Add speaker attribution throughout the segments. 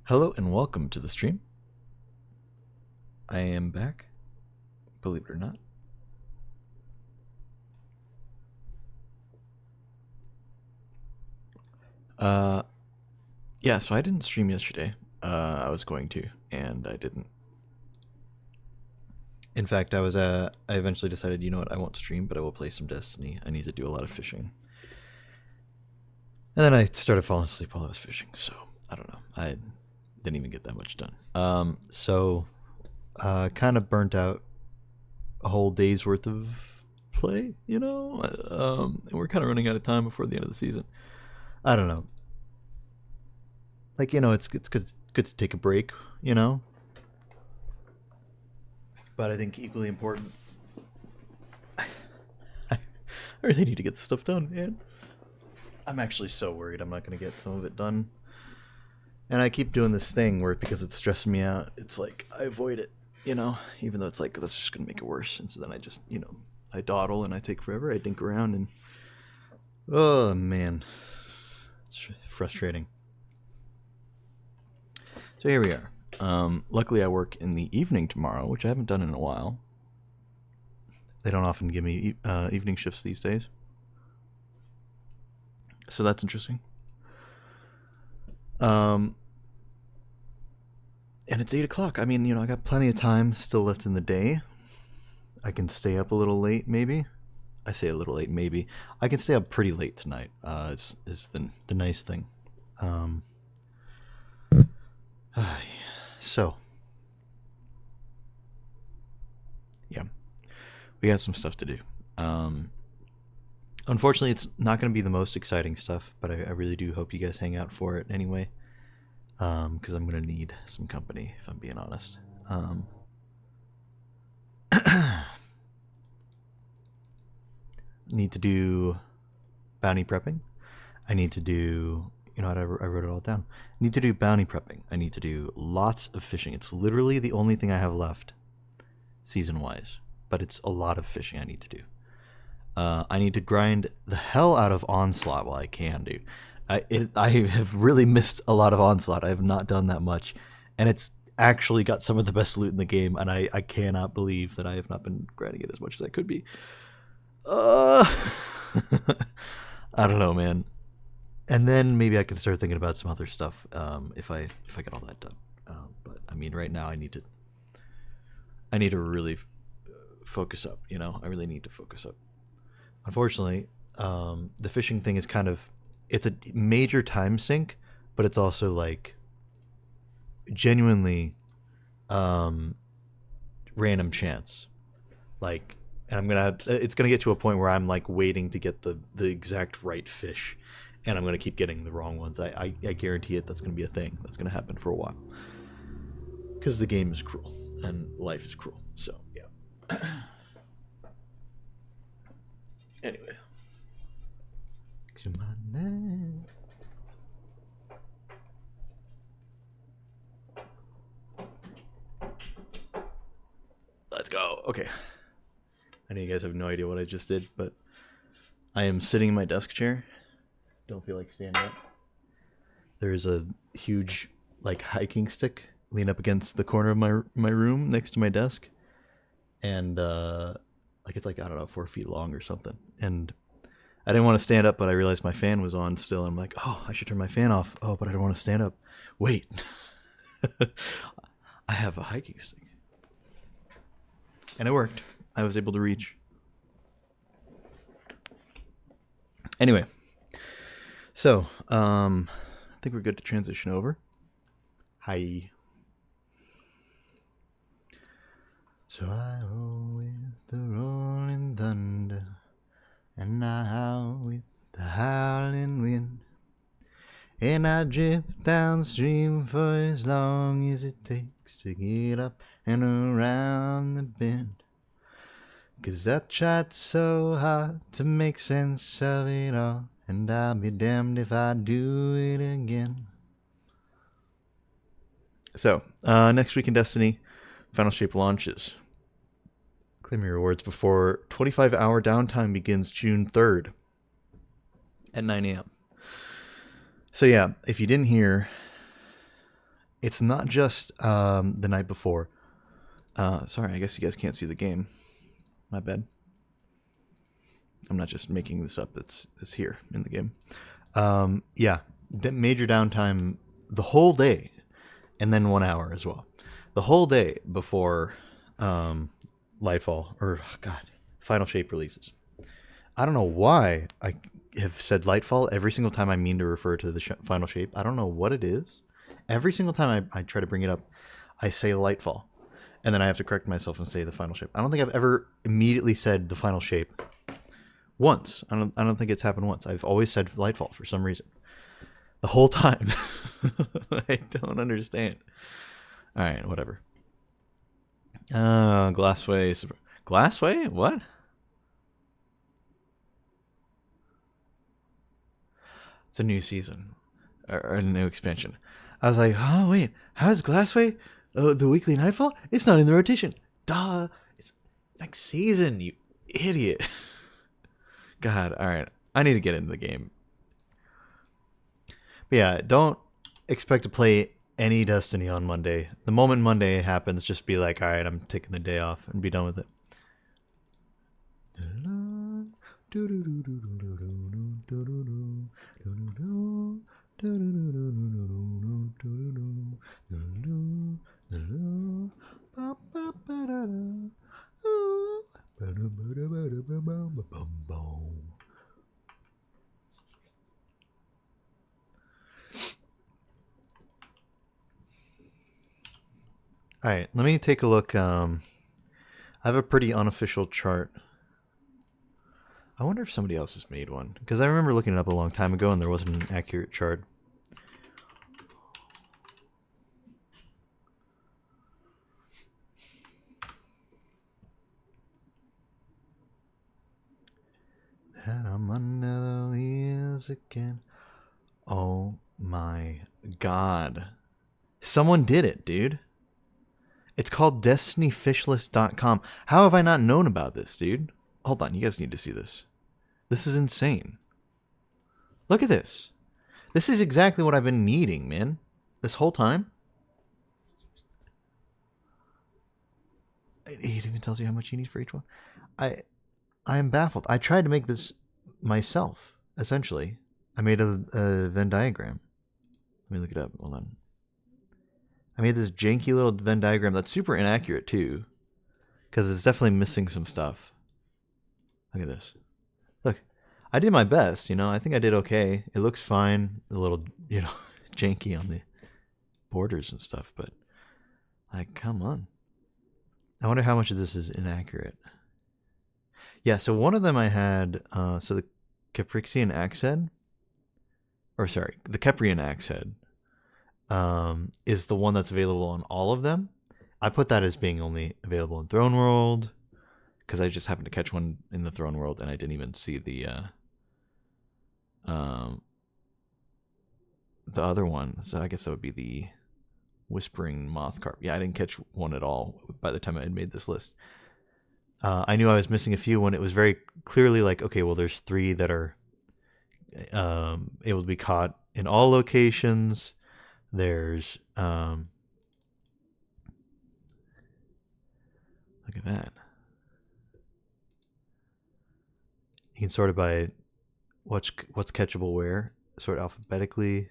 Speaker 1: Hello and welcome to the stream. I am back, believe it or not. Yeah, so I didn't stream yesterday. I was going to, and I didn't. In fact, I eventually decided, you know what, I won't stream, but I will play some Destiny. I need to do a lot of fishing. And then I started falling asleep while I was fishing, so I don't know. I didn't even get that much done. Kind of burnt out a whole day's worth of play, you know? And we're kind of running out of time before the end of the season. I don't know. Like, you know, it's good to take a break, you know? But I think equally important, I really need to get this stuff done, man. I'm actually so worried I'm not going to get some of it done. And I keep doing this thing where, because it's stressing me out, it's like I avoid it, you know? Even though it's like, that's just going to make it worse. And so then I just, you know, I dawdle and I take forever. I dink around and, oh, man. It's frustrating. So here we are. Luckily, I work in the evening tomorrow, which I haven't done in a while. They don't often give me evening shifts these days. So that's interesting. And it's 8 o'clock. I mean, you know, I got plenty of time still left in the day. I can stay up a little late, maybe. I say a little late, maybe. I can stay up pretty late tonight, is the nice thing. So, yeah, we got some stuff to do. Unfortunately, it's not going to be the most exciting stuff, but I really do hope you guys hang out for it anyway, because I'm going to need some company, if I'm being honest. Need to do bounty prepping. I need to do, you know what, I wrote it all down. Need to do bounty prepping. I need to do lots of fishing. It's literally the only thing I have left, season-wise. But it's a lot of fishing I need to do. I need to grind the hell out of Onslaught while I can, dude. I have really missed a lot of Onslaught. I have not done that much. And it's actually got some of the best loot in the game, and I cannot believe that I have not been grinding it as much as I could be. I don't know, man. And then maybe I can start thinking about some other stuff if I get all that done. But I mean, right now I need to really focus up. You know, I really need to focus up. Unfortunately, the fishing thing is it's a major time sink, but it's also like genuinely random chance. Like, and it's gonna get to a point where I'm like waiting to get the exact right fish, and I'm gonna keep getting the wrong ones. I guarantee it. That's gonna be a thing. That's gonna happen for a while. Because the game is cruel and life is cruel. So yeah. Anyway. Let's go. Okay. I know you guys have no idea what I just did, but I am sitting in my desk chair. Don't feel like standing up. There's a huge, like, hiking stick leaned up against the corner of my room next to my desk. And, like, it's like, I don't know, 4 feet long or something. And I didn't want to stand up, but I realized my fan was on still. I'm like, oh, I should turn my fan off. Oh, but I don't want to stand up. Wait. I have a hiking stick. And it worked. I was able to reach. Anyway. So, I think we're good to transition over. Hi. So I roll with the rolling thunder, and I howl with the howling wind, and I drift downstream for as long as it takes to get up and around the bend. 'Cause I tried so hard to make sense of it all, and I'll be damned if I do it again. So, next week in Destiny, Final Shape launches. Claim your rewards before 25-hour downtime begins June 3rd at 9 a.m. So yeah, if you didn't hear, it's not just the night before. Sorry, I guess you guys can't see the game. My bad. I'm not just making this up. It's here in the game. Yeah, major downtime the whole day, and then 1 hour as well. The whole day before Lightfall, or God, Final Shape releases. I don't know why I have said Lightfall every single time I mean to refer to the Final Shape. I don't know what it is. Every single time I try to bring it up, I say Lightfall. And then I have to correct myself and say the Final Shape. I don't think I've ever immediately said the Final Shape once. I don't think it's happened once. I've always said Lightfall for some reason. The whole time. I don't understand. All right, whatever. Glassway. Glassway? What? It's a new season. Or a new expansion. I was like, oh, wait. How's Glassway? The weekly Nightfall? It's not in the rotation. Duh. It's next season, you idiot. God, alright. I need to get into the game. But yeah, don't expect to play any Destiny on Monday. The moment Monday happens, just be like, alright, I'm taking the day off and be done with it. Alright, let me take a look. I have a pretty unofficial chart. I wonder if somebody else has made one, because I remember looking it up a long time ago and there wasn't an accurate chart. And I'm under the wheels again. Oh my god. Someone did it, dude. It's called DestinyFishlist.com. How have I not known about this, dude? Hold on, you guys need to see this. This is insane. Look at this. This is exactly what I've been needing, man. This whole time. It even tells you how much you need for each one. I am baffled. I tried to make this myself, essentially. I made a Venn diagram. Let me look it up. Hold on. I made this janky little Venn diagram that's super inaccurate, too. Because it's definitely missing some stuff. Look at this. Look. I did my best, you know. I think I did okay. It looks fine. A little, you know, janky on the borders and stuff. But, like, come on. I wonder how much of this is inaccurate. Yeah, so one of them I had, so the Caprixian Axe Head, or sorry, the Keprian Axe Head, is the one that's available on all of them. I put that as being only available in Throne World, because I just happened to catch one in the Throne World, and I didn't even see the other one. So I guess that would be the Whispering Moth Carp. Yeah, I didn't catch one at all by the time I had made this list. I knew I was missing a few when it was very clearly like, okay, well, there's 3 that are able to be caught in all locations. There's look at that. You can sort it by what's catchable where, sort alphabetically.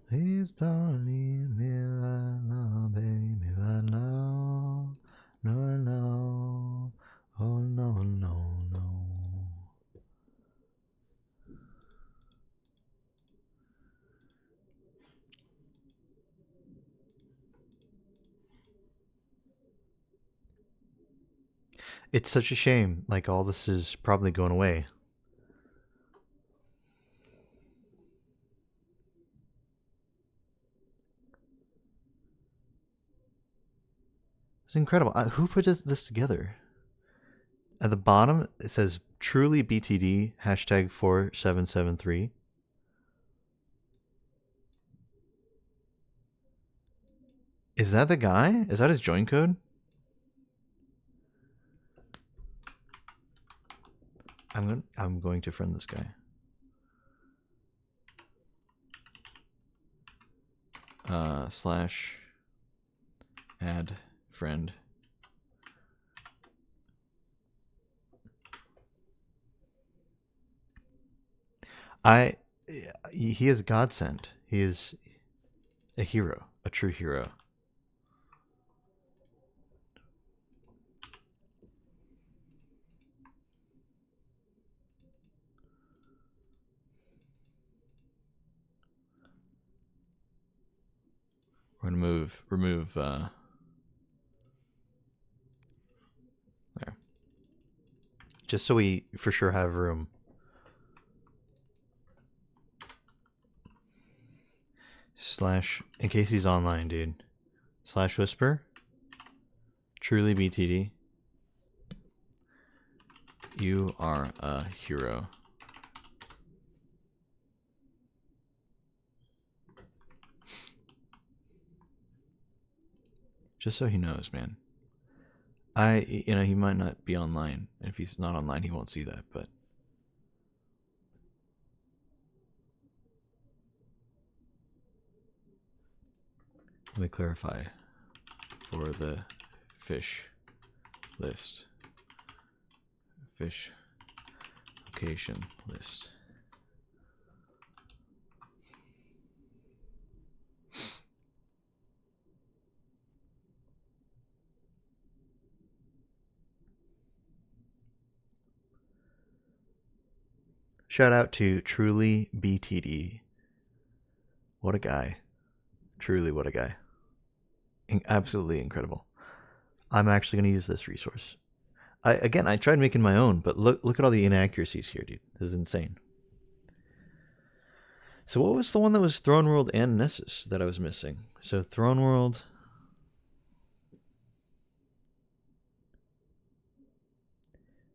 Speaker 1: Please don't leave me alone, baby, alone. No, oh no. It's such a shame, like all this is probably going away. It's incredible. Who put this together? At the bottom, it says truly BTD, hashtag 4773. Is that the guy? Is that his join code? I'm going to friend this guy. Slash add friend. He is God sent. He is a hero, a true hero. We're gonna remove there. Just so we for sure have room. Slash, in case he's online, dude. Slash whisper. Truly BTD. You are a hero. Just so he knows, man. He might not be online. If he's not online, he won't see that, but. Let me clarify for the fish list. Fish location list. Shout out to Truly BTD. What a guy. Truly, what a guy. Absolutely incredible. I'm actually going to use this resource. I tried making my own, but look at all the inaccuracies here, dude. This is insane. So what was the one that was Throne World and Nessus that I was missing? So Throne World.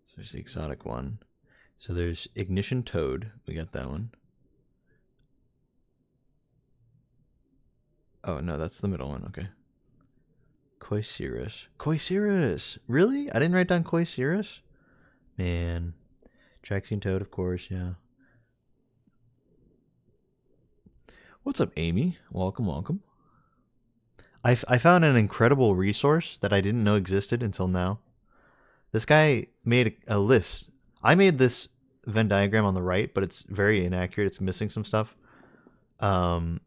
Speaker 1: So there's the exotic one. So there's Ignition Toad. We got that one. Oh, no, that's the middle one. Okay. Koisiris. Koisiris! Really? I didn't write down Koisiris? Man. Traxian Toad, of course, yeah. What's up, Amy? Welcome, welcome. I found an incredible resource that I didn't know existed until now. This guy made a list. I made this Venn diagram on the right, but it's very inaccurate. It's missing some stuff. I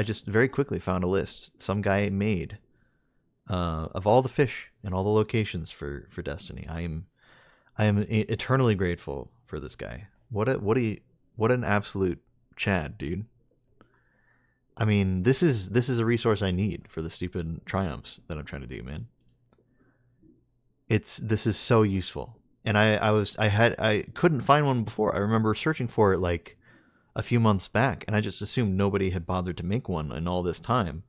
Speaker 1: just very quickly found a list some guy made of all the fish and all the locations for Destiny. I am eternally grateful for this guy. What an absolute Chad, dude. I mean, this is a resource I need for the stupid triumphs that I'm trying to do, man. This is so useful. And I couldn't find one before. I remember searching for it like a few months back, and I just assumed nobody had bothered to make one in all this time.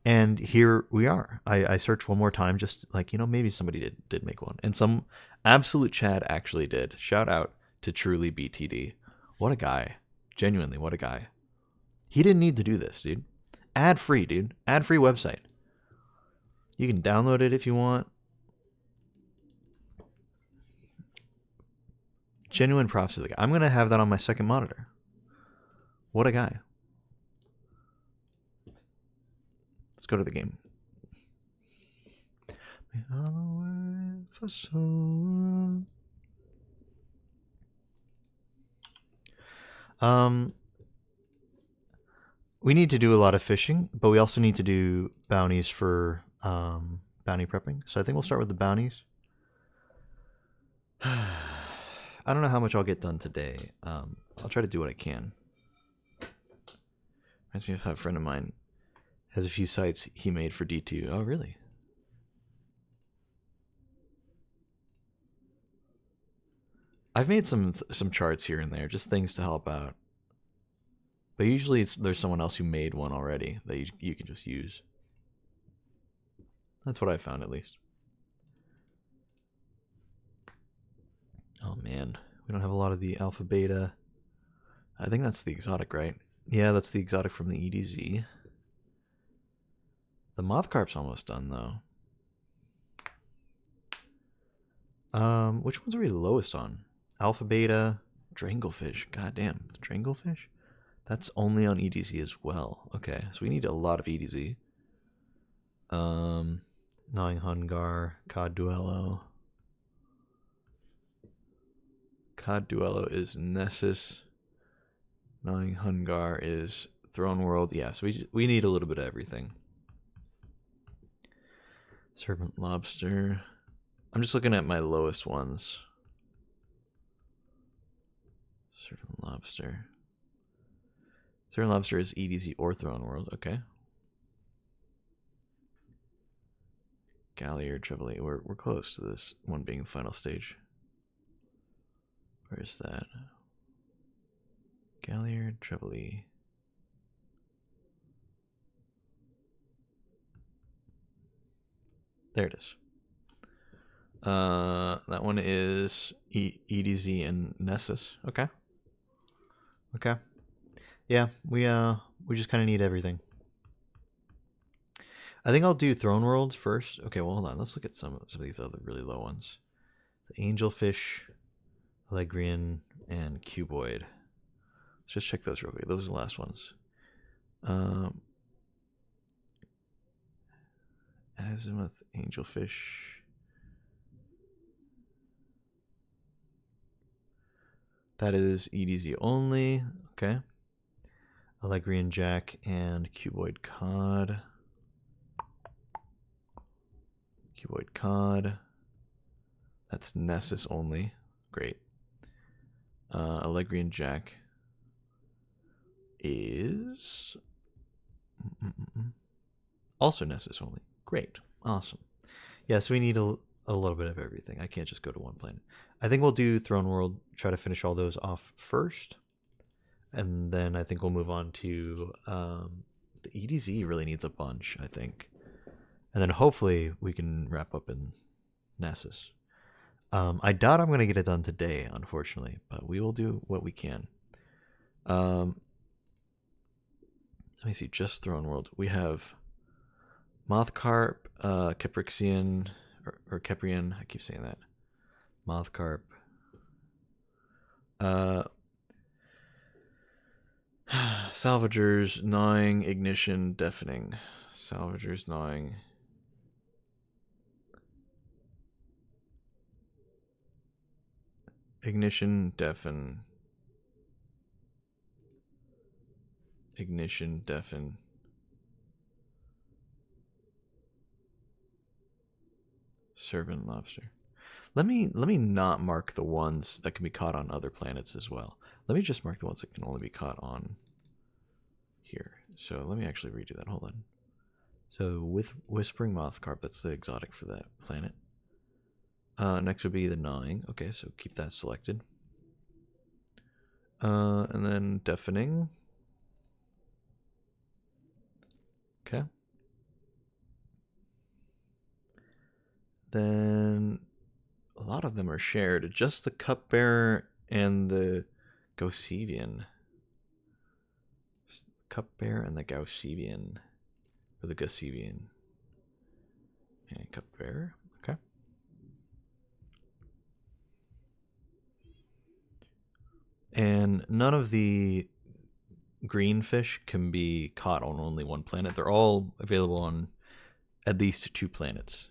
Speaker 1: And here we are. I searched one more time, just like, maybe somebody did make one. And some absolute Chad actually did. Shout out to Truly BTD. What a guy. Genuinely, what a guy. He didn't need to do this, dude. Ad free, dude. Ad free website. You can download it if you want. Genuine props to the guy. I'm going to have that on my second monitor. What a guy. Let's go to the game. We need to do a lot of fishing, but we also need to do bounties for bounty prepping. So I think we'll start with the bounties. I don't know how much I'll get done today. I'll try to do what I can. Reminds me of how a friend of mine has a few sites he made for D2. Oh, really? I've made some charts here and there, just things to help out. But usually there's someone else who made one already that you can just use. That's what I found, at least. Oh, man. We don't have a lot of the alpha beta. I think that's the exotic, right? Yeah, that's the exotic from the EDZ. The moth carp's almost done though. Which ones are we lowest on? Alpha, beta, Dranglefish. God damn, the Dranglefish? That's only on EDZ as well. Okay, so we need a lot of EDZ. Gnawing Hungar, Cod Duello. Cod Duello is Nessus. Gnawing Hungar is Throne World. Yeah, so we need a little bit of everything. Serpent Lobster. I'm just looking at my lowest ones. Serpent Lobster. Serpent Lobster is EDZ or Throne World. Okay. Galliard, Trevally. We're close to this one being the final stage. Where is that? Galliard, Trevally. There it is. That one is EDZ and Nessus. Okay. Okay. Yeah, we just kind of need everything. I think I'll do Throne World first. Okay, well, hold on. Let's look at some of these other really low ones. The Angelfish, Allegrian, and Cuboid. Let's just check those real quick. Those are the last ones. Azimuth, Angelfish. That is EDZ only. Okay. Allegrian Jack and Cuboid Cod. Cuboid Cod. That's Nessus only. Great. Allegrian Jack is also Nessus only. Great. Awesome. Yeah, so we need a little bit of everything. I can't just go to one planet. I think we'll do Throne World, try to finish all those off first. And then I think we'll move on to the EDZ really needs a bunch, I think. And then hopefully we can wrap up in Nessus. I doubt I'm going to get it done today, unfortunately, but we will do what we can. Let me see, just Throne World. We have Mothcarp, Caprixian, or Caprian, I keep saying that. Mothcarp. Salvagers, Gnawing, Ignition, Deafening. Salvagers, Gnawing. Ignition, Deafen. Ignition, Deafen. Servant Lobster. Let me not mark the ones that can be caught on other planets as well. Let me just mark the ones that can only be caught on here. So let me actually redo that. Hold on. So with Whispering Mothcarp, that's the exotic for that planet. Next would be the Gnawing. Okay, so keep that selected. And then Deafening. Okay. Then a lot of them are shared. Just the Cupbearer and the Gaussivian. Cupbearer and the Gaussivian. Or the Gaussivian. And Cupbearer. Okay. And none of the green fish can be caught on only one planet. They're all available on at least 2 planets.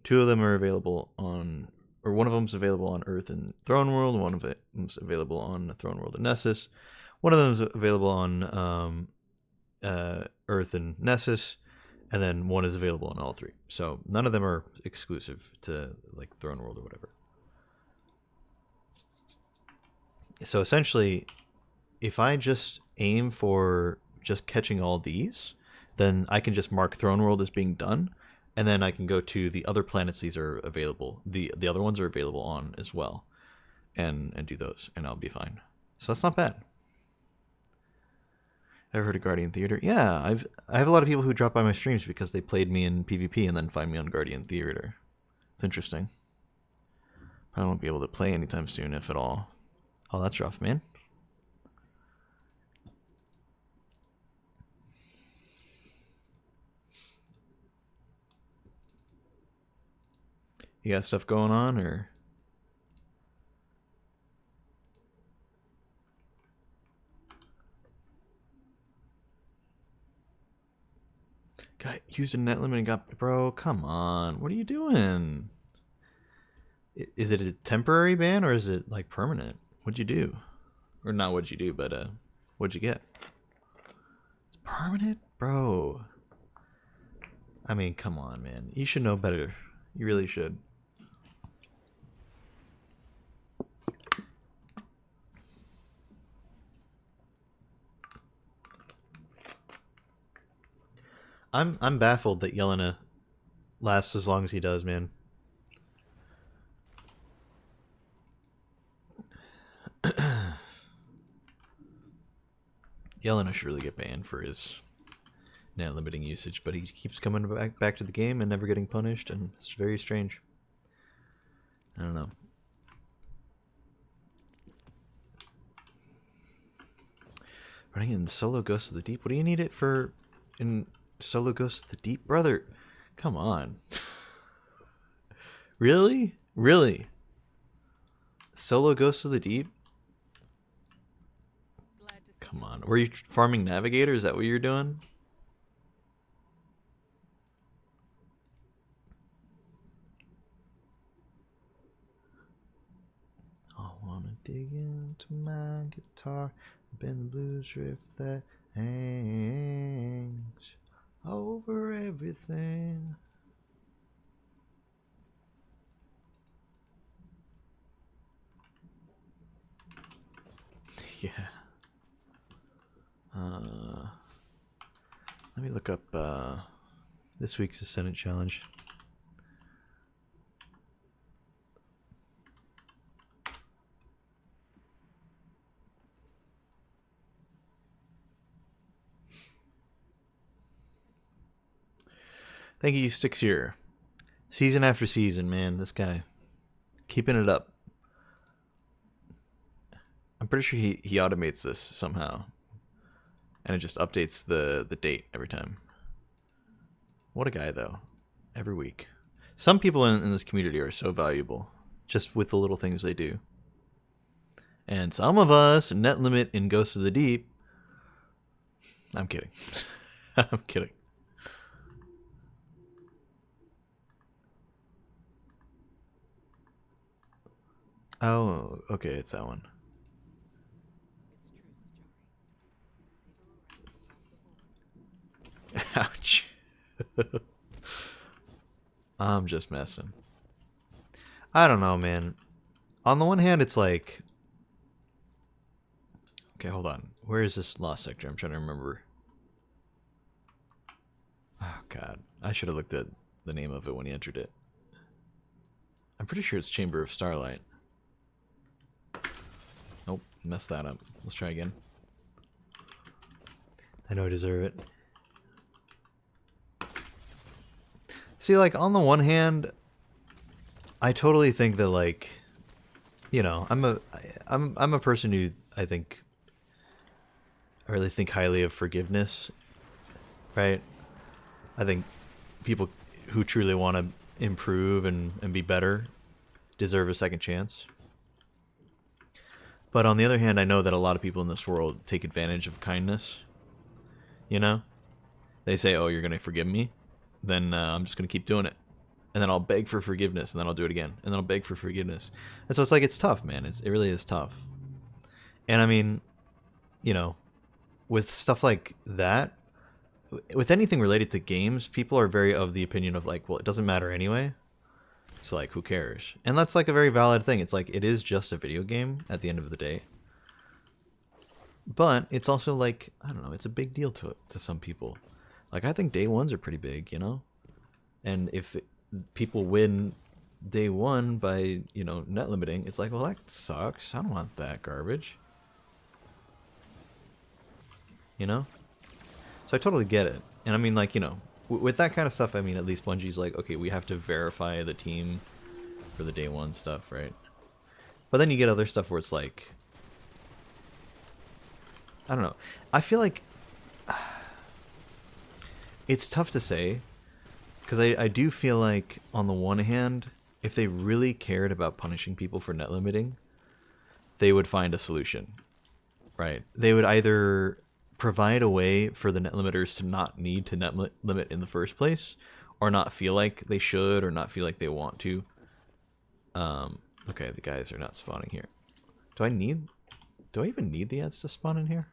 Speaker 1: 2 of them are available on, or one of them's available on Earth and Throne World. One of them's available on Throne World and Nessus. One of them is available on Earth and Nessus, and then one is available on all 3. So none of them are exclusive to like Throne World or whatever. So essentially, if I just aim for just catching all these, then I can just mark Throne World as being done. And then I can go to the other planets these are available. The other ones are available on as well. And do those. And I'll be fine. So that's not bad. Ever heard of Guardian Theater? Yeah, I have a lot of people who drop by my streams because they played me in PvP and then find me on Guardian Theater. It's interesting. I won't be able to play anytime soon, if at all. Oh, that's rough, man. You got stuff going on, or? Got used a net limit and got... Bro, come on. What are you doing? Is it a temporary ban, or is it, like, permanent? What'd you do? Or not what'd you do, but, what'd you get? It's permanent? Bro. I mean, come on, man. You should know better. You really should. I'm baffled that Yelena lasts as long as he does, man. Yelena should really get banned for his net limiting usage, but he keeps coming back to the game and never getting punished, and it's very strange. I don't know. Running in solo Ghost of the Deep? What do you need it for in solo Ghost of the Deep? Brother, come on. Really? Really? Solo Ghost of the Deep? Come on. Were you farming Navigator? Is that what you're doing? I wanna dig into my guitar, bend the blues riff that hangs over everything. Yeah. Let me look up this week's Ascendant Challenge. Thank you, Sticks here. Season after season, man. This guy. Keeping it up. I'm pretty sure he automates this somehow. And it just updates the date every time. What a guy, though. Every week. Some people in this community are so valuable. Just with the little things they do. And some of us, net limit in Ghost of the Deep. I'm kidding. I'm kidding. Oh, okay, it's that one. Ouch. I'm just messing. I don't know, man. On the one hand, it's like... Okay, hold on. Where is this lost sector? I'm trying to remember. Oh, God. I should have looked at the name of it when he entered it. I'm pretty sure it's Chamber of Starlight. Nope, messed that up. Let's try again. I know I deserve it. See, like, on the one hand, I totally think that, like, you know, I'm a person who I really think highly of forgiveness, right? I think people who truly want to improve and be better deserve a second chance. But on the other hand, I know that a lot of people in this world take advantage of kindness. You know? They say, oh, you're going to forgive me? Then I'm just going to keep doing it. And then I'll beg for forgiveness, and then I'll do it again. And then I'll beg for forgiveness. And so it's like, it's tough, man. It really is tough. And I mean, you know, with stuff like that, with anything related to games, people are very of the opinion of like, well, it doesn't matter anyway. So like, who cares? And that's like a very valid thing. It's like, it is just a video game at the end of the day. But it's also like, I don't know, it's a big deal to some people. Like, I think day ones are pretty big, you know? And if people win day one by, you know, net limiting, it's like, well, that sucks. I don't want that garbage. You know? So I totally get it. And I mean, like, you know, with that kind of stuff, I mean, at least Bungie's like, okay, we have to verify the team for the day one stuff, right? But then you get other stuff where it's like, I don't know. I feel like it's tough to say, because I do feel like, on the one hand, if they really cared about punishing people for net limiting, they would find a solution, right? They would either provide a way for the net limiters to not need to net limit in the first place, or not feel like they should, or not feel like they want to. Okay, the guys are not spawning here. Do I even need the ads to spawn in here?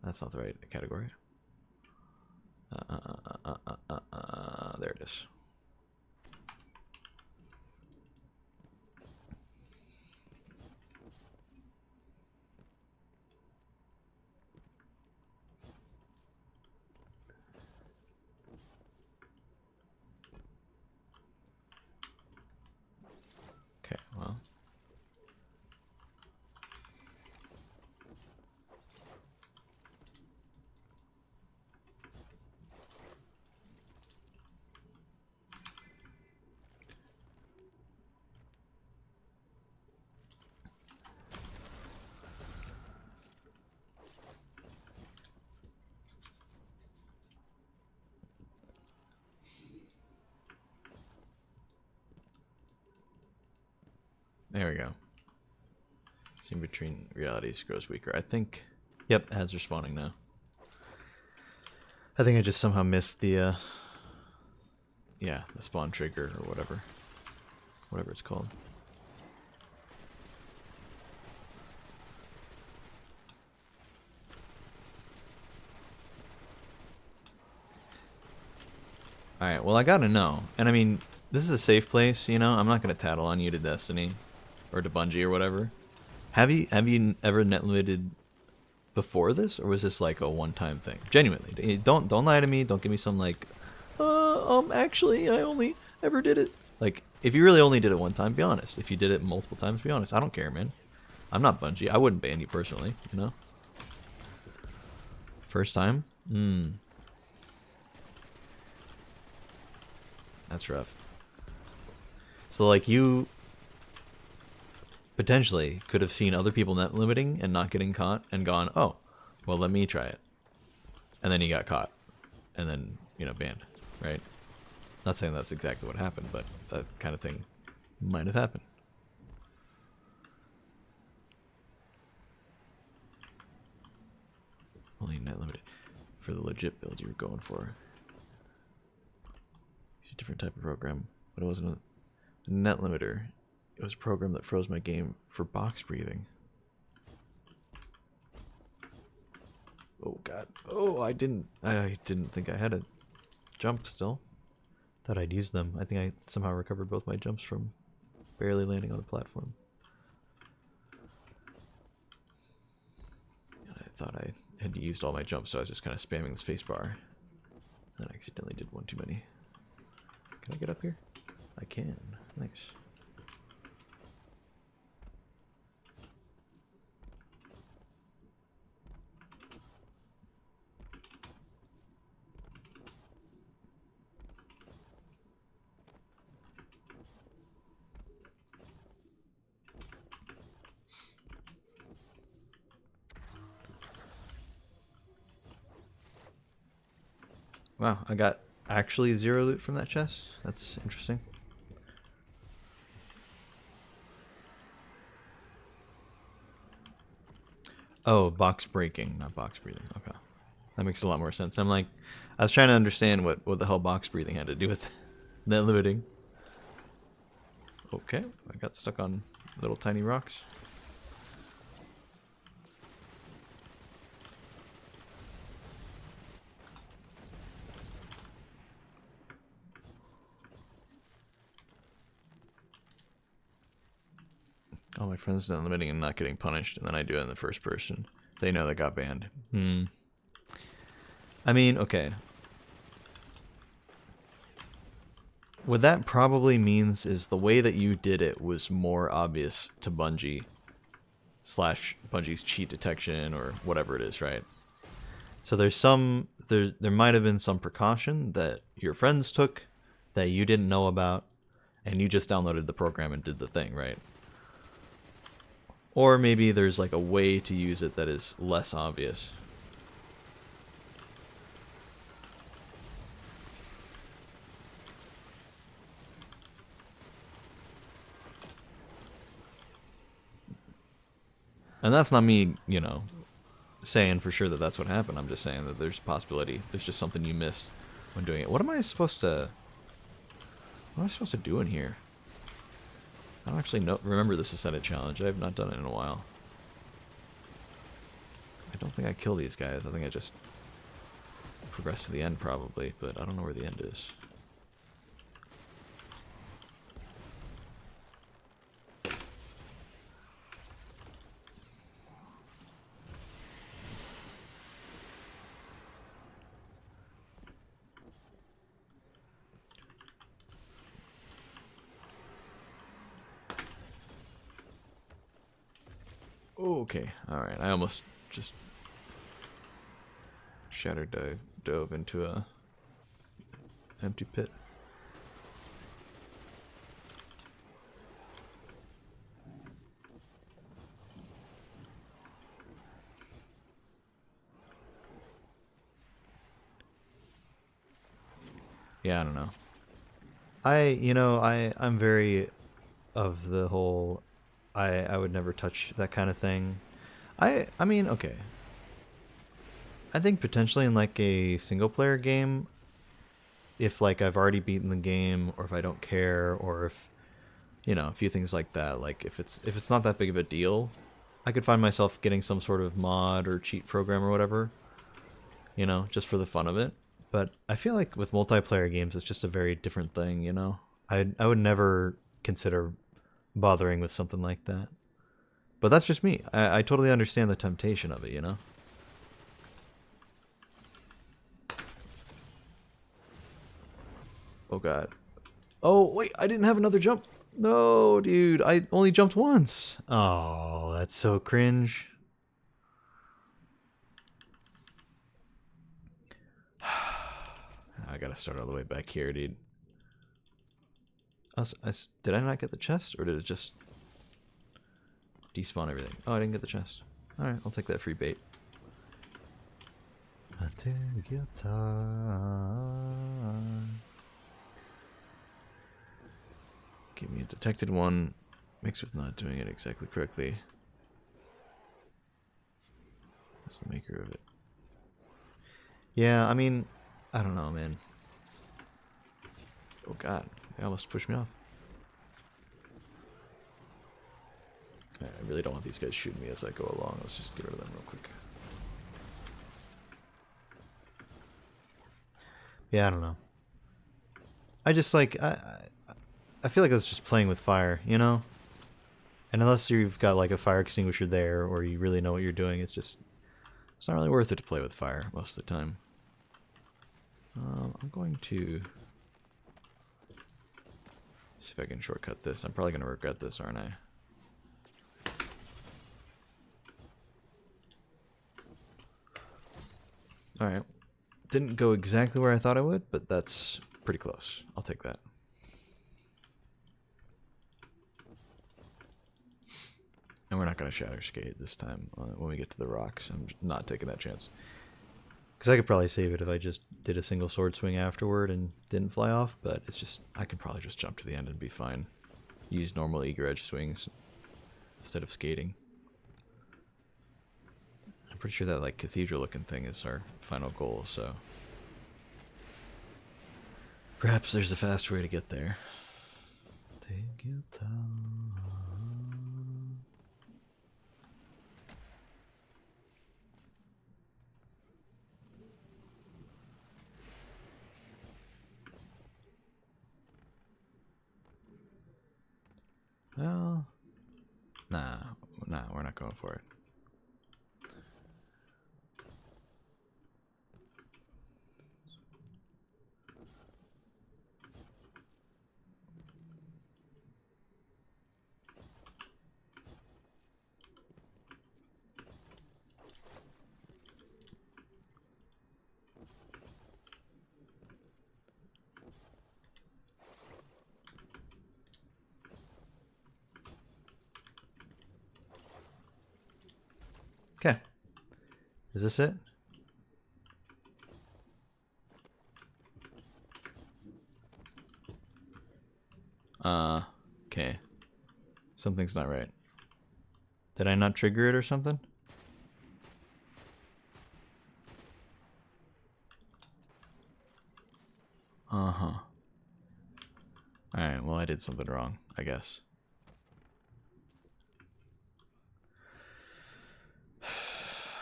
Speaker 1: That's not the right category. There it is. Okay, well. There we go. Scene between realities grows weaker. I think... Yep, ads are spawning now. I think I just somehow missed the, yeah, the spawn trigger or whatever. Whatever it's called. Alright, well I gotta know. And I mean, this is a safe place, you know? I'm not gonna tattle on you to Destiny. Or to Bungie or whatever. Have you ever net limited before this, or was this like a one-time thing? Genuinely, don't lie to me. Don't give me some like, actually, I only ever did it. Like, if you really only did it one time, be honest. If you did it multiple times, be honest. I don't care, man. I'm not Bungie. I wouldn't ban you personally, you know. First time? That's rough. So like you potentially could have seen other people net limiting and not getting caught and gone, oh, well, let me try it. And then he got caught. And then, you know, banned, right? Not saying that's exactly what happened, but that kind of thing might have happened. Only net limited for the legit build you were going for. It's a different type of program, but it wasn't a net limiter. It was a program that froze my game for box breathing. Oh god. Oh, I didn't think I had a jump still. Thought I'd use them. I think I somehow recovered both my jumps from barely landing on the platform. I thought I had used all my jumps, so I was just kind of spamming the spacebar. And I accidentally did one too many. Can I get up here? I can. Nice. Wow, I got actually 0 loot from that chest. That's interesting. Oh, box breaking, not box breathing. Okay. That makes a lot more sense. I'm like, I was trying to understand what the hell box breathing had to do with net limiting. Okay, I got stuck on little tiny rocks. All my friends net limiting and not getting punished, and then I do it in the first person. They know they got banned. I mean, okay. What that probably means is the way that you did it was more obvious to Bungie / Bungie's cheat detection or whatever it is, right? So there's there might have been some precaution that your friends took that you didn't know about, and you just downloaded the program and did the thing, right? Or maybe there's like a way to use it that is less obvious. And that's not me, you know, saying for sure that that's what happened. I'm just saying that there's a possibility. There's just something you missed when doing it. What am I supposed to... What am I supposed to do in here? I don't actually remember this Ascended challenge. I have not done it in a while. I don't think I kill these guys. I think I just progress to the end probably, but I don't know where the end is. Okay, alright. I almost just dove into a empty pit. Yeah, I don't know. I'm very of the whole I would never touch that kind of thing. I mean, okay. I think potentially in like a single player game, if like I've already beaten the game, or if I don't care, or if, you know, a few things like that, like if it's not that big of a deal, I could find myself getting some sort of mod or cheat program or whatever, you know, just for the fun of it. But I feel like with multiplayer games, it's just a very different thing, you know. I would never consider bothering with something like that. But that's just me. I totally understand the temptation of it, you know? Oh god. Oh, wait, I didn't have another jump. No, dude, I only jumped once. Oh, that's so cringe. I gotta start all the way back here, dude. Did I not get the chest, or did it just despawn everything? Oh, I didn't get the chest. Alright, I'll take that free bait. I take your time. Give me a detected one, mixed with not doing it exactly correctly. What's the maker of it? Yeah, I mean, I don't know, man. Oh god, they almost pushed me off. I really don't want these guys shooting me as I go along. Let's just get rid of them real quick. Yeah, I don't know. I just like I feel like that's just playing with fire, you know? And unless you've got like a fire extinguisher there, or you really know what you're doing, it's not really worth it to play with fire most of the time. I'm going to see if I can shortcut this. I'm probably going to regret this, aren't I? Alright. Didn't go exactly where I thought I would, but that's pretty close. I'll take that. And we're not going to shatter skate this time when we get to the rocks. I'm not taking that chance. Because I could probably save it if I just did a single sword swing afterward and didn't fly off, but it's just, I can probably just jump to the end and be fine. Use normal eager edge swings instead of skating. I'm pretty sure that like cathedral looking thing is our final goal, so perhaps there's a fast way to get there. Take your time. Well, nah, we're not going for it. Okay. Is this it? Okay. Something's not right. Did I not trigger it or something? Uh-huh. Alright, well I did something wrong, I guess.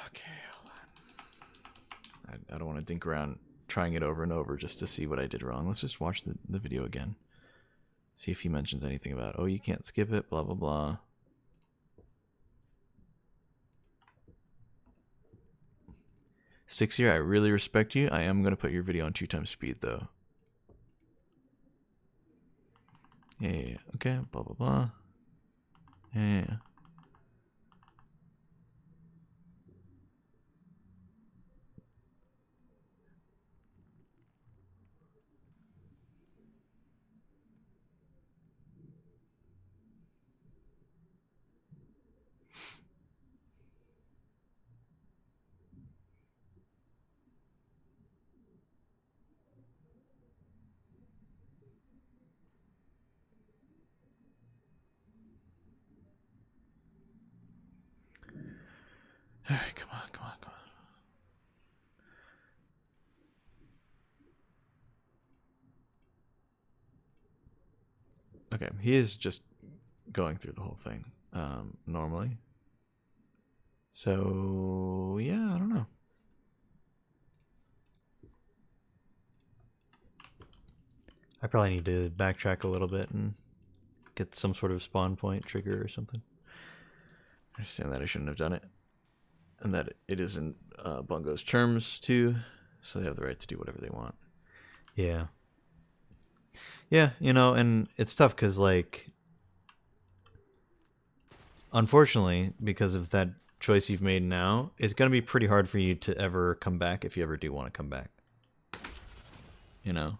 Speaker 1: Okay, hold on. I don't want to dink around trying it over and over just to see what I did wrong. Let's just watch the video again. See if he mentions anything about, oh, you can't skip it, blah, blah, blah. Six-year, I really respect you. I am going to put your video on 2x speed, though. Yeah, okay, blah, blah, blah. Yeah. Alright, come on, come on, come on. Okay, he is just going through the whole thing, normally. So, yeah, I don't know. I probably need to backtrack a little bit and get some sort of spawn point trigger or something. I understand that I shouldn't have done it. And that it is in Bungo's terms, too. So they have the right to do whatever they want. Yeah. Yeah, you know, and it's tough because, like, unfortunately, because of that choice you've made now, it's going to be pretty hard for you to ever come back if you ever do want to come back. You know?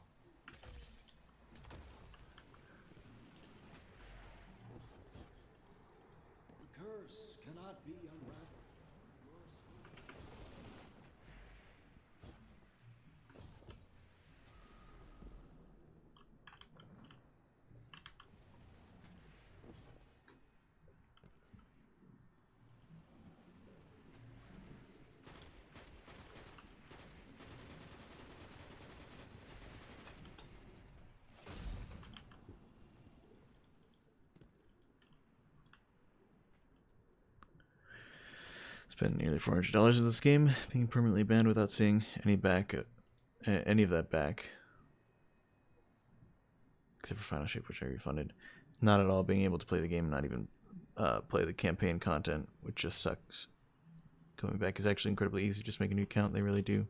Speaker 1: Spent nearly $400 in this game, being permanently banned without seeing any of that back, except for Final Shape, which I refunded. Not at all being able to play the game, not even play the campaign content, which just sucks. Going back is actually incredibly easy. Just make a new account. They really do.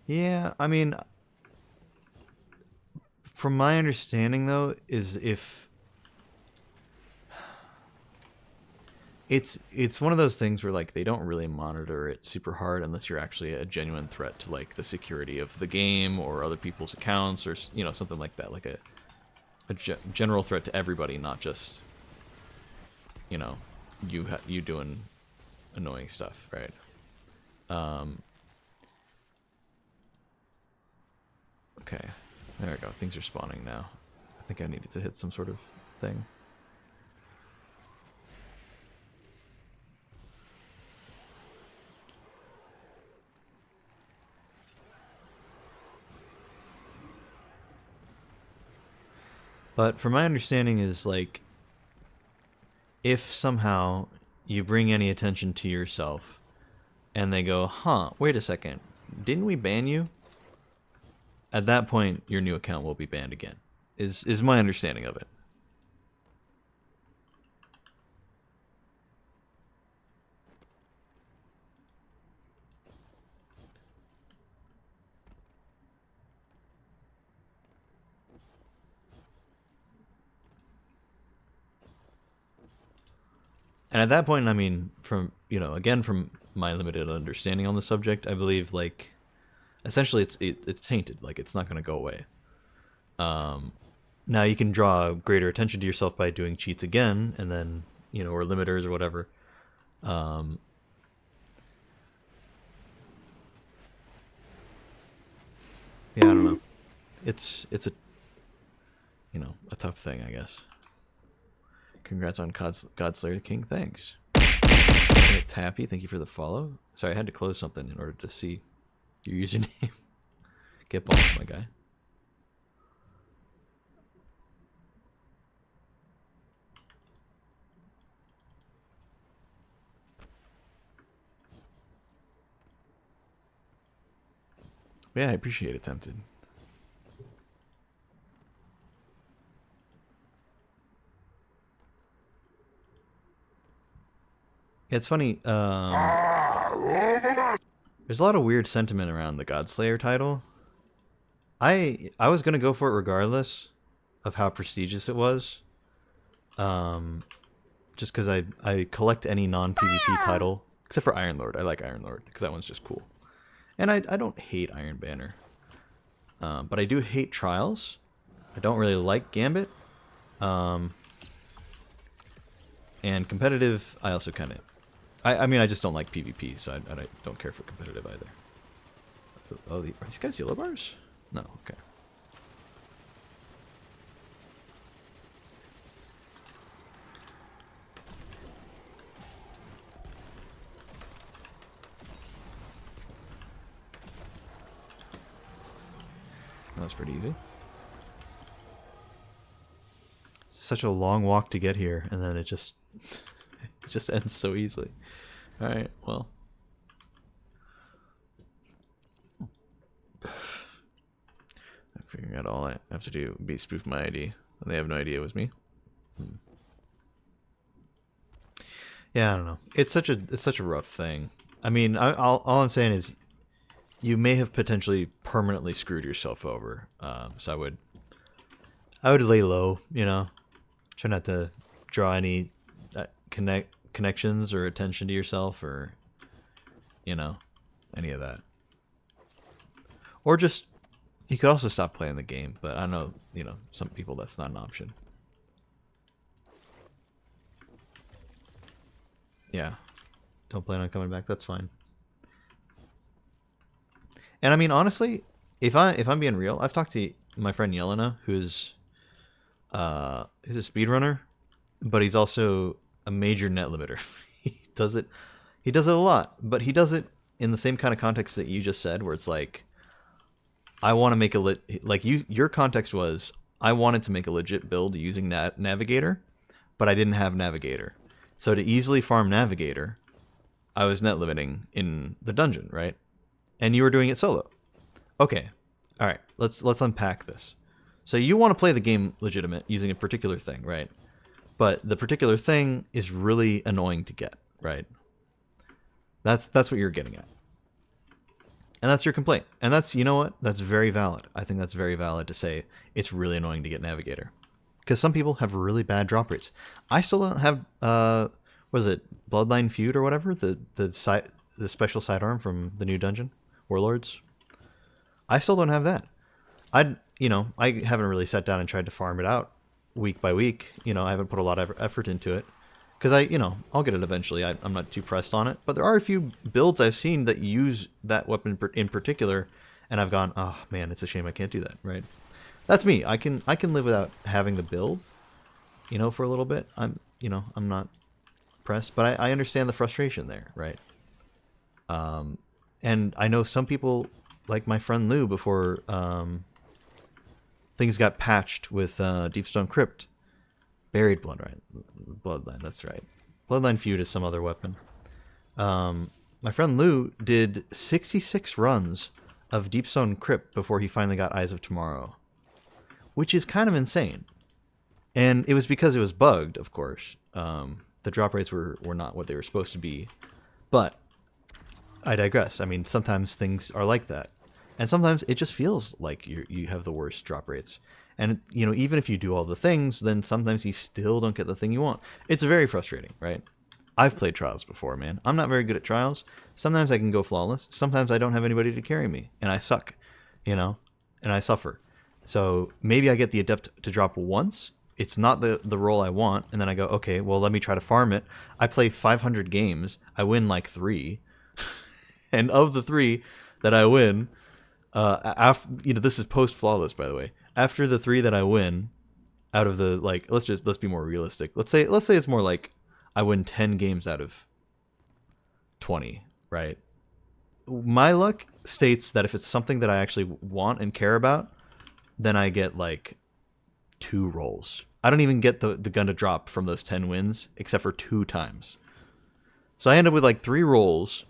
Speaker 1: Yeah, I mean, from my understanding though, is if it's one of those things where like they don't really monitor it super hard unless you're actually a genuine threat to like the security of the game or other people's accounts or something like that, like a general threat to everybody, not just you doing annoying stuff, right? Okay, there we go. Things are spawning now. I think I needed to hit some sort of thing. But from my understanding is like, if somehow you bring any attention to yourself and they go, huh, wait a second, didn't we ban you? At that point, your new account will be banned again, is my understanding of it. And at that point, I mean, from, again, from my limited understanding on the subject, I believe, like, essentially it's tainted. Like, it's not going to go away. Now, you can draw greater attention to yourself by doing cheats again, and then, or limiters or whatever. Yeah, I don't know. It's a tough thing, I guess. Congrats on Godslayer King. Thanks. Tappy, thank you for the follow. Sorry, I had to close something in order to see your username. Get bumped, my guy. Yeah, I appreciate it, Tempted. Yeah, it's funny. There's a lot of weird sentiment around the Godslayer title. I was gonna go for it regardless of how prestigious it was. Just because I collect any non-PvP title except for Iron Lord. I like Iron Lord because that one's just cool, and I don't hate Iron Banner, but I do hate Trials. I don't really like Gambit, and competitive. I also kind of. I mean, I just don't like PvP, so I don't care for competitive either. Oh, are these guys yellow bars? No, okay. That's pretty easy. Such a long walk to get here, and then it just it just ends so easily. All right, well. I'm figuring out all I have to do be spoof my ID, and they have no idea it was me. Yeah, I don't know. It's such a rough thing. I mean, all I'm saying is, you may have potentially permanently screwed yourself over. So I would lay low. You know, try not to draw any connections or attention to yourself, or you know, any of that. Or just, you could also stop playing the game. But I know, you know, some people that's not an option. Yeah, don't plan on coming back. That's fine. And I mean, honestly, if I'm being real, I've talked to my friend Yelena, who's a speedrunner, but he's also a major net limiter. He does it a lot, but he does it in the same kind of context that you just said, where it's like, I want to make your context was, I wanted to make a legit build using Navigator, but I didn't have Navigator. So to easily farm Navigator, I was net limiting in the dungeon, right? And you were doing it solo. Okay. All right. Let's unpack this. So you want to play the game legitimate using a particular thing, right? But the particular thing is really annoying to get, right? That's what you're getting at. And that's your complaint. And that's, you know what? That's very valid. I think that's very valid to say it's really annoying to get Navigator. Because some people have really bad drop rates. I still don't have, what is it, Bloodline Feud or whatever? The special sidearm from the new dungeon, Warlords. I still don't have that. I haven't really sat down and tried to farm it out week by week. You know, I haven't put a lot of effort into it. Because I'll get it eventually. I'm not too pressed on it. But there are a few builds I've seen that use that weapon in particular, and I've gone, oh man, it's a shame I can't do that, right? That's me. I can live without having the build, for a little bit. I'm not pressed, but I understand the frustration there, right? And I know some people, like my friend Lou, before things got patched with Deepstone Crypt, Buried Bloodline, that's right. Bloodline Feud is some other weapon. My friend Lou did 66 runs of Deepstone Crypt before he finally got Eyes of Tomorrow, which is kind of insane. And it was because it was bugged, of course. The drop rates were not what they were supposed to be. But I digress. I mean, sometimes things are like that. And sometimes it just feels like you have the worst drop rates. And, even if you do all the things, then sometimes you still don't get the thing you want. It's very frustrating, right? I've played Trials before, man. I'm not very good at Trials. Sometimes I can go flawless. Sometimes I don't have anybody to carry me. And I suck, and I suffer. So maybe I get the Adept to drop once. It's not the role I want. And then I go, okay, well, let me try to farm it. I play 500 games. I win like 3. And of the 3 that I win, after, this is post-flawless, by the way. After the 3 that I win, out of the, like, let's be more realistic. Let's say it's more like I win 10 games out of 20, right? My luck states that if it's something that I actually want and care about, then I get like 2 rolls. I don't even get the gun to drop from those 10 wins except for 2 times. So I end up with like 3 rolls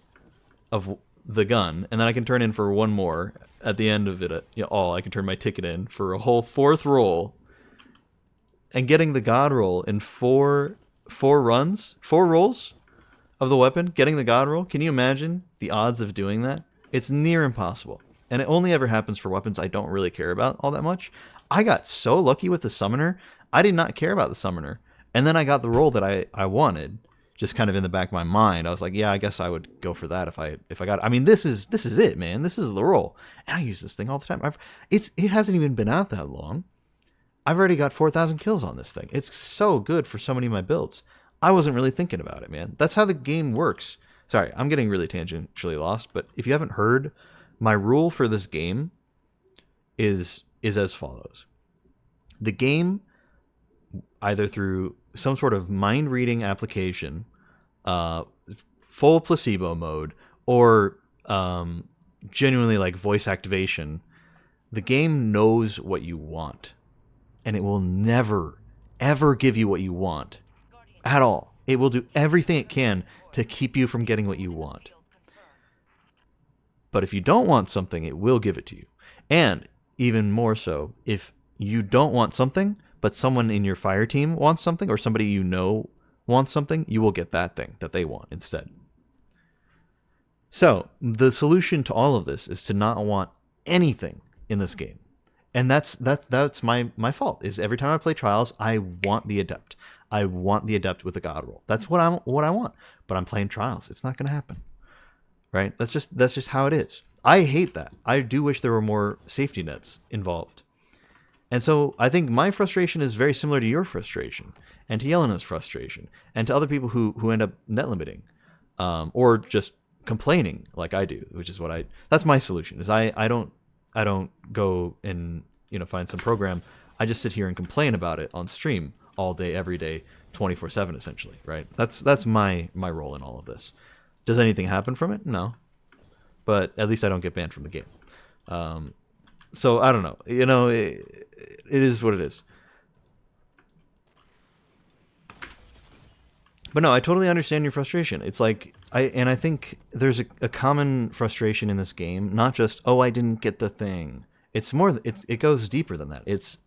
Speaker 1: of the gun, and then I can turn in for 1 more at the end of it. I can turn my ticket in for a whole 4th roll, and getting the god roll in 4 rolls of the weapon, getting the god roll. Can you imagine the odds of doing that? It's near impossible, and it only ever happens for weapons I don't really care about all that much. I got so lucky with the summoner. I did not care about the summoner, and then I got the roll that I wanted. Just kind of in the back of my mind, I was like, yeah, I guess I would go for that if I got it. I mean, this is it, man. This is the roll, and I use this thing all the time. It hasn't even been out that long. I've already got 4,000 kills on this thing. It's so good for so many of my builds. I wasn't really thinking about it, man. That's how the game works. Sorry, I'm getting really tangentially lost, but if you haven't heard, my rule for this game is as follows. The game, either through some sort of mind-reading application, full placebo mode, or genuinely like voice activation, the game knows what you want. And it will never, ever give you what you want at all. It will do everything it can to keep you from getting what you want. But if you don't want something, it will give it to you. And even more so, if you don't want something, but someone in your fire team wants something, or somebody you know wants something, you will get that thing that they want instead. So the solution to all of this is to not want anything in this game. And that's my fault, is every time I play Trials, I want the Adept. I want the Adept with a God roll. That's what I want. But I'm playing Trials. It's not going to happen. Right? That's just how it is. I hate that. I do wish there were more safety nets involved. And so I think my frustration is very similar to your frustration, and to Yelena's frustration, and to other people who end up net limiting, or just complaining like I do, which is that's my solution. Is I don't go and find some program. I just sit here and complain about it on stream all day, every day, 24/7 essentially. Right? That's my role in all of this. Does anything happen from it? No, but at least I don't get banned from the game. So I don't know. It is what it is. But no, I totally understand your frustration. It's like I think there's a common frustration in this game. Not just, oh, I didn't get the thing. It's more. It goes deeper than that. It's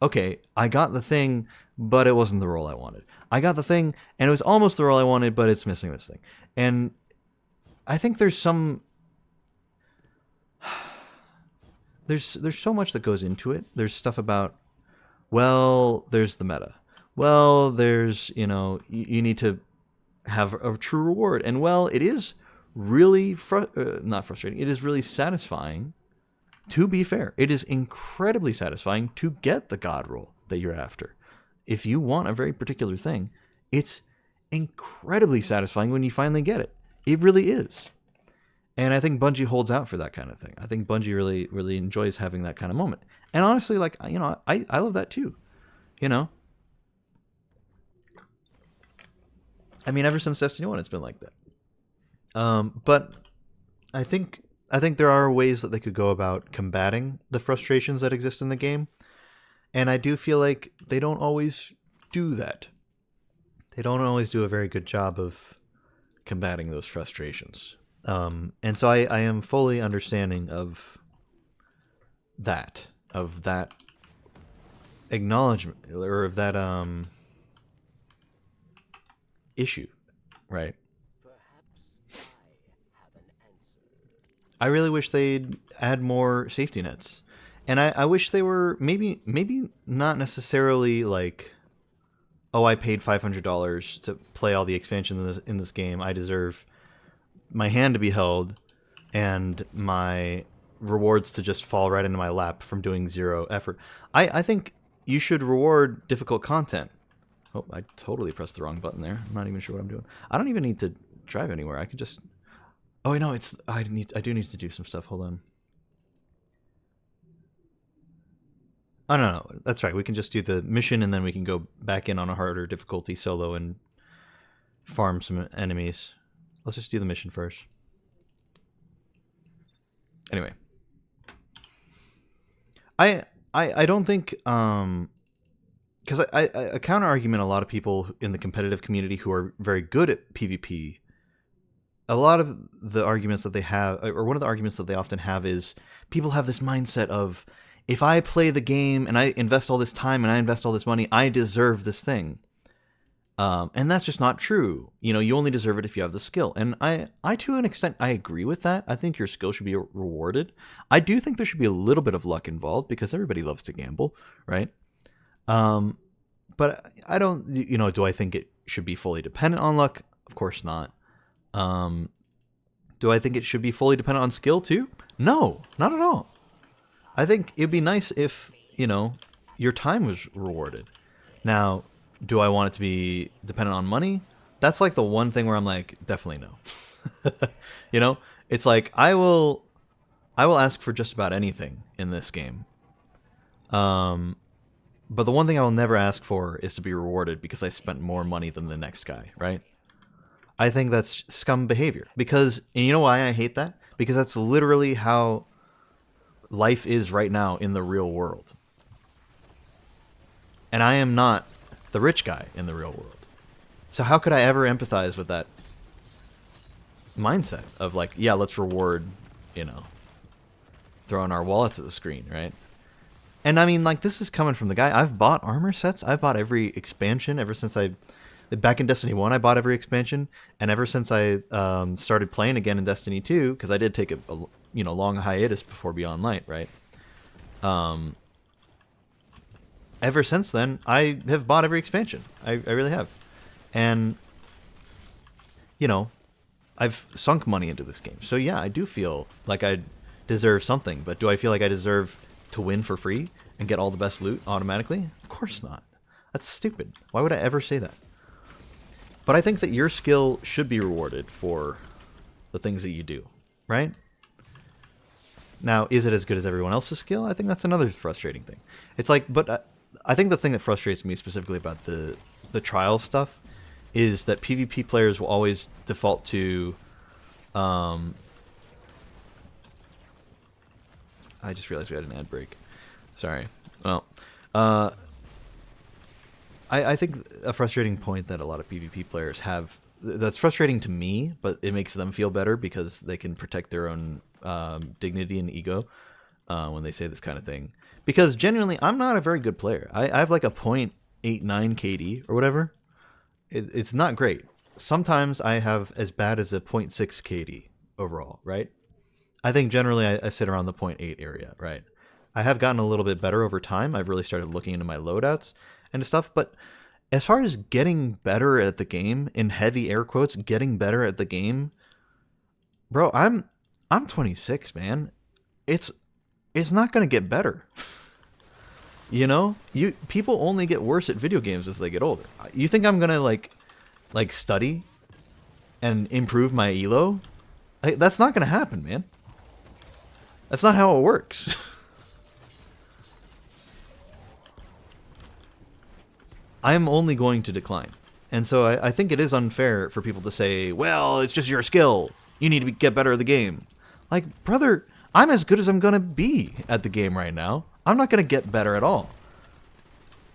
Speaker 1: okay. I got the thing, but it wasn't the role I wanted. I got the thing, and it was almost the role I wanted, but it's missing this thing. And I think there's some. There's so much that goes into it. There's stuff about, well, there's the meta. Well, there's, you need to have a true reward. And well, it is really, not frustrating, it is really satisfying, to be fair. It is incredibly satisfying to get the God roll that you're after. If you want a very particular thing, it's incredibly satisfying when you finally get it. It really is. And I think Bungie holds out for that kind of thing. I think Bungie really, really enjoys having that kind of moment. And honestly, like, I love that too. I mean, ever since Destiny 1, it's been like that. But I think there are ways that they could go about combating the frustrations that exist in the game. And I do feel like they don't always do that. They don't always do a very good job of combating those frustrations. And so I am fully understanding of that acknowledgement, or of that issue, right? I really wish they'd add more safety nets. And I wish they were maybe not necessarily like, oh, I paid $500 to play all the expansions in this game. I deserve my hand to be held and my rewards to just fall right into my lap from doing zero effort. I think you should reward difficult content. Oh, I totally pressed the wrong button there. I'm not even sure what I'm doing. I don't even need to drive anywhere. I could just... Oh, no, I do need to do some stuff. Hold on. Oh, no. That's right. We can just do the mission and then we can go back in on a harder difficulty solo and farm some enemies. Let's just do the mission first. Anyway. I don't think because I counter argument a lot of people in the competitive community who are very good at PvP. A lot of the arguments that they have, or one of the arguments that they often have, is people have this mindset of, if I play the game and I invest all this time and I invest all this money, I deserve this thing. And that's just not true. You know, you only deserve it if you have the skill. And I to an extent, I agree with that. I think your skill should be rewarded. I do think there should be a little bit of luck involved because everybody loves to gamble, right? But I don't, you know, do I think it should be fully dependent on luck? Of course not. Do I think it should be fully dependent on skill too? No, not at all. I think it'd be nice if, you know, your time was rewarded. Now, do I want it to be dependent on money? That's like the one thing where I'm like, definitely no. You know, it's like I will ask for just about anything in this game. But the one thing I will never ask for is to be rewarded because I spent more money than the next guy, right? I think that's scum behavior. Because, and you know why I hate that? Because that's literally how life is right now in the real world. And I am not the rich guy in the real world. So how could I ever empathize with that mindset of like, yeah, let's reward, you know, throwing our wallets at the screen, right? And I mean, like, this is coming from the guy. I've bought armor sets. I've bought every expansion ever since back in Destiny 1, I bought every expansion. And ever since I started playing again in Destiny 2, because I did take a you know, long hiatus before Beyond Light, right? Ever since then, I have bought every expansion. I really have. And, you know, I've sunk money into this game. So yeah, I do feel like I deserve something. But do I feel like I deserve to win for free and get all the best loot automatically? Of course not. That's stupid. Why would I ever say that? But I think that your skill should be rewarded for the things that you do, right? Now, is it as good as everyone else's skill? I think that's another frustrating thing. It's like, but I think the thing that frustrates me specifically about the trial stuff is that PvP players will always default to, I just realized we had an ad break. Sorry. Well, I think a frustrating point that a lot of PvP players have, that's frustrating to me, but it makes them feel better because they can protect their own dignity and ego when they say this kind of thing. Because genuinely, I'm not a very good player. I have like a 0.89 KD or whatever. It's not great. Sometimes I have as bad as a 0.6 KD overall, right? I think generally I sit around the 0.8 area, right? I have gotten a little bit better over time. I've really started looking into my loadouts and stuff. But as far as getting better at the game, in heavy air quotes, getting better at the game, bro, I'm 26, man. It's not gonna get better. You know, people only get worse at video games as they get older. You think I'm gonna like study and improve my elo? That's not gonna happen, man. That's not how it works. I'm only going to decline. And so I think it is unfair for people to say, well, it's just your skill. You need to get better at the game. Like, brother, I'm as good as I'm going to be at the game right now. I'm not going to get better at all.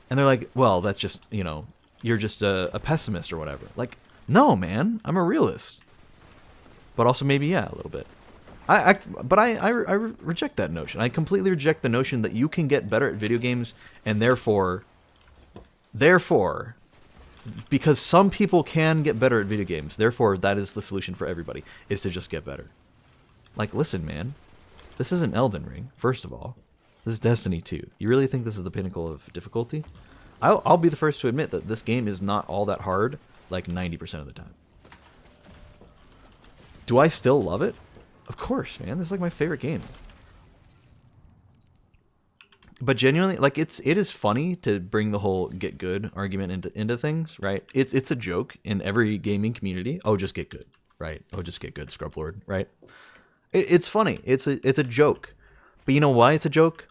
Speaker 1: And they're like, well, that's just, you know, you're just a pessimist or whatever. Like, no, man, I'm a realist. But also maybe, yeah, a little bit. But I reject that notion. I completely reject the notion that you can get better at video games and therefore, because some people can get better at video games, therefore that is the solution for everybody, is to just get better. Like, listen, man, this isn't Elden Ring, first of all. This is Destiny 2. You really think this is the pinnacle of difficulty? I'll be the first to admit that this game is not all that hard, like 90% of the time. Do I still love it? Of course, man. This is like my favorite game. But genuinely, like, it is funny to bring the whole get good argument into things, right? It's a joke in every gaming community. Oh, just get good, right? Oh, just get good, Scrub Lord, right? It's funny. It's a joke. But you know why it's a joke?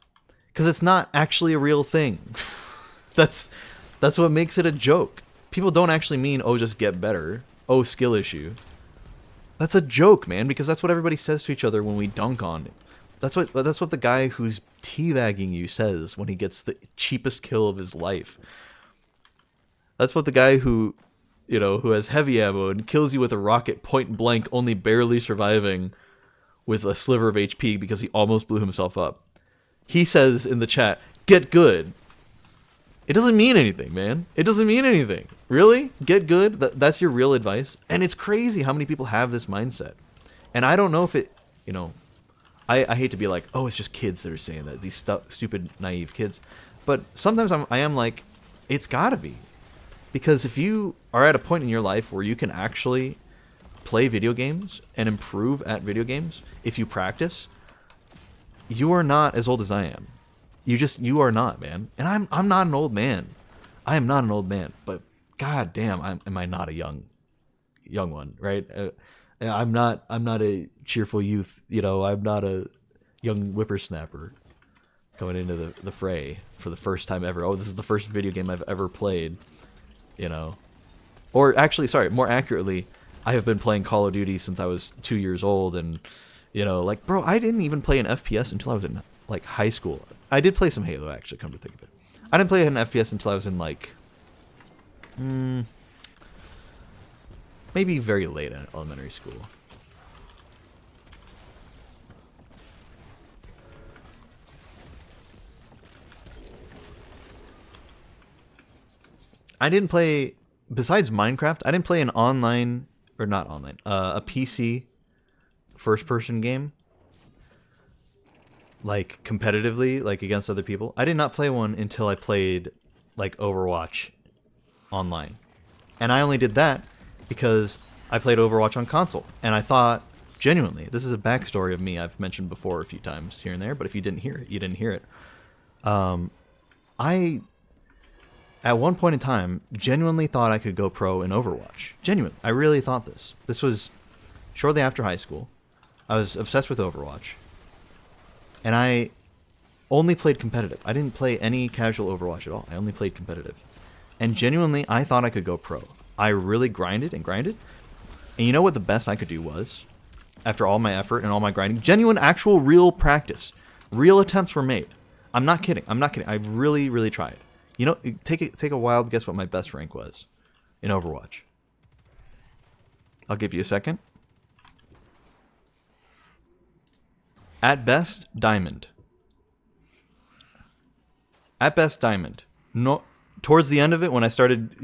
Speaker 1: because it's not actually a real thing. that's what makes it a joke. People don't actually mean, oh, just get better. Oh, skill issue. That's a joke, man, because that's what everybody says to each other when we dunk on it. That's what the guy who's teabagging you says when he gets the cheapest kill of his life. That's what the guy who, who has heavy ammo and kills you with a rocket point blank, only barely surviving with a sliver of HP because he almost blew himself up. He says in the chat, get good. It doesn't mean anything, man. It doesn't mean anything. Really? Get good? That's your real advice? And it's crazy how many people have this mindset. And I don't know if it, I hate to be like, oh, it's just kids that are saying that. These stupid, naive kids. But sometimes I am like, it's gotta be. Because if you are at a point in your life where you can actually play video games and improve at video games, if you practice, you are not as old as I am. You are not, man. And I'm not an old man. I am not an old man. But god damn, am I not a young one, right? I'm not a cheerful youth. I'm not a young whippersnapper coming into the fray for the first time ever. Oh, this is the first video game I've ever played. Or actually, sorry, more accurately, I have been playing Call of Duty since I was 2 years old, and like, bro, I didn't even play an FPS until I was in like high school. I did play some Halo, actually, come to think of it. I didn't play an FPS until I was in like maybe very late in elementary school. I didn't play, besides Minecraft, I didn't play an online, or not online, a PC first-person game, like competitively, like against other people. I did not play one until I played like Overwatch online. And I only did that because I played Overwatch on console. And I thought, genuinely, this is a backstory of me I've mentioned before a few times here and there, but if you didn't hear it, you didn't hear it. I, at one point in time, genuinely thought I could go pro in Overwatch. Genuine. I really thought this. This was shortly after high school. I was obsessed with Overwatch. And I only played competitive. I didn't play any casual Overwatch at all. I only played competitive. And genuinely, I thought I could go pro. I really grinded and grinded. And you know what the best I could do was? After all my effort and all my grinding, genuine, actual, real practice. Real attempts were made. I'm not kidding. I'm not kidding. I've really, really tried. Take a wild guess what my best rank was in Overwatch. I'll give you a second. At best, Diamond. At best, Diamond. No, towards the end of it, when I started,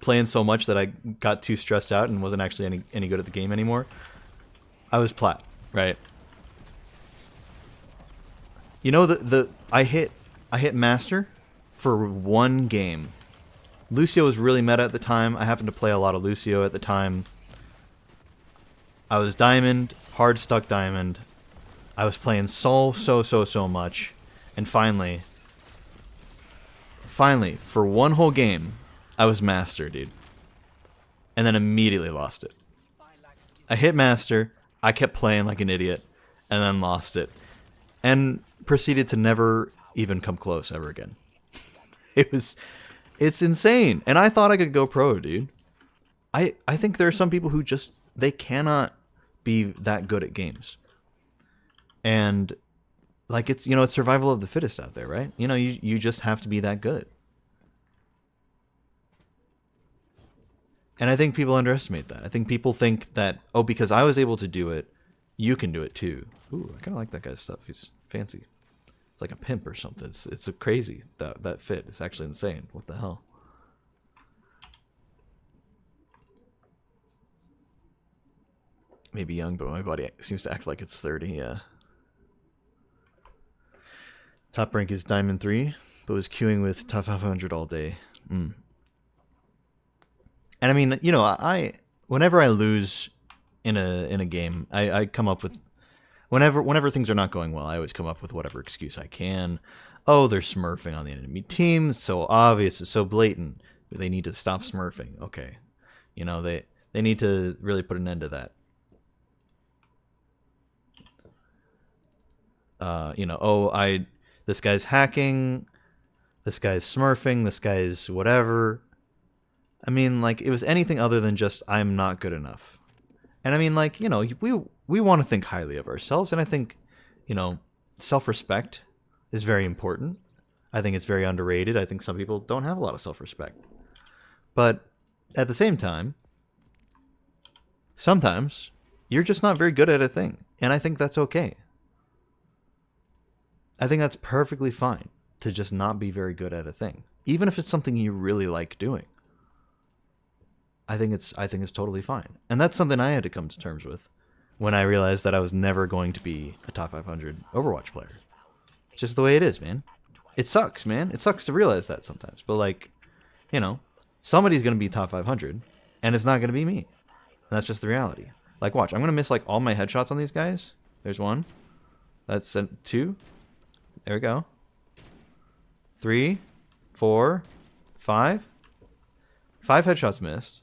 Speaker 1: playing so much that I got too stressed out and wasn't actually any good at the game anymore, I was plat, right? I hit Master for one game. Lucio was really meta at the time. I happened to play a lot of Lucio at the time. I was Diamond, hard stuck Diamond. I was playing so much, and finally, for one whole game, I was Master, dude. And then immediately lost it. I hit Master, I kept playing like an idiot, and then lost it. And proceeded to never even come close ever again. It's insane. And I thought I could go pro, dude. I think there are some people who just, they cannot be that good at games. And like, it's survival of the fittest out there, right? You just have to be that good. And I think people underestimate that. I think people think that, oh, because I was able to do it, you can do it too. Ooh, I kind of like that guy's stuff. He's fancy. It's like a pimp or something. It's a crazy, that fit. It's actually insane. What the hell? Maybe young, but my body seems to act like it's 30, yeah. Top rank is Diamond 3, but was queuing with top 500 all day. And I mean, whenever I lose in a game, I come up with, whenever things are not going well, I always come up with whatever excuse I can. Oh, they're smurfing on the enemy team. It's so obvious. It's so blatant. They need to stop smurfing. Okay. They need to really put an end to that. This guy's hacking. This guy's smurfing. This guy's whatever. I mean, like, it was anything other than just, I'm not good enough. And I mean, like, you know, we want to think highly of ourselves. And I think, you know, self-respect is very important. I think it's very underrated. I think some people don't have a lot of self-respect. But at the same time, sometimes you're just not very good at a thing. And I think that's okay. I think that's perfectly fine to just not be very good at a thing. Even if it's something you really like doing. I think it's totally fine. And that's something I had to come to terms with when I realized that I was never going to be a top 500 Overwatch player. It's just the way it is, man. It sucks, man. It sucks to realize that sometimes. But, like, you know, somebody's going to be top 500, and it's not going to be me. And that's just the reality. Like, watch. I'm going to miss, like, all my headshots on these guys. There's one. That's 2. There we go. 3, 4, 5. 5 headshots missed.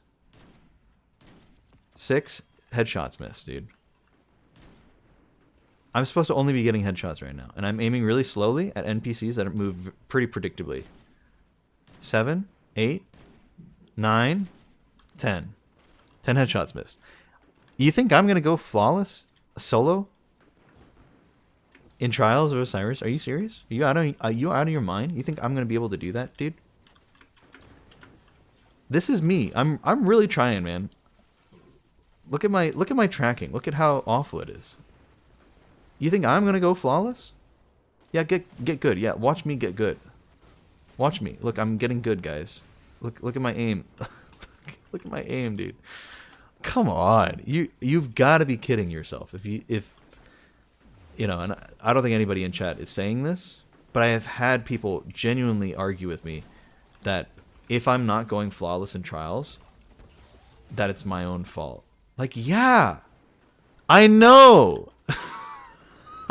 Speaker 1: 6 headshots missed, dude. I'm supposed to only be getting headshots right now. And I'm aiming really slowly at NPCs that move pretty predictably. 7, 8, 9, 10. 10 headshots missed. You think I'm going to go flawless solo in Trials of Osiris? Are you serious? Are you out of your mind? You think I'm going to be able to do that, dude? This is me. I'm really trying, man. Look at my tracking. Look at how awful it is. You think I'm gonna go flawless? Yeah, get good. Yeah, watch me get good. Watch me. Look, I'm getting good, guys. Look at my aim. Look at my aim, dude. Come on. You've got to be kidding yourself. If you know, and I don't think anybody in chat is saying this, but I have had people genuinely argue with me that if I'm not going flawless in Trials, that it's my own fault. Like, yeah, I know.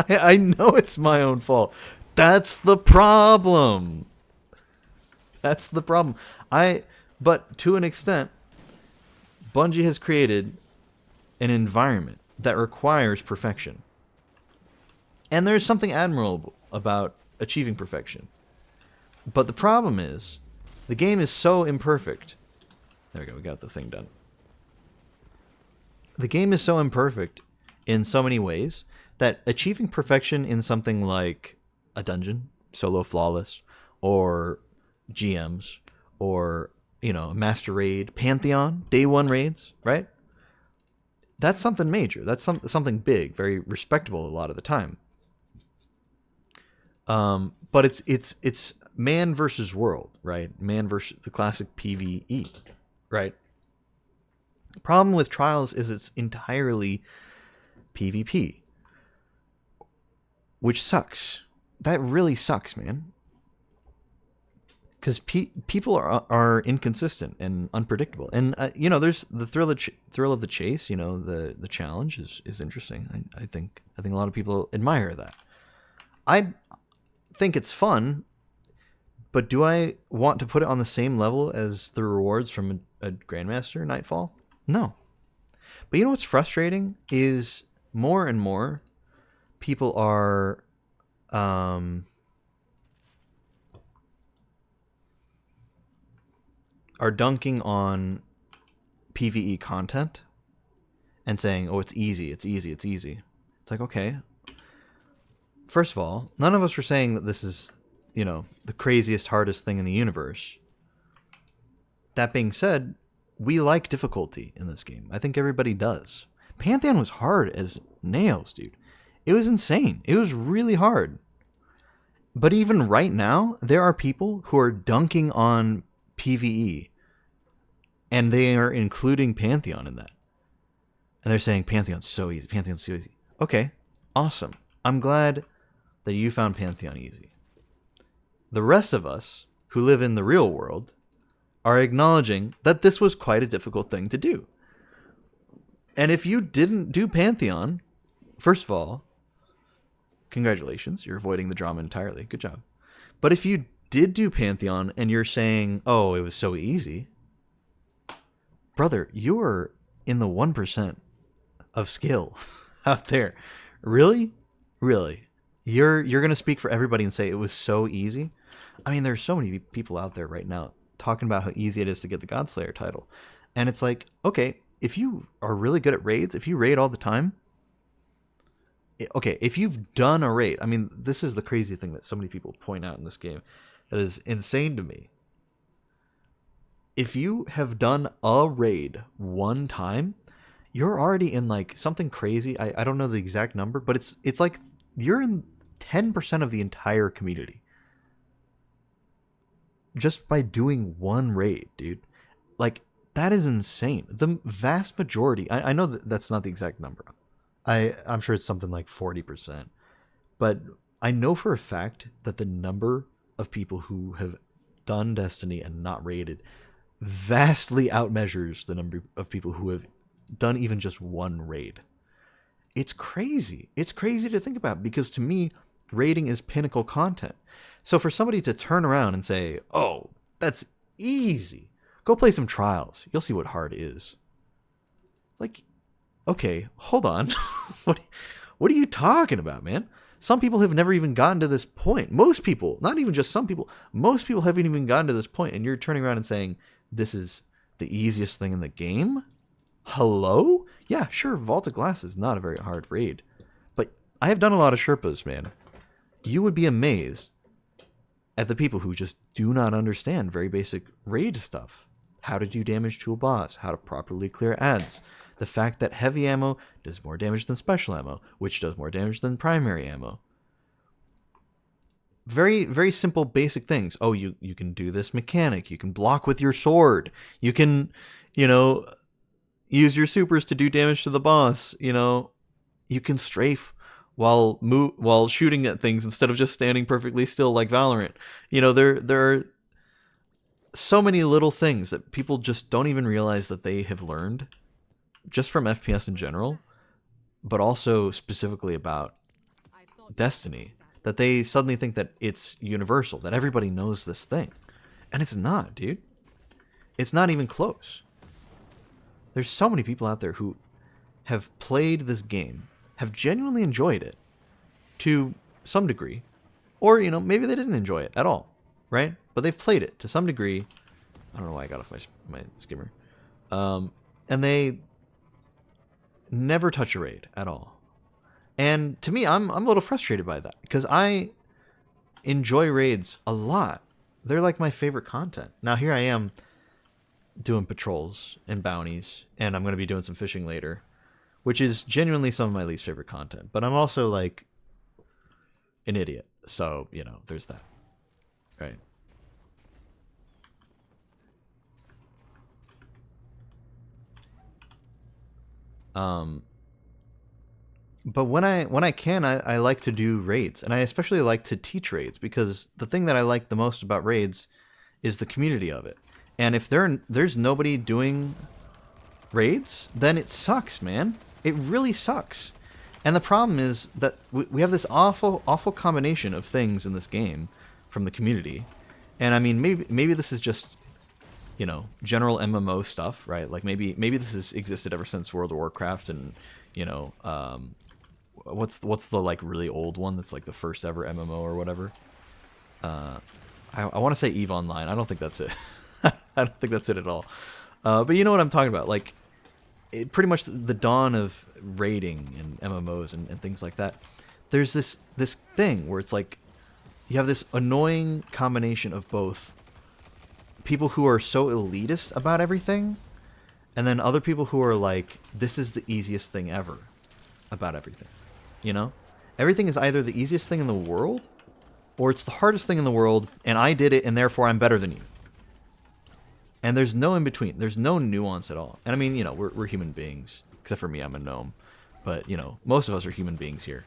Speaker 1: I know it's my own fault. That's the problem. That's the problem. But to an extent, Bungie has created an environment that requires perfection. And there's something admirable about achieving perfection. But the problem is, the game is so imperfect. There we go, we got the thing done. The game is so imperfect in so many ways that achieving perfection in something like a dungeon, solo flawless, or GMs, or, you know, Master Raid, Pantheon, Day 1 raids, right? That's something major. That's something big, very respectable a lot of the time. But it's man versus world, right? Man versus the classic PvE, right? The problem with Trials is it's entirely PvP, which sucks. That really sucks, man. Because people are inconsistent and unpredictable, and you know, there's the thrill of the chase. You know, the challenge is interesting. I think a lot of people admire that. I think it's fun, but do I want to put it on the same level as the rewards from a Grandmaster Nightfall? No. But you know what's frustrating is more and more people are dunking on PvE content and saying, oh, it's easy, it's easy, it's easy. It's like, okay. First of all, none of us are saying that this is, you know, the craziest, hardest thing in the universe. That being said, we like difficulty in this game. I think everybody does. Pantheon was hard as nails, dude. It was insane. It was really hard. But even right now, there are people who are dunking on PvE. And they are including Pantheon in that. And they're saying, Pantheon's so easy. Pantheon's so easy. Okay, awesome. I'm glad that you found Pantheon easy. The rest of us, who live in the real world, are acknowledging that this was quite a difficult thing to do. And if you didn't do Pantheon, first of all, congratulations, you're avoiding the drama entirely. Good job. But if you did do Pantheon and you're saying, oh, it was so easy, brother, you are in the 1% of skill out there. Really? Really? You're gonna speak for everybody and say it was so easy. I mean, there's so many people out there right now talking about how easy it is to get the Godslayer title, and it's like, okay, if you are really good at raids, if you raid all the time, okay, if you've done a raid, I mean, this is the crazy thing that so many people point out in this game that is insane to me. If you have done a raid one time, you're already in like something crazy. I don't know the exact number, but it's like you're in 10% of the entire community just by doing one raid, dude. Like, that is insane. The vast majority, I know that's not the exact number. I'm sure it's something like 40%. But I know for a fact that the number of people who have done Destiny and not raided vastly outmeasures the number of people who have done even just one raid. It's crazy. It's crazy to think about, because to me, raiding is pinnacle content. So for somebody to turn around and say, oh, that's easy, go play some trials, you'll see what hard is. It's like, okay, hold on. what are you talking about, man? Some people have never even gotten to this point. Most people, not even just some people, most people haven't even gotten to this point, and you're turning around and saying, this is the easiest thing in the game? Hello? Yeah, sure, Vault of Glass is not a very hard raid. But I have done a lot of Sherpas, man. You would be amazed at the people who just do not understand very basic raid stuff. How to do damage to a boss, how to properly clear ads, the fact that heavy ammo does more damage than special ammo, which does more damage than primary ammo. Very, very simple, basic things. Oh, you can do this mechanic. You can block with your sword. You can, use your supers to do damage to the boss. You can strafe while shooting at things instead of just standing perfectly still like Valorant. There are so many little things that people just don't even realize that they have learned just from FPS in general, but also specifically about Destiny, that they suddenly think that it's universal, that everybody knows this thing. And it's not, dude. It's not even close. There's so many people out there who have played this game, have genuinely enjoyed it to some degree, or, maybe they didn't enjoy it at all, right? But they've played it to some degree. I don't know why I got off my skimmer. And they never touch a raid at all. And to me, I'm a little frustrated by that, because I enjoy raids a lot. They're like my favorite content. Now here I am doing patrols and bounties, and I'm going to be doing some fishing later, which is genuinely some of my least favorite content. But I'm also like an idiot, so there's that, right? But when I can, I like to do raids, and I especially like to teach raids, because the thing that I like the most about raids is the community of it. And if there's nobody doing raids, then it sucks, man. It really sucks. And the problem is that we have this awful combination of things in this game from the community. And I mean, maybe this is just, general MMO stuff, right? Like maybe this has existed ever since World of Warcraft, and what's the like really old one that's like the first ever MMO or whatever. I want to say EVE Online. I don't think that's it. I don't think that's it at all. But you know what I'm talking about. Like, pretty much the dawn of raiding and MMOs and things like that. There's this thing where it's like you have this annoying combination of both people who are so elitist about everything, and then other people who are like, this is the easiest thing ever about everything. Everything is either the easiest thing in the world, or it's the hardest thing in the world, and I did it, and therefore I'm better than you. And there's no in between. There's no nuance at all. And I mean, we're human beings, except for me, I'm a gnome. But most of us are human beings here.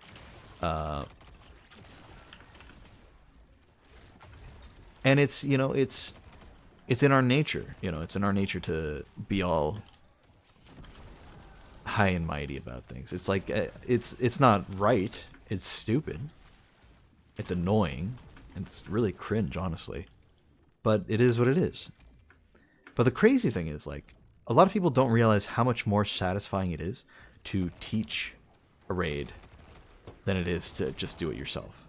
Speaker 1: And it's it's in our nature. It's in our nature to be all high and mighty about things. It's like it's not right. It's stupid. It's annoying, and it's really cringe, honestly. But it is what it is. But the crazy thing is, like, a lot of people don't realize how much more satisfying it is to teach a raid than it is to just do it yourself.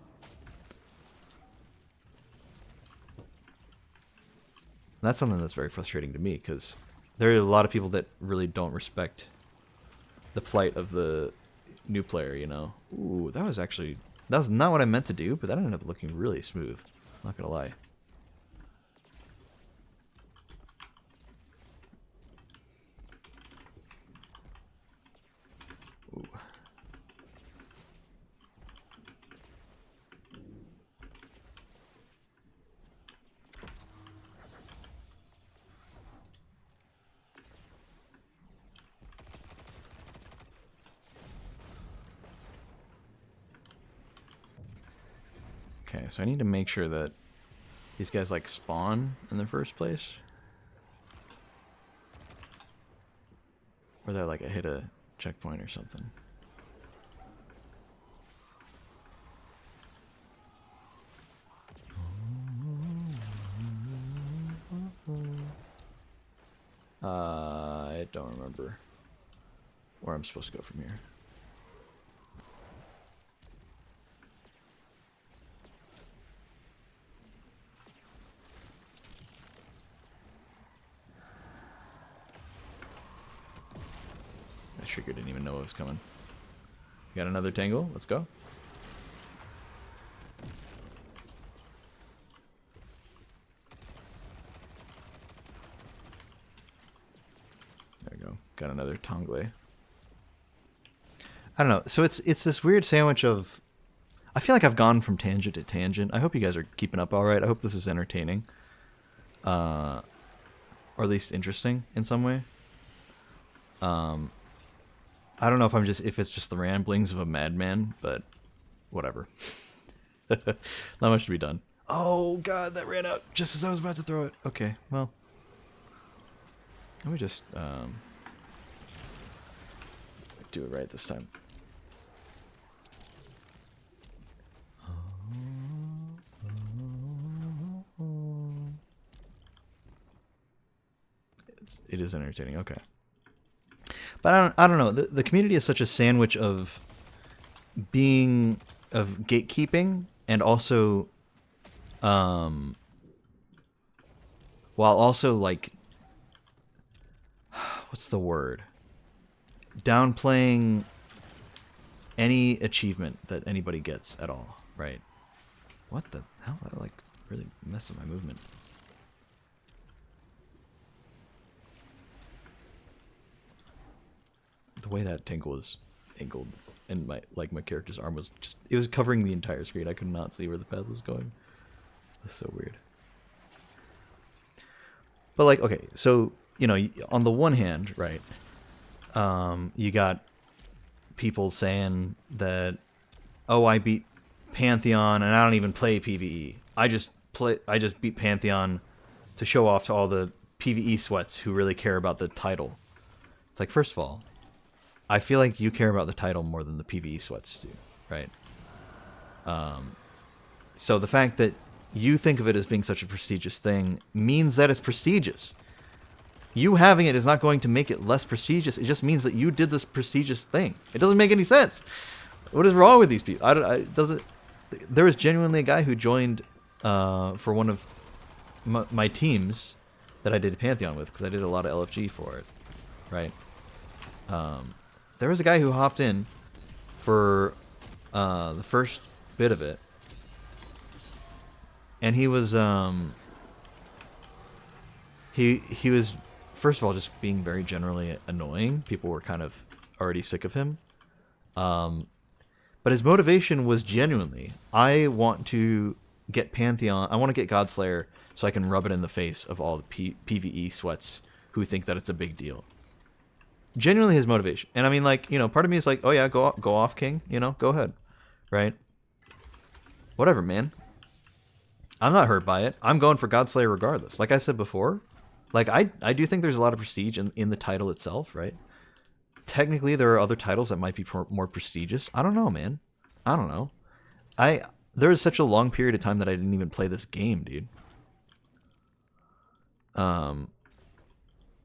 Speaker 1: And that's something that's very frustrating to me, because there are a lot of people that really don't respect the plight of the new player, you know? Ooh, that was not what I meant to do, but that ended up looking really smooth. Not gonna lie. Ooh. Okay, so I need to make sure that these guys like spawn in the first place. Or that like I hit a checkpoint or something. I don't remember where I'm supposed to go from here. That trigger didn't even know it was coming. Got another tangle. Let's go. There we go. Got another tangle. I don't know. So it's this weird sandwich of... I feel like I've gone from tangent to tangent. I hope you guys are keeping up all right. I hope this is entertaining. Or at least interesting in some way. I don't know if it's just the ramblings of a madman, but whatever. Not much to be done. Oh god, that ran out just as I was about to throw it. Okay, well. Let me just do it right this time. It is entertaining. Okay. But I don't know. The community is such a sandwich of gatekeeping and also while also like what's the word? Downplaying any achievement that anybody gets at all, right? What the hell? That like really messed up my movement. The way that tangle was angled and my character's arm was just, it was covering the entire screen. I could not see where the path was going. That's so weird. But like, okay, so, you know, on the one hand, right, you got people saying that, oh, I beat Pantheon and I don't even play PvE. I just beat Pantheon to show off to all the PvE sweats who really care about the title. It's like, first of all, I feel like you care about the title more than the PvE sweats do, right? So the fact that you think of it as being such a prestigious thing means that it's prestigious. You having it is not going to make it less prestigious. It just means that you did this prestigious thing. It doesn't make any sense. What is wrong with these people? There was genuinely a guy who joined for one of my teams that I did Pantheon with, because I did a lot of LFG for it, right? There was a guy who hopped in for the first bit of it, and he was he was first of all just being very generally annoying. People were kind of already sick of him, but his motivation was genuinely, I want to get Pantheon, I want to get Godslayer so I can rub it in the face of all the PvE sweats who think that it's a big deal. Genuinely his motivation. And I mean, like, you know, part of me is like, oh yeah, go off, King. You know, go ahead. Right? Whatever, man. I'm not hurt by it. I'm going for Godslayer regardless. Like I said before, like, I do think there's a lot of prestige in the title itself, right? Technically, there are other titles that might be more prestigious. I don't know, man. I don't know. There was such a long period of time that I didn't even play this game, dude.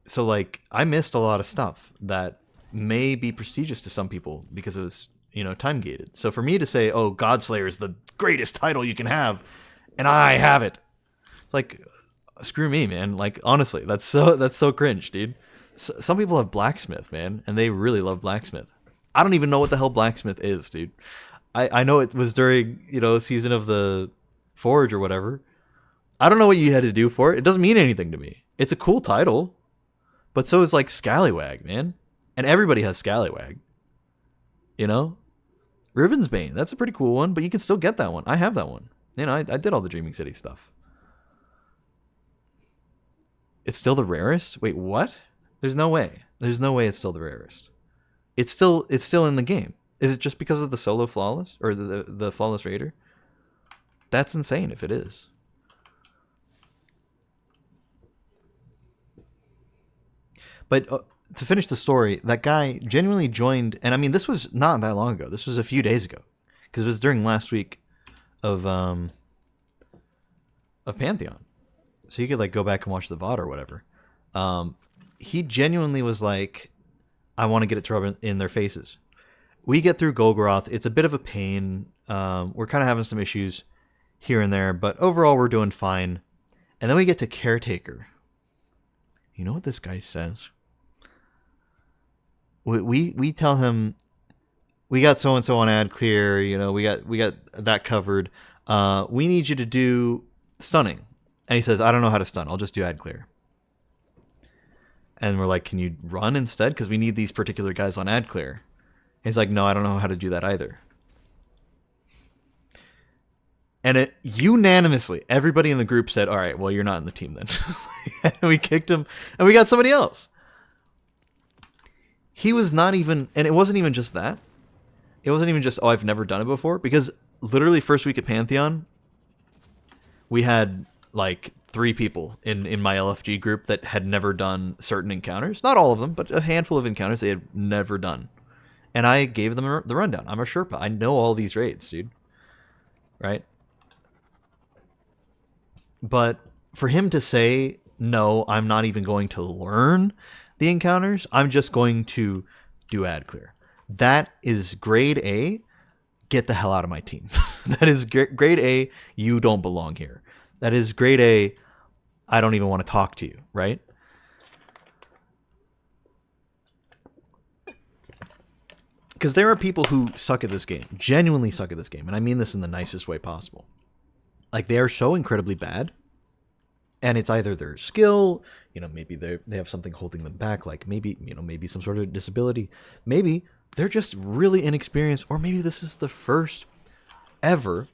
Speaker 1: So, like, I missed a lot of stuff that may be prestigious to some people because it was you know, time gated. So for me to say, oh, Godslayer is the greatest title you can have, and I have it, it's like, screw me, man. Like, honestly, that's so cringe, dude. Some people have Blacksmith, man, and they really love Blacksmith. I don't even know what the hell Blacksmith is, dude. I know it was during, you know, season of the Forge or whatever. I don't know what you had to do for it. It doesn't mean anything to me. It's a cool title, but so is like Scallywag, man. And everybody has Scallywag. You know? Rivensbane, that's a pretty cool one, but you can still get that one. I have that one. You know, I did all the Dreaming City stuff. It's still the rarest? Wait, what? There's no way. There's no way it's still the rarest. It's still in the game. Is it just because of the solo flawless or the flawless raider? That's insane if it is. But to finish the story, that guy genuinely joined, and I mean, this was not that long ago. This was a few days ago, because it was during last week of Pantheon, so you could like go back and watch the VOD or whatever. He genuinely was like, "I want to get it to rub in their faces." We get through Golgoroth. It's a bit of a pain. We're kind of having some issues here and there, but overall we're doing fine. And then we get to Caretaker. You know what this guy says? We tell him we got so and so on ad clear. You know, we got that covered. We need you to do stunning. And he says, I don't know how to stun. I'll just do ad clear. And we're like, can you run instead? Because we need these particular guys on ad clear. He's like, no, I don't know how to do that either. And it unanimously, everybody in the group said, all right, well, you're not in the team then. And we kicked him, and we got somebody else. He was not even, and it wasn't even just that. It wasn't even just, oh, I've never done it before. Because literally first week at Pantheon, we had like 3 people in my LFG group that had never done certain encounters. Not all of them, but a handful of encounters they had never done. And I gave them the rundown. I'm a Sherpa. I know all these raids, dude. Right? But for him to say, no, I'm not even going to learn the encounters. I'm just going to do ad clear. That is grade A. Get the hell out of my team. That is grade A. You don't belong here. That is grade A. I don't even want to talk to you, right? Because there are people who suck at this game, genuinely suck at this game, and I mean this in the nicest way possible. Like, they are so incredibly bad, and it's either their skill, you know, maybe they have something holding them back, like maybe, you know, maybe some sort of disability, maybe they're just really inexperienced, or maybe this is the first ever,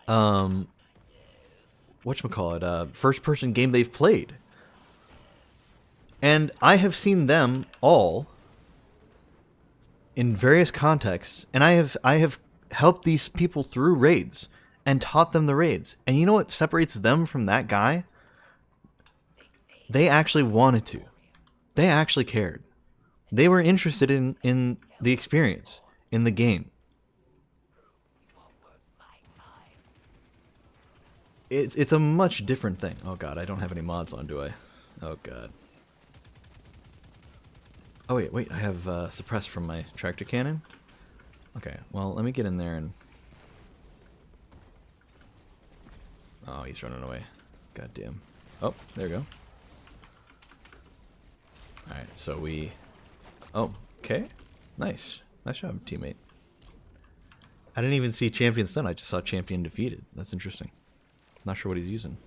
Speaker 1: whatchamacallit, first-person game they've played. And I have seen them all in various contexts, and I have helped these people through raids and taught them the raids. And you know what separates them from that guy? They actually wanted to. They actually cared. They were interested in the experience, in the game. It's a much different thing. Oh god, I don't have any mods on, do I? Oh god. Oh wait, I have suppressed from my tractor cannon. Okay, well, let me get in there and... Oh, he's running away. God damn. Oh, there we go. Alright, so we... Oh, okay. Nice. Nice job, teammate. I didn't even see champion stun, I just saw champion defeated. That's interesting. Not sure what he's using.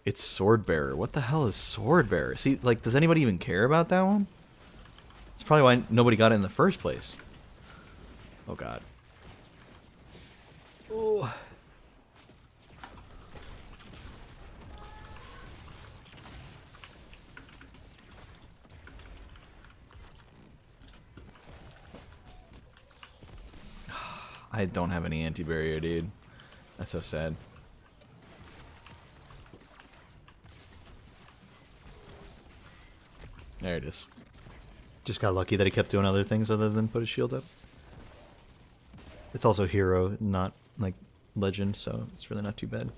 Speaker 1: It's Swordbearer. What the hell is Swordbearer? See, like, does anybody even care about that one? That's probably why nobody got it in the first place. Oh, God. Oh. I don't have any anti-barrier, dude. That's so sad. There it is. Just got lucky that he kept doing other things other than put his shield up. It's also hero, not like legend, so it's really not too bad.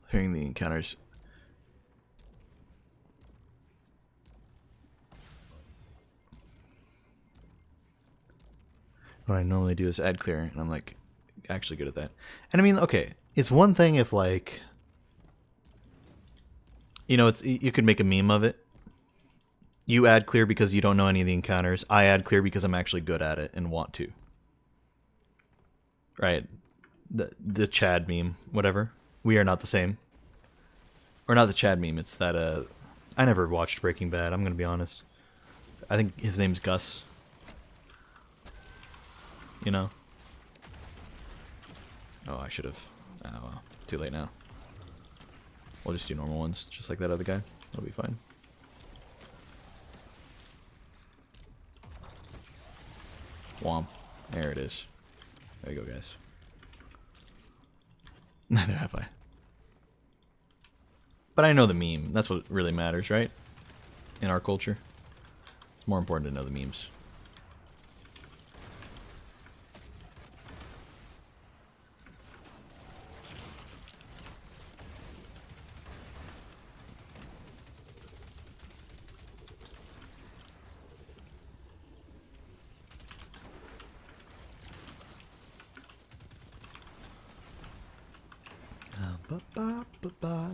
Speaker 1: Hearing the encounters. What I normally do is ad clear, and I'm like actually good at that. And I mean, okay, it's one thing if like, you know, it's you could make a meme of it. You ad clear because you don't know any of the encounters. I ad clear because I'm actually good at it and want to. Right? The Chad meme, whatever. We are not the same. Or not the Chad meme. It's that I never watched Breaking Bad. I'm gonna be honest. I think his name's Gus. You know. Oh, I should have. Oh, well. Too late now. We'll just do normal ones, just like that other guy. That'll be fine. Womp. There it is. There you go, guys. Neither have I. But I know the meme. That's what really matters, right? In our culture. It's more important to know the memes. Ba-ba-ba-ba.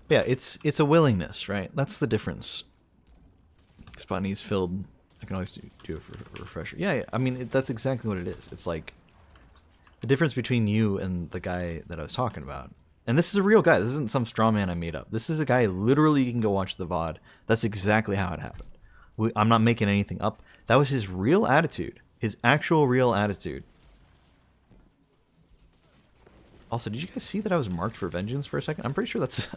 Speaker 1: Yeah, it's a willingness, right? That's the difference. Spot needs filled. I can always do it for a refresher. Yeah, I mean, that's exactly what it is. It's like the difference between you and the guy that I was talking about. And this is a real guy. This isn't some straw man I made up. This is a guy, literally, you can go watch the VOD. That's exactly how it happened. I'm not making anything up. That was his real attitude. His actual real attitude. Also, did you guys see that I was marked for vengeance for a second? I'm pretty sure that's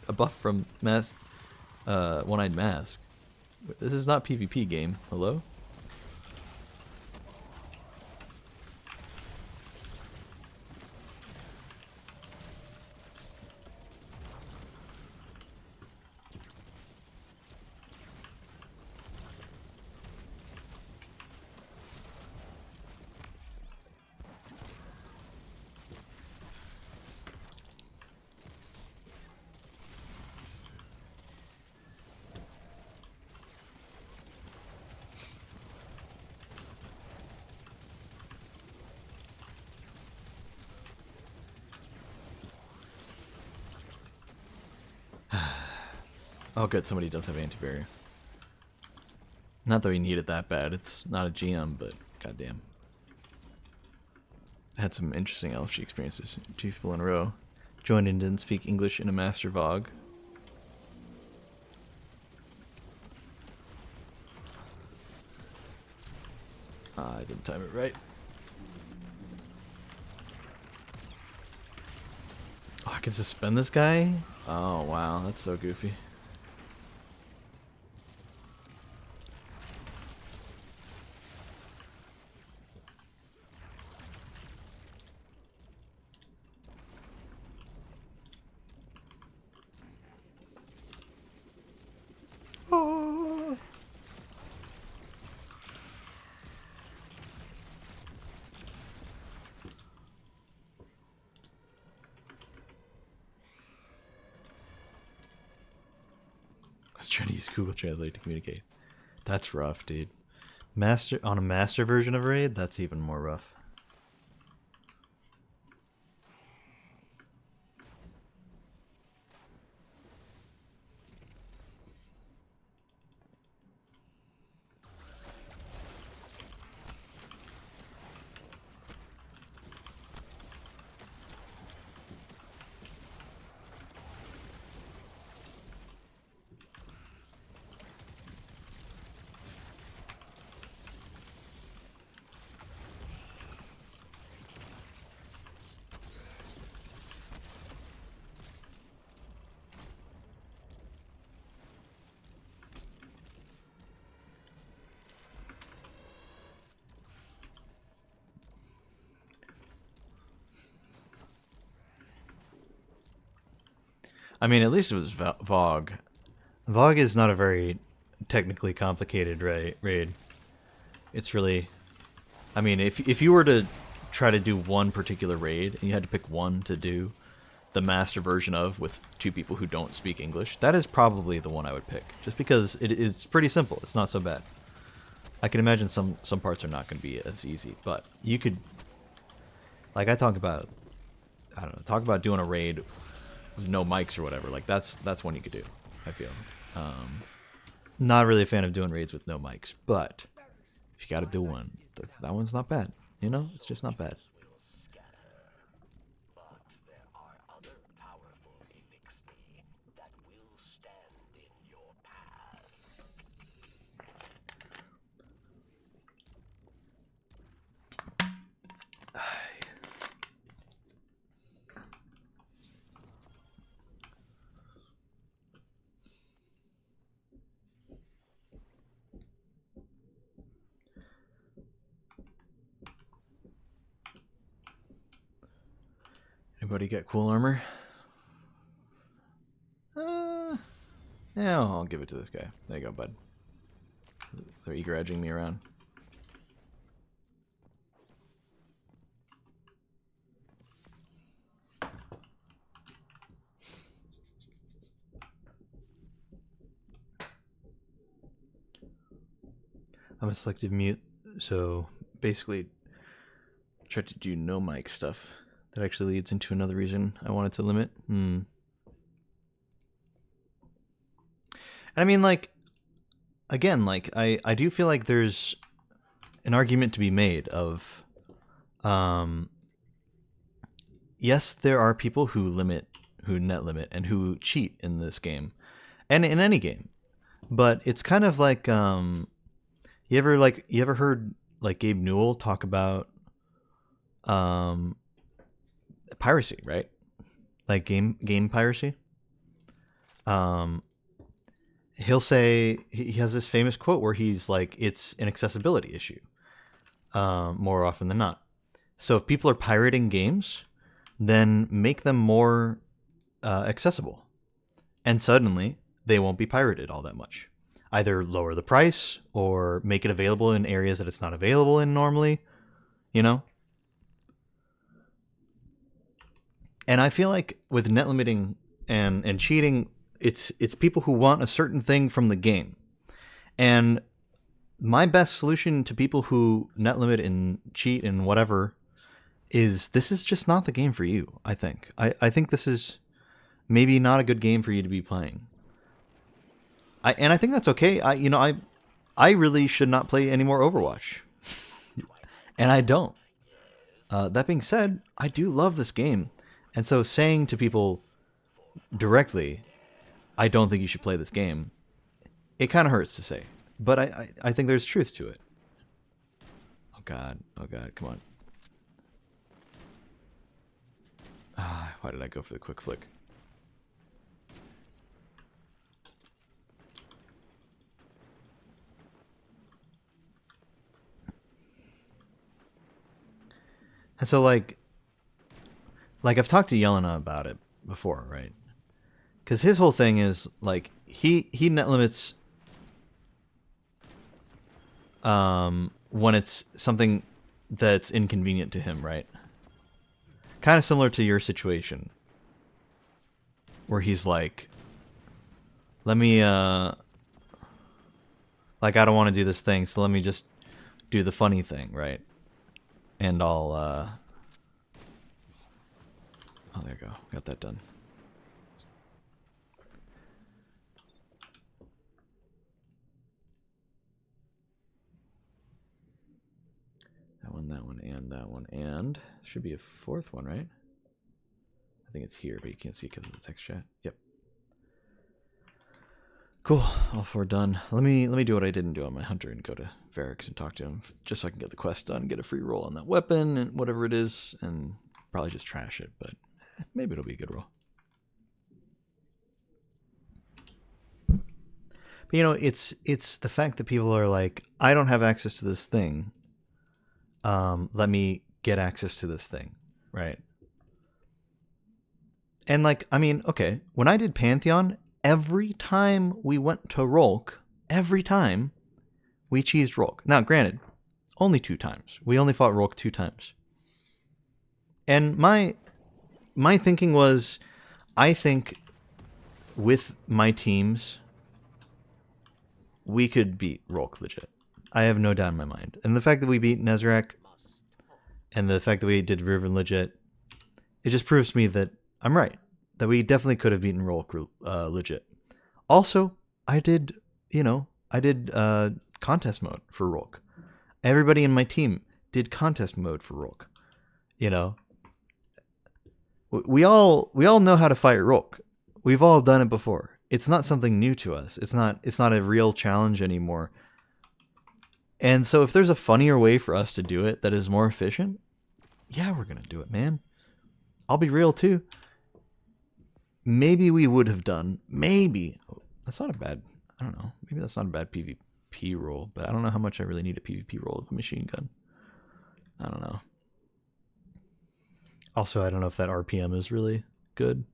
Speaker 1: a buff from One-Eyed Mask. This is not PvP game. Hello? Oh good, somebody does have anti-barrier. Not that we need it that bad. It's not a GM, but goddamn. I had some interesting LFG experiences. 2 people in a row joined and didn't speak English in a master VOG. I didn't time it right. Oh, I can suspend this guy? Oh wow, that's so goofy. Oh. I was trying to use Google Translate to communicate. That's rough, dude. On a master version of Raid, that's even more rough. I mean, at least it was VOG. VOG is not a very technically complicated raid. It's really, I mean, if you were to try to do one particular raid and you had to pick one to do the master version of with two people who don't speak English, that is probably the one I would pick, just because it's pretty simple. It's not so bad. I can imagine some parts are not going to be as easy, but you could, like I talk about, I don't know, talk about doing a raid with no mics or whatever. Like that's one you could do, I feel. Not really a fan of doing raids with no mics, but if you got to do one, that one's not bad. You know, it's just not bad. Anybody get cool armor? Yeah, I'll give it to this guy. There you go, bud. They're eager edging me around. I'm a selective mute, so basically try to do no mic stuff. That actually leads into another reason I wanted to limit. And I mean, like, again, like, I do feel like there's an argument to be made of, yes, there are people who net limit, and who cheat in this game, and in any game. But it's kind of like, you ever heard like Gabe Newell talk about piracy, right? Like game piracy. He'll say, he has this famous quote where he's like, it's an accessibility issue, more often than not. So if people are pirating games, then make them more accessible, and suddenly they won't be pirated all that much. Either lower the price or make it available in areas that it's not available in normally, you know? And I feel like with net limiting and cheating, it's people who want a certain thing from the game. And my best solution to people who net limit and cheat and whatever is, this is just not the game for you, I think. I think this is maybe not a good game for you to be playing. And I think that's okay. I really should not play any more Overwatch. And I don't. That being said, I do love this game. And so saying to people directly, I don't think you should play this game, it kind of hurts to say. But I think there's truth to it. Oh god, come on. Why did I go for the quick flick? And so like I've talked to Yelena about it before, right? Because his whole thing is like he net limits when it's something that's inconvenient to him, right? Kind of similar to your situation, where he's like, let me like, I don't want to do this thing, so let me just do the funny thing, right? And I'll oh, there you go. Got that done. That one, and should be a fourth one, right? I think it's here, but you can't see because of the text chat. Yep. Cool. All four done. Let me do what I didn't do on my hunter and go to Varix and talk to him, just so I can get the quest done, get a free roll on that weapon and whatever it is, and probably just trash it, but maybe it'll be a good roll. But you know, it's the fact that people are like, I don't have access to this thing. Let me get access to this thing, right? And like, I mean, okay, when I did Pantheon, every time we went to Rolk, every time we cheesed Rolk. Now, granted, only 2 times. We only fought Rolk 2 times. And my thinking was, I think with my teams, we could beat Rolk legit. I have no doubt in my mind. And the fact that we beat Nezarek and the fact that we did Riven legit, it just proves to me that I'm right. That we definitely could have beaten Rolk legit. Also, I did contest mode for Rolk. Everybody in my team did contest mode for Rolk. You know, we all know how to fight Rolk. We've all done it before. It's not something new to us. It's not a real challenge anymore. And so if there's a funnier way for us to do it that is more efficient, yeah, we're going to do it, man. I'll be real too. Maybe we would have done, maybe, that's not a bad, I don't know, maybe that's not a bad PvP roll, but I don't know how much I really need a PvP roll of a machine gun. I don't know. Also, I don't know if that RPM is really good.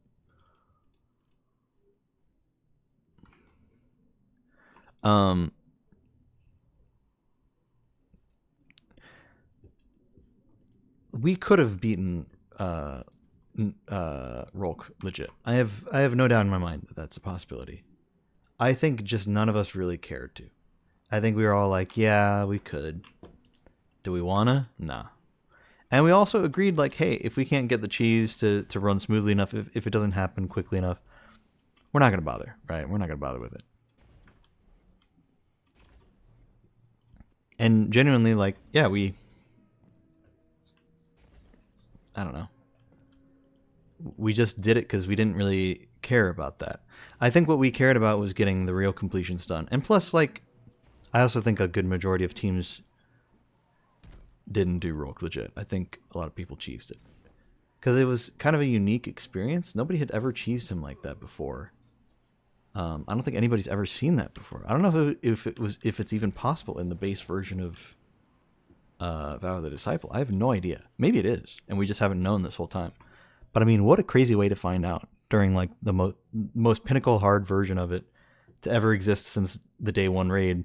Speaker 1: We could have beaten Rolk legit. I have no doubt in my mind that that's a possibility. I think just none of us really cared to. I think we were all like, yeah, we could. Do we wanna? Nah. And we also agreed, like, hey, if we can't get the cheese to run smoothly enough, if it doesn't happen quickly enough, we're not gonna bother, right? We're not gonna bother with it. And genuinely, like, yeah, I don't know. We just did it because we didn't really care about that. I think what we cared about was getting the real completions done. And plus, like, I also think a good majority of teams didn't do Rolk legit. I think a lot of people cheesed it. Because it was kind of a unique experience. Nobody had ever cheesed him like that before. I don't think anybody's ever seen that before. I don't know if it's even possible in the base version of Vow of the Disciple. I have no idea. Maybe it is, and we just haven't known this whole time. But I mean, what a crazy way to find out during like the most pinnacle hard version of it to ever exist since the day 1 raid.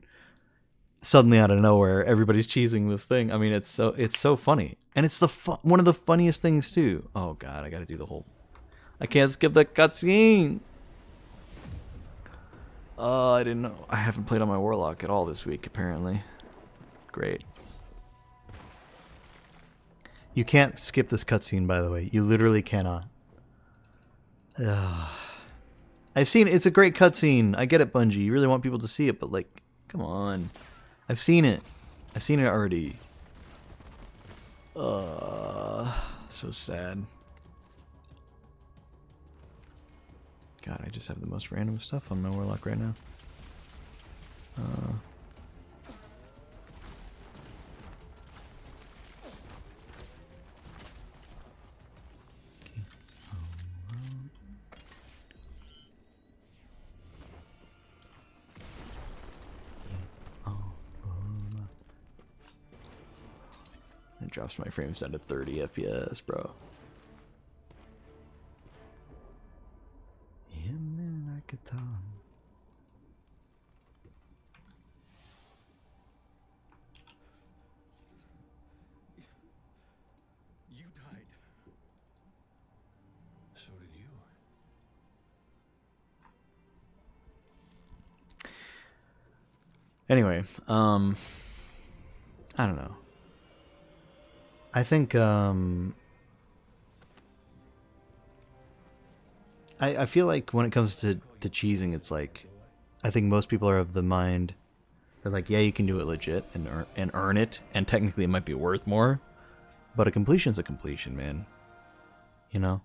Speaker 1: Suddenly out of nowhere, everybody's cheesing this thing. I mean, it's so funny, and it's one of the funniest things too. Oh god, I got to do the whole. I can't skip that cutscene. I didn't know. I haven't played on my Warlock at all this week, apparently. Great. You can't skip this cutscene, by the way. You literally cannot. I've seen it. It's a great cutscene. I get it, Bungie. You really want people to see it, but like, come on. I've seen it. I've seen it already. So sad. God, I just have the most random stuff on my Warlock right now. It drops my frames down to 30 FPS, bro.
Speaker 2: You died. So did you.
Speaker 1: Anyway, I don't know. I think I feel like when it comes to cheesing, it's like I think most people are of the mind that like, yeah, you can do it legit and earn it, and technically it might be worth more, but a completion's a completion, man. You know.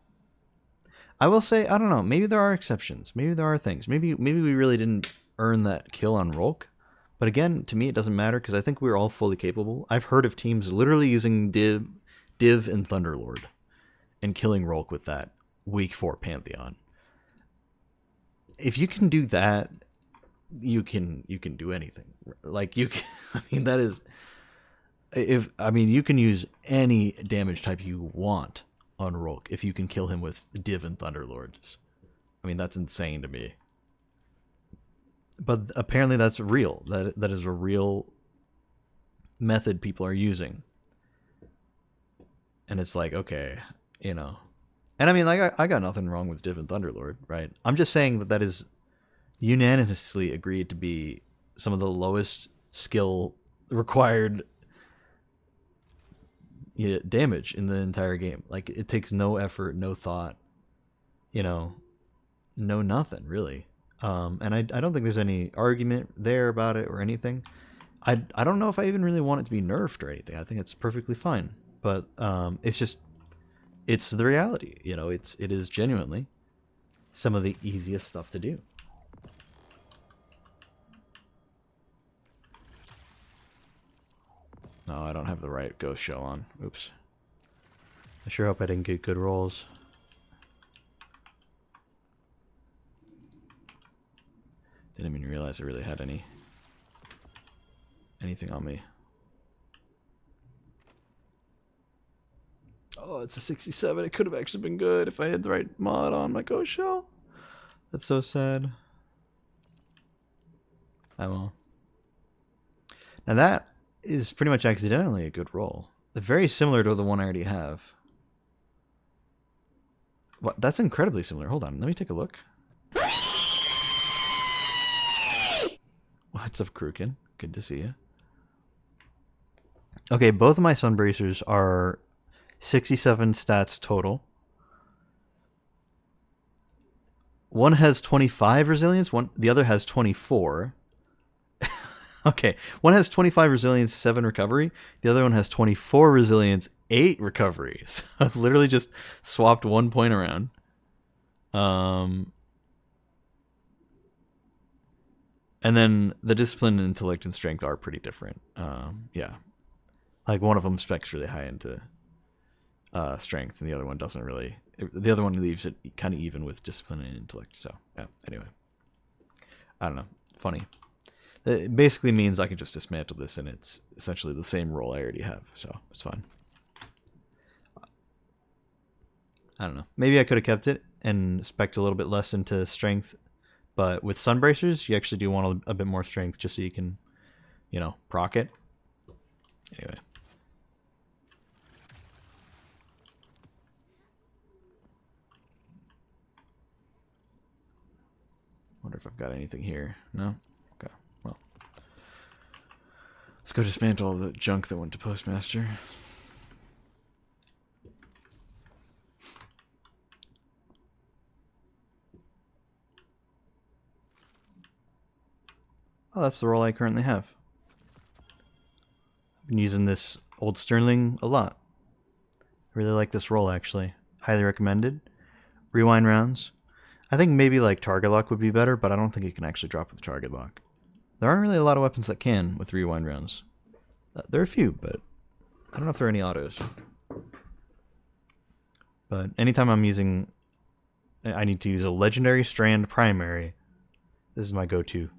Speaker 1: I will say, I don't know, maybe there are exceptions. Maybe there are things. Maybe we really didn't earn that kill on Rolk. But again, to me, it doesn't matter because I think we're all fully capable. I've heard of teams literally using Div and Thunderlord and killing Rolk with that week 4 Pantheon. If you can do that, you can do anything. Like you can, I mean, you can use any damage type you want on Rolk if you can kill him with Div and Thunderlords. I mean, that's insane to me. But apparently that's real. That is a real method people are using. And it's like, okay, you know. And I mean, like, I got nothing wrong with Div and Thunderlord, right? I'm just saying that is unanimously agreed to be some of the lowest skill required damage in the entire game. Like, it takes no effort, no thought, you know, no nothing, really. And I don't think there's any argument there about it or anything. I don't know if I even really want it to be nerfed or anything. I think it's perfectly fine. But it's just, it's the reality, you know. It is genuinely some of the easiest stuff to do. No, I don't have the right ghost shell on. Oops. I sure hope I didn't get good rolls. Didn't even realize I really had anything on me. Oh, it's a 67. It could have actually been good if I had the right mod on my ghost shell. That's so sad. I will. Now that is pretty much accidentally a good roll. Very similar to the one I already have. What? That's incredibly similar. Hold on, let me take a look. What's up, Kruken? Good to see you. Okay, both of my Sunbracers are 67 stats total. One has 25 resilience, the other has 24. Okay, one has 25 resilience, 7 recovery. The other one has 24 resilience, 8 recovery. So I've literally just swapped 1 point around. And then the discipline, intellect, and strength are pretty different. Yeah. Like, one of them specs really high into strength, and the other one doesn't really. The other one leaves it kind of even with discipline and intellect. So, yeah, anyway. I don't know. Funny. It basically means I can just dismantle this, and it's essentially the same roll I already have. So, it's fine. I don't know. Maybe I could have kept it and spec'd a little bit less into strength. But with Sunbracers, you actually do want a bit more strength just so you can, you know, proc it. Anyway. Wonder if I've got anything here. No? Okay. Well. Let's go dismantle all the junk that went to Postmaster. Oh, that's the roll I currently have. I've been using this old Sterling a lot. I really like this roll, actually. Highly recommended. Rewind rounds. I think maybe like target lock would be better, but I don't think it can actually drop with target lock. There aren't really a lot of weapons that can with rewind rounds. There are a few, but I don't know if there are any autos. But anytime I'm using... I need to use a legendary strand primary. This is my go-to.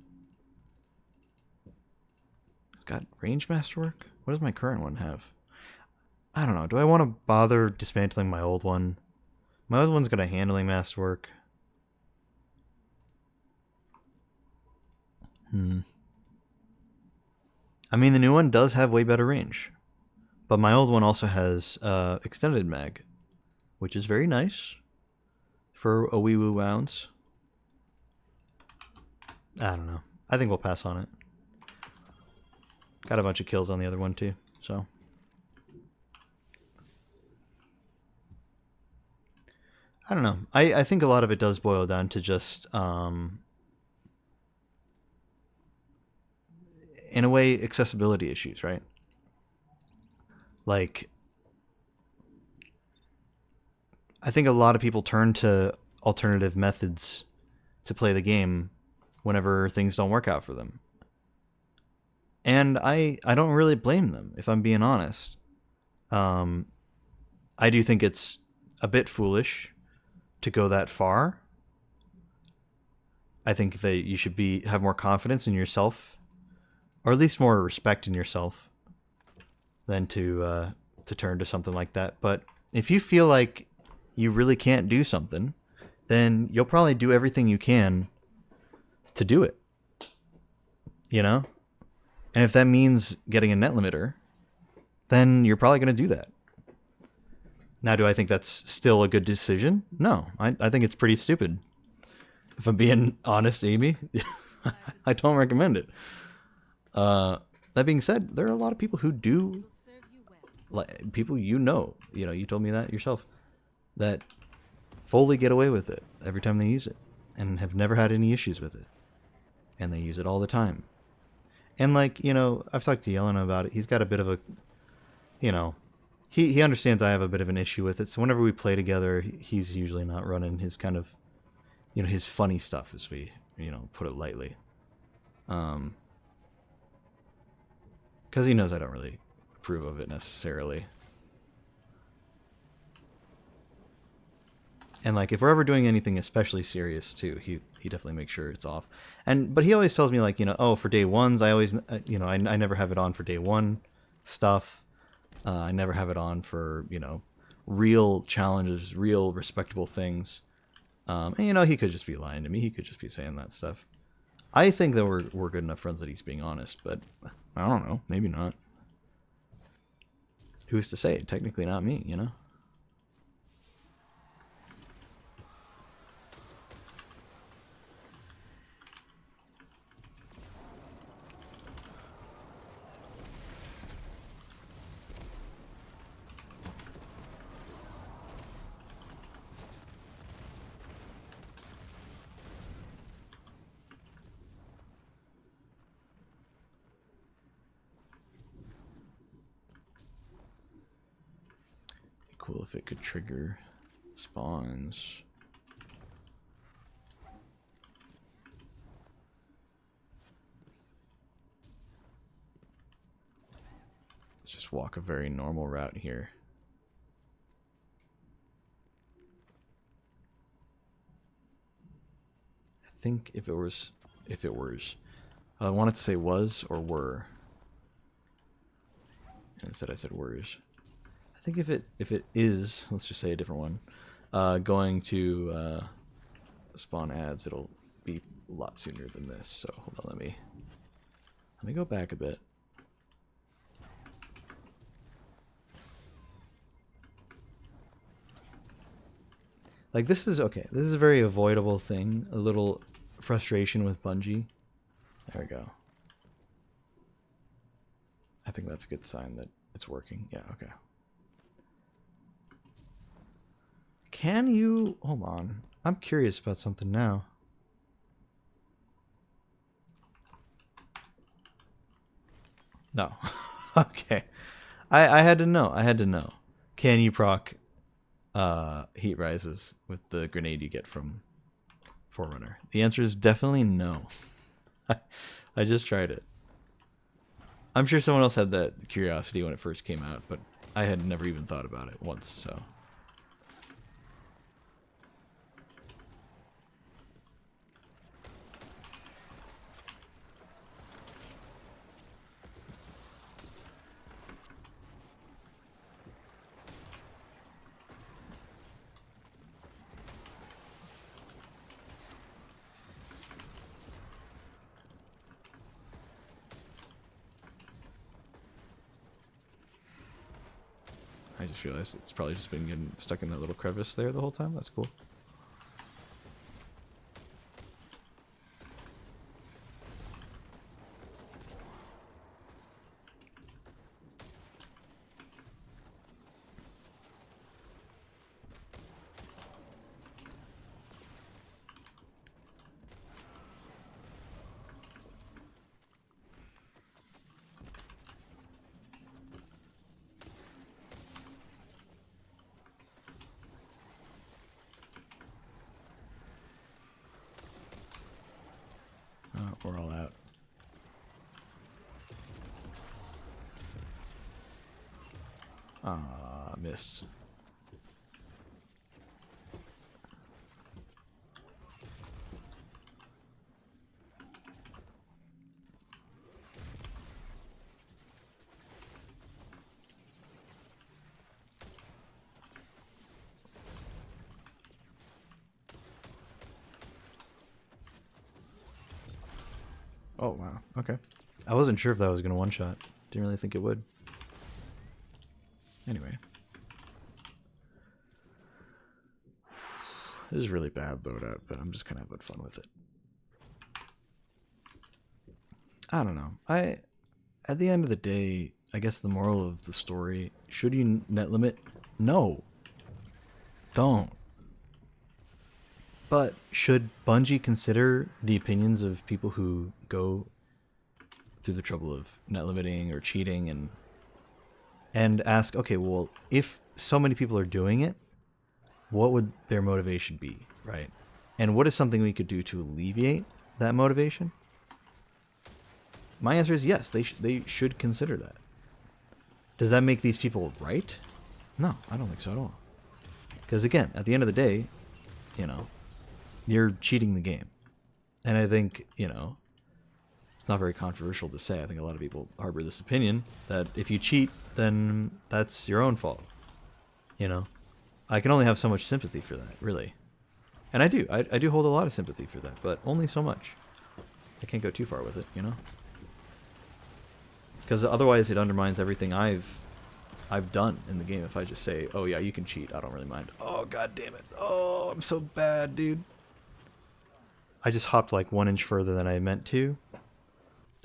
Speaker 1: It's got range masterwork? What does my current one have? I don't know. Do I want to bother dismantling my old one? My old one's got a handling masterwork. I mean, the new one does have way better range. But my old one also has extended mag, which is very nice for a wee woo ounce. I don't know. I think we'll pass on it. Got a bunch of kills on the other one too, so. I don't know. I think a lot of it does boil down to just, in a way, accessibility issues, right? Like, I think a lot of people turn to alternative methods to play the game whenever things don't work out for them. And I don't really blame them, if I'm being honest. I do think it's a bit foolish to go that far. I think that you should have more confidence in yourself, or at least more respect in yourself, than to turn to something like that. But if you feel like you really can't do something, then you'll probably do everything you can to do it. You know? And if that means getting a net limiter, then you're probably going to do that. Now, do I think that's still a good decision? No, I think it's pretty stupid. If I'm being honest, Amy, I don't recommend it. That being said, there are a lot of people who do, like people you told me that yourself, that fully get away with it every time they use it and have never had any issues with it. And they use it all the time. And like, I've talked to Yelena about it. He's got a bit of a, he understands I have a bit of an issue with it. So whenever we play together, he's usually not running his kind of, his funny stuff, as we, put it lightly. Because he knows I don't really approve of it necessarily. And like, if we're ever doing anything especially serious too, he definitely makes sure it's off. But he always tells me like, oh, for day ones, I always, I never have it on for day one stuff. I never have it on for, real challenges, real respectable things. And he could just be lying to me. He could just be saying that stuff. I think that we're good enough friends that he's being honest, but I don't know. Maybe not. Who's to say? Technically not me, Cool if it could trigger spawns. Let's just walk a very normal route here. I think if it was, I wanted to say was or were. And instead I said wers. I think if it is, let's just say a different one, going to spawn ads, it'll be a lot sooner than this. So hold on, let me go back a bit. Like this is okay. This is a very avoidable thing. A little frustration with Bungie. There we go. I think that's a good sign that it's working. Yeah, okay. Can you... Hold on. I'm curious about something now. No. Okay. I had to know. I had to know. Can you proc heat rises with the grenade you get from Forerunner? The answer is definitely no. I just tried it. I'm sure someone else had that curiosity when it first came out, but I had never even thought about it once, so... I just realized it's probably just been getting stuck in that little crevice there the whole time. That's cool. We're all out. Ah, missed. Oh, wow. Okay. I wasn't sure if that was going to one-shot. Didn't really think it would. Anyway. This is really bad loadout, but I'm just kind of having fun with it. I don't know. At the end of the day, I guess the moral of the story, should you net limit? No. Don't. But should Bungie consider the opinions of people who go through the trouble of net limiting or cheating and ask, okay, well, if so many people are doing it, what would their motivation be, right? And what is something we could do to alleviate that motivation? My answer is yes, they should consider that. Does that make these people right? No, I don't think so at all. Because again, at the end of the day, you know, you're cheating the game. And I think, you know, it's not very controversial to say. I think a lot of people harbor this opinion that if you cheat, then that's your own fault. You know? I can only have so much sympathy for that, really. And I do. I do hold a lot of sympathy for that, but only so much. I can't go too far with it, you know? Because otherwise it undermines everything I've done in the game if I just say, oh yeah, you can cheat, I don't really mind. Oh, god damn it. Oh, I'm so bad, dude. I just hopped like 1 inch further than I meant to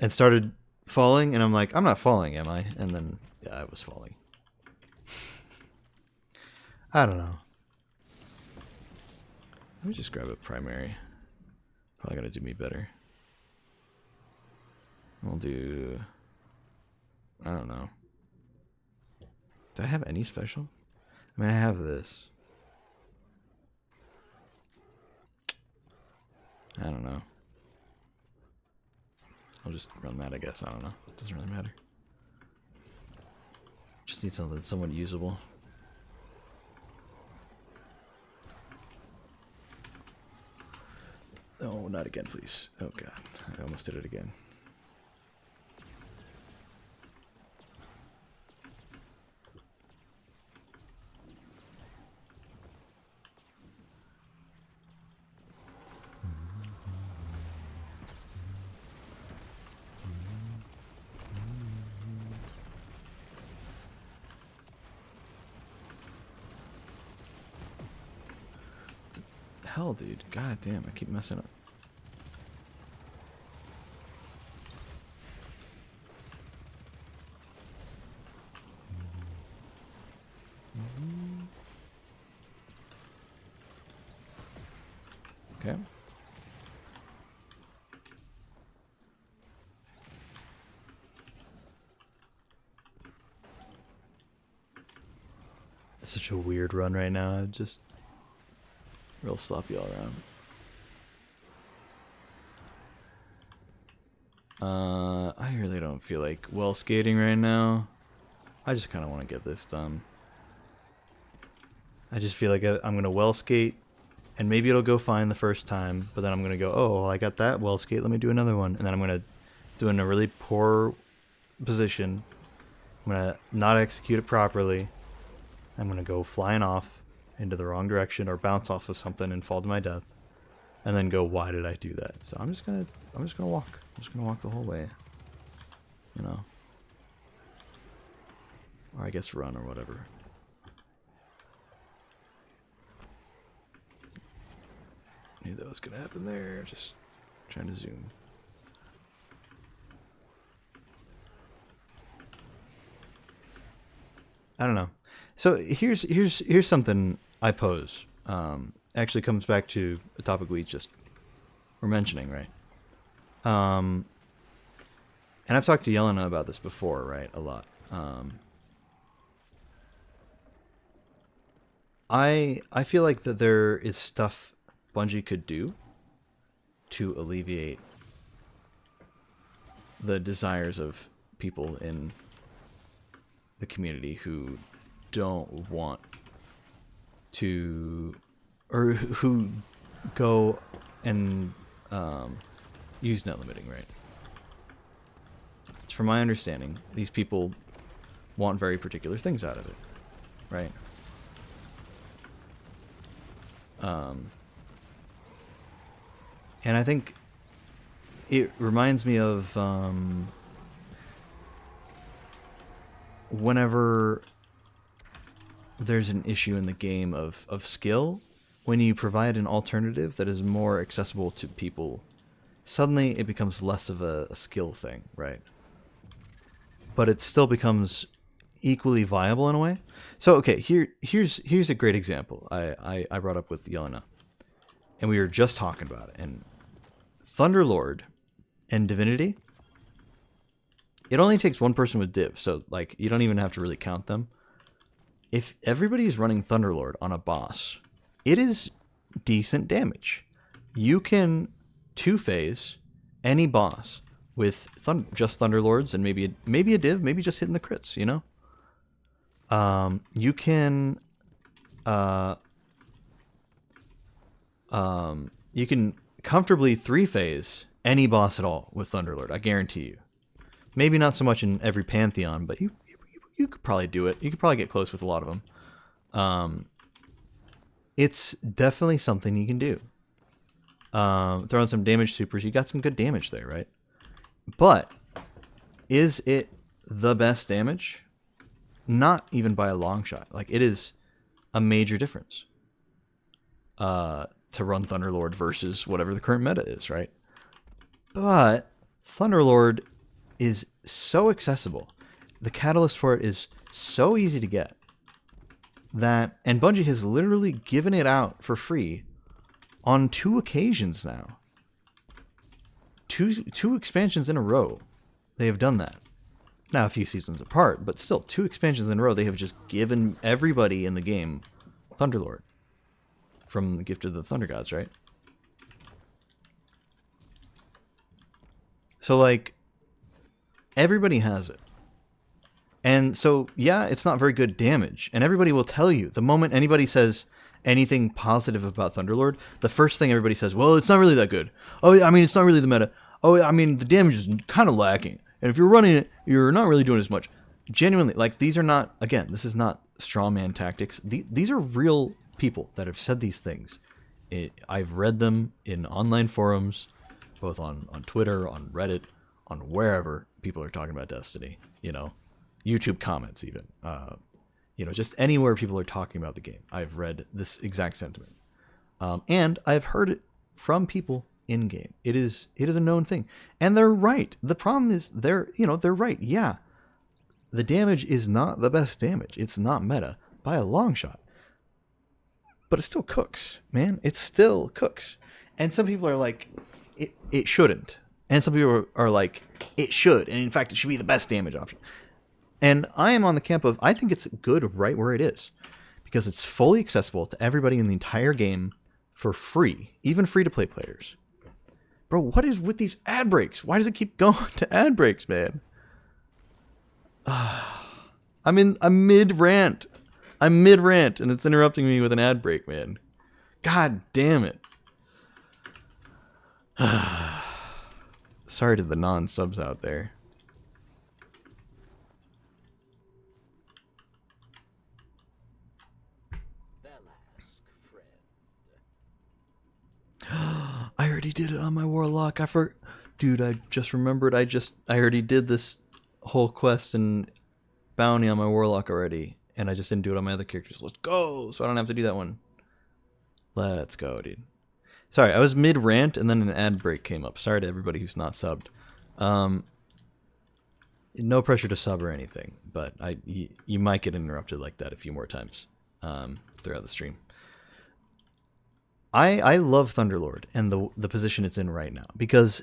Speaker 1: and started falling, and I'm like, I'm not falling, am I? And then, yeah, I was falling. I don't know. Let me just grab a primary. Probably gonna do me better. We'll do... I don't know. Do I have any special? I mean, I have this. I don't know. I'll just run that, I guess. I don't know. It doesn't really matter. Just need something that's somewhat usable. Oh, not again, please. Oh, God. I almost did it again. Hell, dude. God damn, I keep messing up. Okay. It's such a weird run right now. Just real sloppy all around. I really don't feel like well skating right now. I just kind of want to get this done. I just feel like I'm going to well skate, and maybe it'll go fine the first time, but then I'm going to go, oh, well, I got that well skate, let me do another one. And then I'm going to do it in a really poor position. I'm going to not execute it properly. I'm going to go flying off into the wrong direction or bounce off of something and fall to my death. And then go, why did I do that? So I'm just going to walk. I'm just going to walk the whole way. You know. Or I guess run or whatever. Knew that was gonna happen there. Just trying to zoom. I don't know. So here's something I pose. Actually comes back to a topic we just were mentioning, right? And I've talked to Yelena about this before, right? A lot. I feel like that there is stuff Bungie could do to alleviate the desires of people in the community who don't want to, or who go and use net limiting, right? From my understanding, these people want very particular things out of it, right? And I think it reminds me of whenever there's an issue in the game of skill, when you provide an alternative that is more accessible to people, suddenly it becomes less of a skill thing, right? But it still becomes equally viable in a way. So okay, here's a great example I brought up with Yelena, and we were just talking about it. And Thunderlord and Divinity, it only takes one person with Div, so like you don't even have to really count them. If everybody's running Thunderlord on a boss, it is decent damage. You can two-phase any boss with just Thunderlords and maybe a Div, maybe just hitting the crits, you know? You can comfortably three-phase any boss at all with Thunderlord, I guarantee you. Maybe not so much in every Pantheon, but you could probably do it. You could probably get close with a lot of them. It's definitely something you can do. Throw in some damage supers, you got some good damage there, right? But is it the best damage? Not even by a long shot. Like, it is a major difference to run Thunderlord versus whatever the current meta is, right? But Thunderlord is so accessible. The catalyst for it is so easy to get that, and Bungie has literally given it out for free on 2 occasions now. Two expansions in a row, they have done that. Now a few seasons apart, but still 2 expansions in a row. They have just given everybody in the game Thunderlord from the Gift of the Thunder Gods, right? So like, everybody has it. And so, yeah, it's not very good damage. And everybody will tell you, the moment anybody says anything positive about Thunderlord, the first thing everybody says, well, it's not really that good. Oh, I mean, it's not really the meta. Oh, I mean, the damage is kind of lacking. And if you're running it, you're not really doing as much. Genuinely, like, these are not, again, this is not straw man tactics. These are real people that have said these things. I've read them in online forums, both on Twitter, on Reddit, on wherever people are talking about Destiny, you know. YouTube comments even, you know, just anywhere people are talking about the game. I've read this exact sentiment, and I've heard it from people in game. It is a known thing, and they're right. The problem is they're right. Yeah, the damage is not the best damage. It's not meta by a long shot, but it still cooks, man. It still cooks. And some people are like, it shouldn't, and some people are like, it should, and in fact, it should be the best damage option. And I am on the camp of, I think it's good right where it is, because it's fully accessible to everybody in the entire game for free, even free-to-play players. Bro, what is with these ad breaks? Why does it keep going to ad breaks, man? I'm mid-rant. I'm mid-rant, and it's interrupting me with an ad break, man. God damn it. Sorry to the non-subs out there. I already did it on my Warlock. Dude, I just remembered I already did this whole quest and bounty on my Warlock already. And I just didn't do it on my other characters. Let's go! So I don't have to do that one. Let's go, dude. Sorry, I was mid-rant and then an ad break came up. Sorry to everybody who's not subbed. No pressure to sub or anything, but you might get interrupted like that a few more times throughout the stream. I love Thunderlord and the position it's in right now, because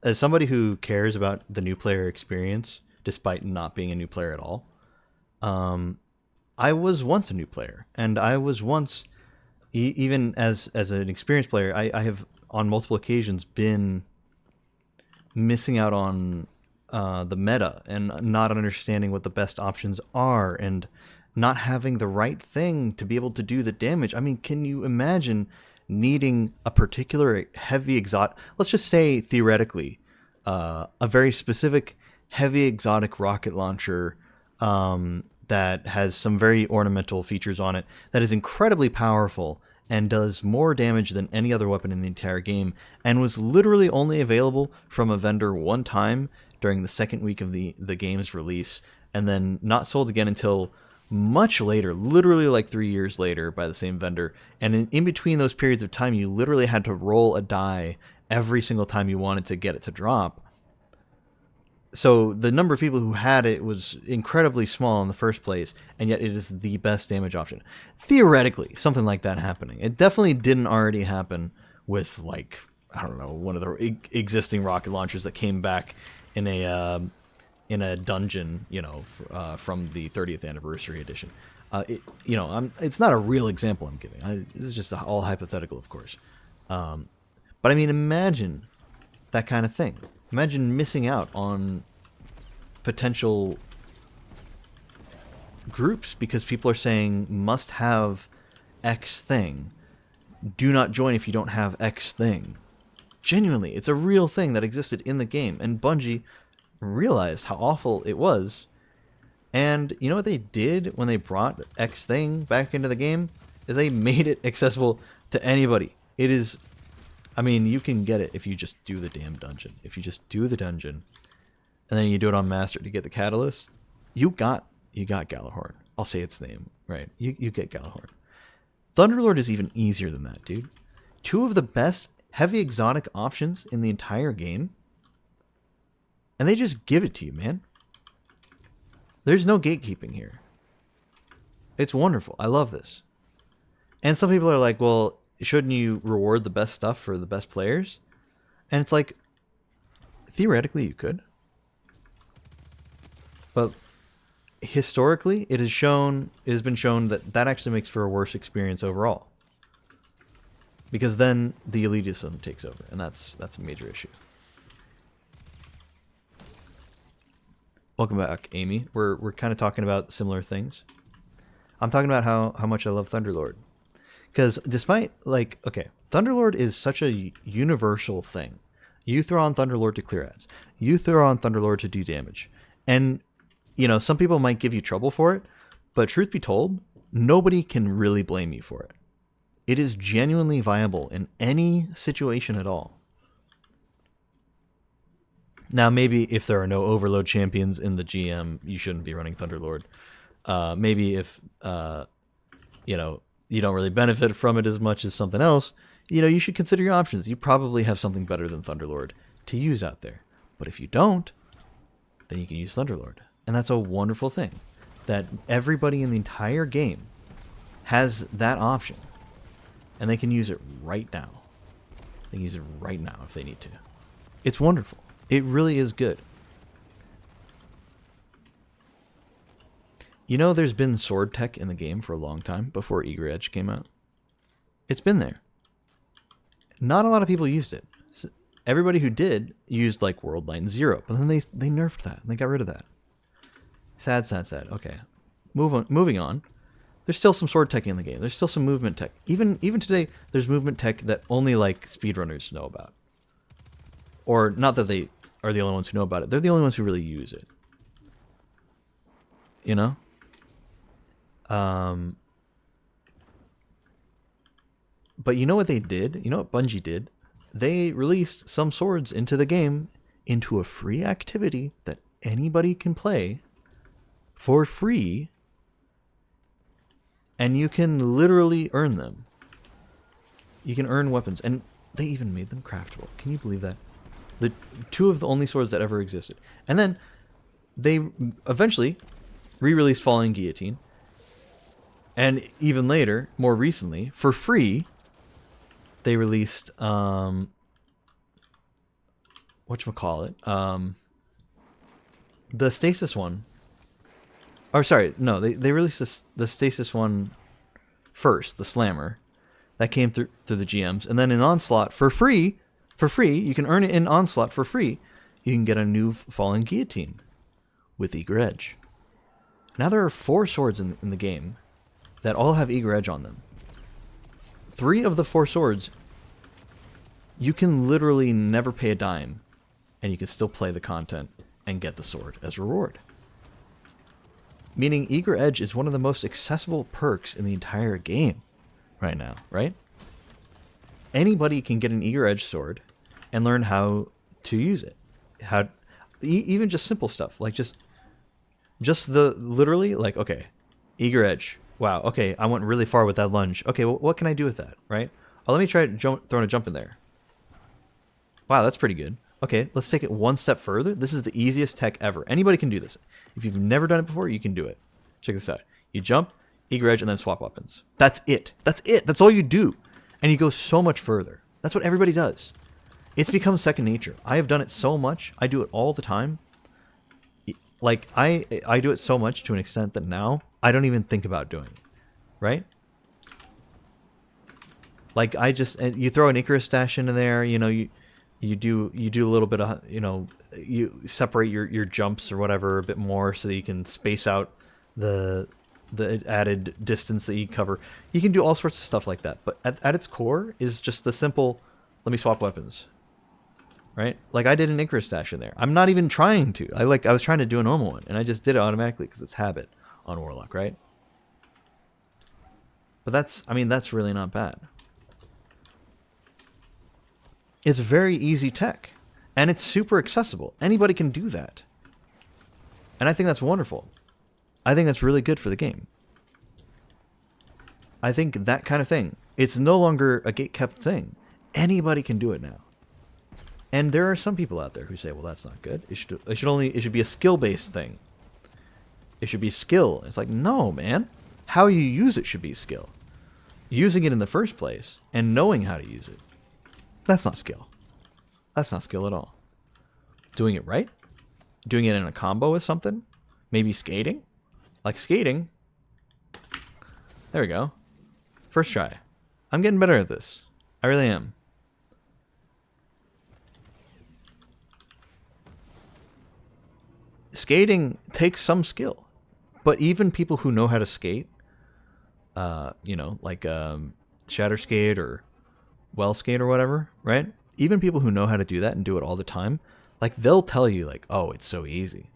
Speaker 1: as somebody who cares about the new player experience, despite not being a new player at all, I was once a new player, and I was once, even as an experienced player, I have on multiple occasions been missing out on the meta and not understanding what the best options are and not having the right thing to be able to do the damage. I mean, can you imagine needing a particular heavy exotic, let's just say theoretically, a very specific heavy exotic rocket launcher that has some very ornamental features on it that is incredibly powerful and does more damage than any other weapon in the entire game, and was literally only available from a vendor one time during the second week of the game's release, and then not sold again until much later, literally like 3 years later by the same vendor. And in between those periods of time, you literally had to roll a die every single time you wanted to get it to drop. So the number of people who had it was incredibly small in the first place, and yet it is the best damage option. Theoretically, something like that happening. It definitely didn't already happen with, like, I don't know, one of the existing rocket launchers that came back in a dungeon, you know, from the 30th anniversary edition. It's not a real example I'm giving. This is just all hypothetical, of course. But I mean, imagine that kind of thing. Imagine missing out on potential groups because people are saying must have X thing. Do not join if you don't have X thing. Genuinely, it's a real thing that existed in the game, and Bungie realized how awful it was. And you know what they did when they brought X thing back into the game? Is they made it accessible to anybody. It is, I mean, you can get it if you just do the damn dungeon. If you just do the dungeon, and then you do it on Master to get the catalyst, you got Gjallarhorn. I'll say its name, right? You get Gjallarhorn. Thunderlord is even easier than that, dude. 2 of the best heavy exotic options in the entire game, and they just give it to you, man. There's no gatekeeping here. It's wonderful. I love this. And some people are like, well, shouldn't you reward the best stuff for the best players? And it's like, theoretically you could. But historically, it has been shown that that actually makes for a worse experience overall. Because then the elitism takes over, and that's a major issue. Welcome back, Amy. We're kind of talking about similar things. I'm talking about how much I love Thunderlord. Because despite, like, okay, Thunderlord is such a universal thing. You throw on Thunderlord to clear ads. You throw on Thunderlord to do damage. And, you know, some people might give you trouble for it, but truth be told, nobody can really blame you for it. It is genuinely viable in any situation at all. Now, maybe if there are no overload champions in the GM, you shouldn't be running Thunderlord. Maybe if, you know, you don't really benefit from it as much as something else, you know, you should consider your options. You probably have something better than Thunderlord to use out there. But if you don't, then you can use Thunderlord. And that's a wonderful thing, that everybody in the entire game has that option. And they can use it right now. They can use it right now if they need to. It's wonderful. It really is good. You know, there's been sword tech in the game for a long time before Eager Edge came out. It's been there. Not a lot of people used it. Everybody who did used like World Line Zero, but then they nerfed that and they got rid of that. Sad, sad, sad. Okay, moving on. There's still some sword tech in the game. There's still some movement tech. Even today, there's movement tech that only like speedrunners know about. Or not that they are the only ones who know about it. They're the only ones who really use it. You know? But you know what they did? You know what Bungie did? They released some swords into the game into a free activity that anybody can play for free, and you can literally earn them. You can earn weapons, and they even made them craftable. Can you believe that? The 2 of the only swords that ever existed. And then they eventually re-released Falling Guillotine, and even later, more recently, for free, they released whatchamacallit? The Stasis one. Or sorry, no, they released the Stasis one first, the Slammer. That came through the GMs. And then in Onslaught, for free, you can earn it in Onslaught for free. You can get a new Fallen Guillotine with Eager Edge. Now there are 4 swords in the game that all have Eager Edge on them. 3 of the 4 swords, you can literally never pay a dime, and you can still play the content and get the sword as reward. Meaning Eager Edge is one of the most accessible perks in the entire game. right now, right? Anybody can get an eager edge sword and learn how to use it. Even just simple stuff like just the literally like, okay, eager edge. Wow. Okay, I went really far with that lunge. Okay, well, what can I do with that, right? Oh, let me try throwing a jump in there. Wow, that's pretty good. Okay, let's take it one step further. This is the easiest tech ever. Anybody can do this. If you've never done it before, you can do it. Check this out. You jump, eager edge, and then swap weapons. That's it. That's it. That's all you do. And you go so much further. That's what everybody does. It's become second nature. I have done it so much. I do it all the time. Like, I do it so much to an extent that now I don't even think about doing it. Right? Like, you throw an Icarus stash into there, you know, you do a little bit of, you know, you separate your jumps or whatever a bit more so that you can space out the added distance that you cover. You can do all sorts of stuff like that, but at its core is just the simple, let me swap weapons. Right? Like, I did an Icarus dash in there. I'm not even trying to. I was trying to do a normal one, and I just did it automatically because it's habit on Warlock, right? But that's really not bad. It's very easy tech, and it's super accessible. Anybody can do that. And I think that's wonderful. I think that's really good for the game. I think that kind of thing, it's no longer a gatekept thing. Anybody can do it now. And there are some people out there who say, well, that's not good. It should be a skill-based thing. It should be skill. It's like, no, man. How you use it should be skill. Using it in the first place and knowing how to use it, that's not skill. That's not skill at all. Doing it right? Doing it in a combo with something? Maybe skating? Like skating. There we go. First try. I'm getting better at this. I really am. Skating takes some skill. But even people who know how to skate, you know, like shatter skate or well skate or whatever, right? Even people who know how to do that and do it all the time, like, they'll tell you, like, oh, it's so easy.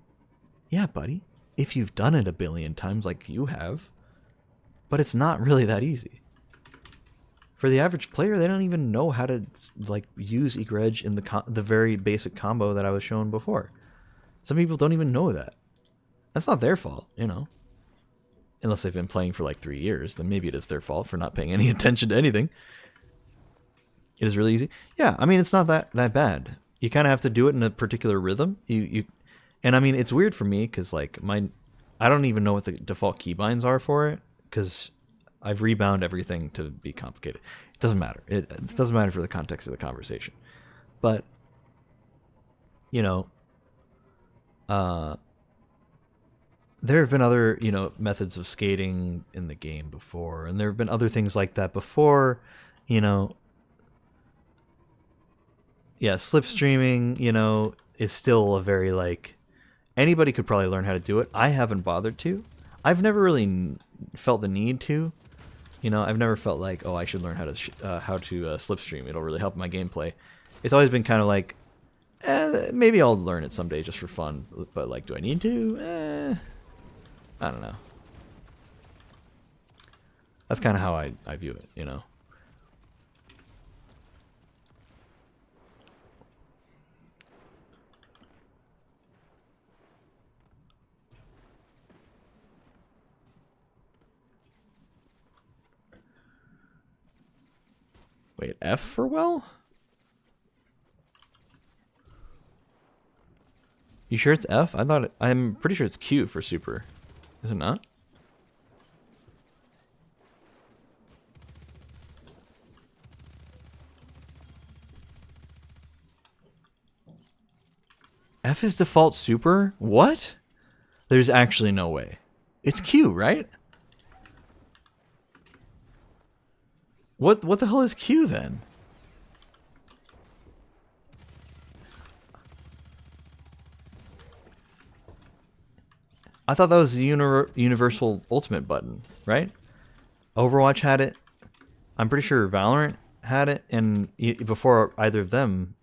Speaker 1: Yeah, buddy. If you've done it a billion times like you have. But it's not really that easy. For the average player, they don't even know how to, like, use eager edge in the very basic combo that I was showing before. Some people don't even know that. That's not their fault, you know. Unless they've been playing for like 3 years, then maybe it is their fault for not paying any attention to anything. It is really easy. Yeah, I mean, it's not that bad. You kind of have to do it in a particular rhythm. And I mean, it's weird for me because, like, I don't even know what the default keybinds are for it because I've rebound everything to be complicated. It doesn't matter. It doesn't matter for the context of the conversation. But, you know, there have been other, you know, methods of skating in the game before, and there have been other things like that before, you know. Yeah, slipstreaming, you know, is still a very, like, anybody could probably learn how to do it. I haven't bothered to. I've never really felt the need to. You know, I've never felt like, oh, I should learn how to slipstream. It'll really help my gameplay. It's always been kind of like, maybe I'll learn it someday just for fun. But, like, do I need to? I don't know. That's kind of how I view it, you know. Wait, F for well? You sure it's F? I'm pretty sure it's Q for super. Is it not? F is default super? What? There's actually no way. It's Q, right? What the hell is Q then? I thought that was the universal ultimate button, right? Overwatch had it. I'm pretty sure Valorant had it, and before either of them,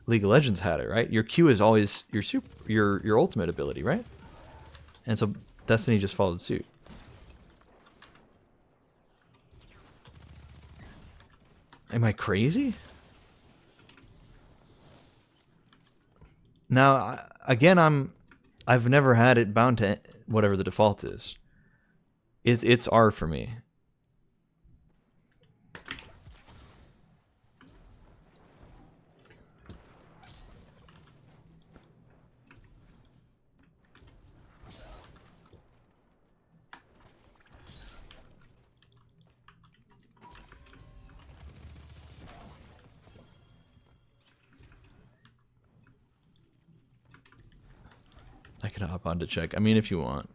Speaker 1: League of Legends had it, right? Your Q is always your ultimate ability, right? And so Destiny just followed suit. Am I crazy? Now, again, I've never had it bound to whatever the default is. It's R for me. I can hop on to check. I mean, if you want.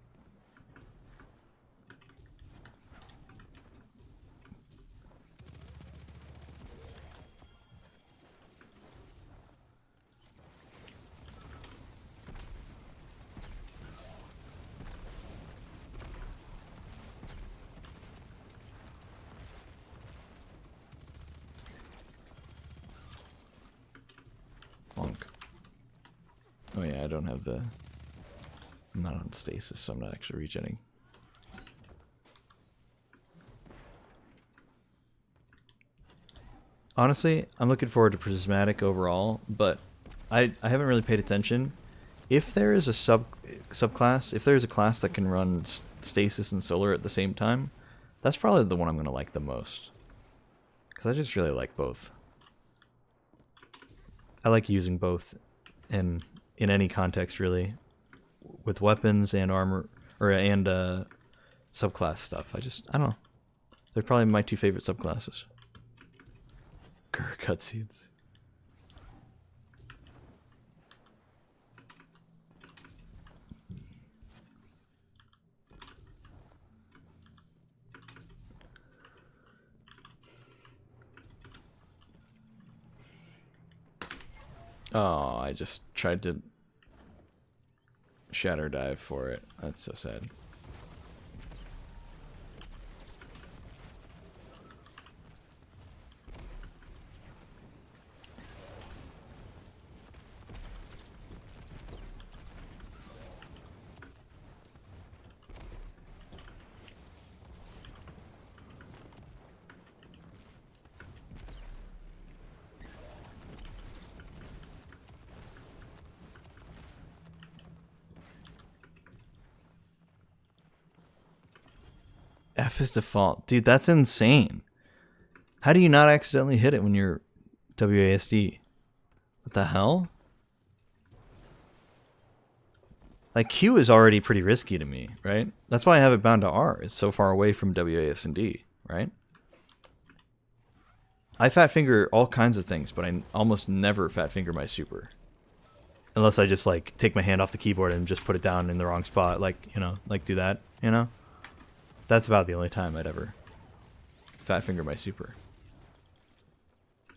Speaker 1: Bonk. Oh yeah, I don't have the... I'm not on stasis, so I'm not actually regenerating. Honestly, I'm looking forward to Prismatic overall, but I haven't really paid attention. If there is a subclass, if there's a class that can run stasis and solar at the same time, that's probably the one I'm going to like the most. Because I just really like both. I like using both in any context, really. With weapons and armor, and subclass stuff. I don't know. They're probably my two favorite subclasses. Grr, cutscenes. Oh, I just tried to shatter dive for it. That's so sad. F is default. Dude, that's insane. How do you not accidentally hit it when you're WASD? What the hell? Like, Q is already pretty risky to me, right? That's why I have it bound to R. It's so far away from WASD, right? I fat finger all kinds of things, but I almost never fat finger my super. Unless I just, like, take my hand off the keyboard and just put it down in the wrong spot. Like, you know, like do that, you know? That's about the only time I'd ever fat finger my super.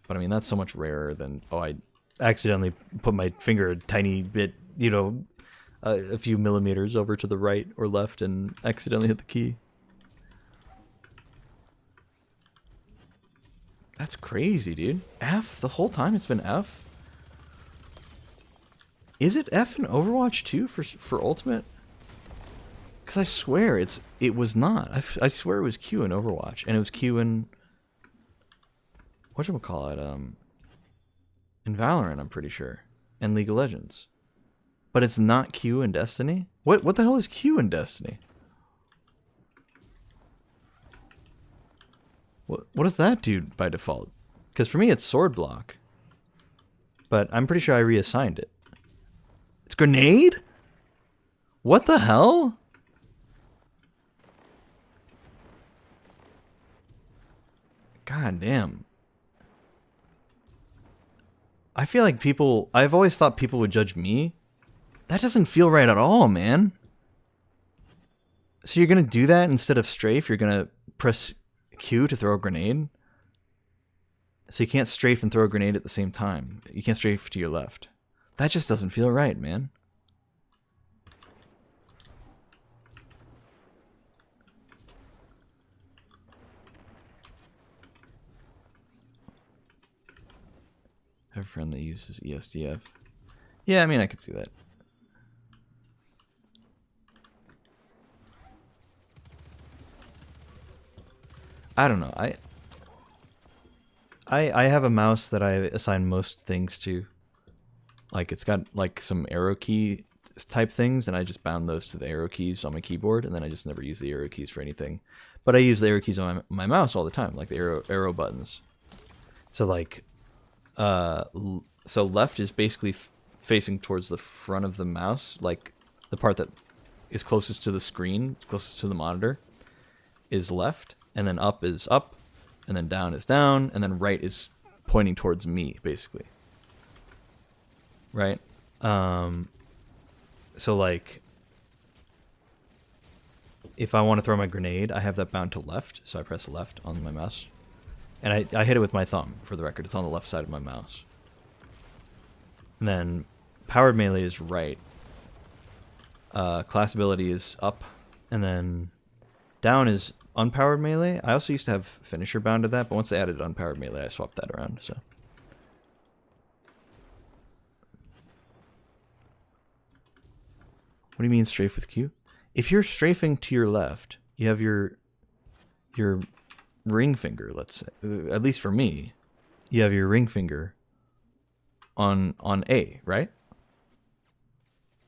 Speaker 1: But I mean, that's so much rarer than, oh, I accidentally put my finger a tiny bit, you know, a few millimeters over to the right or left and accidentally hit the key. That's crazy, dude. F the whole time it's been F? Is it F in Overwatch 2 for Ultimate? Because I swear it was not. I swear it was Q in Overwatch, and it was Q in whatchamacallit, in Valorant, I'm pretty sure, and League of Legends. But it's not Q in Destiny? What the hell is Q in Destiny? What does that do by default? Because for me it's sword block. But I'm pretty sure I reassigned it. It's grenade? What the hell? God damn. I feel like I've always thought people would judge me. That doesn't feel right at all, man. So you're going to do that instead of strafe? You're going to press Q to throw a grenade? So you can't strafe and throw a grenade at the same time. You can't strafe to your left. That just doesn't feel right, man. I have a friend that uses ESDF. Yeah, I mean, I could see that. I don't know. I have a mouse that I assign most things to. Like it's got like some arrow key type things, and I just bound those to the arrow keys on my keyboard, and then I just never use the arrow keys for anything. But I use the arrow keys on my mouse all the time, like the arrow buttons. So like, so left is basically facing towards the front of the mouse, like the part that is closest to the screen, closest to the monitor, is left, and then up is up, and then down is down, and then right is pointing towards me, basically. Right? So like, if I want to throw my grenade, I have that bound to left, so I press left on my mouse. And I hit it with my thumb, for the record. It's on the left side of my mouse. And then powered melee is right. Class ability is up, and then down is unpowered melee. I also used to have finisher bound to that, but once they added unpowered melee, I swapped that around. So what do you mean strafe with Q? If you're strafing to your left, you have your ring finger. Let's say, at least for me, you have your ring finger on A, right?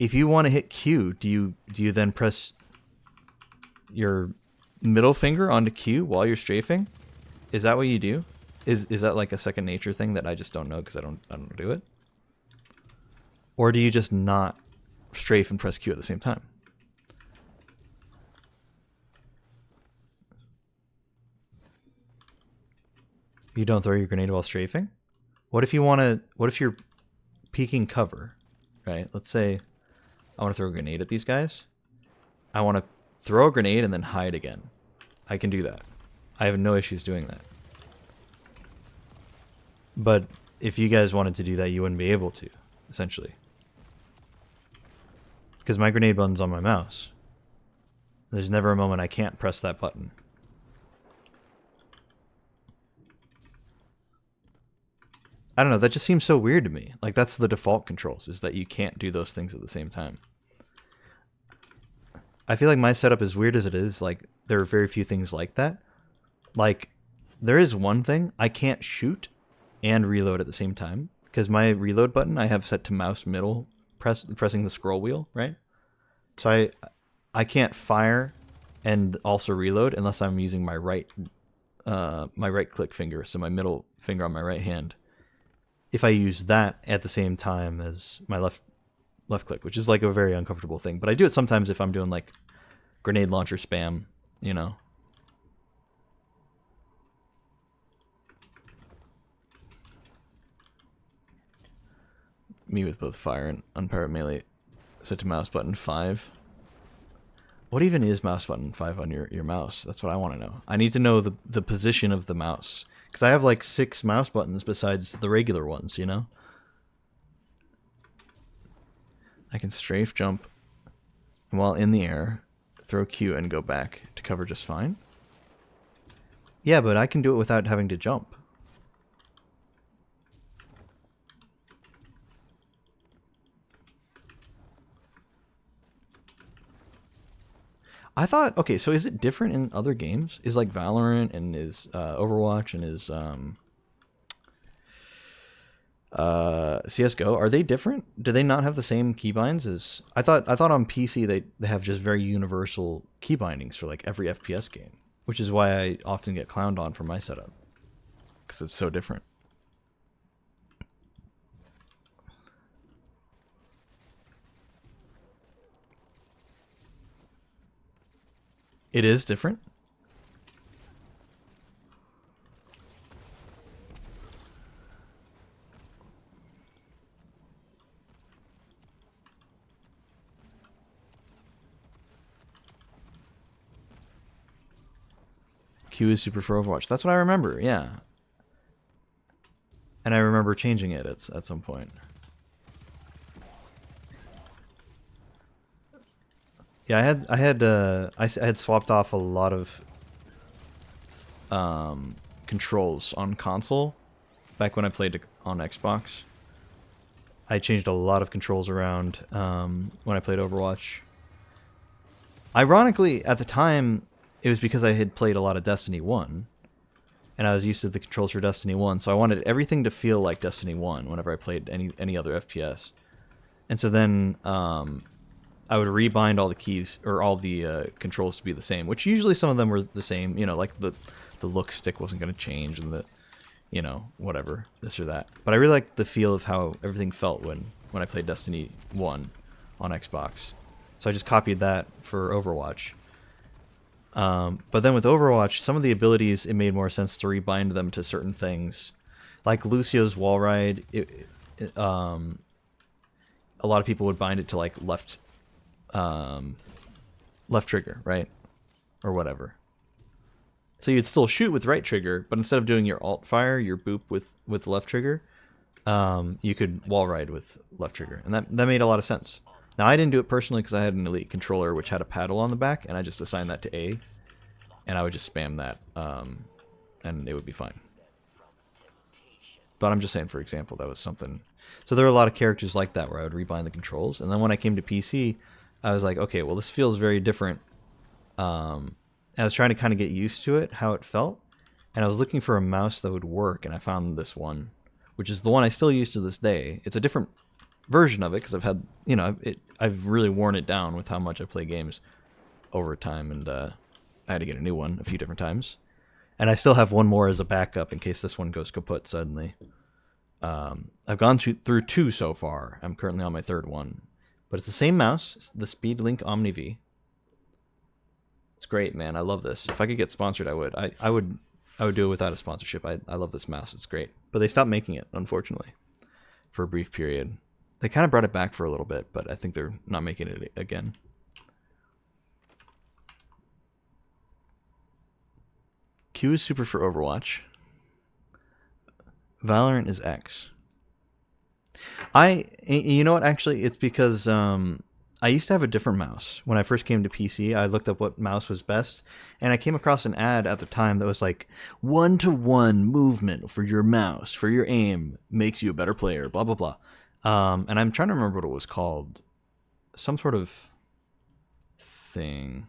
Speaker 1: If you want to hit Q, do you then press your middle finger onto Q while you're strafing? Is that what you do? Is that like a second nature thing that I just don't know because I don't do it? Or do you just not strafe and press Q at the same time? You don't throw your grenade while strafing? What if you're peeking cover, right? Let's say I want to throw a grenade at these guys. I want to throw a grenade and then hide again. I can do that. I have no issues doing that. But if you guys wanted to do that, you wouldn't be able to, essentially. Because my grenade button's on my mouse. There's never a moment I can't press that button. I don't know, that just seems so weird to me. Like, that's the default controls, is that you can't do those things at the same time. I feel like my setup, as weird as it is, like, there are very few things like that. Like, there is one thing, I can't shoot and reload at the same time. Because my reload button I have set to mouse middle, pressing the scroll wheel, right? So I can't fire and also reload unless I'm using my right click finger, so my middle finger on my right hand. If I use that at the same time as my left click, which is like a very uncomfortable thing. But I do it sometimes if I'm doing like grenade launcher spam, you know. Me with both fire and unpowered melee set to mouse button 5. What even is mouse button 5 on your mouse? That's what I want to know. I need to know the position of the mouse. Because I have like 6 mouse buttons besides the regular ones, you know? I can strafe jump, and while in the air, throw Q and go back to cover just fine. Yeah, but I can do it without having to jump. I thought, okay, so is it different in other games? Is like Valorant and is Overwatch and is CS:GO, are they different? Do they not have the same keybinds as I thought on PC they have just very universal key bindings for like every FPS game, which is why I often get clowned on for my setup. Because it's so different. It is different? Q is super for Overwatch. That's what I remember, yeah. And I remember changing it at some point. Yeah, I had swapped off a lot of controls on console back when I played on Xbox. I changed a lot of controls around when I played Overwatch. Ironically, at the time, it was because I had played a lot of Destiny 1, and I was used to the controls for Destiny 1, so I wanted everything to feel like Destiny 1 whenever I played any other FPS. And so then I would rebind all the keys, or all the controls to be the same, which usually some of them were the same, you know, like the look stick wasn't going to change, and the, you know, whatever, this or that. But I really liked the feel of how everything felt when I played Destiny 1 on Xbox. So I just copied that for Overwatch. But then with Overwatch, some of the abilities, it made more sense to rebind them to certain things. Like Lucio's wall ride, a lot of people would bind it to like left trigger, right? Or whatever. So you'd still shoot with right trigger, but instead of doing your alt fire, your boop with left trigger, you could wall ride with left trigger. And that made a lot of sense. Now, I didn't do it personally because I had an Elite controller which had a paddle on the back, and I just assigned that to A, and I would just spam that, and it would be fine. But I'm just saying, for example, that was something. So there were a lot of characters like that where I would rebind the controls, and then when I came to PC, I was like, okay, well, this feels very different. I was trying to kind of get used to it, how it felt, and I was looking for a mouse that would work, and I found this one, which is the one I still use to this day. It's a different version of it because I've had, you know, I've really worn it down with how much I play games over time, and I had to get a new one a few different times, and I still have one more as a backup in case this one goes kaput suddenly. I've gone through 2 so far. I'm currently on my 3rd one, but it's the same mouse. It's the SpeedLink Omni V. It's great, man. I love this. If I could get sponsored, I would. I would do it without a sponsorship. I love this mouse. It's great, but they stopped making it, unfortunately, for a brief period. They kind of brought it back for a little bit, but I think they're not making it again. Q is super for Overwatch. Valorant is X. You know what, actually, it's because I used to have a different mouse. When I first came to PC, I looked up what mouse was best, and I came across an ad at the time that was like, 1-to-1 movement for your mouse, for your aim, makes you a better player, blah, blah, blah. And I'm trying to remember what it was called. Some sort of thing.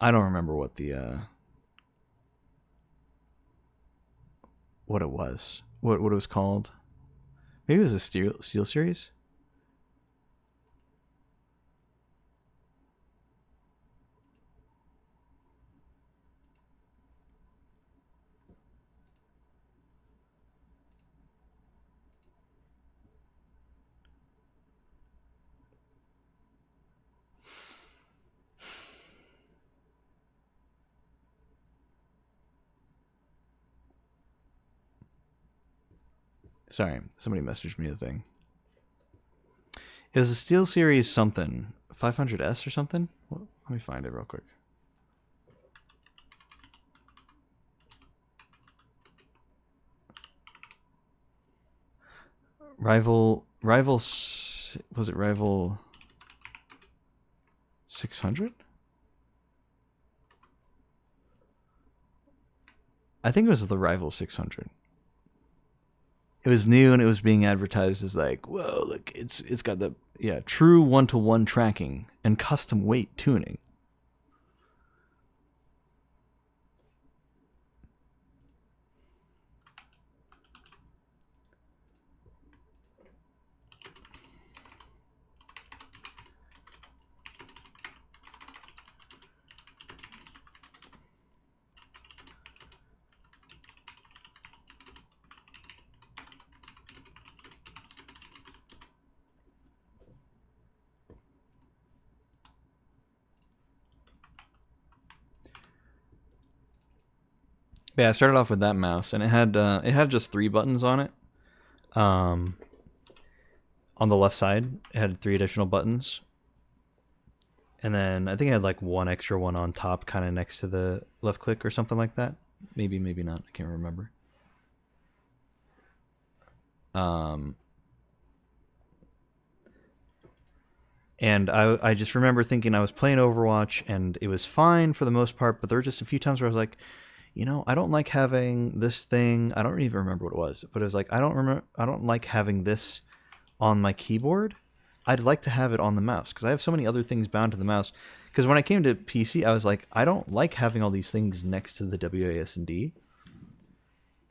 Speaker 1: I don't remember what the what it was. What it was called. Maybe it was a Steel Series? Sorry, somebody messaged me a thing. It was a Steel Series something. 500S or something? Let me find it real quick. Rival, was it Rival 600? I think it was the Rival 600. It was new and it was being advertised as like, whoa, look, it's got the true 1-to-1 tracking and custom weight tuning. Yeah, I started off with that mouse, and it had just 3 buttons on it. On the left side, it had 3 additional buttons, and then I think it had like 1 extra one on top, kind of next to the left click or something like that. Maybe not. I can't remember. And I just remember thinking I was playing Overwatch and it was fine for the most part, but there were just a few times where I was like, you know, I don't like having this thing. I don't even remember what it was, but it was like I don't like having this on my keyboard. I'd like to have it on the mouse because I have so many other things bound to the mouse. Because when I came to PC, I was like, I don't like having all these things next to the WASD.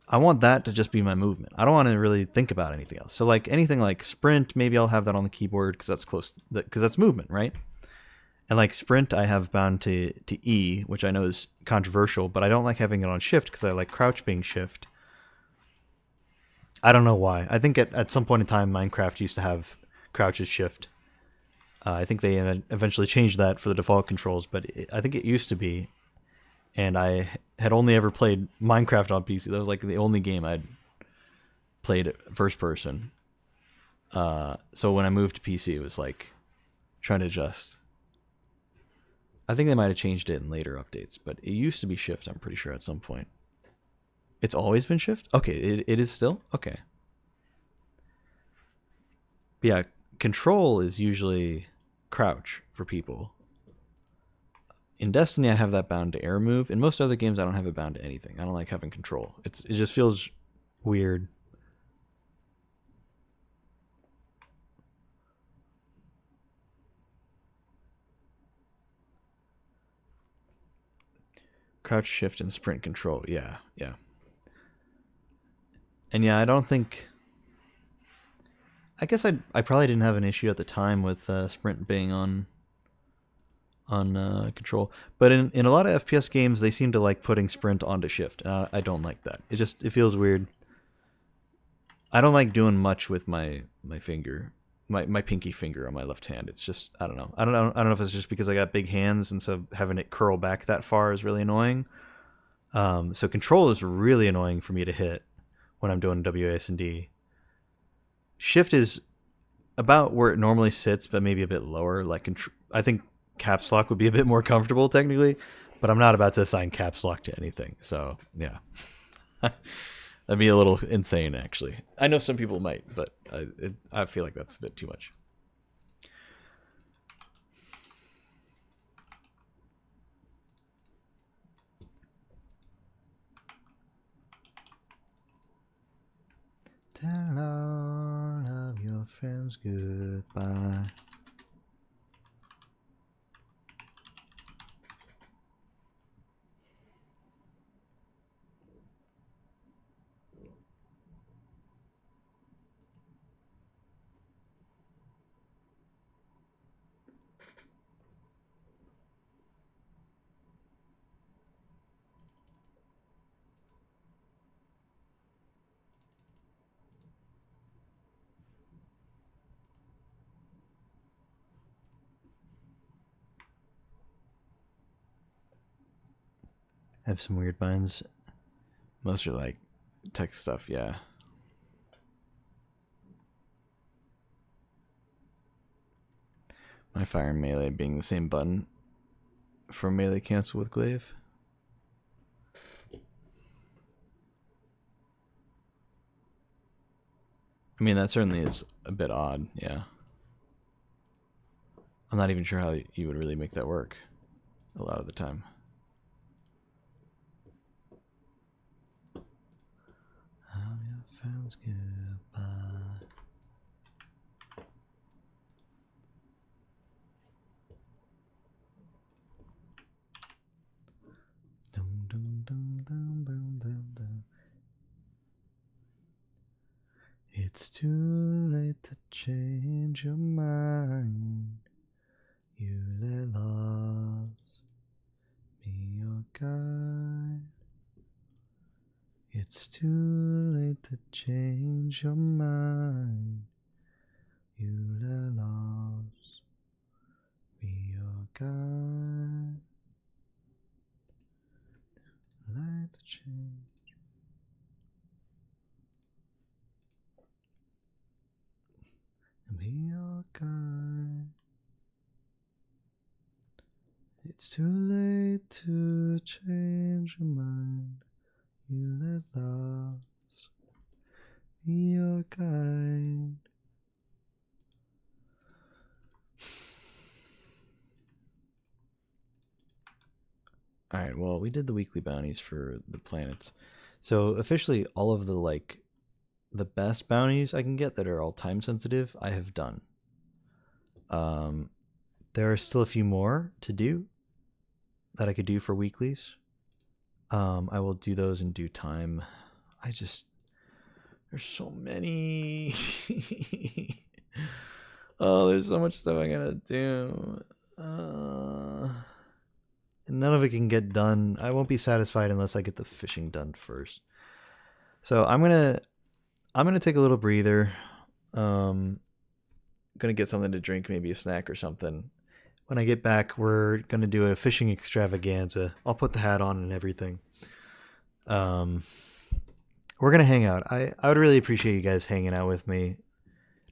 Speaker 1: I want that to just be my movement. I don't want to really think about anything else. So like anything like sprint, maybe I'll have that on the keyboard because that's close, because that's movement, right? And like sprint, I have bound to E, which I know is controversial, but I don't like having it on shift because I like crouch being shift. I don't know why. I think at some point in time, Minecraft used to have crouch as shift. I think they eventually changed that for the default controls, but I think it used to be. And I had only ever played Minecraft on PC. That was like the only game I'd played first person. So when I moved to PC, it was like trying to adjust. I think they might have changed it in later updates, but it used to be shift, I'm pretty sure, at some point. It's always been shift? Okay, it is still? Okay. But yeah, control is usually crouch for people. In Destiny, I have that bound to air move. In most other games, I don't have it bound to anything. I don't like having control. It just feels weird. Crouch, shift, and sprint control. Yeah, yeah. And yeah, I don't think... I guess I probably didn't have an issue at the time with sprint being on control, but in a lot of FPS games they seem to like putting sprint onto shift. I don't like that. It feels weird. I don't like doing much with my finger, my pinky finger on my left hand. It's just I don't know. I don't know if it's just because I got big hands and so having it curl back that far is really annoying. So control is really annoying for me to hit when I'm doing WASD. Shift is about where it normally sits, but maybe a bit lower. Like I think caps lock would be a bit more comfortable technically, but I'm not about to assign caps lock to anything. So yeah, that'd be a little insane actually. I know some people might, but I feel like that's a bit too much. Tell all of your friends goodbye. I have some weird binds. Most are like text stuff, yeah. My fire and melee being the same button for melee cancel with glaive. I mean, that certainly is a bit odd, yeah. I'm not even sure how you would really make that work a lot of the time. How your friends goodbye. Dum, dum, dum, dum, dum, dum, dum. It's too late to change your mind. You let loss be your guide. It's too late to change your mind. You let loss be your guide. Light to change. And be your guide. It's too late to change your mind. You let loss be your guide. Alright, well, we did the weekly bounties for the planets. So officially all of the best bounties I can get that are all time sensitive, I have done. There are still a few more to do that I could do for weeklies. I will do those in due time. There's so many. Oh, there's so much stuff I gotta do. None of it can get done. I won't be satisfied unless I get the fishing done first. So I'm gonna take a little breather. Gonna get something to drink, maybe a snack or something. When I get back, we're gonna do a fishing extravaganza. I'll put the hat on and everything. We're gonna hang out. I would really appreciate you guys hanging out with me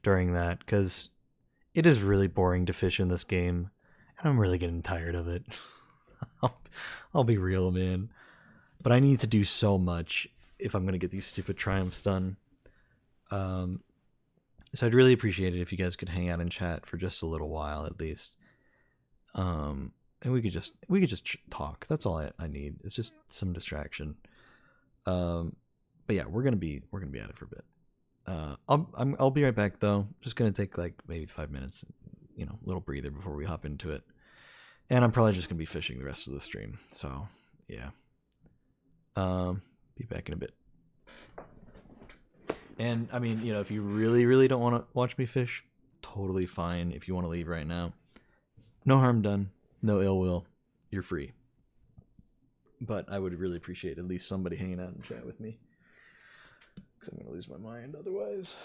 Speaker 1: during that, because it is really boring to fish in this game, and I'm really getting tired of it. I'll be real, man. But I need to do so much if I'm gonna get these stupid triumphs done. So I'd really appreciate it if you guys could hang out and chat for just a little while at least. And we could just talk. That's all I need. It's just some distraction. But yeah, we're gonna be at it for a bit. I'll be right back though. Just gonna take like maybe 5 minutes, a little breather before we hop into it. And I'm probably just gonna be fishing the rest of the stream. So yeah. Be back in a bit. And I mean, if you really, really don't want to watch me fish, totally fine. If you want to leave right now, no harm done, no ill will. You're free. But I would really appreciate at least somebody hanging out and chat with me, because I'm gonna lose my mind otherwise.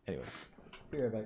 Speaker 1: Anyway, be right back.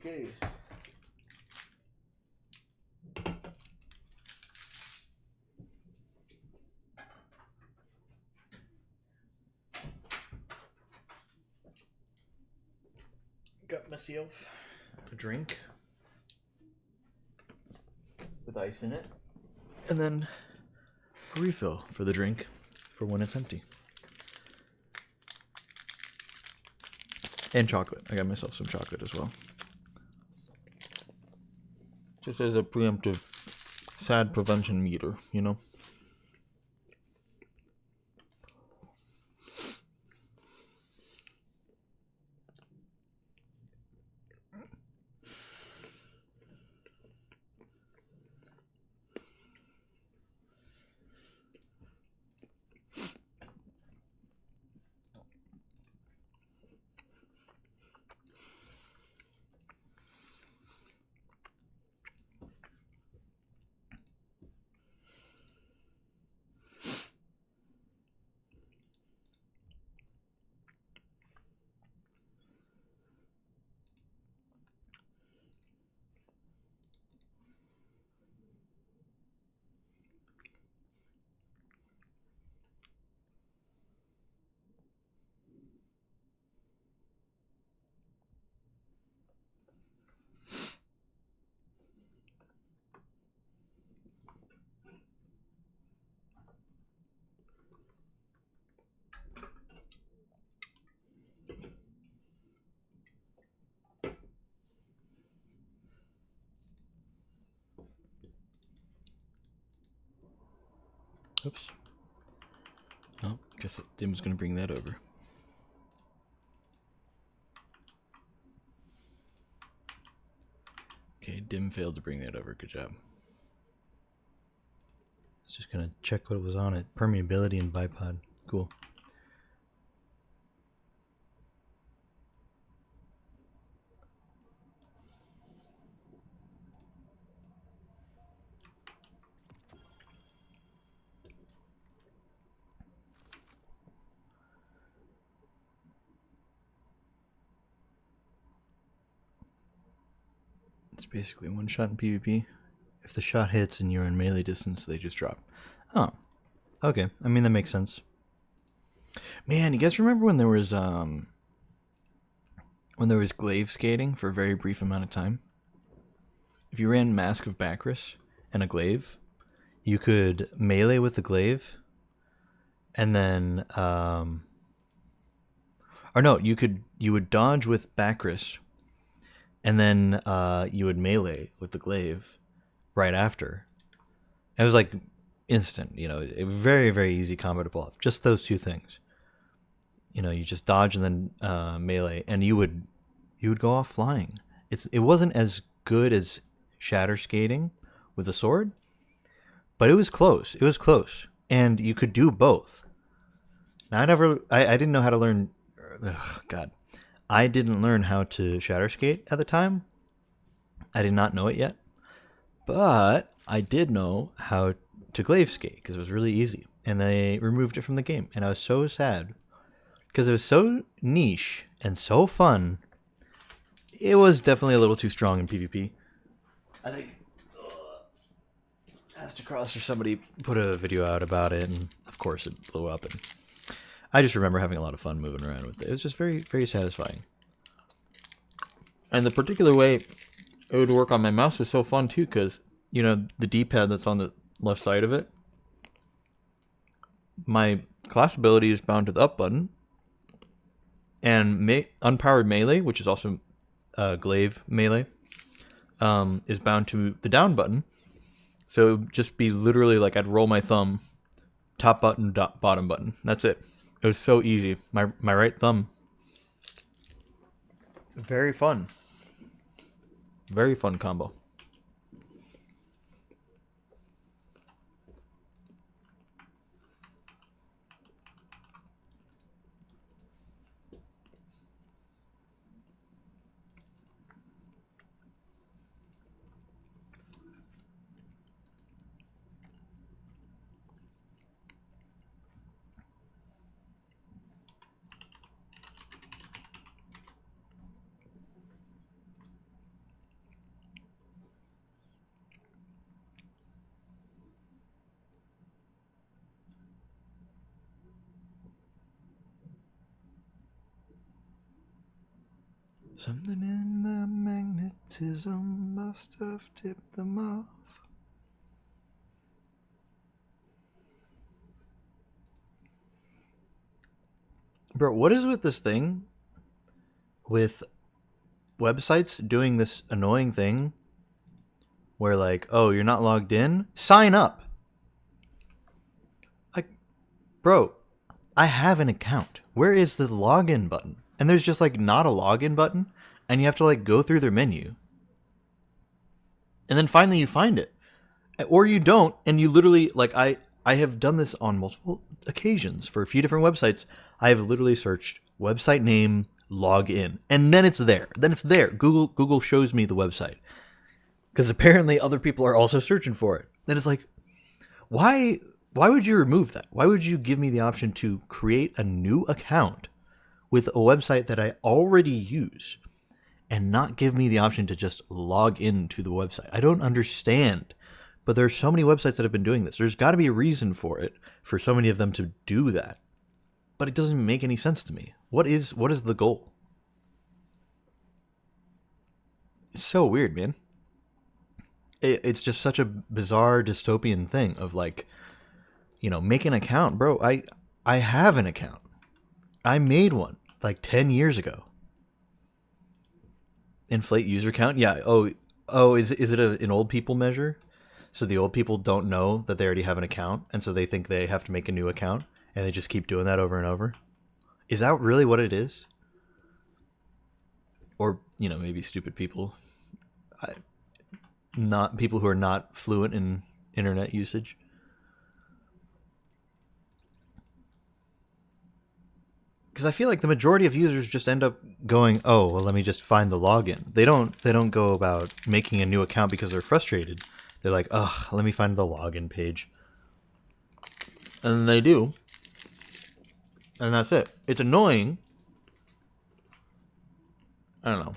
Speaker 1: Okay. Got myself a drink with ice in it, and then a refill for the drink for when it's empty. And chocolate. I got myself some chocolate as well. Just as a preemptive sad prevention meter, you know? Oops. Oh, guess Dim's gonna bring that over. Okay, Dim failed to bring that over. Good job. It's just gonna check what was on it. Permeability and bipod. Cool. It's basically one shot in PvP. If the shot hits and you're in melee distance, they just drop. Oh, okay. I mean, that makes sense. Man, you guys remember when there was glaive skating for a very brief amount of time? If you ran Mask of Bacchus and a glaive, you could melee with the glaive, and then or no, you would dodge with Bacchus, and then you would melee with the glaive right after. It was like instant, you know, a very, very easy combo to pull off. Just those two things. You know, you just dodge and then melee, and you would go off flying. It wasn't as good as shatter skating with a sword, but it was close. It was close, and you could do both. Now, I didn't know how to learn. Ugh, God, I didn't learn how to shatter skate at the time. I did not know it yet, but I did know how to glaive skate because it was really easy, and they removed it from the game, and I was so sad because it was so niche and so fun. It was definitely a little too strong in PvP. I think Astacross or somebody put a video out about it, and of course it blew up. And I just remember having a lot of fun moving around with it. It was just very, very satisfying. And the particular way it would work on my mouse was so fun too, because you know the D-pad that's on the left side of it. My class ability is bound to the up button, and unpowered melee, which is also glaive melee, is bound to the down button. So it would just be literally like I'd roll my thumb, top button, bottom button. That's it. It was so easy. My right thumb. Very fun. Very fun combo. Something in the magnetism must have tipped them off. Bro, what is with this thing with websites doing this annoying thing where, like, oh, you're not logged in? Sign up. Like, bro, I have an account. Where is the login button? And there's just, like, not a login button, and you have to, like, go through their menu. And then finally you find it. Or you don't, and you literally, like, I have done this on multiple occasions for a few different websites. I have literally searched website name, log in, and then it's there. Then it's there. Google shows me the website. Because apparently other people are also searching for it. And it's like, why would you remove that? Why would you give me the option to create a new account with a website that I already use and not give me the option to just log into the website? I don't understand. But there's so many websites that have been doing this. There's got to be a reason for it, for so many of them to do that. But it doesn't make any sense to me. What is the goal? It's so weird, man. It's just such a bizarre dystopian thing of, like, you know, make an account. Bro, I have an account. I made one like 10 years ago. Inflate user count? Yeah. Oh, is it an old people measure? So the old people don't know that they already have an account, and so they think they have to make a new account, and they just keep doing that over and over? Is that really what it is? Or, you know, maybe stupid people. Not people who are not fluent in internet usage. Because I feel like the majority of users just end up going, oh, well, let me just find the login. They don't go about making a new account because they're frustrated. They're like, ugh, let me find the login page. And then they do. And that's it. It's annoying. I don't know.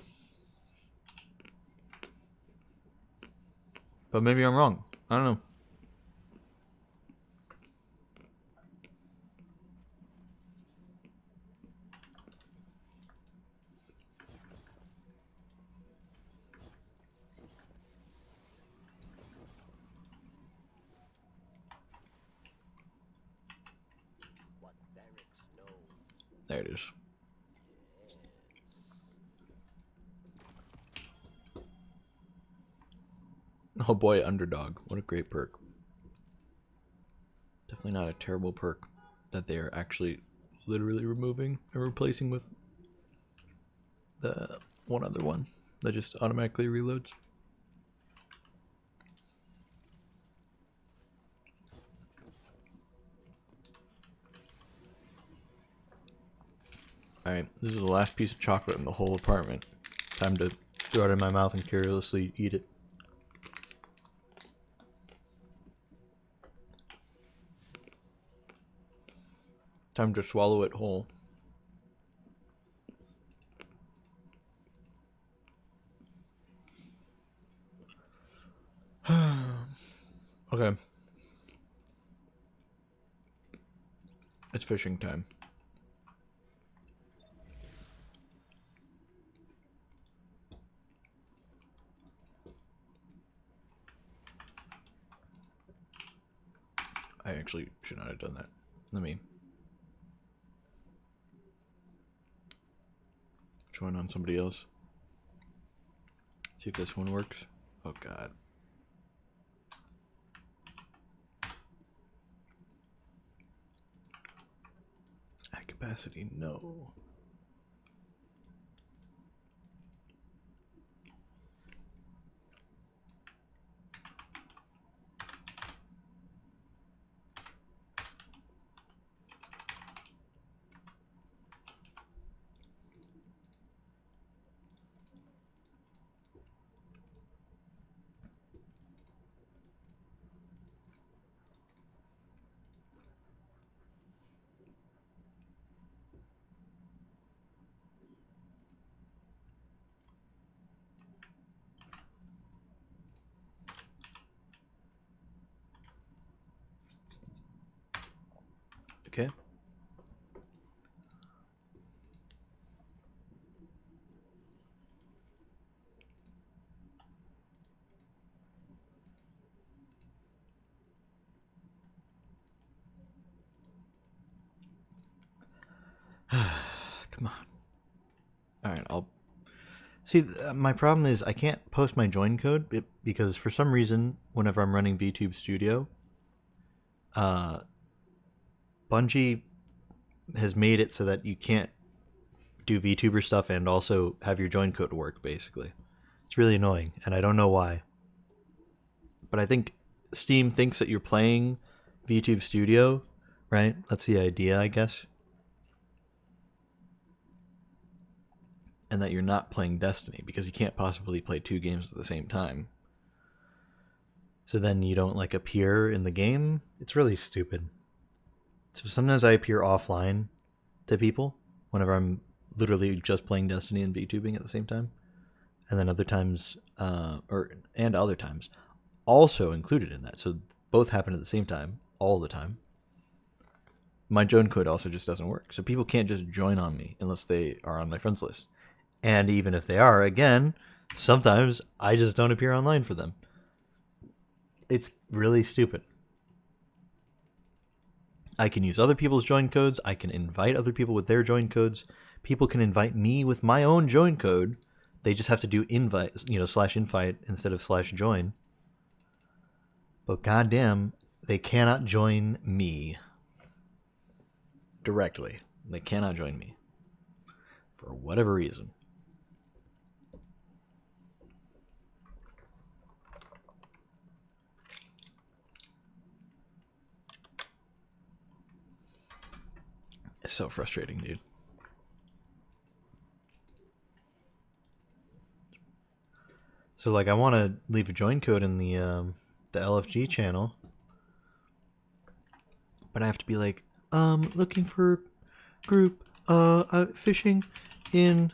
Speaker 1: But maybe I'm wrong. I don't know. There it is. Oh boy, underdog. What a great perk. Definitely not a terrible perk that they are actually literally removing and replacing with the one other one that just automatically reloads. Alright, this is the last piece of chocolate in the whole apartment. Time to throw it in my mouth and carelessly eat it. Time to swallow it whole. Okay. It's fishing time. I actually should not have done that. Let me join on somebody else. See if this one works. Oh god. At capacity, no. See, my problem is I can't post my join code because for some reason, whenever I'm running VTube Studio, uh, Bungie has made it so that you can't do VTuber stuff and also have your join code work, basically. It's really annoying, and I don't know why. But I think Steam thinks that you're playing VTube Studio, right? That's the idea, I guess. And that you're not playing Destiny because you can't possibly play two games at the same time. So then you don't like appear in the game. It's really stupid. So sometimes I appear offline to people whenever I'm literally just playing Destiny and VTubing at the same time. And then other times, other times, also included in that. So both happen at the same time, all the time. My join code also just doesn't work. So people can't just join on me unless they are on my friends list. And even if they are, again, sometimes I just don't appear online for them. It's really stupid. I can use other people's join codes. I can invite other people with their join codes. People can invite me with my own join code. They just have to do invite, /invite instead of /join. But goddamn, they cannot join me directly. They cannot join me for whatever reason. It's so frustrating, dude. So, like, I want to leave a join code in the LFG channel, but I have to be like, looking for group, fishing in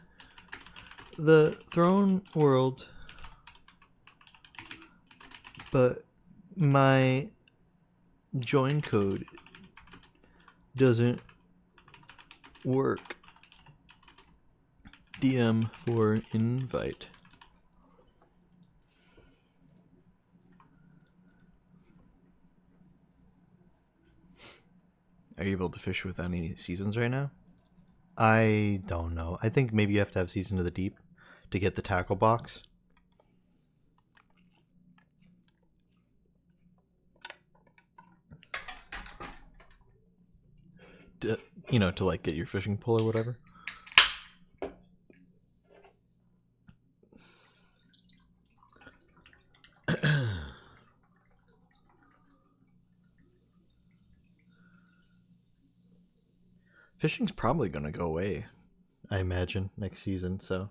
Speaker 1: the throne world, but my join code doesn't work. DM for invite. Are you able to fish without any seasons right now? I don't know. I think maybe you have to have Season of the Deep to get the tackle box. To like get your fishing pole or whatever. Fishing's probably going to go away, I imagine, next season, so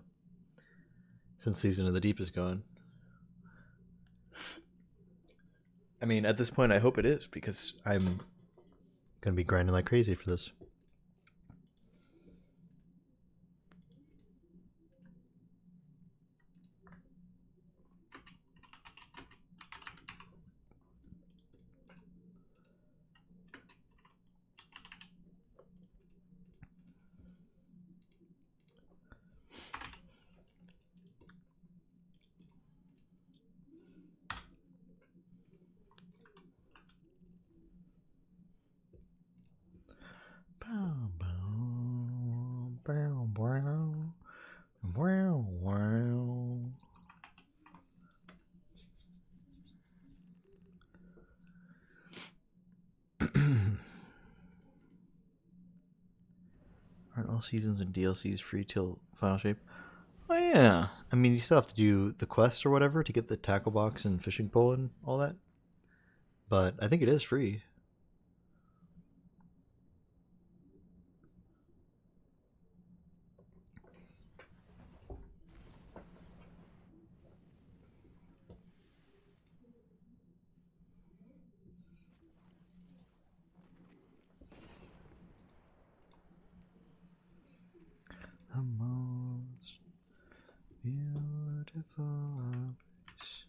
Speaker 1: since Season of the Deep is gone. I mean, at this point, I hope it is, because I'm going to be grinding like crazy for this. Aren't all seasons and DLCs free till Final Shape? Oh yeah. I mean, you still have to do the quest or whatever to get the tackle box and fishing pole and all that. But I think it is free. The most beautiful place.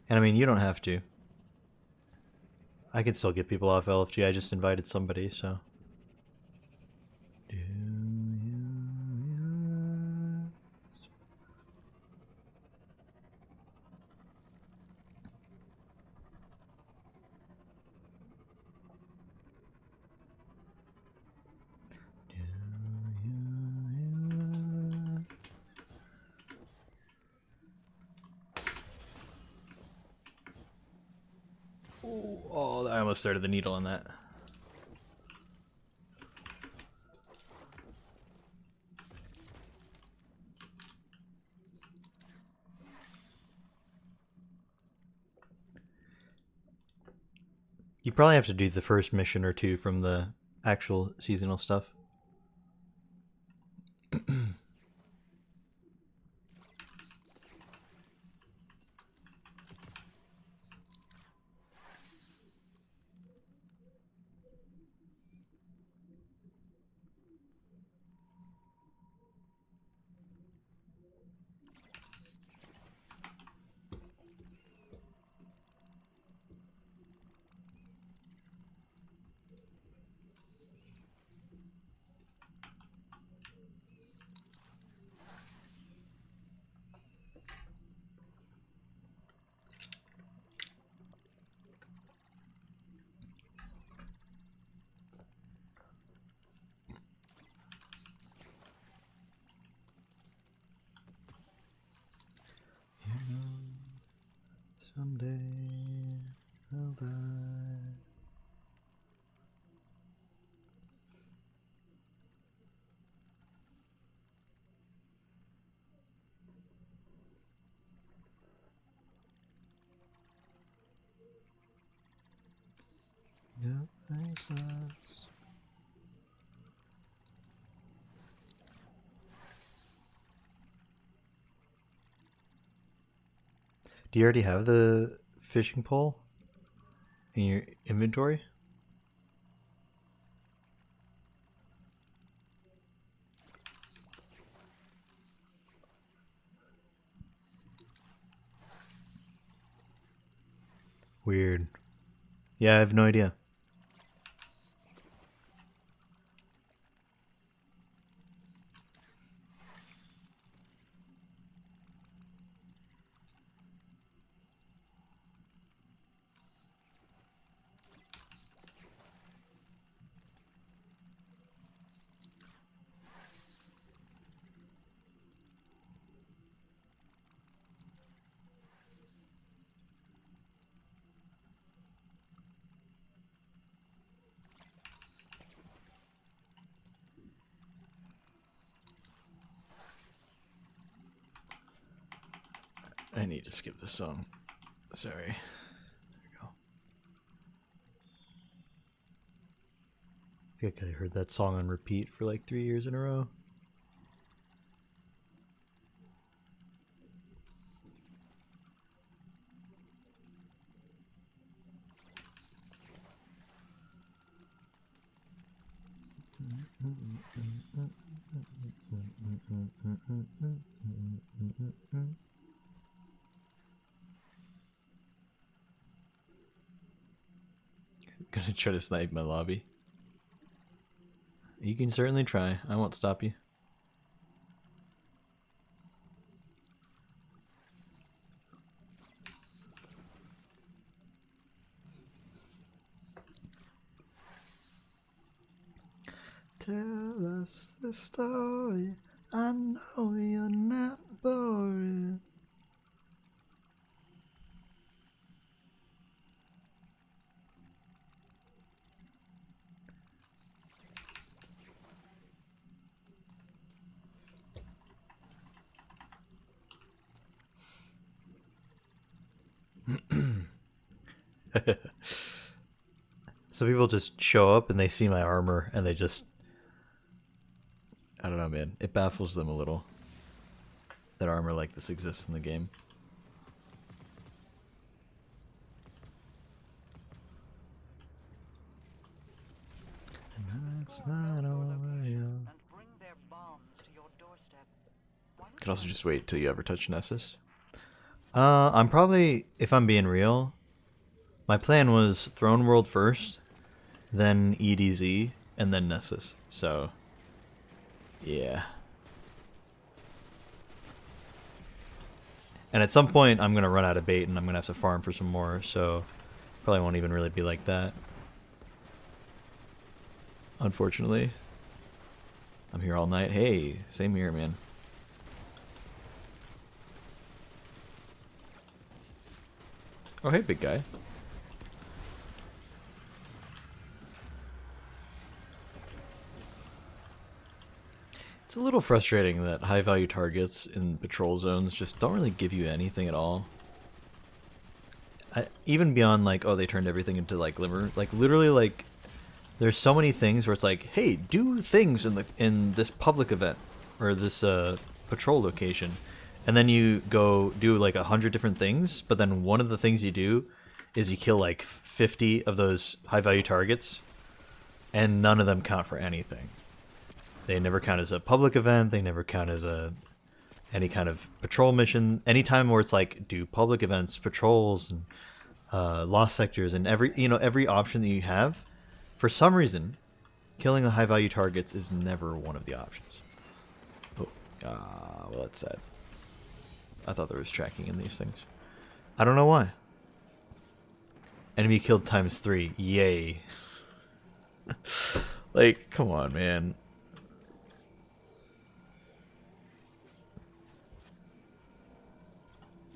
Speaker 1: And I mean, you don't have to. I can still get people off LFG. I just invited somebody, so. I almost started the needle on that. You probably have to do the first mission or two from the actual seasonal stuff. Someday I'll die. Good things last. Do you already have the fishing pole in your inventory? Weird. Yeah, I have no idea. I need to skip this song. Sorry. There we go. I think I heard that song on repeat for like 3 years in a row. Gonna try to snipe my lobby. You can certainly try. I won't stop you. Tell us the story. I know you're not bored. Some people just show up and they see my armor and they just... I don't know, man. It baffles them a little that armor like this exists in the game. And that's not over you. Could also just wait till you ever touch Nessus. I'm probably, if I'm being real, my plan was Throne World first, then EDZ, and then Nessus. So, yeah. And at some point, I'm going to run out of bait and I'm going to have to farm for some more, so probably won't even really be like that. Unfortunately. I'm here all night. Hey, same here, man. Oh, hey, big guy. It's a little frustrating that high value targets in patrol zones just don't really give you anything at all. Even beyond like, oh, they turned everything into like glimmer. Like literally, like there's so many things where it's like, hey, do things in this public event or this patrol location, and then you go do like 100 different things, but then one of the things you do is you kill like 50 of those high value targets, and none of them count for anything. They never count as a public event. They never count as any kind of patrol mission. Anytime where it's like do public events, patrols, and lost sectors, and every option that you have, for some reason, killing the high value targets is never one of the options. Oh, well, that's sad. I thought there was tracking in these things. I don't know why. Enemy killed ×3. Yay. Like, come on, man.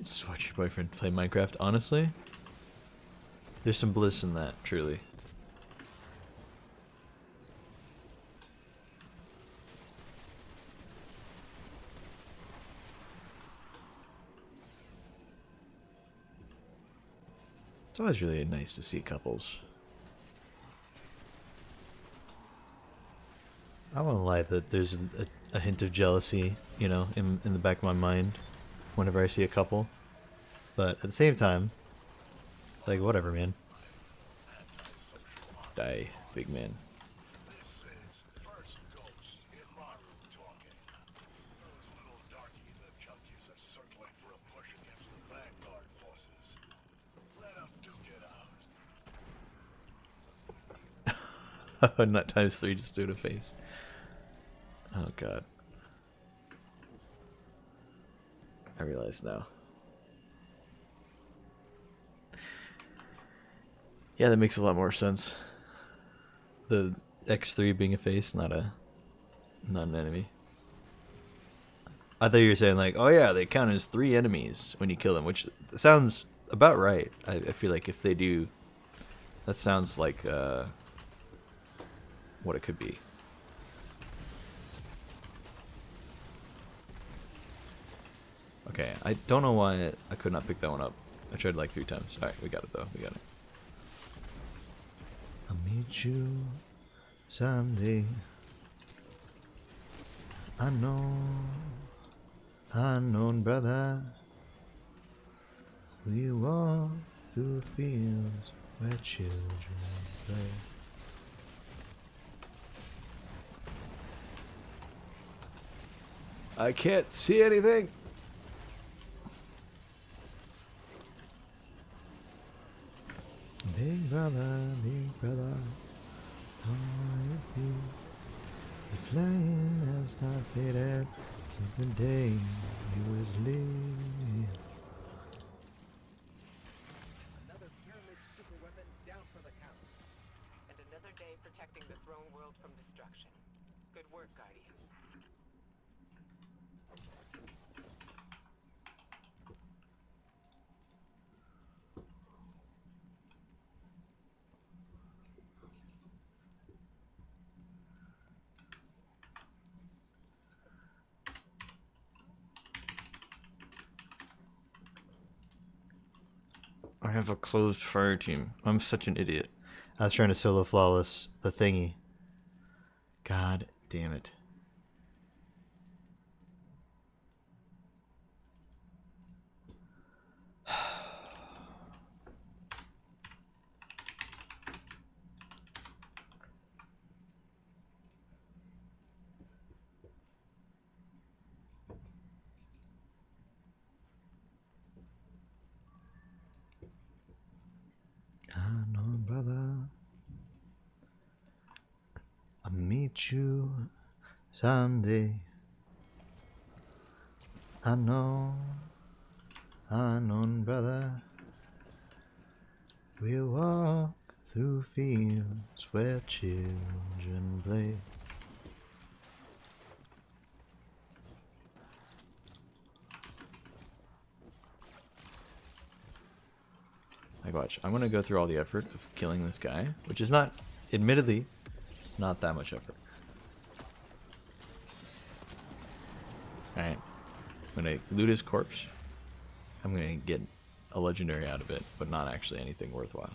Speaker 1: Just watch your boyfriend play Minecraft. Honestly, there's some bliss in that, truly. It's always really nice to see couples. I won't lie that there's a hint of jealousy, you know, in the back of my mind whenever I see a couple. But at the same time, it's like, whatever, man. Die, big man. Not ×3, just do it a face. Oh god. I realize now. Yeah, that makes a lot more sense. The X3 being a face, not an enemy. I thought you were saying like, oh yeah, they count as 3 enemies when you kill them, which sounds about right. I feel like if they do, that sounds like what it could be. Okay, I don't know why I could not pick that one up. I tried like 3 times. Alright, we got it though. We got it. I'll meet you someday. Unknown brother. We walk through fields where children play. I can't see anything. Big brother, on your feet. The flame has not faded since the day you was leaving.
Speaker 2: Another pyramid superweapon down for the count. And another day protecting the throne world from destruction. Good work, Guardian.
Speaker 1: I have a closed fire team. I'm such an idiot. I was trying to solo flawless the thingy. God damn it. Unknown brother, I'll meet you someday. Unknown brother, we'll walk through fields where children play. Like, watch. I'm gonna go through all the effort of killing this guy, which is not, admittedly, not that much effort. Alright. I'm gonna loot his corpse. I'm gonna get a legendary out of it, but not actually anything worthwhile.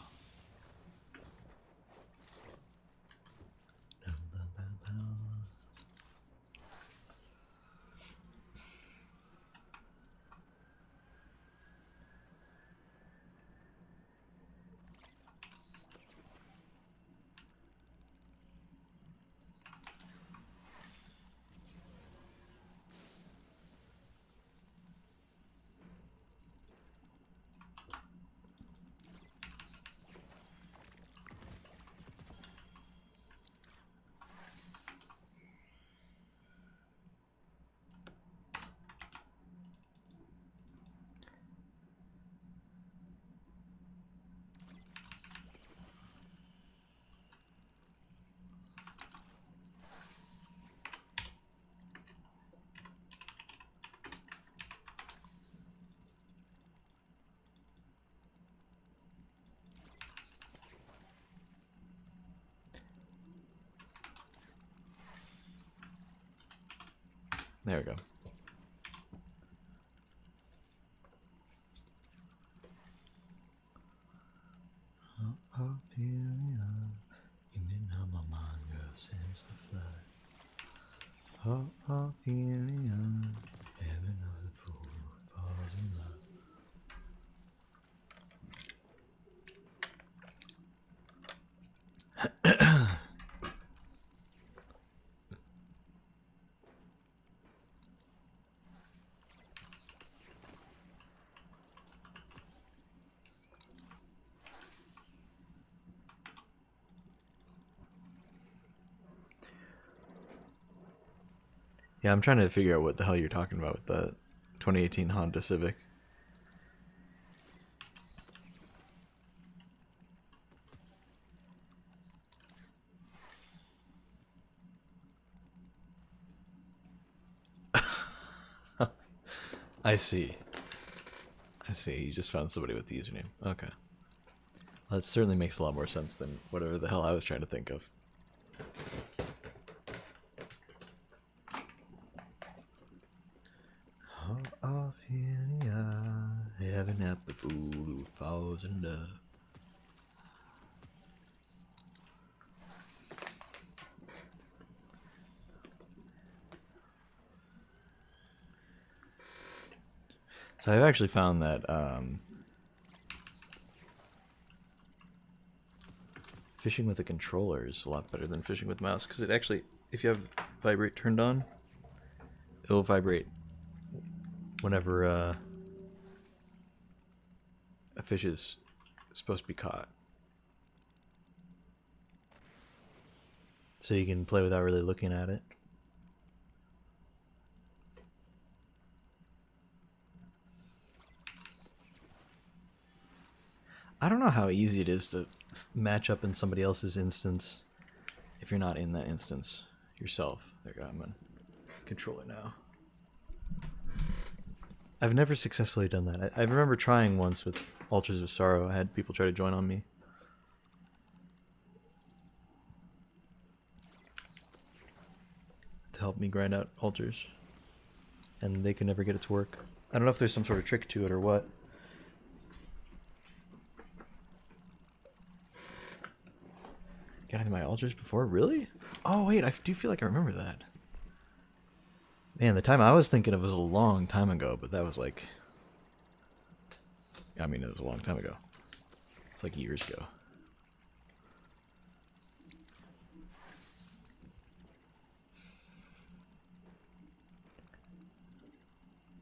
Speaker 1: There we go. Since the flood. Ophelia, heaven of the fool falls in love. Yeah, I'm trying to figure out what the hell you're talking about with the 2018 Honda Civic. I see. I see. You just found somebody with the username. Okay. That certainly makes a lot more sense than whatever the hell I was trying to think of. Ophelia, heaven help the fool who falls in love. So I've actually found that fishing with a controller is a lot better than fishing with mouse, because it actually, if you have vibrate turned on, it'll vibrate whenever a fish is supposed to be caught. So you can play without really looking at it. I don't know how easy it is to match up in somebody else's instance if you're not in that instance yourself. There you go, I'm on controller now. I've never successfully done that. I remember trying once with Altars of Sorrow. I had people try to join on me. To help me grind out altars. And they could never get it to work. I don't know if there's some sort of trick to it or what. Got into my altars before? Really? Oh, wait, I do feel like I remember that. Man, the time I was thinking of was a long time ago, but that was like... I mean, it was a long time ago. It's like years ago.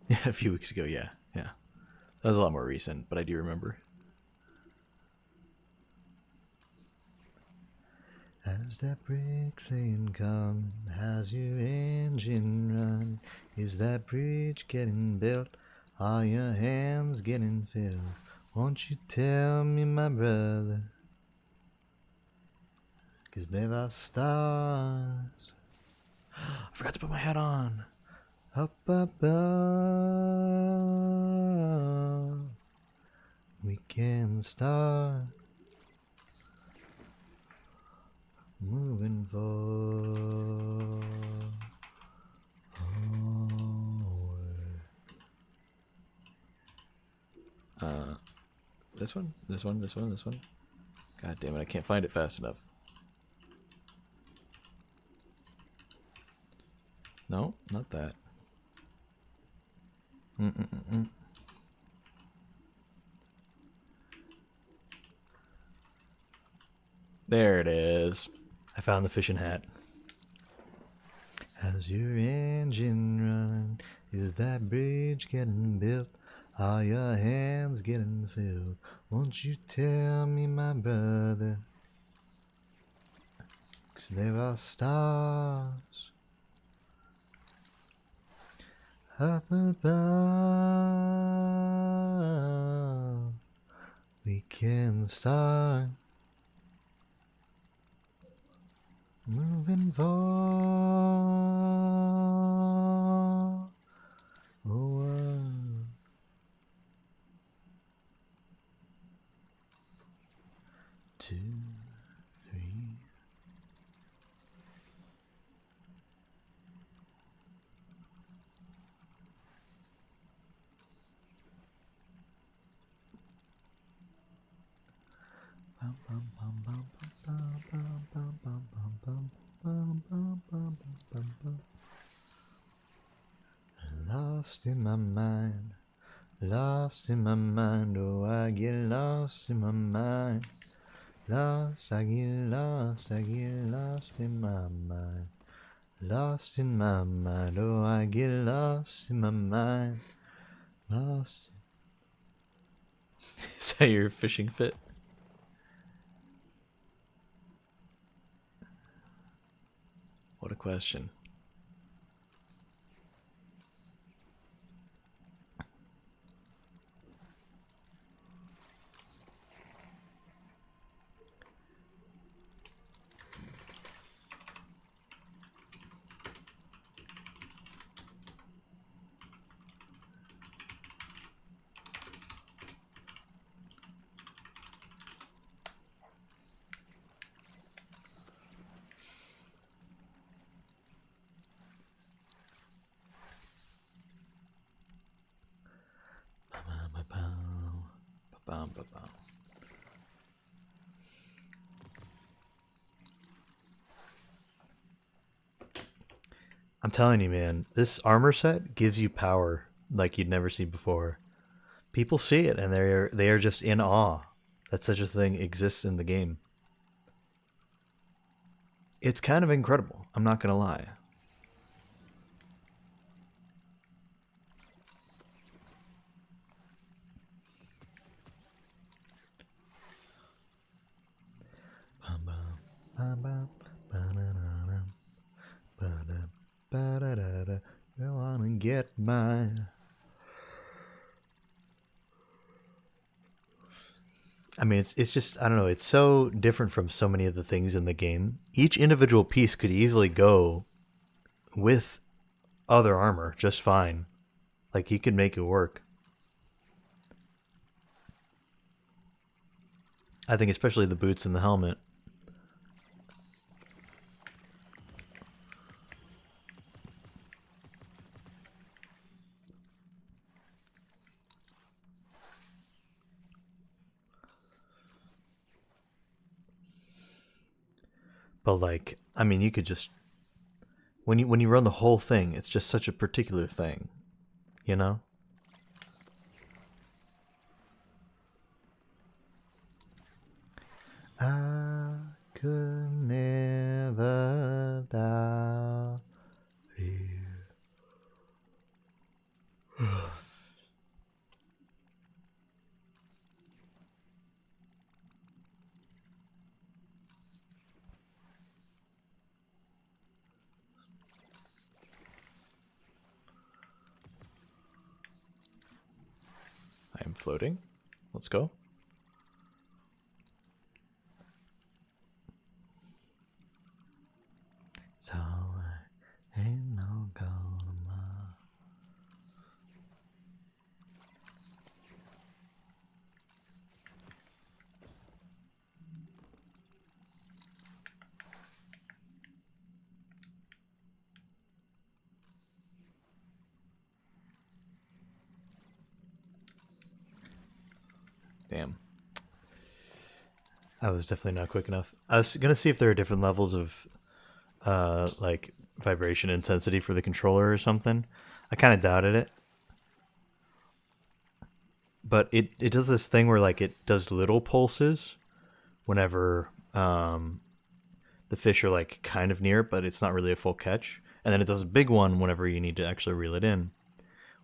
Speaker 1: Yeah, a few weeks ago, yeah. Yeah. That was a lot more recent, but I do remember. Has that bricklaying come? Has your engine run? Is that bridge getting built? Are your hands getting filled? Won't you tell me, my brother? 'Cause there are stars. I forgot to put my hat on. Up above, we can start moving forward. This one? This one? This one? This one? God damn it, I can't find it fast enough. No, not that. Mm-mm-mm-mm. There it is. I found the fishing hat. How's your engine run? Is that bridge getting built? Are your hands getting filled? Won't you tell me, my brother? 'Cause there are stars up above. We can start moving forward. Two, three. Lost in my mind, lost in my mind, oh I get lost in my mind. Lost, I get lost, I get lost in my mind. Lost in my mind, oh I get lost in my mind. Lost. Is that your fishing fit? What a question. I'm telling you, man, this armor set gives you power like you'd never seen before. People see it and they are just in awe that such a thing exists in the game. It's kind of incredible, I'm not gonna lie. I wanna get mine. I mean, it's just, I don't know, it's so different from so many of the things in the game. Each individual piece could easily go with other armor just fine. Like, you could make it work. I think especially the boots and the helmet. But like, I mean, you could just when you run the whole thing, it's just such a particular thing, you know? I could never doubt you. I am floating. Let's go. So I ain't no go tomorrow. Damn. I was definitely not quick enough. I was gonna see if there are different levels of like vibration intensity for the controller or something. I kind of doubted it, but it does this thing where like it does little pulses whenever the fish are like kind of near, but it's not really a full catch, and then it does a big one whenever you need to actually reel it in,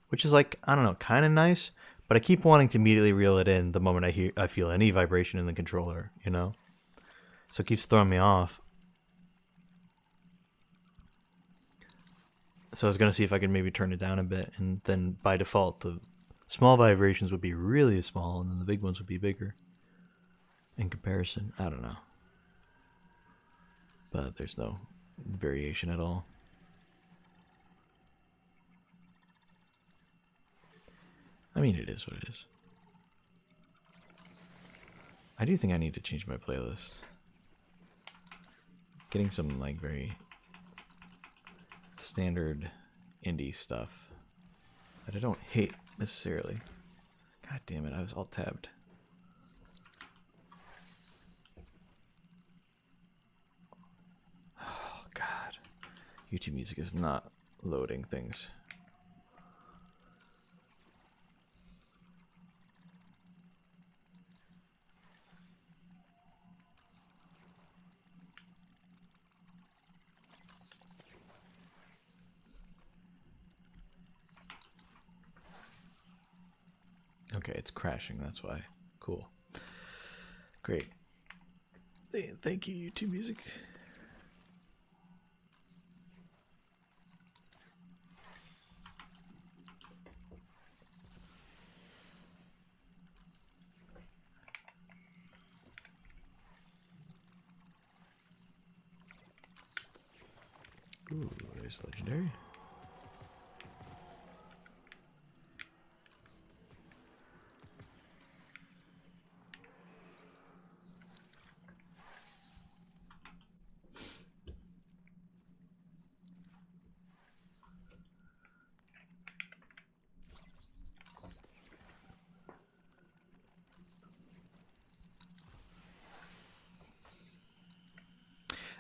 Speaker 1: which is like, I don't know, kind of nice. But I keep wanting to immediately reel it in the moment I feel any vibration in the controller, you know. So it keeps throwing me off. So I was gonna see if I could maybe turn it down a bit, and then by default the small vibrations would be really small, and then the big ones would be bigger. In comparison, I don't know, but there's no variation at all. I mean, it is what it is. I do think I need to change my playlist. Getting some like very standard indie stuff that I don't hate necessarily. God damn it, I was all tabbed. Oh god. YouTube Music is not loading things. Okay, it's crashing, that's why. Cool. Great. Thank you, YouTube Music. Ooh, there's legendary.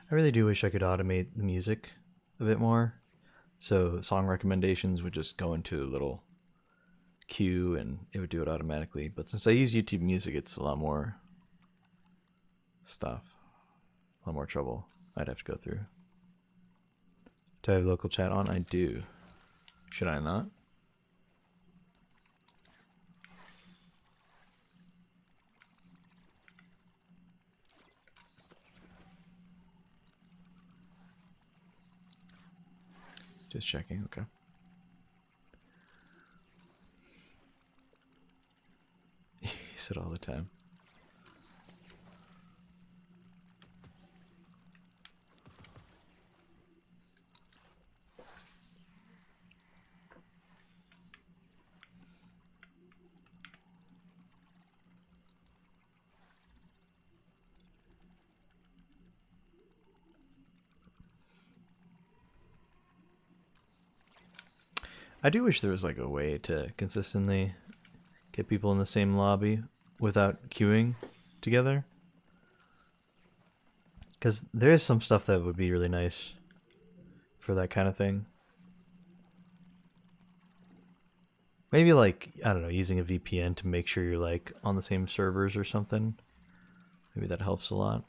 Speaker 1: I really do wish I could automate the music a bit more. So song recommendations would just go into a little queue and it would do it automatically. But since I use YouTube Music, it's a lot more stuff, a lot more trouble I'd have to go through. Do I have local chat on? I do. Should I not? Just checking, okay. You said all the time. I do wish there was like a way to consistently get people in the same lobby without queuing together. Because there is some stuff that would be really nice for that kind of thing. Maybe like, I don't know, using a VPN to make sure you're like on the same servers or something. Maybe that helps a lot.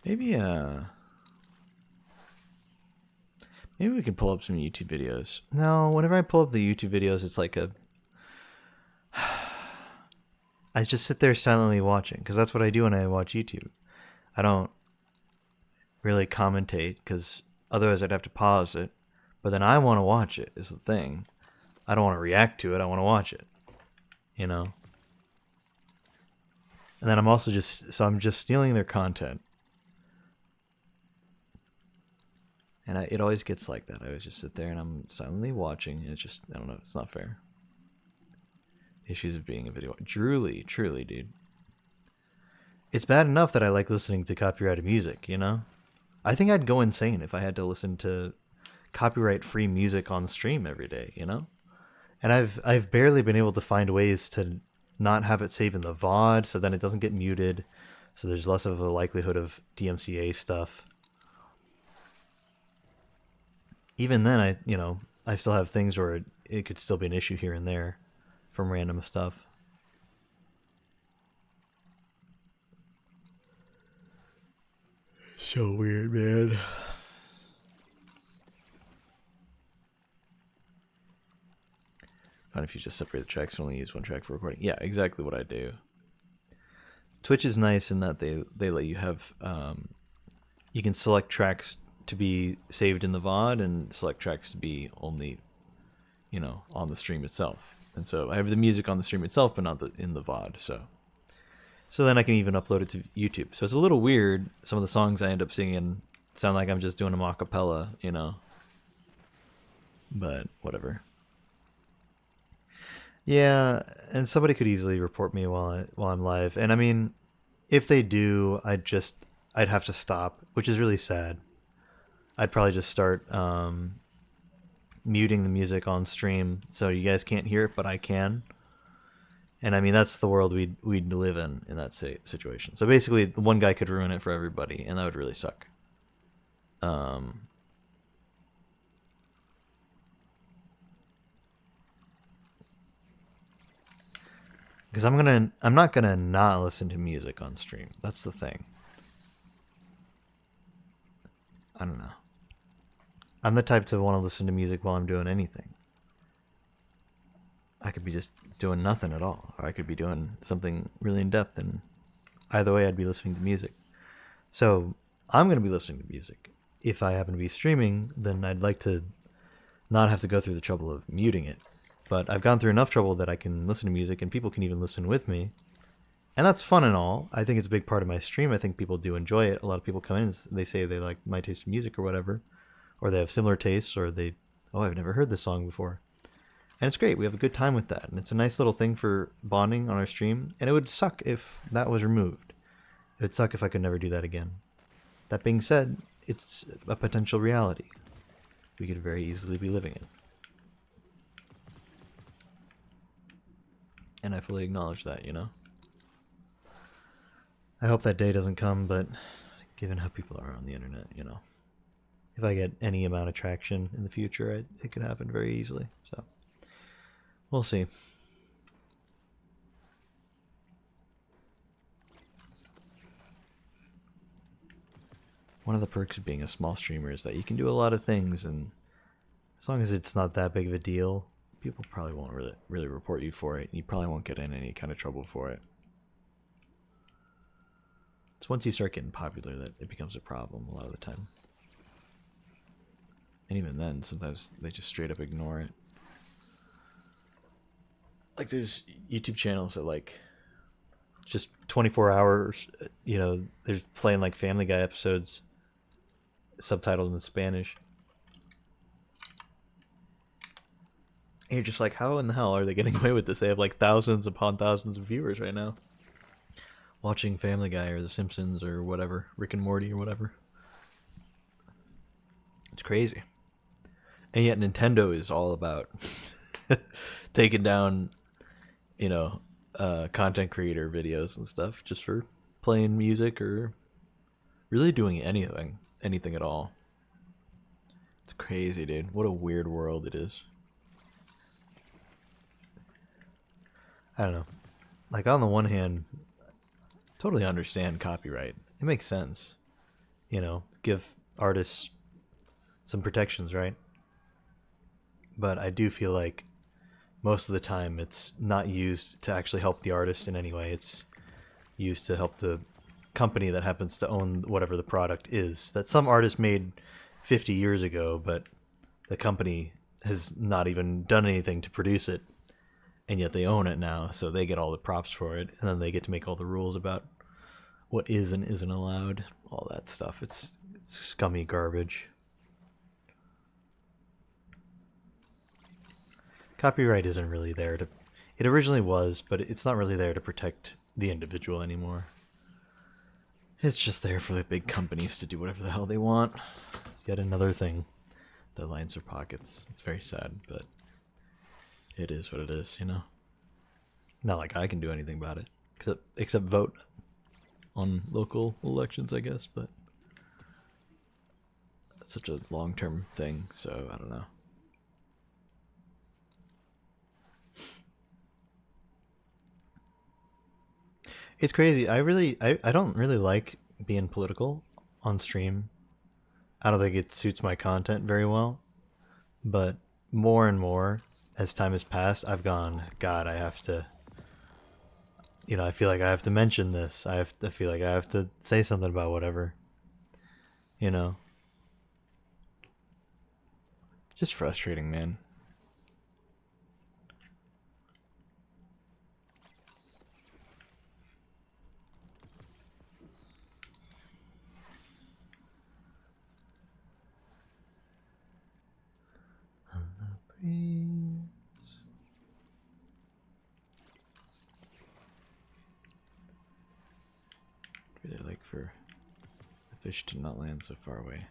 Speaker 1: Maybe maybe we can pull up some YouTube videos. No, whenever I pull up the YouTube videos, it's like a I just sit there silently watching because that's what I do when I watch YouTube. I don't really commentate because otherwise I'd have to pause it. But then I want to watch it is the thing. I don't want to react to it. I want to watch it. You know? And then I'm also just, so I'm just stealing their content. And it always gets like that. I always just sit there and I'm silently watching, and it's just, I don't know, it's not fair. Issues of being a video. Truly, dude. It's bad enough that I like listening to copyrighted music, you know? I think I'd go insane if I had to listen to copyright-free music on stream every day, you know? And I've barely been able to find ways to not have it save in the VOD, so then it doesn't get muted, so there's less of a likelihood of DMCA stuff. Even then, I still have things where it could still be an issue here and there from random stuff. So weird, man. Fine if you just separate the tracks and only use one track for recording. Yeah, exactly what I do. Twitch is nice in that they let you have you can select tracks to be saved in the VOD and select tracks to be only, on the stream itself. And so I have the music on the stream itself, but not in the VOD. So then I can even upload it to YouTube. So it's a little weird. Some of the songs I end up singing sound like I'm just doing them a cappella, But whatever. Yeah, and somebody could easily report me while I'm live. And I mean, if they do, I'd have to stop, which is really sad. I'd probably just start muting the music on stream so you guys can't hear it, but I can. And I mean, that's the world we'd live in that situation. So basically, one guy could ruin it for everybody, and that would really suck. Because I'm not gonna not listen to music on stream. That's the thing. I don't know. I'm the type to want to listen to music while I'm doing anything. I could be just doing nothing at all, or I could be doing something really in depth, and either way, I'd be listening to music. So I'm gonna be listening to music. If I happen to be streaming, then I'd like to not have to go through the trouble of muting it. But I've gone through enough trouble that I can listen to music, and people can even listen with me. And that's fun and all. I think it's a big part of my stream. I think people do enjoy it. A lot of people come in and they say they like my taste in music or whatever. Or they have similar tastes, or I've never heard this song before. And it's great. We have a good time with that. And it's a nice little thing for bonding on our stream. And it would suck if that was removed. It would suck if I could never do that again. That being said, it's a potential reality we could very easily be living in. And I fully acknowledge that, I hope that day doesn't come, but given how people are on the internet, if I get any amount of traction in the future, it could happen very easily. So, we'll see. One of the perks of being a small streamer is that you can do a lot of things, and as long as it's not that big of a deal, people probably won't really report you for it. You probably won't get in any kind of trouble for it. It's once you start getting popular that it becomes a problem a lot of the time. And even then, sometimes they just straight up ignore it. Like, there's YouTube channels that, like, just 24 hours, they're playing, like, Family Guy episodes subtitled in Spanish. And you're just like, how in the hell are they getting away with this? They have, like, thousands upon thousands of viewers right now watching Family Guy or The Simpsons or whatever, Rick and Morty or whatever. It's crazy. And yet Nintendo is all about taking down, content creator videos and stuff just for playing music or really doing anything at all. It's crazy, dude. What a weird world it is. I don't know. Like, on the one hand, totally understand copyright. It makes sense. Give artists some protections, right? But I do feel like most of the time it's not used to actually help the artist in any way. It's used to help the company that happens to own whatever the product is that some artist made 50 years ago, but the company has not even done anything to produce it, and yet they own it now, so they get all the props for it, and then they get to make all the rules about what is and isn't allowed, all that stuff. It's scummy garbage. Copyright isn't really there to. It originally was, but it's not really there to protect the individual anymore. It's just there for the big companies to do whatever the hell they want. Yet another thing that lines their pockets. It's very sad, but it is what it is, you know? Not like I can do anything about it. Except vote on local elections, I guess, but it's such a long-term thing, so I don't know. It's crazy. I don't really like being political on stream. I don't think it suits my content very well, but more and more as time has passed, I've gone, God, I have to, I feel like I have to mention this. I feel like I have to say something about whatever, you know. Just frustrating, man. Really like for the fish to not land so far away.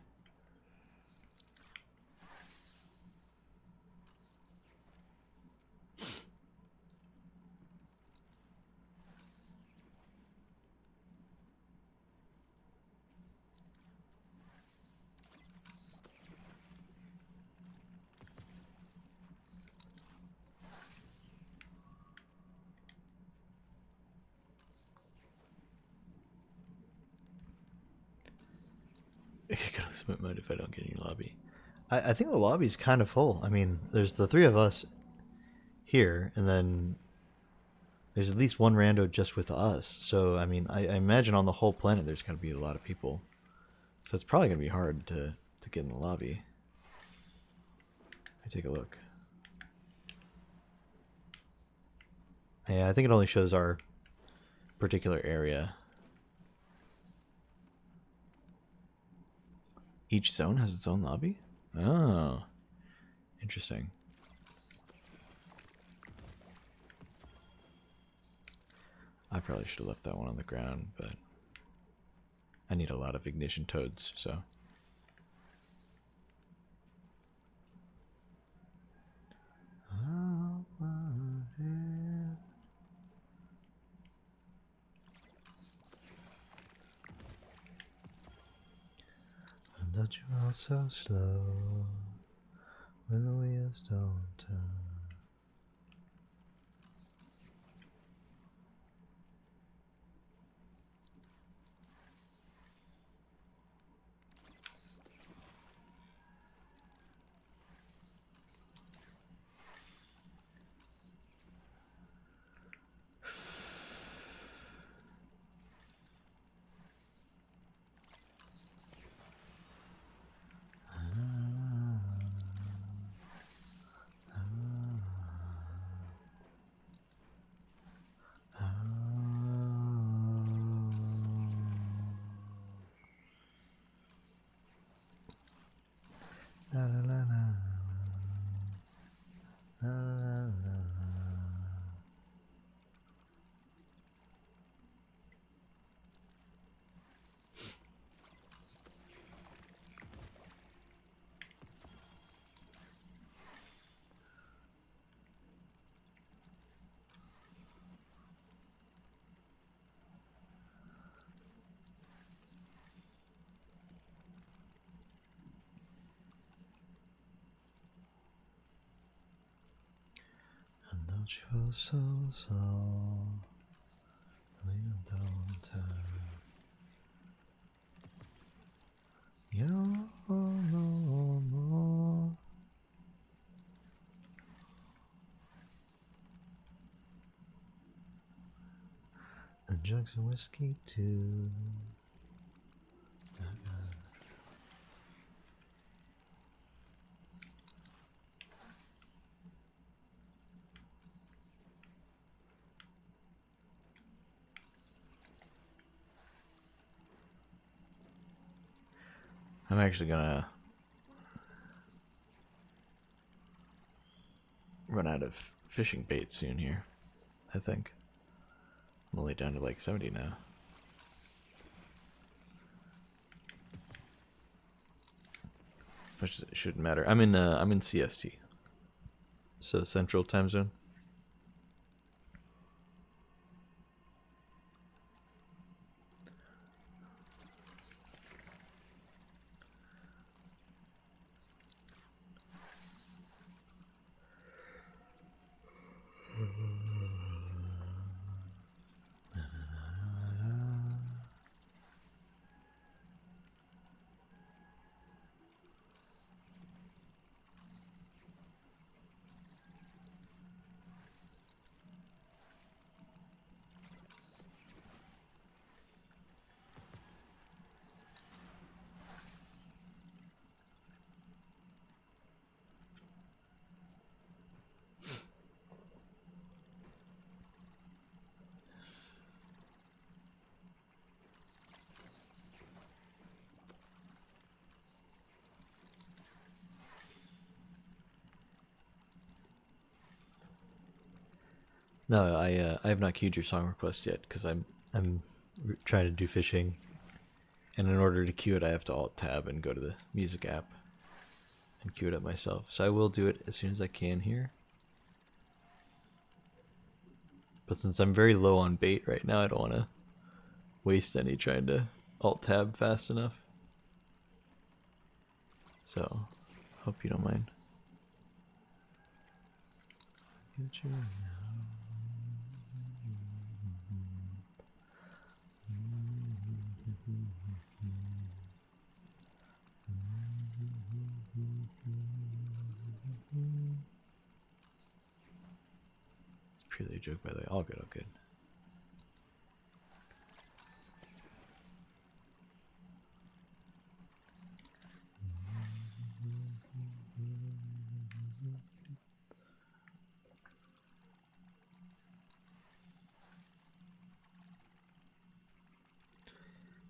Speaker 1: I gotta submit mode if I don't get any lobby. I think the lobby's kind of full. I mean, there's the three of us here, and then there's at least one rando just with us. So, I mean, I imagine on the whole planet there's going to be a lot of people. So it's probably going to be hard to get in the lobby. Let me take a look. Yeah, I think it only shows our particular area. Each zone has its own lobby? Oh, interesting. I probably should have left that one on the ground, but I need a lot of ignition toads, so. Don't you all so slow when the wheels don't turn? La, la, la, la. La, la, la. And don't you feel so slow when you don't turn? You're no more. And drugs and whiskey too. I'm actually gonna run out of fishing bait soon here, I think. I'm only down to like 70 now. Which it shouldn't matter. I'm in CST. So Central Time Zone. No, I have not queued your song request yet because I'm trying to do fishing, and in order to queue it, I have to Alt Tab and go to the music app and queue it up myself. So I will do it as soon as I can here. But since I'm very low on bait right now, I don't want to waste any trying to Alt Tab fast enough. So, hope you don't mind. Purely a joke, by the way. All good, all good.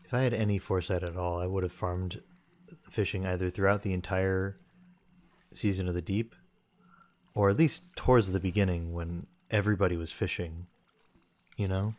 Speaker 1: If I had any foresight at all, I would have farmed fishing either throughout the entire season of the deep, or at least towards the beginning when everybody was fishing, you know?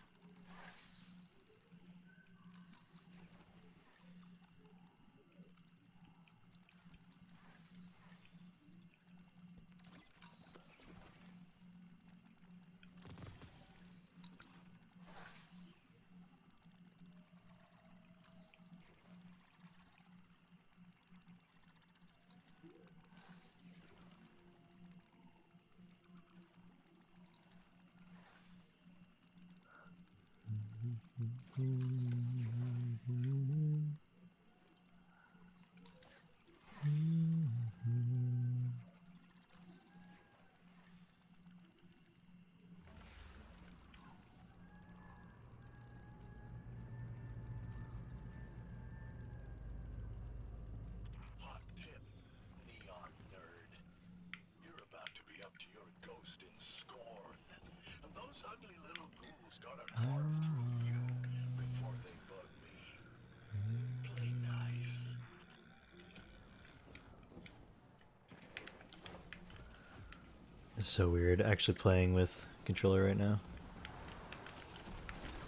Speaker 1: It's so weird actually playing with controller right now.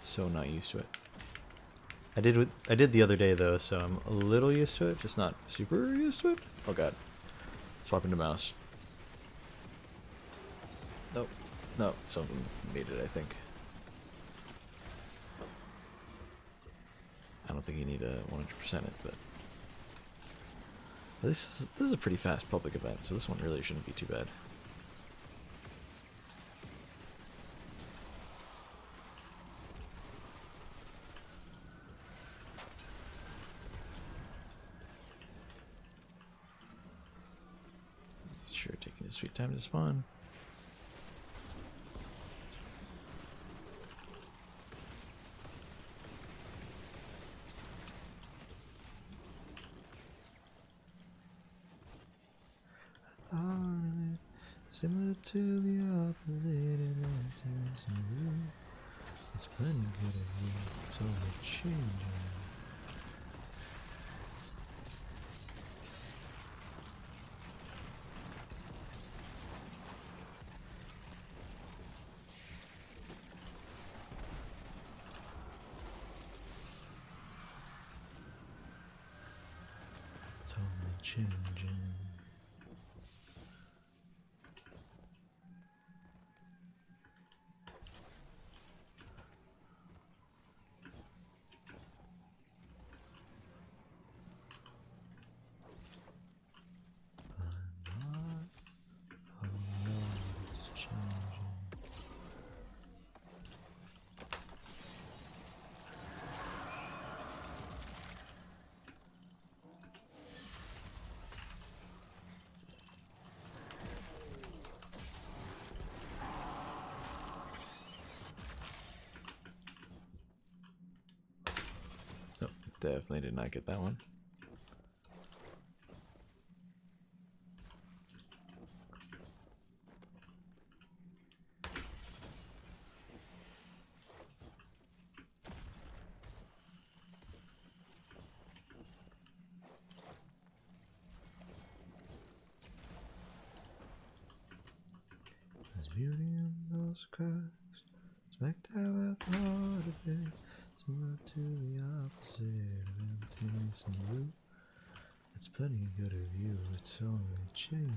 Speaker 1: So not used to it. I did the other day though, so I'm a little used to it, just not super used to it. Oh god. Swapping to mouse. Nope. No, something made it, I think. I don't think you need to 100% it, but this is a pretty fast public event, so this one really shouldn't be too bad. Sure, taking his sweet time to spawn. Similar to the opposite, it's plenty good at you, so much change. It's only changing. It's changing. Nope, definitely did not get that one. There's beauty in those cracks, smacked out at the heart of it, similar to the opposite of emptiness and blue. It's plenty good of you, it's only changing.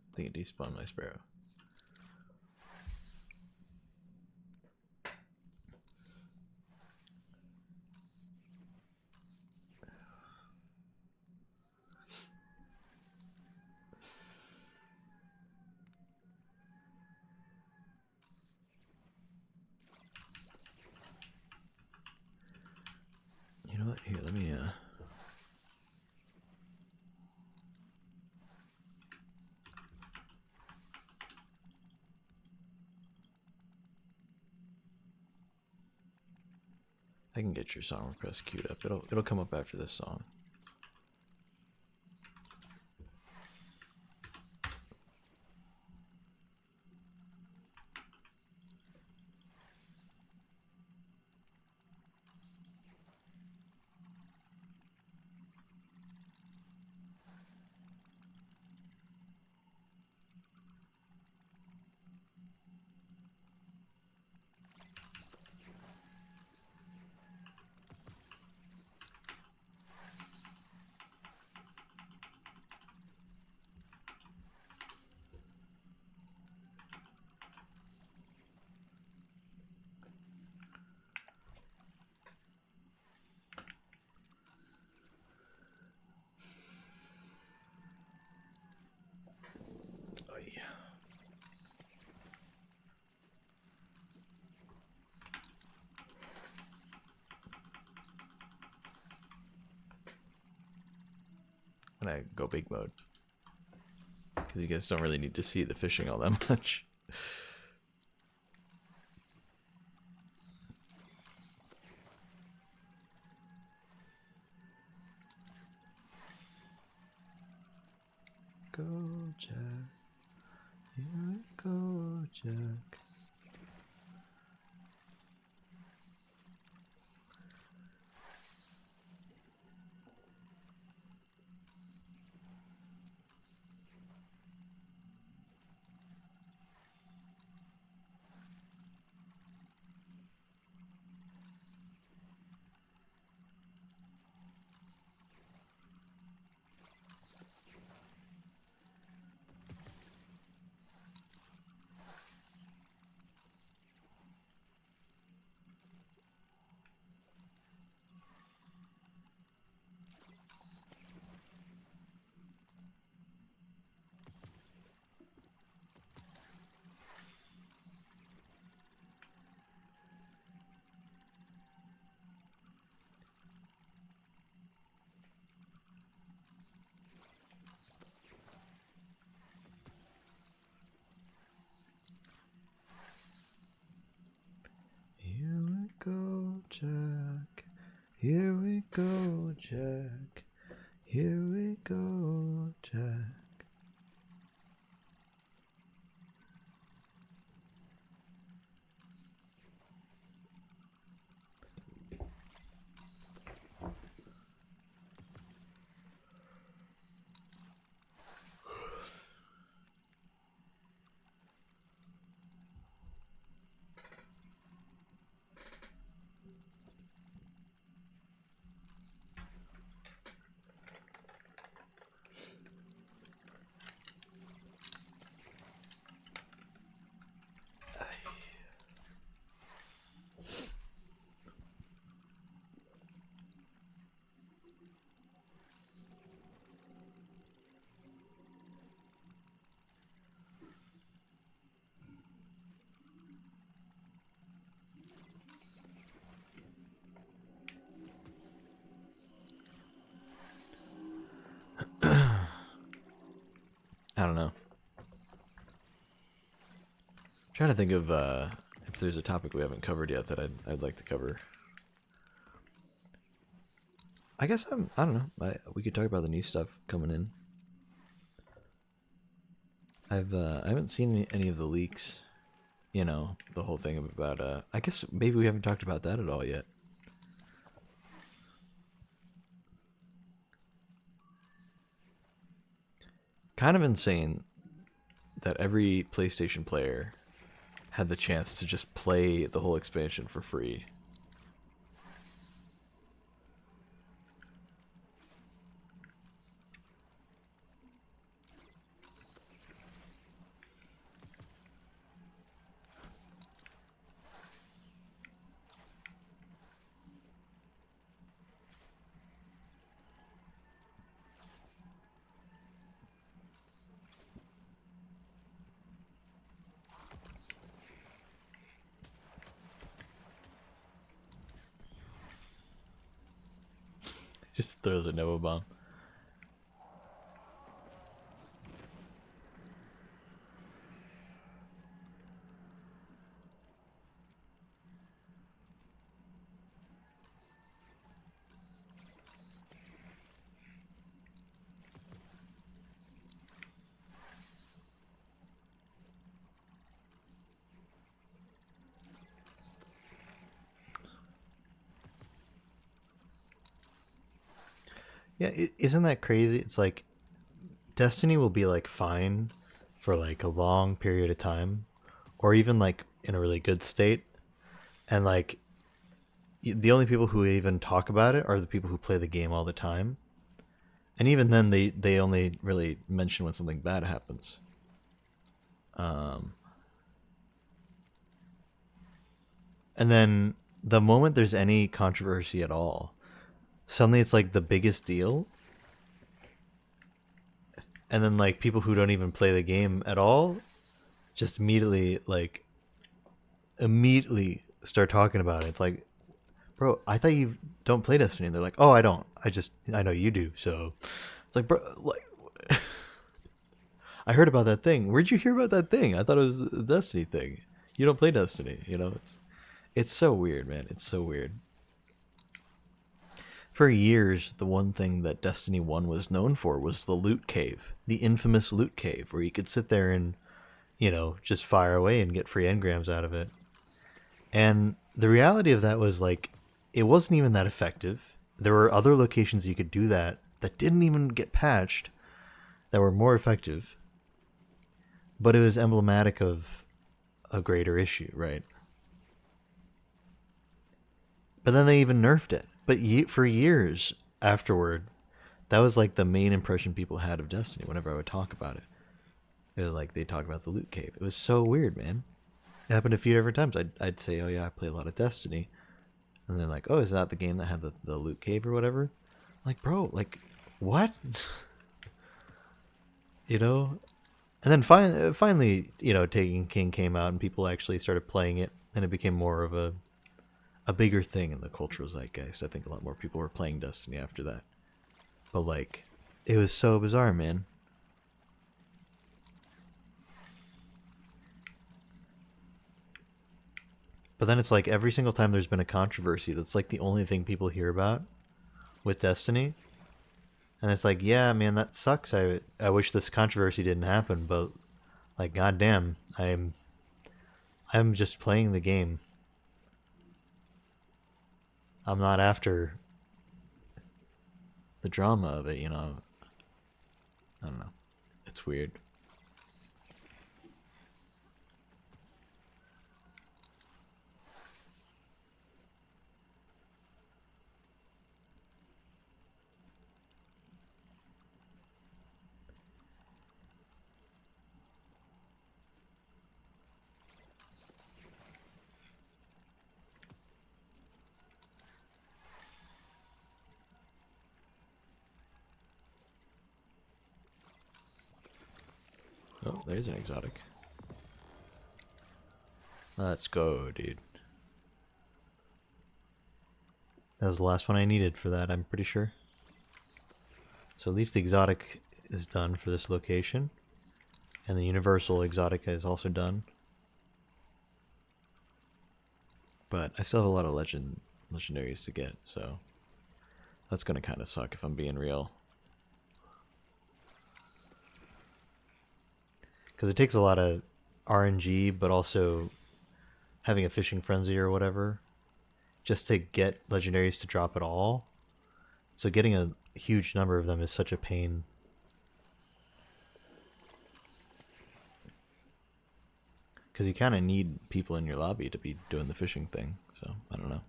Speaker 1: I think it despawned my sparrow. You know what? Here, let me I can get your song request queued up. It'll come up after this song. Oh yeah. When I go big mode, because you guys don't really need to see the fishing all that much. Go, Jack. Here we go, Jack. Here we go, Jack. Here we go, Jack. Here we go, Jack. I don't know. Trying to think of if there's a topic we haven't covered yet that I'd like to cover. I guess I don't know. We could talk about the new stuff coming in. I haven't seen any of the leaks. You know, the whole thing about I guess maybe we haven't talked about that at all yet. Kind of insane that every PlayStation player had the chance to just play the whole expansion for free. Just throws a Nova bomb. Yeah, isn't that crazy? It's like Destiny will be like fine for like a long period of time, or even like in a really good state, and like the only people who even talk about it are the people who play the game all the time, and even then they only really mention when something bad happens. And then the moment there's any controversy at all, suddenly it's like the biggest deal, and then like people who don't even play the game at all just immediately start talking about it. It's like, bro, I thought you don't play Destiny. And they're like, oh, I don't. I know you do. So it's like, bro, like, I heard about that thing. Where'd you hear about that thing? I thought it was a Destiny thing. You don't play Destiny. You know, it's so weird, man. It's so weird. For years, the one thing that Destiny 1 was known for was the loot cave, the infamous loot cave, where you could sit there and, you know, just fire away and get free engrams out of it. And the reality of that was like, it wasn't even that effective. There were other locations you could do that didn't even get patched that were more effective. But it was emblematic of a greater issue, right? But then they even nerfed it. But for years afterward, that was like the main impression people had of Destiny whenever I would talk about it. It was like they talk about the loot cave. It was so weird, man. It happened a few different times. I'd say, oh yeah, I play a lot of Destiny. And they're like, oh, is that the game that had the loot cave or whatever? I'm like, bro, like, what? You know? And then finally, you know, Taken King came out and people actually started playing it. And it became more of a bigger thing in the cultural zeitgeist. I think a lot more people were playing Destiny after that. But like, it was so bizarre, man. But then it's like every single time there's been a controversy, that's like the only thing people hear about with Destiny. And it's like, yeah, man, that sucks. I wish this controversy didn't happen, but like, goddamn, I'm just playing the game. I'm not after the drama of it, you know. I don't know. It's weird. Oh, there's an exotic. Let's go, dude. That was the last one I needed for that, I'm pretty sure. So at least the exotic is done for this location. And the Universal Exotica is also done. But I still have a lot of legendaries to get, so that's gonna kind of suck if I'm being real. Because it takes a lot of RNG, but also having a fishing frenzy or whatever, just to get legendaries to drop at all. So getting a huge number of them is such a pain. Because you kind of need people in your lobby to be doing the fishing thing. So, I don't know.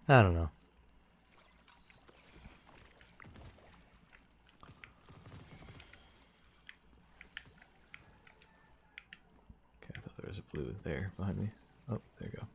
Speaker 1: I don't know. Okay, I thought there was a blue there behind me. Oh, there you go.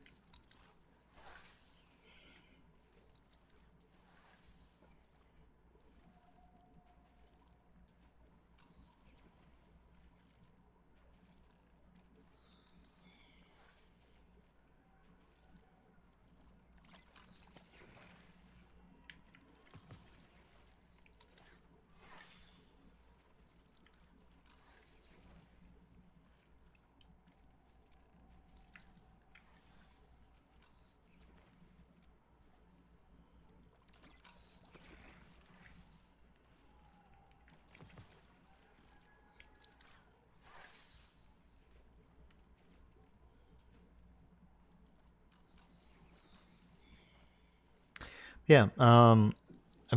Speaker 1: Yeah, I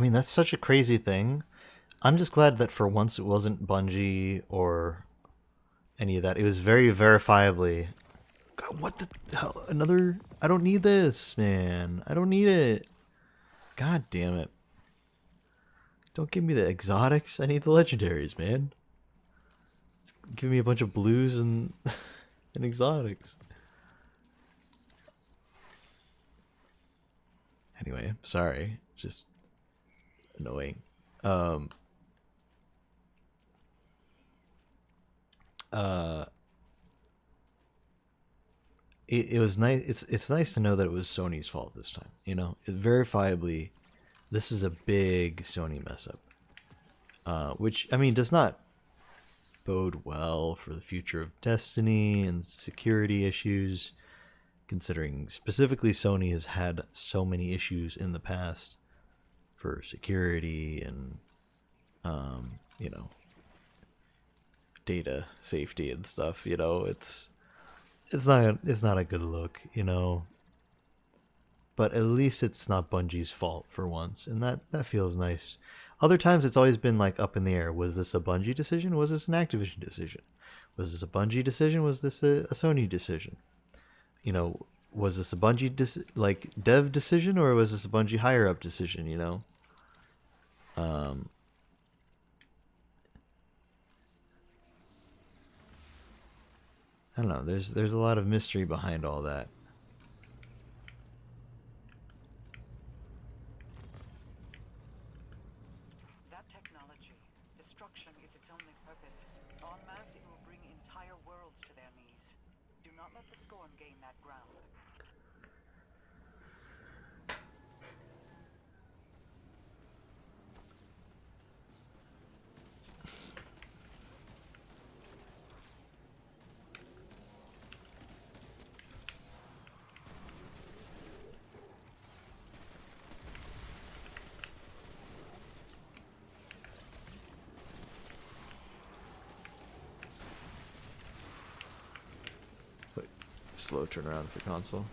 Speaker 1: mean, that's such a crazy thing. I'm just glad that for once it wasn't Bungie or any of that. It was very verifiably. God, what the hell? Another. I don't need this, man. I don't need it. God damn it. Don't give me the exotics. I need the legendaries, man. Give me a bunch of blues and, and exotics. Anyway, sorry. It's just annoying. Um. Uh. It was nice. It's nice to know that it was Sony's fault this time. You know, verifiably, this is a big Sony mess up. Which I mean does not bode well for the future of Destiny and security issues, considering specifically Sony has had so many issues in the past for security and, you know, data safety and stuff. You know, it's not a good look. You know, but at least it's not Bungie's fault for once, and that feels nice. Other times it's always been like up in the air. Was this a Bungie decision? Was this an Activision decision? Was this a Bungie decision? Was this a Sony decision? You know, was this a Bungie like dev decision, or was this a Bungie higher up decision? You know, um, I don't know. There's a lot of mystery behind all that.
Speaker 2: That technology, destruction is its only purpose. En masse, it will bring entire worlds to their knees. Do not let the Scorn gain that ground.
Speaker 1: Wait, slow turnaround for console.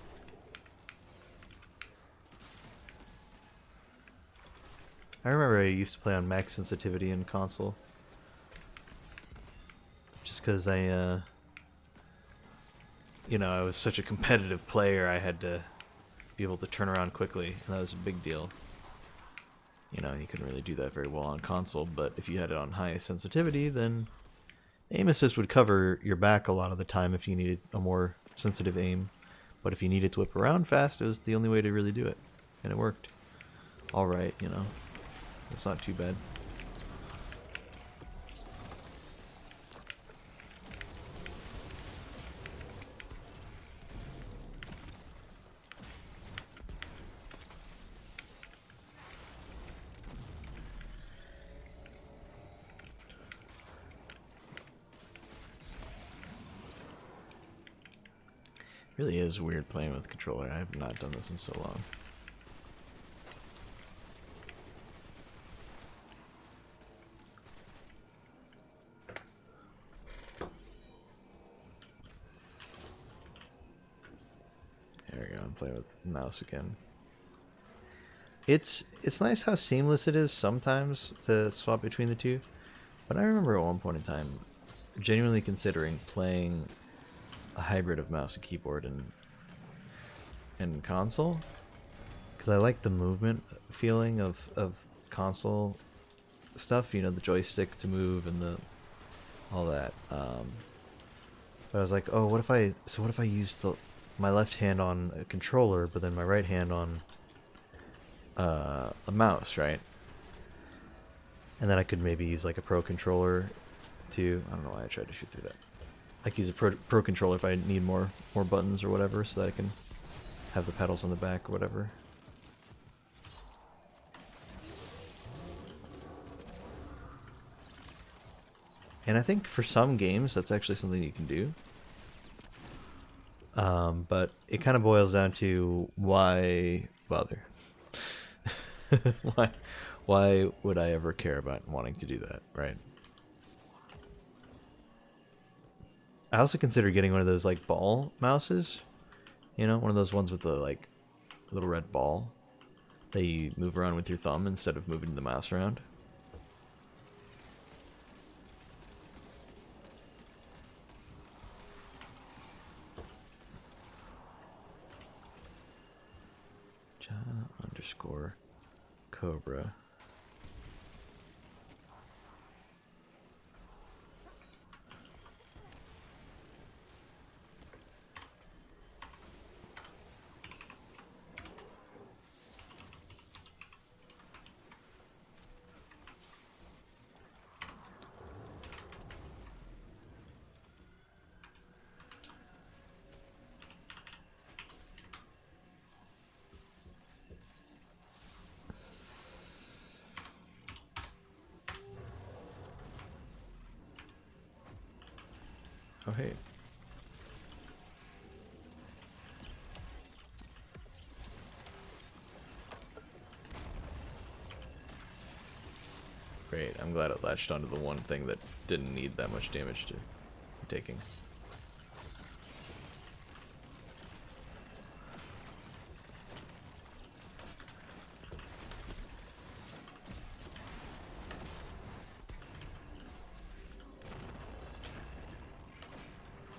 Speaker 1: I remember I used to play on max sensitivity in console. Just because you know, I was such a competitive player, I had to be able to turn around quickly, and that was a big deal. You know, you couldn't really do that very well on console, but if you had it on high sensitivity, then aim assist would cover your back a lot of the time if you needed a more sensitive aim. But if you needed to whip around fast, it was the only way to really do it, and it worked. Alright, you know. It's not too bad. Really is weird playing with controller. I have not done this in so long. There we go. I'm playing with mouse again. It's nice how seamless it is sometimes to swap between the two, but I remember at one point in time genuinely considering playing a hybrid of mouse and keyboard and console, because I like the movement feeling of console stuff, you know, the joystick to move and the all that. But I was like, oh, what if I used my left hand on a controller, but then my right hand on a mouse, right? And then I could maybe use like a pro controller too. I don't know why I tried to shoot through that. I could use a pro controller if I need more buttons or whatever, so that I can have the pedals on the back or whatever. And I think for some games that's actually something you can do. But it kind of boils down to why bother? why would I ever care about wanting to do that, right? I also consider getting one of those like ball mouses, you know, one of those ones with the like little red ball that you move around with your thumb instead of moving the mouse around. Underscore Cobra. Oh, hey. Great, I'm glad it latched onto the one thing that didn't need that much damage to taking.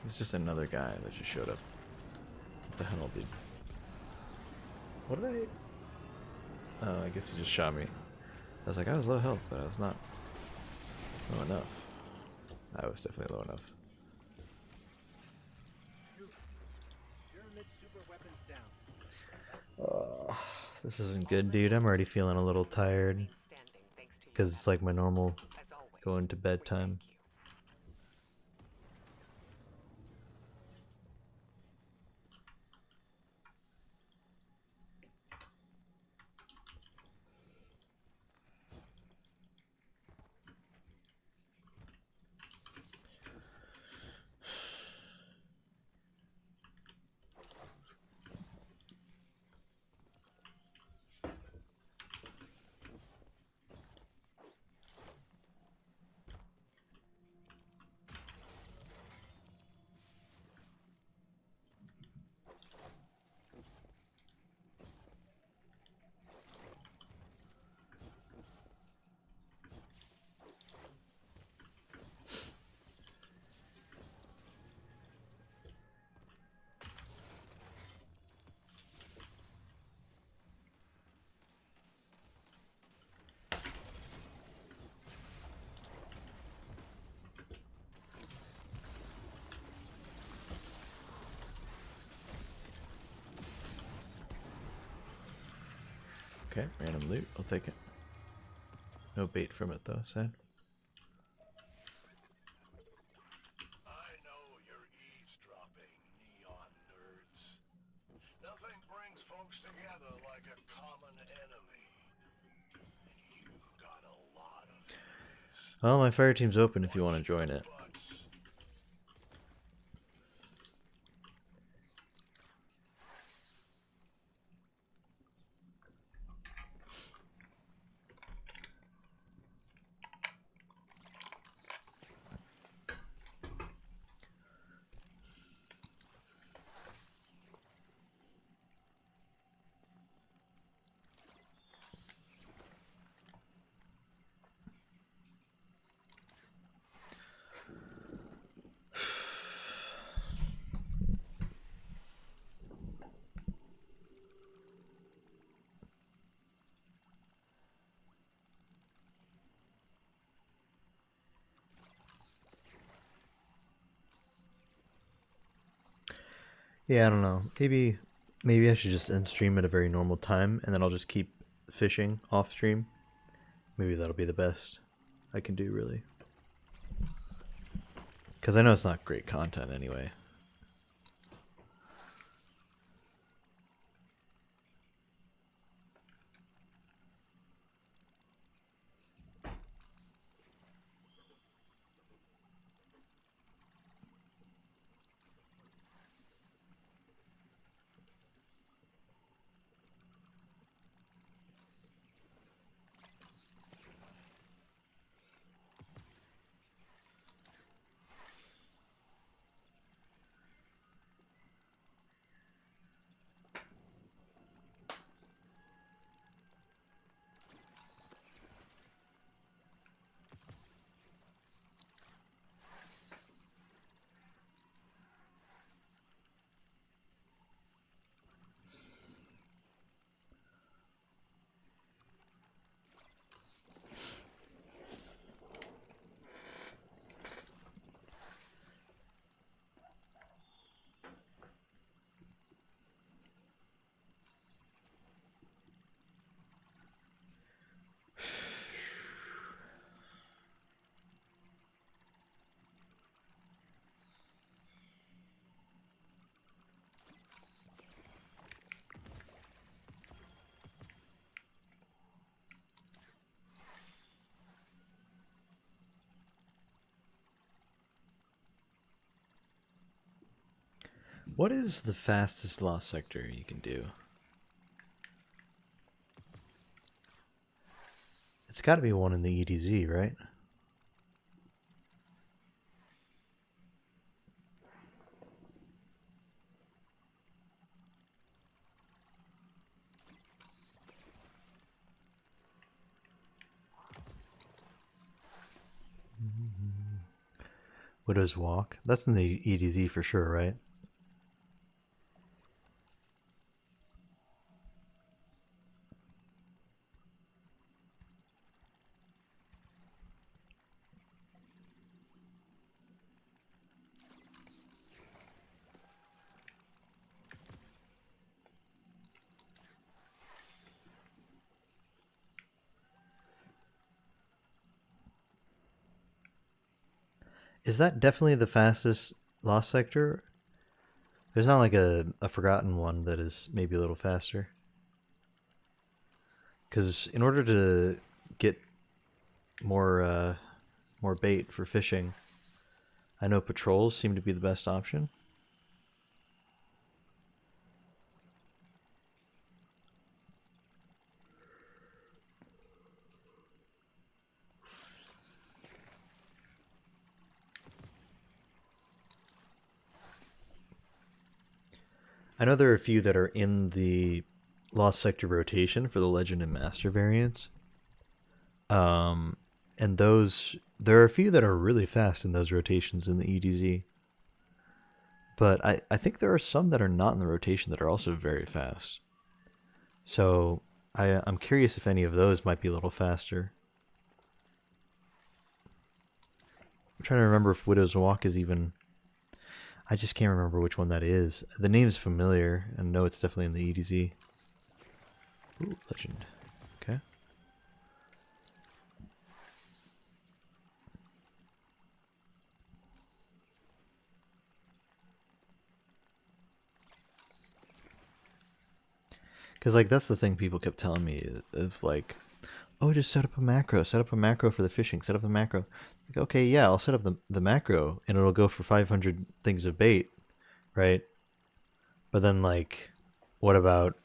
Speaker 1: It's just another guy that just showed up. What the hell, dude? What did I... Oh, I guess he just shot me. I was like, I was low health, but I was not low enough. I was definitely low enough. This isn't good, dude. I'm already feeling a little tired. Because it's like my normal going to bed time. Okay, random loot. I'll take it. No bait from it though, sad.
Speaker 3: I know you're eavesdropping, neon nerds. Nothing brings folks together like a common enemy. And you've got a lot of enemies.
Speaker 1: Well, my fire team's open if you want to join it. Yeah, I don't know. Maybe I should just end stream at a very normal time, and then I'll just keep fishing off stream. Maybe that'll be the best I can do, really. Because I know it's not great content anyway. What is the fastest lost sector you can do? It's got to be one in the EDZ, right? Widow's Walk. That's in the EDZ for sure, right? Is that definitely the fastest lost sector? There's not like a forgotten one that is maybe a little faster. Because in order to get more bait for fishing, I know patrols seem to be the best option. I know there are a few that are in the Lost Sector rotation for the Legend and Master variants. Um, and those there are a few that are really fast in those rotations in the EDZ. But I think there are some that are not in the rotation that are also very fast. So I'm curious if any of those might be a little faster. I'm trying to remember if Widow's Walk is even. I just can't remember which one that is. The name's familiar, and know it's definitely in the EDZ. Ooh, Legend. Okay. Because, like, that's the thing people kept telling me of, like, oh, just set up a macro. Set up a macro for the fishing. Set up a macro. Like, okay, yeah, I'll set up the macro, and it'll go for 500 things of bait, right? But then, like, what about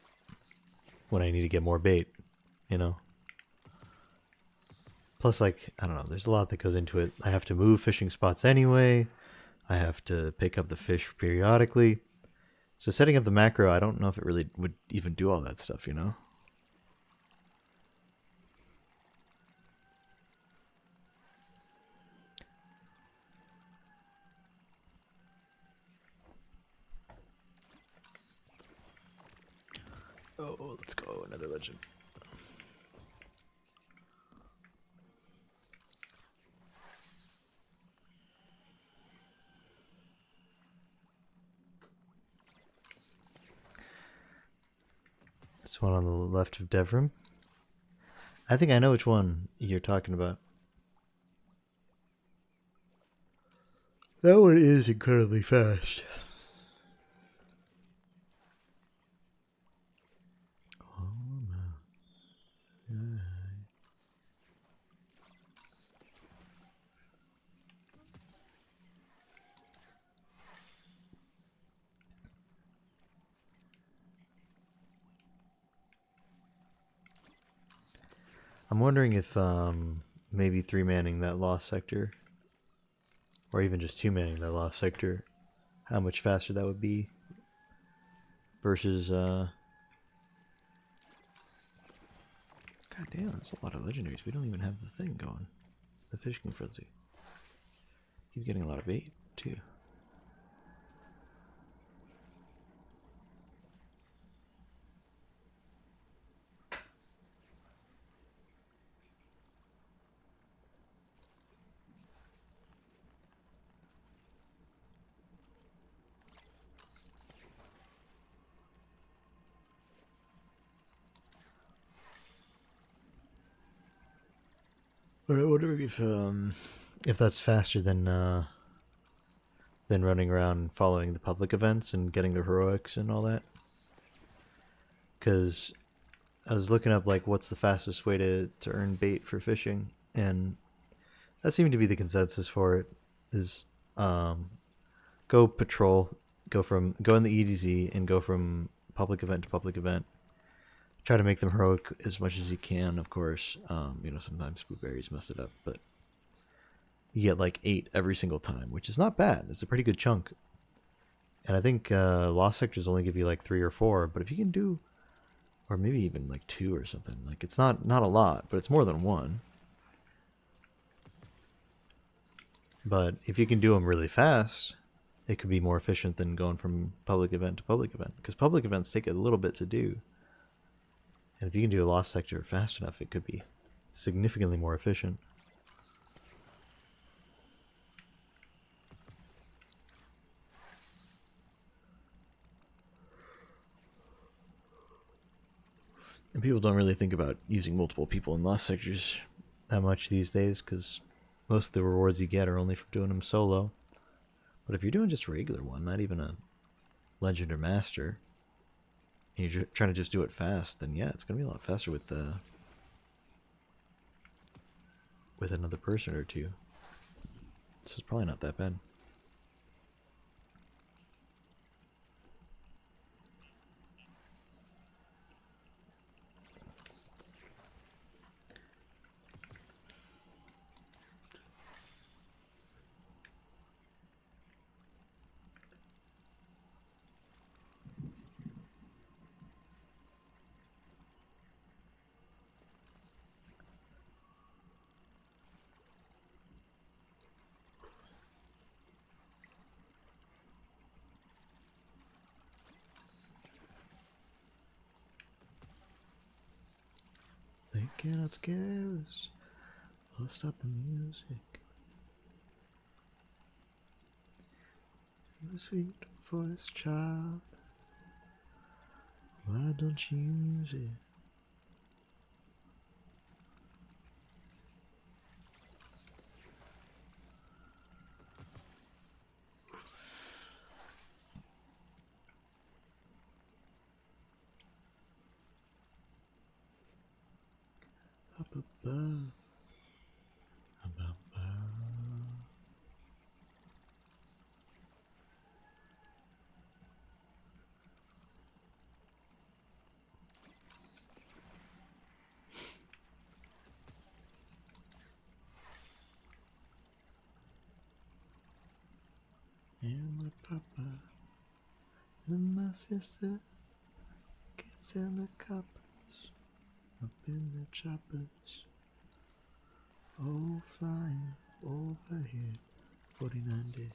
Speaker 1: when I need to get more bait, you know? Plus, like, I don't know, there's a lot that goes into it. I have to move fishing spots anyway. I have to pick up the fish periodically. So setting up the macro, I don't know if it really would even do all that stuff, you know? Oh, let's go, another legend. This one on the left of Devrim. I think I know which one you're talking about. That one is incredibly fast. I'm wondering if maybe 3-manning that lost sector, or even just 2-manning that lost sector, how much faster that would be versus God damn, that's a lot of legendaries. We don't even have the thing going. The fishing frenzy. Keep getting a lot of bait too. I wonder if that's faster than running around following the public events and getting the heroics and all that. Because I was looking up like what's the fastest way to earn bait for fishing, and that seemed to be the consensus for it. Is go patrol, go in the EDZ and go from public event to public event. Try to make them heroic as much as you can, of course. Sometimes blueberries mess it up, but you get like 8 every single time, which is not bad. It's a pretty good chunk. And I think lost sectors only give you like 3 or 4, but if you can do, or maybe even like 2 or something, like it's not a lot, but it's more than 1. But if you can do them really fast, it could be more efficient than going from public event to public event, because public events take a little bit to do. And if you can do a lost sector fast enough, it could be significantly more efficient. And people don't really think about using multiple people in lost sectors that much these days, because most of the rewards you get are only from doing them solo. But if you're doing just a regular one, not even a legend or master, and you're trying to just do it fast, then yeah, it's going to be a lot faster with another person or two. This is probably not that bad. They cannot scare us. We'll stop the music. You sweet voice child, why don't you use it? Up above. Up above. And my papa and my sister gets in the coppers, up in the choppers. Oh, flying overhead, 49 days.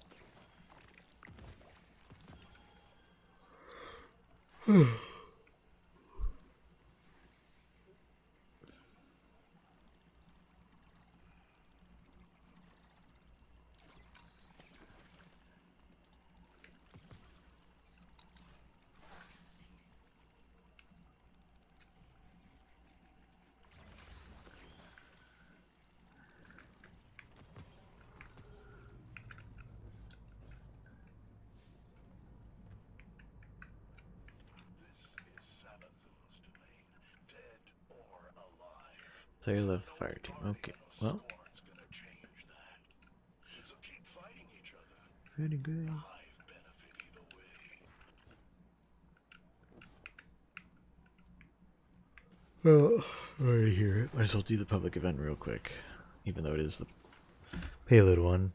Speaker 1: Tell you left the fire team. Okay. Well,
Speaker 3: Scorn's gonna change that. So keep fighting each other.
Speaker 1: pretty good.
Speaker 3: I've benefit either way.
Speaker 1: Well, already here. Might as well do the public event real quick, even though it is the payload one.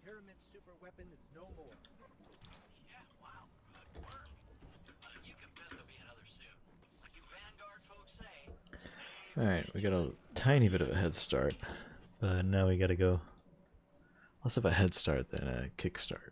Speaker 2: Pyramid super weapon is no more.
Speaker 4: Yeah, wow, good work. You can bet there'll be another soon. Like you Vanguard folks say, stay
Speaker 1: Alright, we got a tiny bit of a head start, but now we gotta go less of a head start than a kickstart.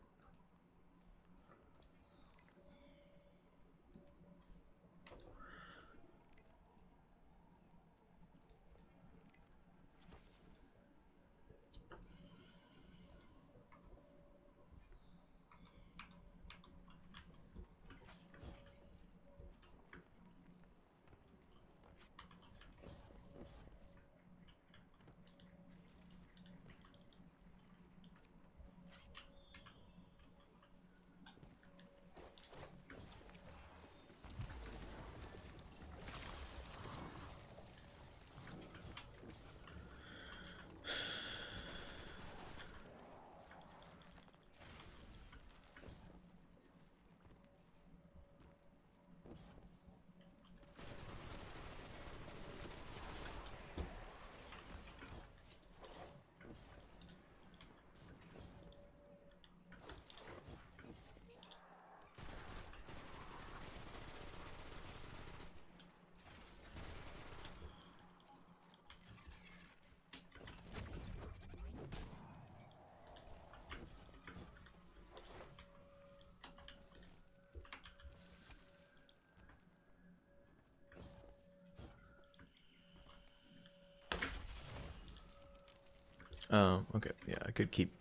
Speaker 1: Okay. Yeah, I could keep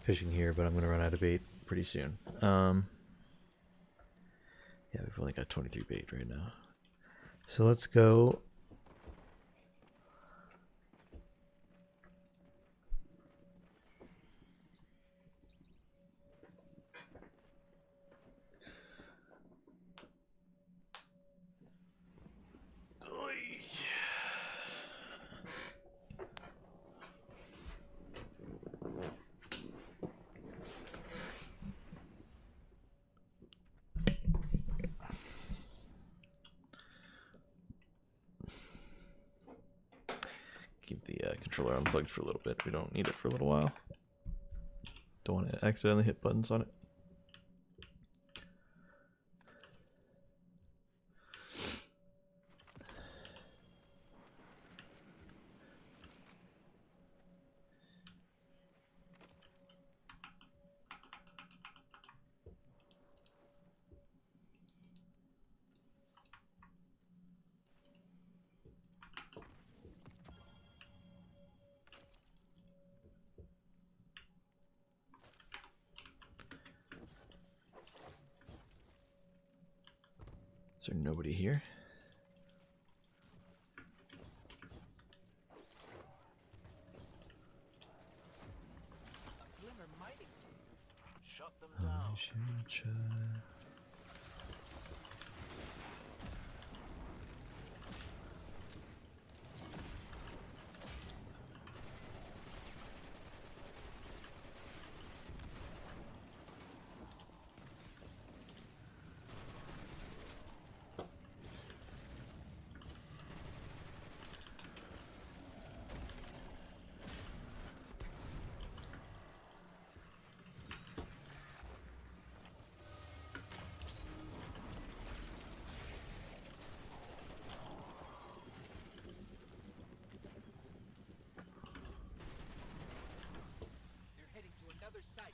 Speaker 1: fishing here, but I'm gonna run out of bait pretty soon. Yeah, we've only got 23 bait right now. So let's go. Keep the controller unplugged for a little bit. We don't need it for a little while. Don't want to accidentally hit buttons on it. Is there nobody here?
Speaker 4: A glimmer mighty. Shut them down.
Speaker 1: I should try.
Speaker 2: You're heading to another site.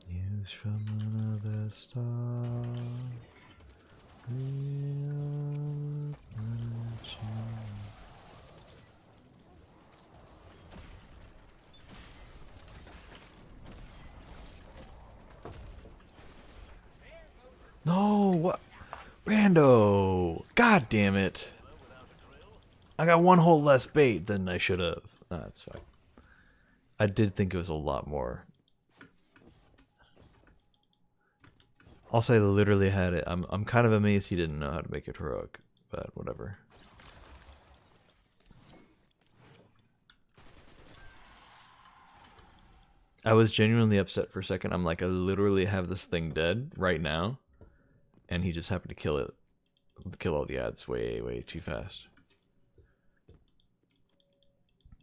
Speaker 2: News from another star. We are marching. No, what? Rando! God damn it! I got one hole less bait than I should have. Nah, that's fine. I did think it was a lot more. Also, I literally had it. I'm kind of amazed he didn't know how to make it heroic, but whatever. I was genuinely upset for a second. I'm like, I literally have this thing dead right now, and he just happened to kill it, kill all the ads way too fast.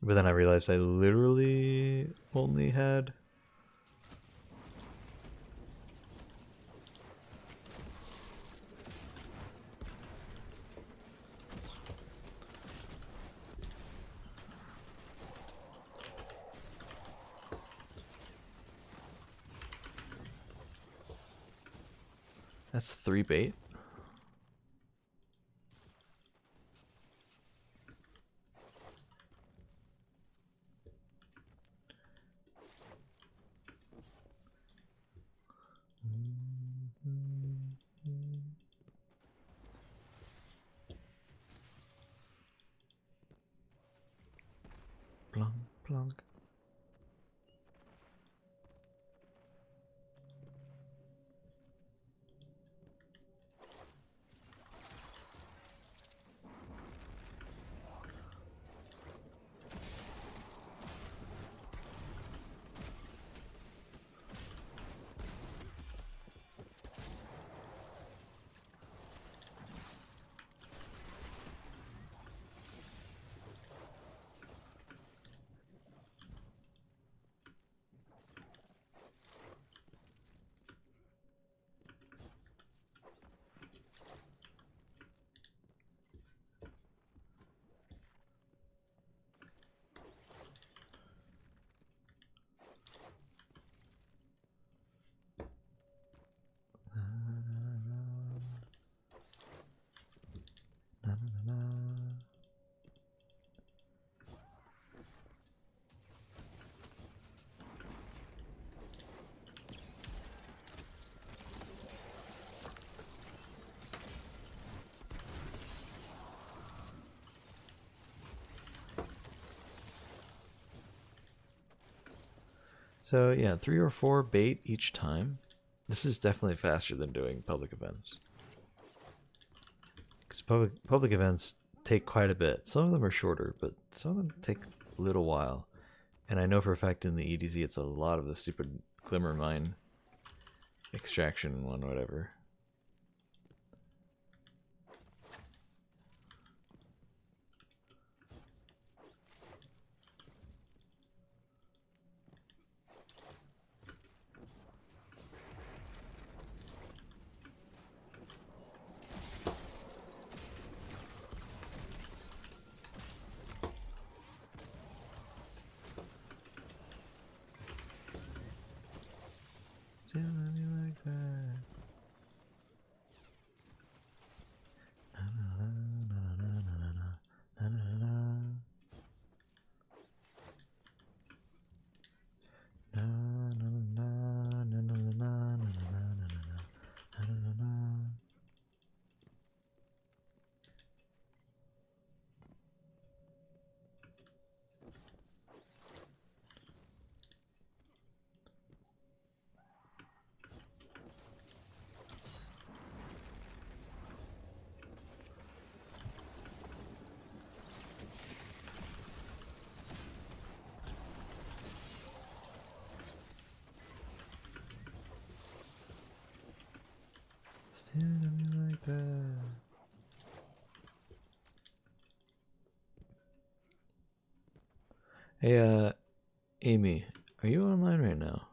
Speaker 2: But then I realized I literally only had. That's 3 bait.
Speaker 1: Plunk. Na, na, na, na. So yeah, 3 or 4 bait each time. This is definitely faster than doing public events. Because public events take quite a bit. Some of them are shorter, but some of them take a little while. And I know for a fact in the EDZ it's a lot of the stupid glimmer mine extraction one, whatever. Still love you like that. Na, na, na, na, na, na, na, na, na, na. Na, na, na, na, na, na, na, na, na, na, na, na, na. Still love you like that. Hey, Amy, are you online right now?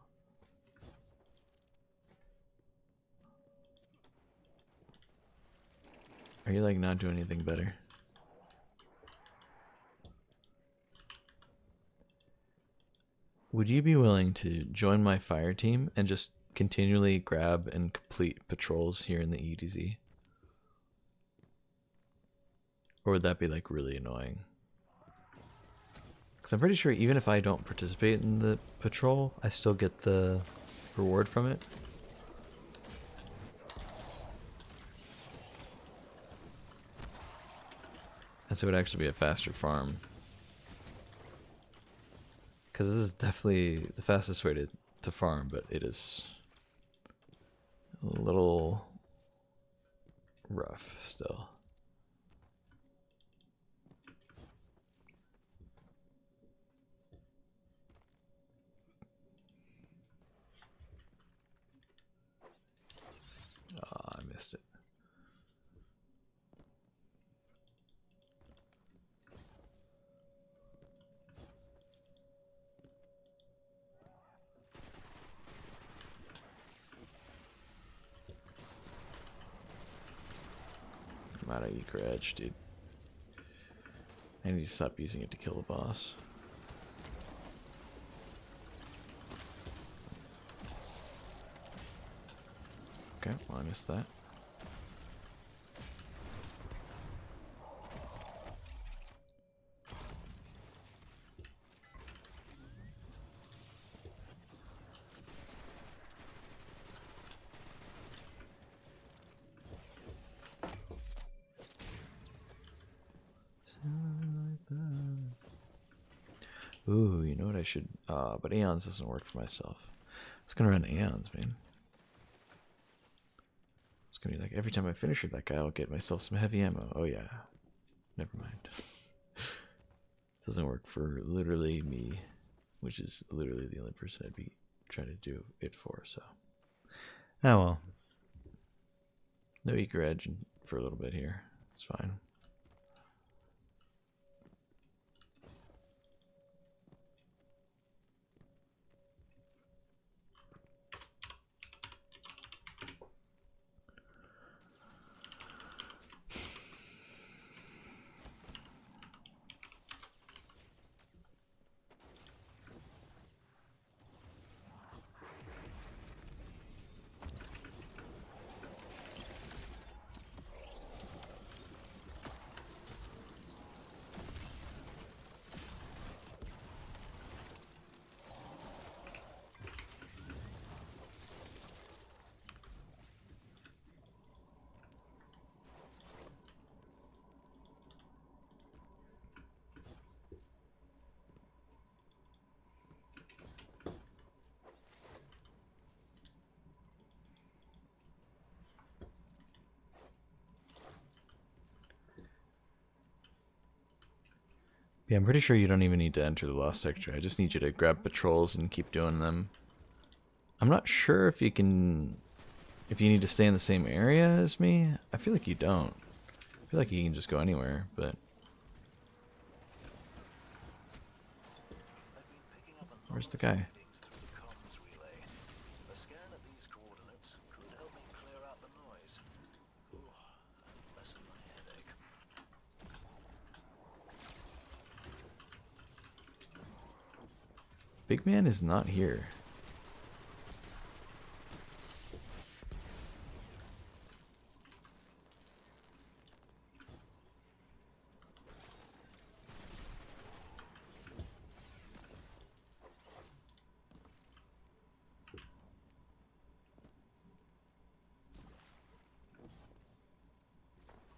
Speaker 1: Are you like not doing anything better? Would you be willing to join my fire team and just continually grab and complete patrols here in the EDZ? Or would that be like really annoying? Because I'm pretty sure even if I don't participate in the patrol, I still get the reward from it. And so it would actually be a faster farm. Because this is definitely the fastest way to farm, but it is a little rough still. Oh, I missed it. I'm out of Eager Edge, dude. I need to stop using it to kill the boss. Okay, well, I missed that.
Speaker 2: Ooh, you know what I should... but Aeons doesn't work for myself. It's gonna run Aeons, man. It's gonna be like, every time I finish with that guy, I'll get myself some heavy ammo. Oh yeah. Never mind. Doesn't work for literally me, which is literally the only person I'd be trying to do it for, so.
Speaker 1: Oh well.
Speaker 2: No eager edge for a little bit here. It's fine. Yeah, I'm pretty sure you don't even need to enter the lost sector. I just need you to grab patrols and keep doing them. I'm not sure if you can... if you need to stay in the same area as me. I feel like you don't. I feel like you can just go anywhere, but... where's the guy? Big man is not here.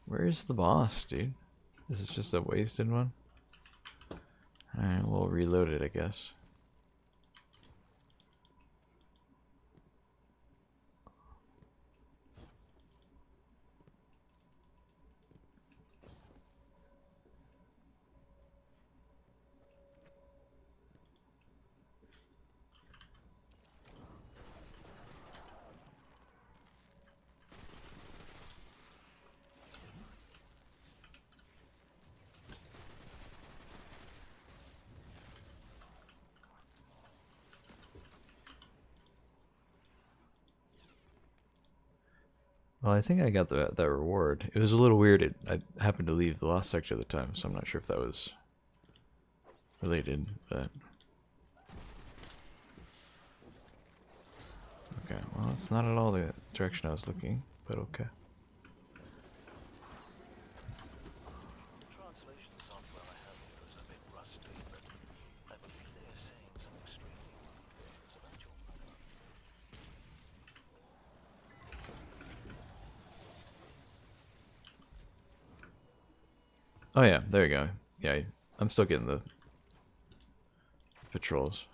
Speaker 2: Where's the boss, dude? This is just a wasted one? Alright, we'll reload it, I guess. Well, I think I got that reward. It was a little weird. I happened to leave the lost sector at the time, so I'm not sure if that was related, but... okay, well, it's not at all the direction I was looking, but okay. Oh yeah, there you go. Yeah, I'm still getting the patrols.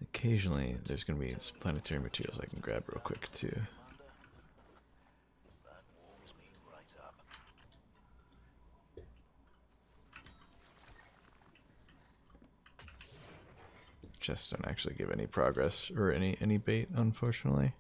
Speaker 2: Occasionally, there's going to be some planetary materials I can grab real quick too. Chests don't actually give any progress or any bait, unfortunately.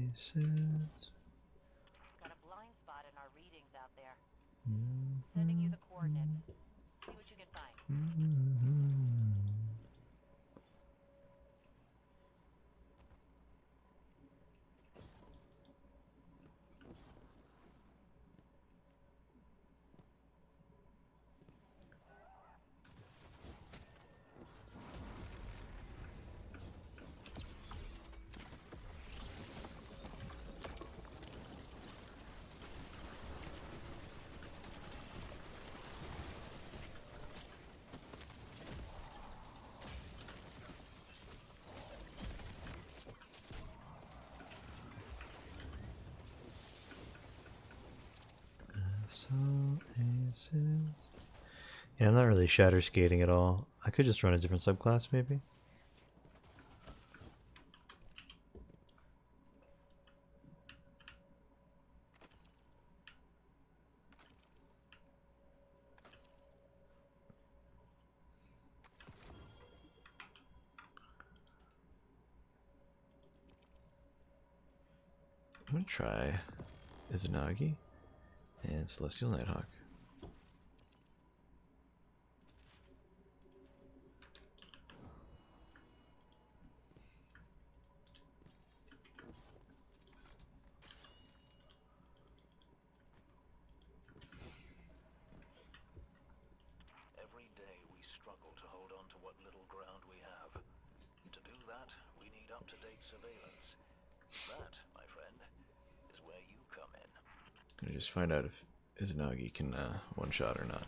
Speaker 1: aces.
Speaker 5: Got a blind spot in our readings out there. Sending you the coordinates. See what you can find.
Speaker 1: Yeah, I'm not really shatter skating at all. I could just run a different subclass, maybe.
Speaker 2: I'm gonna try Izanagi and Celestial Nighthawk.
Speaker 3: Every day we struggle to hold on to what little ground we have. To do that, we need up-to-date surveillance. That, my friend, is where you come in.
Speaker 2: Gonna just find out if Izanagi can one-shot or not.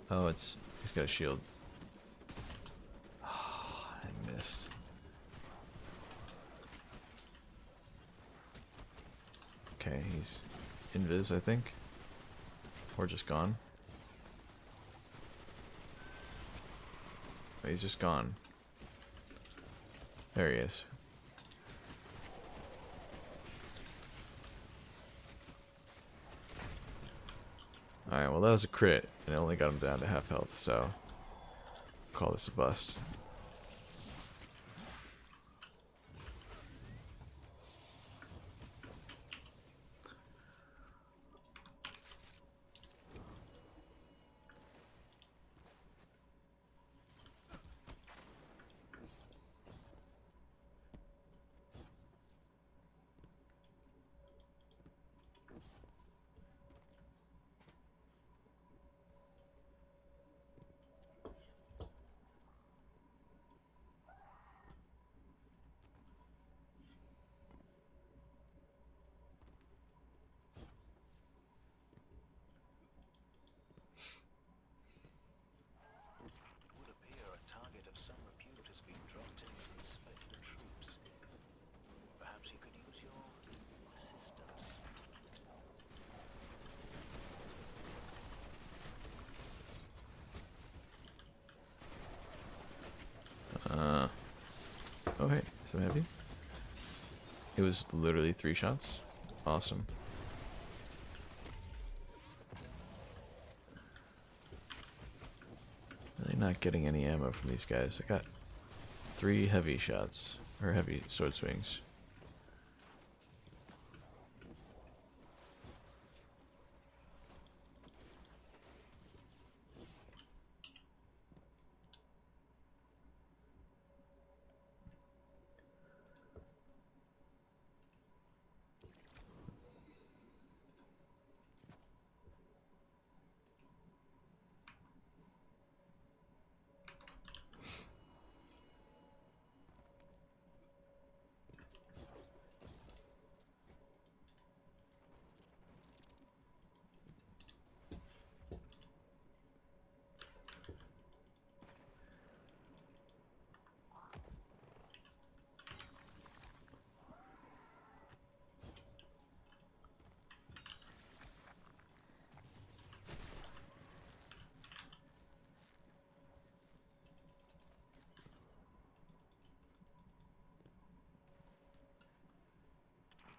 Speaker 2: Oh, he's got a shield. Oh, I missed. Okay, he's invis, I think. Or just gone. Oh, he's just gone. There he is. Alright, well that was a crit, and it only got him down to half health, so call this a bust.
Speaker 3: It would appear a target of some repute has been dropped in to inspect the troops. Perhaps he could use your assistance.
Speaker 2: Oh hey, so happy. It was literally 3 shots. Awesome. Really not getting any ammo from these guys. I got 3 heavy shots, or heavy sword swings.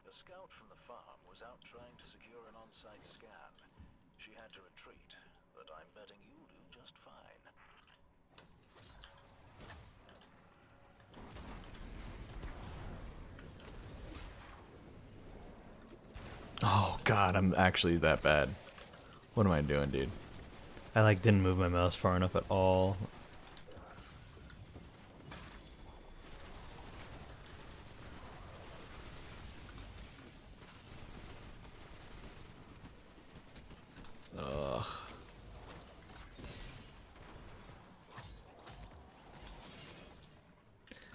Speaker 3: A scout from the farm was out trying to secure an on-site scan. She had to retreat, but I'm betting you'll do just fine.
Speaker 2: Oh god, I'm actually that bad. What am I doing, dude?
Speaker 1: I like didn't move my mouse far enough at all.
Speaker 2: Ugh.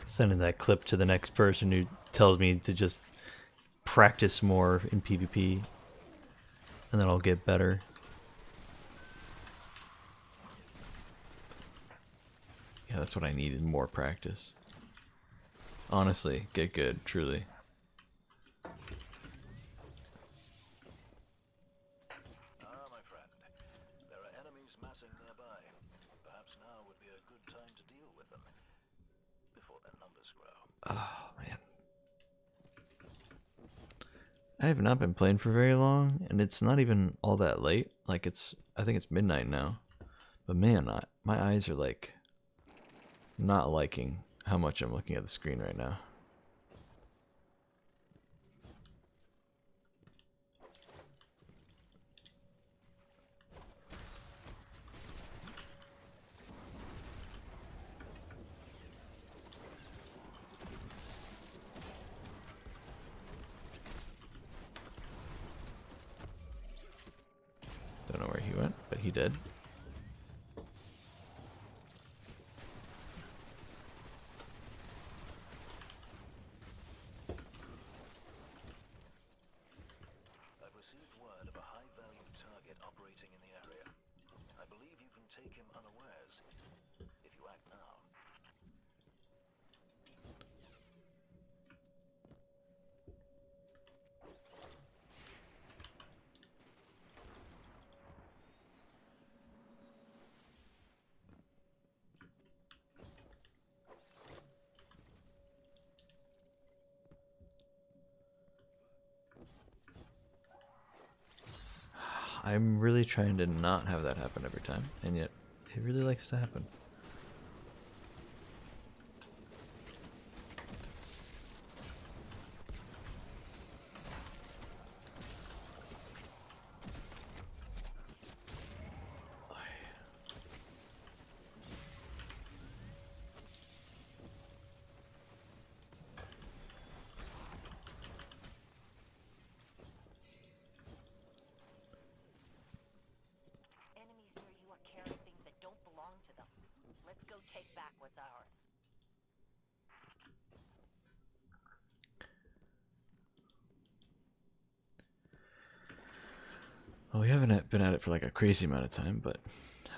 Speaker 1: Sending that clip to the next person who tells me to just practice more in PvP, and then I'll get better.
Speaker 2: Yeah, that's what I needed, more practice. Honestly, get good, truly.
Speaker 3: Ah, my friend. There are enemies massing nearby. Perhaps now would be a good time to deal with them before their numbers grow.
Speaker 2: Oh, man. I have not been playing for very long, and it's not even all that late. Like, I think it's midnight now. But man, my eyes are like, not liking how much I'm looking at the screen right now. Don't know where he went, but he did.
Speaker 3: I've received word of a high-value target operating in the area. I believe you can take him unawares if you act now.
Speaker 2: I'm really trying to not have that happen every time, and yet it really likes to happen.
Speaker 5: Enemies near you are carrying things that don't belong to them. Let's go take back what's ours.
Speaker 2: Well, we haven't been at it for like a crazy amount of time, but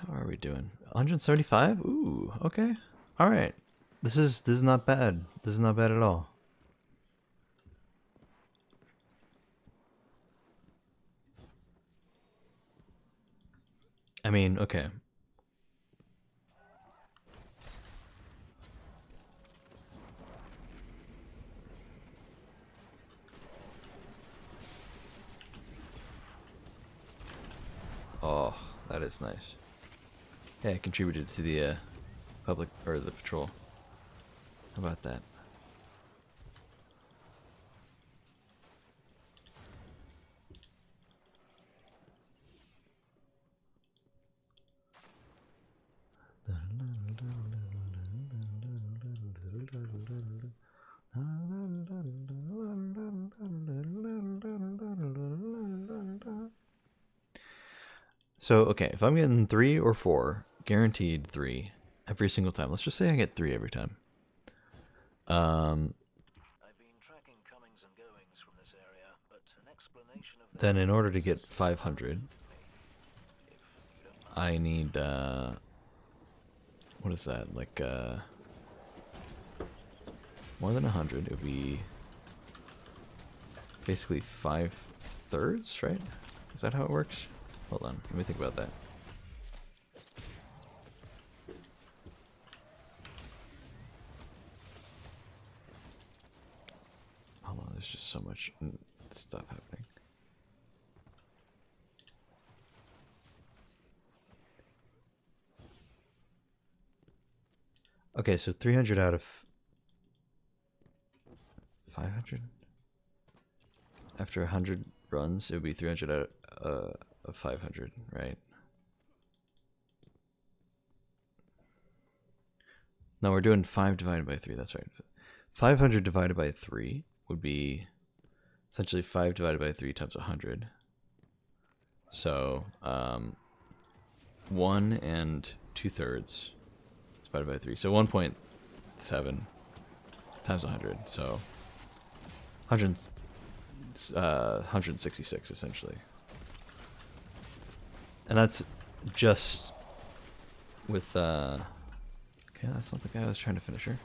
Speaker 2: how are we doing? 175? Ooh, okay.
Speaker 1: All right, this is not bad. This is not bad at all.
Speaker 2: I mean, okay. Oh, that is nice. Yeah, it contributed to the public or the patrol. How about that? So, okay, if I'm getting 3 or 4, guaranteed 3 every single time. Let's just say I get 3 every time.
Speaker 3: I've been tracking comings and goings from this area, but an explanation of
Speaker 2: Then
Speaker 3: their
Speaker 2: in order to get
Speaker 3: movements is
Speaker 2: 500,
Speaker 3: if you don't mind.
Speaker 2: I need, what is that? Like, more than 100. It would be basically 5/3, right? Is that how it works? Hold on, let me think about that. Hold on, there's just so much stuff happening.
Speaker 1: Okay, so 300 out of 500
Speaker 2: After 100 runs, it would be 300 out of 500, right? No, we're doing 5 divided by 3, that's right. 500 divided by 3 would be essentially 5 divided by 3 times 100. So, 1 and 2/3 divided by 3. So 1.7 times 100. So 100, 166 essentially. And that's just with, okay, that's not the guy I was trying to finish her.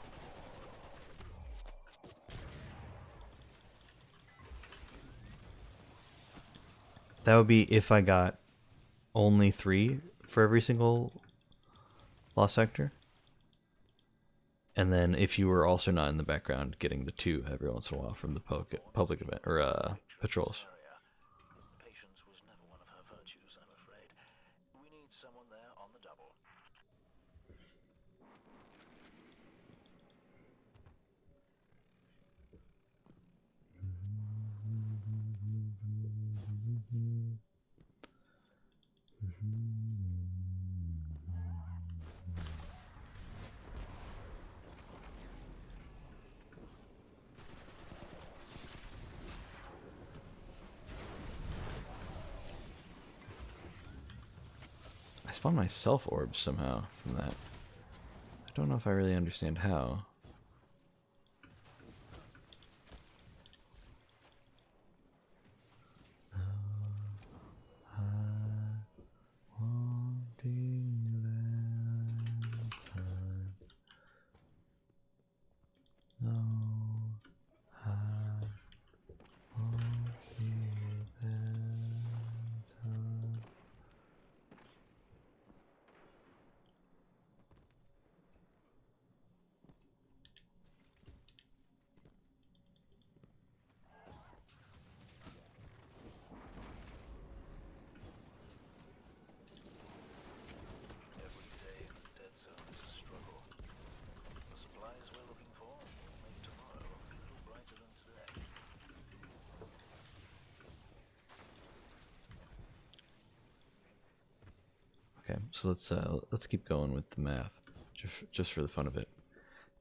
Speaker 1: That would be if I got only 3 for every single lost sector. And then if you were also not in the background getting the 2 every once in a while from the public event or patrols.
Speaker 3: Patience was never one of her virtues, I'm afraid. We need someone there on the double.
Speaker 2: I spawned myself orbs somehow from that. I don't know if I really understand how.
Speaker 3: Every day in the dead zone is a struggle. The supplies we're looking for will make tomorrow a little brighter than today.
Speaker 2: Okay, so let's keep going with the math, just for the fun of it.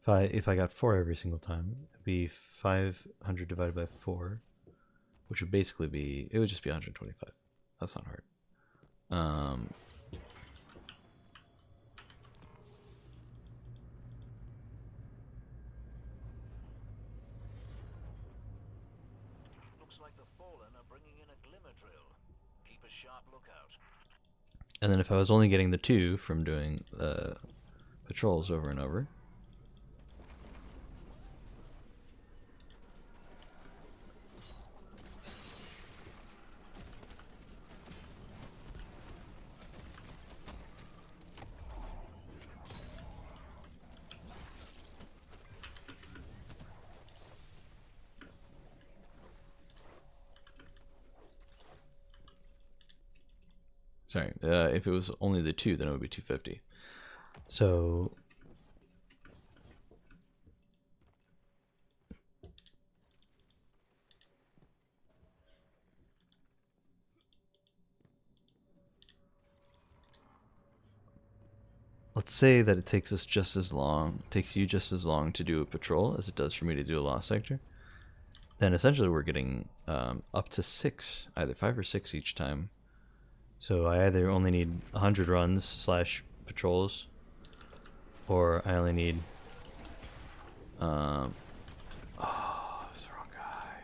Speaker 1: If I got 4 every single time, it'd be 500 divided by 4.
Speaker 2: Which would basically be, it would just be 125. That's not hard.
Speaker 3: Looks like the Fallen are bringing in a glimmer drill. Keep a sharp lookout.
Speaker 2: And then if I was only getting the 2 from doing patrols over and over, sorry, if it was only the 2, then it would be 250.
Speaker 1: So
Speaker 2: Let's say that it takes us just as long, takes you just as long to do a patrol as it does for me to do a lost sector. Then essentially we're getting up to 6, either 5 or 6 each time.
Speaker 1: So I either only need 100 runs / patrols, or I only need.
Speaker 2: Oh, it's the wrong guy.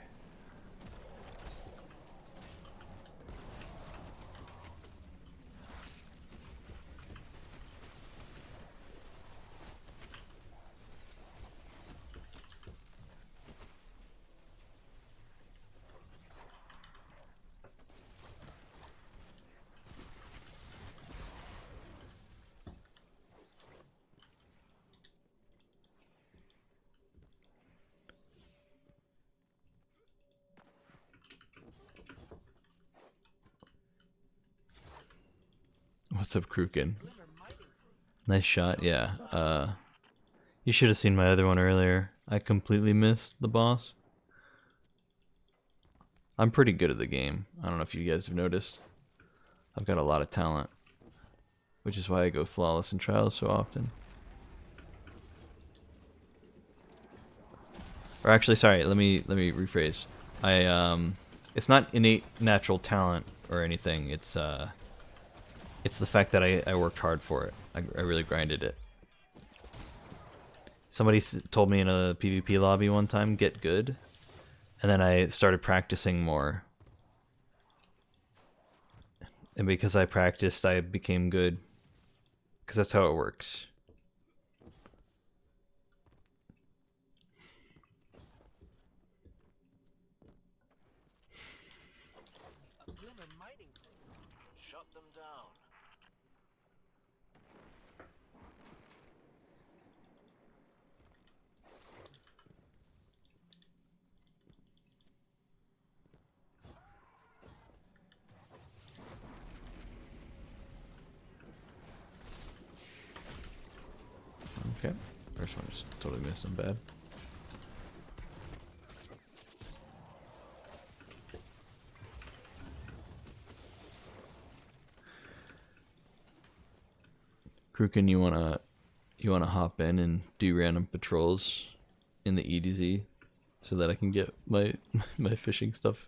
Speaker 2: What's up, Kruken? Nice shot, yeah.
Speaker 1: You should have seen my other one earlier. I completely missed the boss.
Speaker 2: I'm pretty good at the game. I don't know if you guys have noticed. I've got a lot of talent, which is why I go flawless in trials so often. Or actually, sorry, let me rephrase. It's not innate natural talent or anything. It's the fact that I worked hard for it. I really grinded it. Somebody told me in a PvP lobby one time, get good. And then I started practicing more. And because I practiced, I became good. Because that's how it works.
Speaker 3: Shut them down.
Speaker 2: Okay. First one just totally missed him bad. Kruken, you wanna hop in and do random patrols in the EDZ so that I can get my my fishing stuff,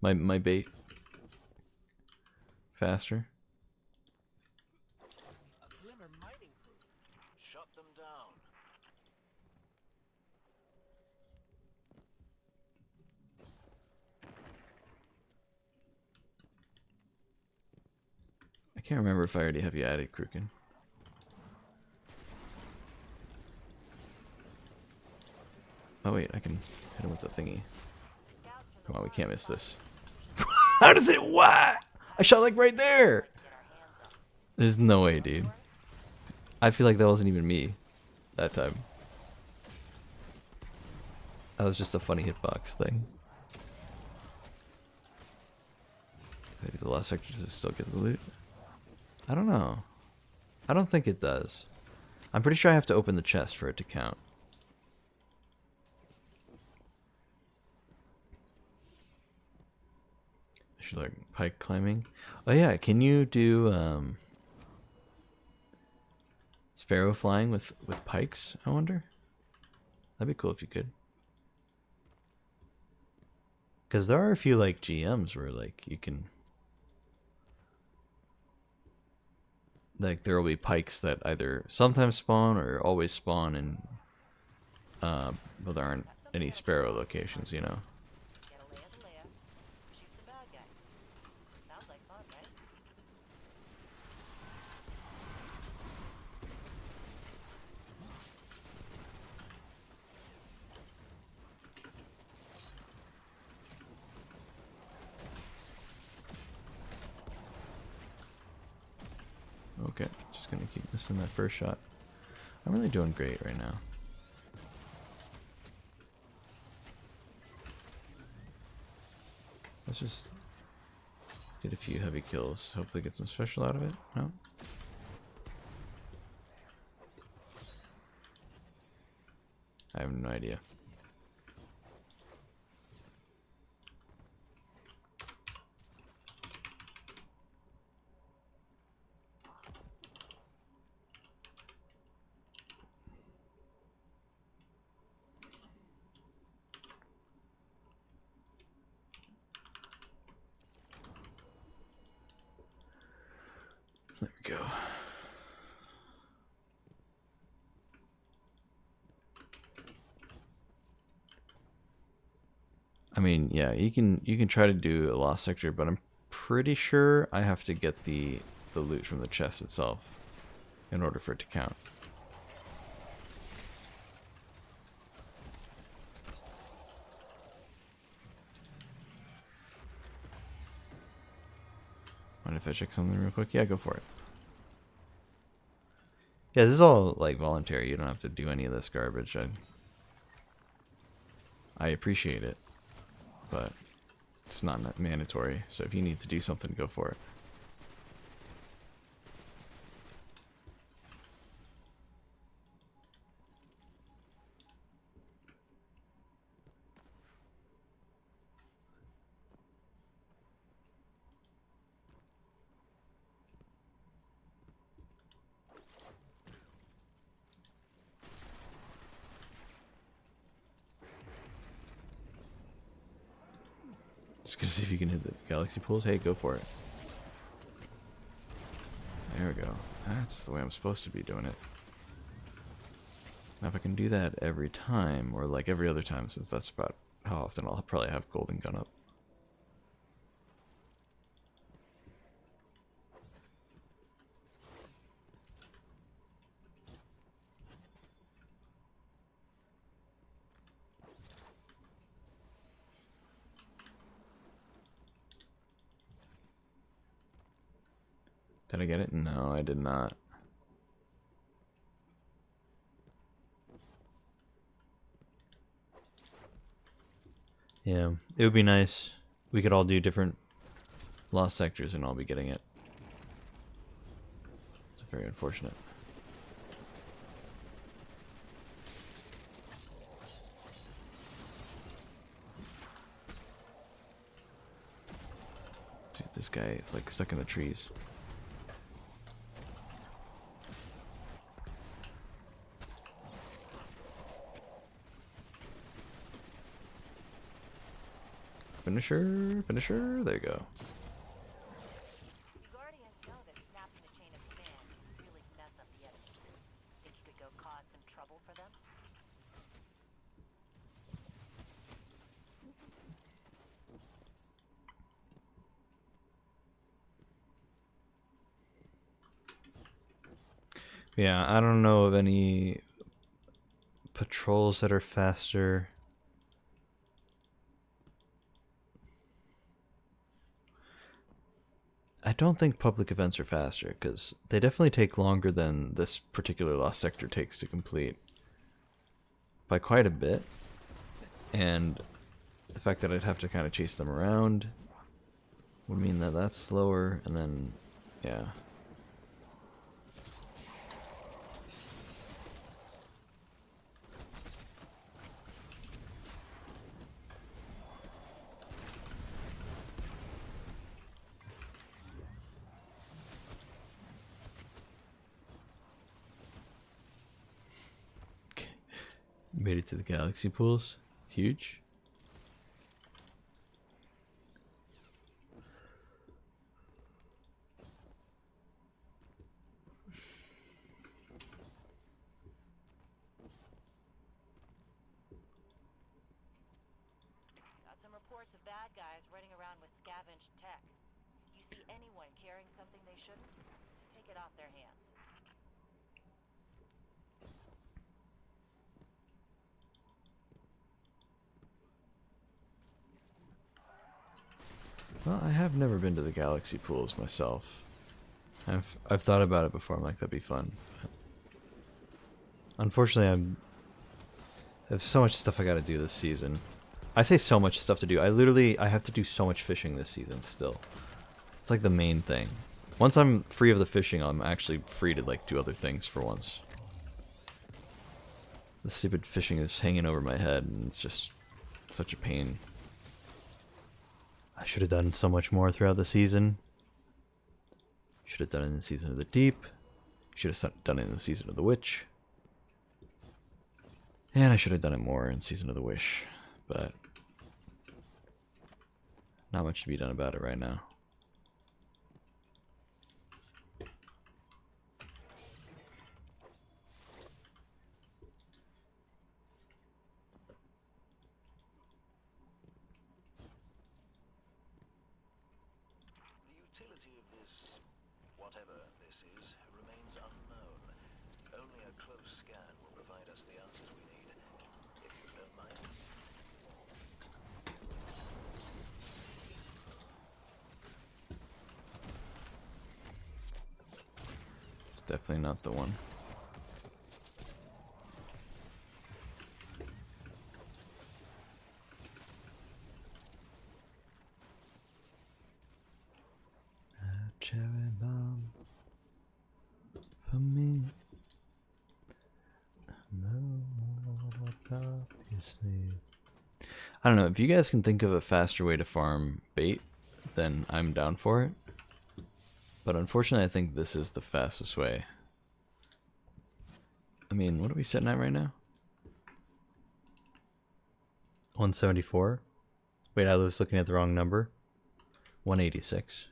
Speaker 2: my bait faster.
Speaker 3: Shut them down.
Speaker 2: I can't remember if I already have you added, Kruken. Oh wait, I can hit him with the thingy. Come on, we can't miss this. How does it? What? I shot like right there. There's no way, dude. I feel like that wasn't even me that time. That was just a funny hitbox thing. Maybe the last sector does it still get the loot? I don't know. I don't think it does. I'm pretty sure I have to open the chest for it to count. I should like pike climbing. Oh yeah, can you do sparrow flying with pikes, I wonder? That'd be cool if you could. Because there are a few like GMs where like you can, like there will be pikes that either sometimes spawn or always spawn in but there aren't any sparrow locations, you know.
Speaker 5: Get a lay of the land, shoot the bad guy. Sounds like fun, right?
Speaker 2: Okay, just gonna keep missing that first shot. I'm really doing great right now. Let's get a few heavy kills. Hopefully get some special out of it. No? I have no idea. There we go. I mean, yeah, you can try to do a lost sector, but I'm pretty sure I have to get the loot from the chest itself in order for it to count. Mind if I check something real quick? Yeah, go for it. Yeah, this is all like voluntary. You don't have to do any of this garbage. I appreciate it, but it's not mandatory. So if you need to do something, go for it. Just gonna see if you can hit the galaxy pools. Hey, go for it. There we go. That's the way I'm supposed to be doing it. Now if I can do that every time, or like every other time, since that's about how often I'll probably have golden gun up. Did I get it? No, I did not.
Speaker 1: Yeah, it would be nice. We could all do different
Speaker 2: Lost sectors and I'll be getting it. It's very unfortunate. Dude, this guy is like stuck in the trees. Finisher, finisher, there you go.
Speaker 5: You Guardians know that snapping the chain of command can really mess up the enemy. Think you could go cause some trouble for them?
Speaker 1: Yeah, I don't know of any patrols that are faster. I don't think public events are faster, because they definitely take longer than this particular lost sector takes to complete. By quite a bit. And the fact that I'd have to kind of chase them around would mean that that's slower, and then, yeah. Made it to the galaxy pools. Huge.
Speaker 5: Got some reports of bad guys running around with scavenged tech. You see anyone carrying something they shouldn't? Take it off their hands.
Speaker 2: Well, I have never been to the galaxy pools myself. I've thought about it before. I'm like, that'd be fun.
Speaker 1: Unfortunately, I have so much stuff I gotta do this season. I say so much stuff to do. I have to do so much fishing this season still. It's like the main thing. Once I'm free of the fishing, I'm actually free to like do other things for once. The stupid fishing is hanging over my head, and it's just such a pain. I should have done so much more throughout the season. Should have done it in the season of the Deep. Should have done it in the season of the Witch. And I should have done it more in season of the Wish, but not much to be done about it right now.
Speaker 3: The utility of this, whatever this is, remains unknown. Only a close scan will provide us the answers we need, if you don't mind.
Speaker 2: It's definitely not the one.
Speaker 1: A cherry bomb for me.
Speaker 2: I don't know, if you guys can think of a faster way to farm bait, then I'm down for it. But unfortunately, I think this is the fastest way. I mean, what are we sitting at right now?
Speaker 1: 174.
Speaker 2: Wait, I was looking at the wrong number. 186.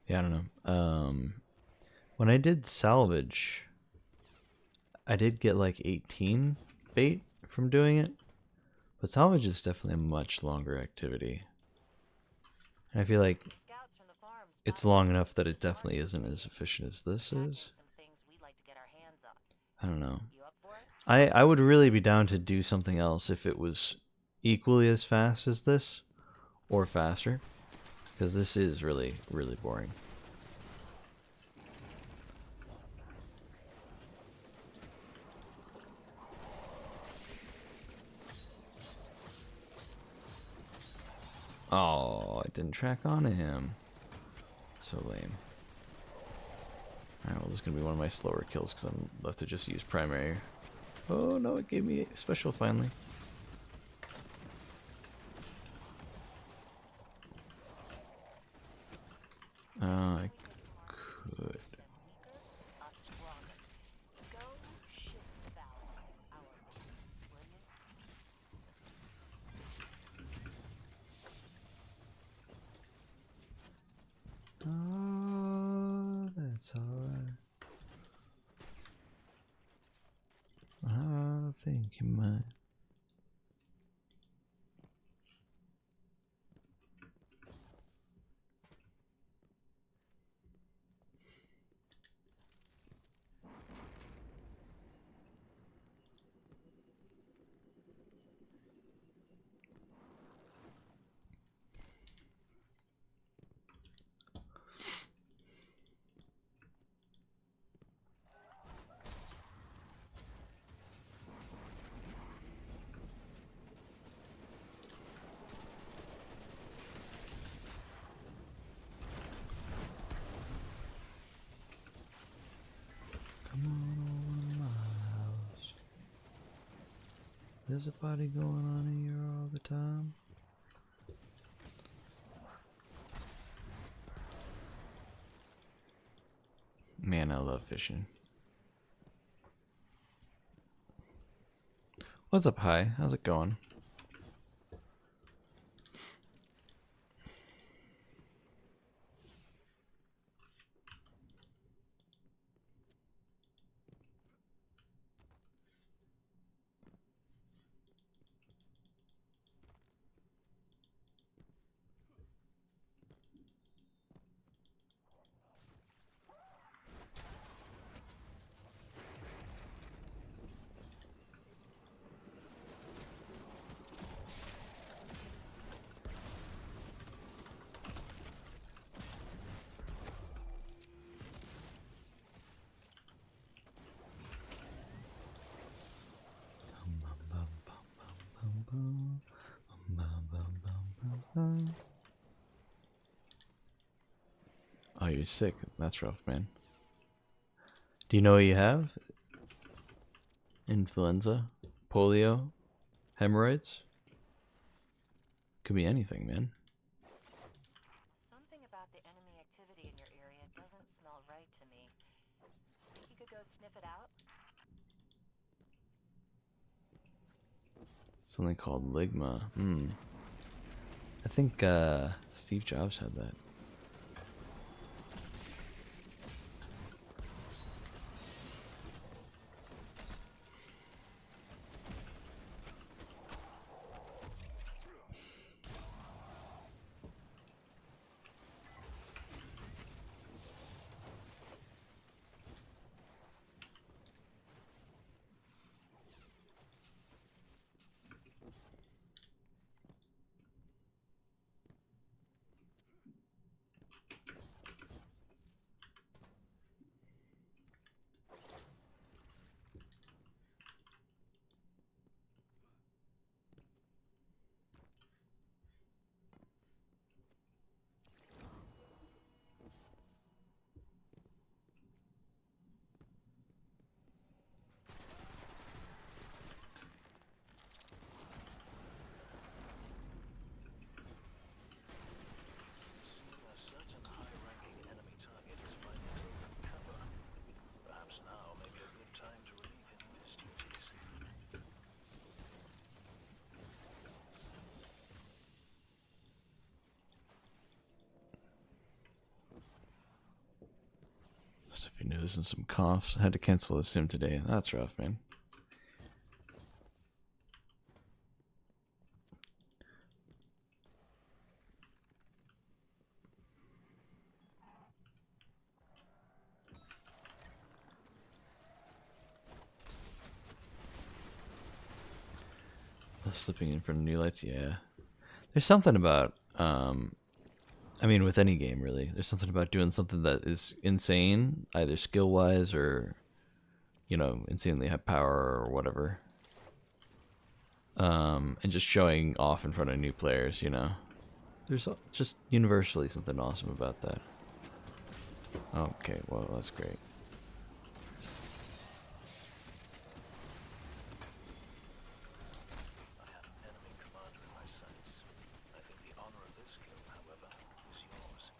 Speaker 2: Yeah, I don't know. When I did salvage, I did get like 18 bait from doing it, but salvage is definitely a much longer activity. And I feel like
Speaker 5: Scouts from the farm
Speaker 2: it's
Speaker 5: spotted
Speaker 2: long
Speaker 5: us.
Speaker 2: enough that it definitely isn't as efficient as this
Speaker 5: Packing
Speaker 2: is.
Speaker 5: some things we'd like to get our hands on.
Speaker 2: I don't know.
Speaker 5: You up for it?
Speaker 2: I would really be down to do something else if it was equally as fast as this, or faster, because this is really, really boring. Oh, I didn't track onto him. So lame. Alright, well, this is going to be one of my slower kills because I'm left to just use primary. Oh no, it gave me a special finally. I could.
Speaker 5: Us stronger. Go shift the balance our way, will you?
Speaker 2: Oh, that's alright. I think you might. Come on over to my house. There's a party going on here all the time. Man, I love fishing. What's up, hi? How's it going? Oh, you're sick. That's rough, man. Do you know what you have? Influenza? Polio? Hemorrhoids? Could be anything, man.
Speaker 5: Something about the enemy activity
Speaker 2: Something called Ligma. I think Steve Jobs had that.
Speaker 3: A certain high-ranking enemy target is finding broken cover. Perhaps now may be a good time to relieve him of his duties.
Speaker 2: Stuffy nose and some coughs. I had to cancel the sim today. That's rough, man. Slipping in front of new lights, yeah. There's something about, I mean, with any game, really. There's something about doing something that is insane, either skill-wise or, you know, insanely high power or whatever. And just showing off in front of new players, you know. There's just universally something awesome about that. Okay, well, that's great.
Speaker 3: I had an enemy commander in my sights. I think the honor of this kill, however, is yours.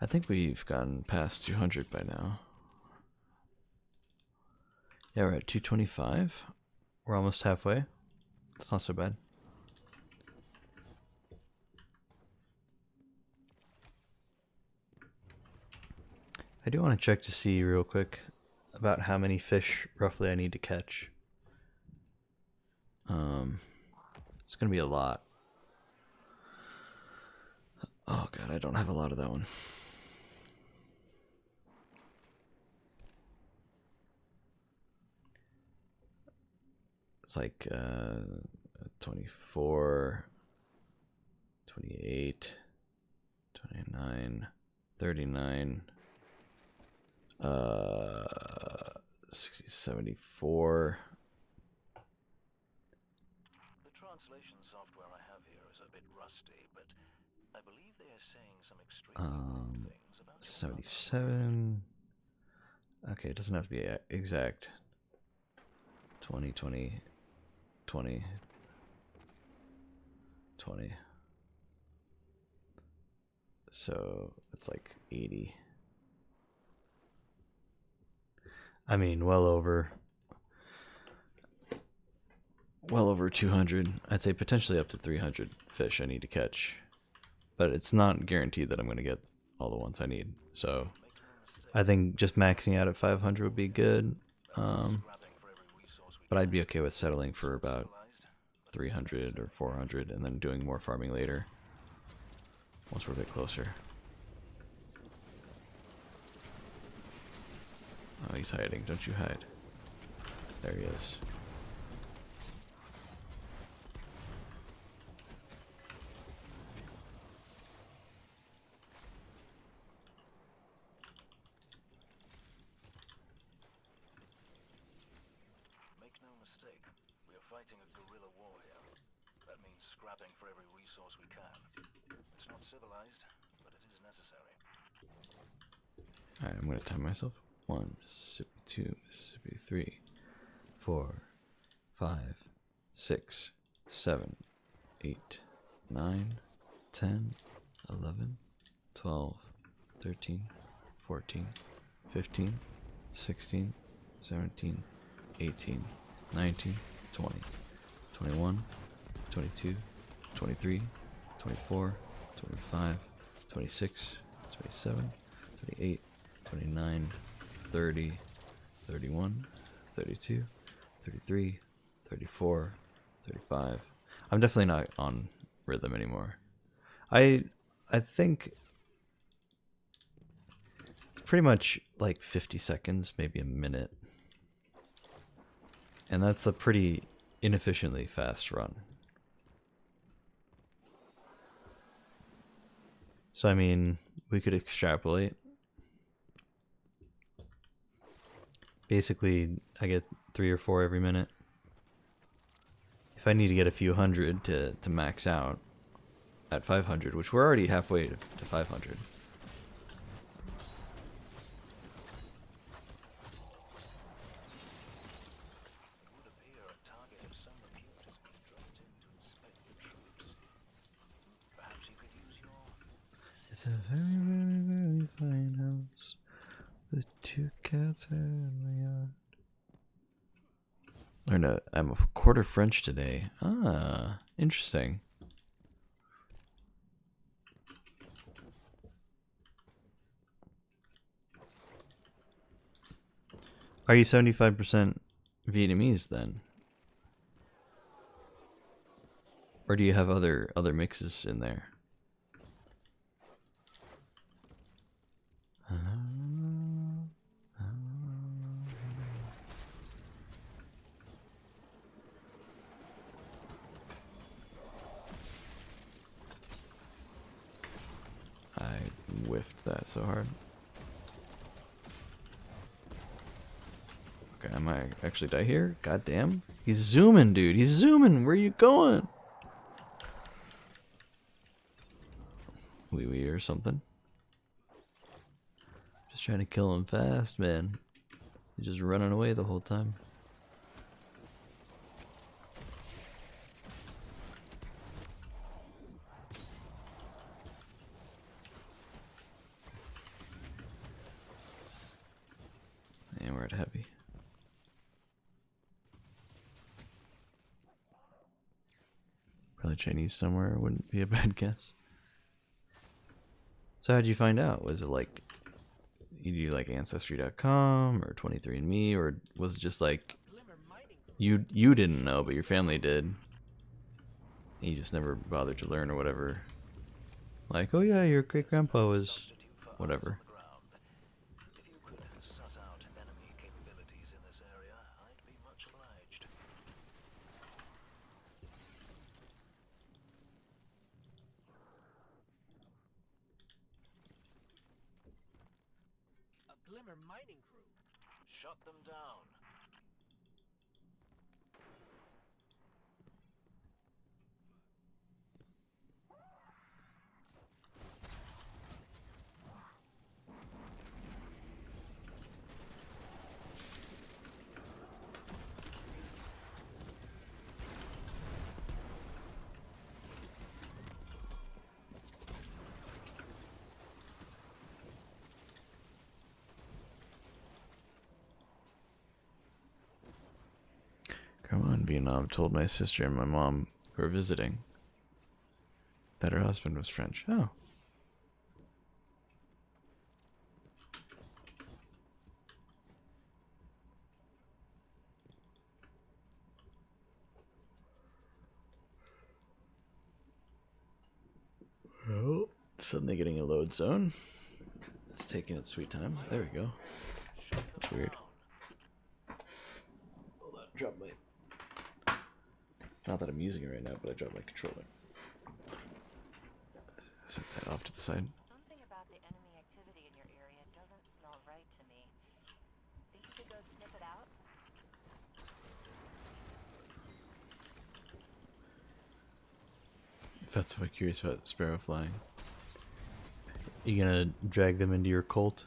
Speaker 2: I think we've gotten past 200 by now. Yeah, we're at 225.
Speaker 1: We're almost halfway. It's not so bad. I do want to check to see real quick about how many fish roughly I need to catch.
Speaker 2: It's gonna be a lot. Oh god, I don't have a lot of that one. It's like 24, 28, 29, 39, 60, 74.
Speaker 3: The translation software I have here is a bit rusty, but I believe they are saying some extremely rude things about your mother.
Speaker 2: 77. Okay, it doesn't have to be exact. 20, 20, 20, 20. So it's like 80.
Speaker 1: I mean, well over
Speaker 2: 200. I'd say potentially up to 300 fish I need to catch. But it's not guaranteed that I'm going to get all the ones I need. So
Speaker 1: I think just maxing out at 500 would be good.
Speaker 2: But I'd be okay with settling for about 300 or 400 and then doing more farming later once we're a bit closer. Oh, he's hiding. Don't you hide. There he is.
Speaker 3: Make no mistake, we are fighting a guerrilla war here. That means scrapping for every resource we can. It's not civilized, but it is necessary.
Speaker 2: Alright, I'm gonna time myself. 1 Mississippi, 2 Mississippi, 3, 4, 5, 6, 7, 8, 9, 10, 11, 12, 13, 14, 15, 16, 17, 18, 19, 20, 21, 22, 23, 24, 25, 26, 27, 28, 29, 30, 31, 32, 33, 34, 35. I'm definitely not on rhythm anymore. I think it's pretty much like 50 seconds, maybe a minute. And that's a pretty inefficiently fast run. So I mean, we could extrapolate. Basically, I get 3 or 4 every minute. If I need to get a few hundred to max out at 500, which we're already halfway to 500.
Speaker 3: Would appear a target of some repute has been dropped in to inspect the troops. Perhaps you could use your...
Speaker 2: It's a very, very, very fine house with 2 cats in the yard. I'm a quarter French today. Ah, interesting. Are you 75% Vietnamese then? Or do you have other mixes in there? I whiffed that so hard. Okay, I might actually die here. God damn. He's zooming, dude. He's zooming. Where are you going? Wee wee or something. Just trying to kill him fast, man. He's just running away the whole time. And we're at heavy. Probably Chinese somewhere wouldn't be a bad guess. So how'd you find out? Was it like you do like Ancestry.com or 23andMe, or was it just like you didn't know but your family did? And you just never bothered to learn or whatever. Like, oh yeah, your great grandpa was whatever.
Speaker 3: If you could suss out enemy capabilities in this area, I'd be much obliged.
Speaker 4: A Glimmer mining crew.
Speaker 3: Shut them down.
Speaker 2: Grandma in Vietnam told my sister and my mom who were visiting that her husband was French. Oh. Well, suddenly getting a load zone. It's taking its sweet time. There we go. That's weird. Hold on, drop my... Not that I'm using it right now, but I dropped my controller. Set that off to the side.
Speaker 5: Something about the enemy activity in your area doesn't smell right to me. Think you could go sniff it out?
Speaker 2: If that's so curious about sparrow flying.
Speaker 1: You gonna drag them into your cult?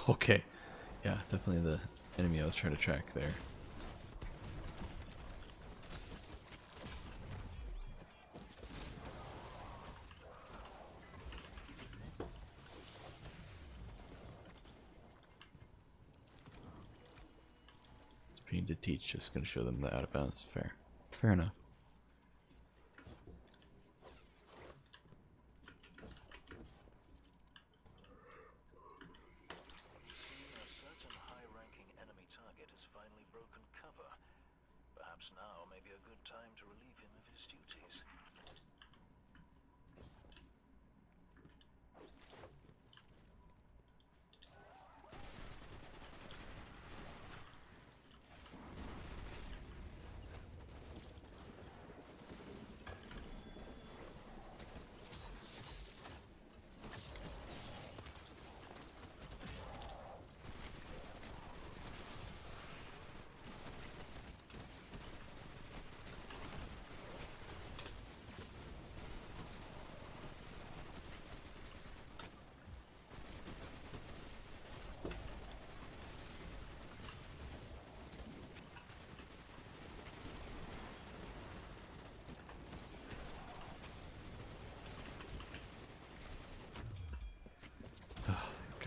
Speaker 2: Okay. Yeah, definitely the enemy I was trying to track there. Being to teach, just gonna show them the out of bounds. Fair. Fair enough.
Speaker 3: A certain high-ranking enemy target has finally broken cover. Perhaps now may be a good time to relieve him of his duties.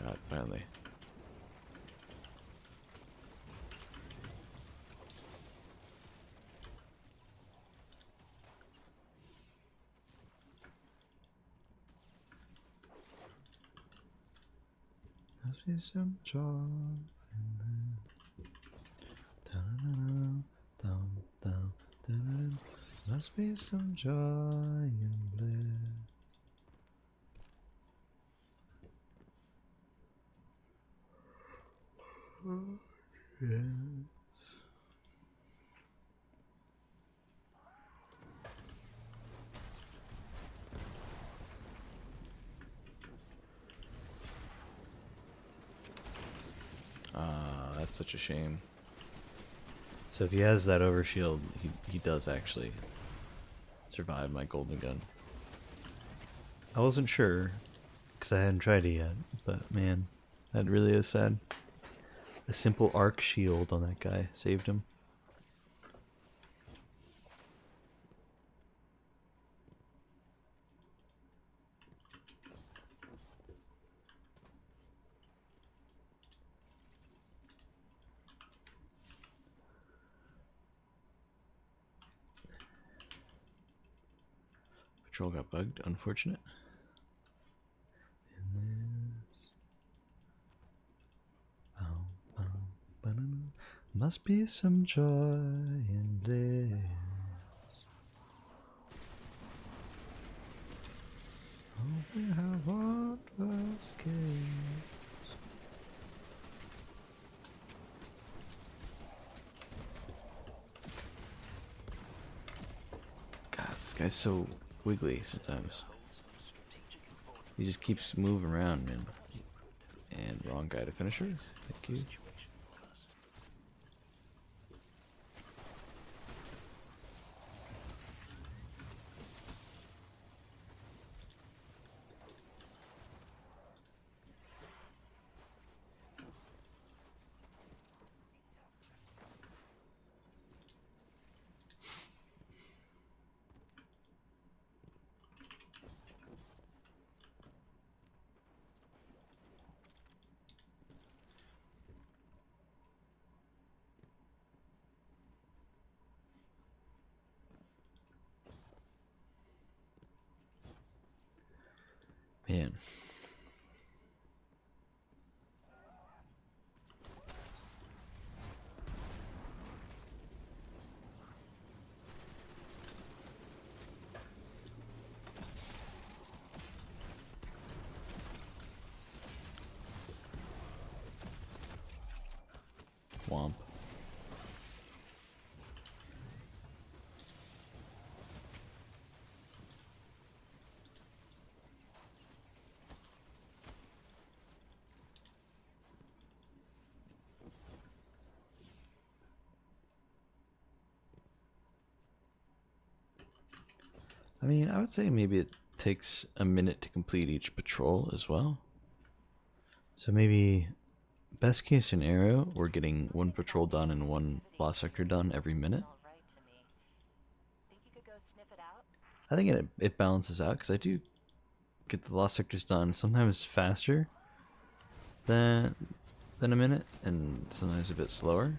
Speaker 2: God, finally.
Speaker 1: Must be some joy in there. Dun, dun, dun, dun. Must be some joy in bliss. Yeah.
Speaker 2: Ah, that's such a shame.
Speaker 1: So if he has that overshield,
Speaker 2: He does actually survive my golden gun.
Speaker 1: I wasn't sure because I hadn't tried it yet. But man, that really is sad. A simple arc shield on that guy saved him.
Speaker 2: Patrol got bugged. Unfortunate.
Speaker 1: Must be some joy in bliss. Oh, we have what was gained.
Speaker 2: God, this guy's so wiggly sometimes. He just keeps moving around, man. And wrong guy to finish her. Thank you. Man. Womp. I mean, I would say maybe it takes a minute to complete each patrol as well.
Speaker 1: So maybe
Speaker 2: Best case scenario, we're getting one patrol done and one lost sector done every minute.
Speaker 5: All right to me. Think you could go sniff it out?
Speaker 2: I think it balances out because I do get the lost sectors done sometimes faster than a minute and sometimes a bit slower.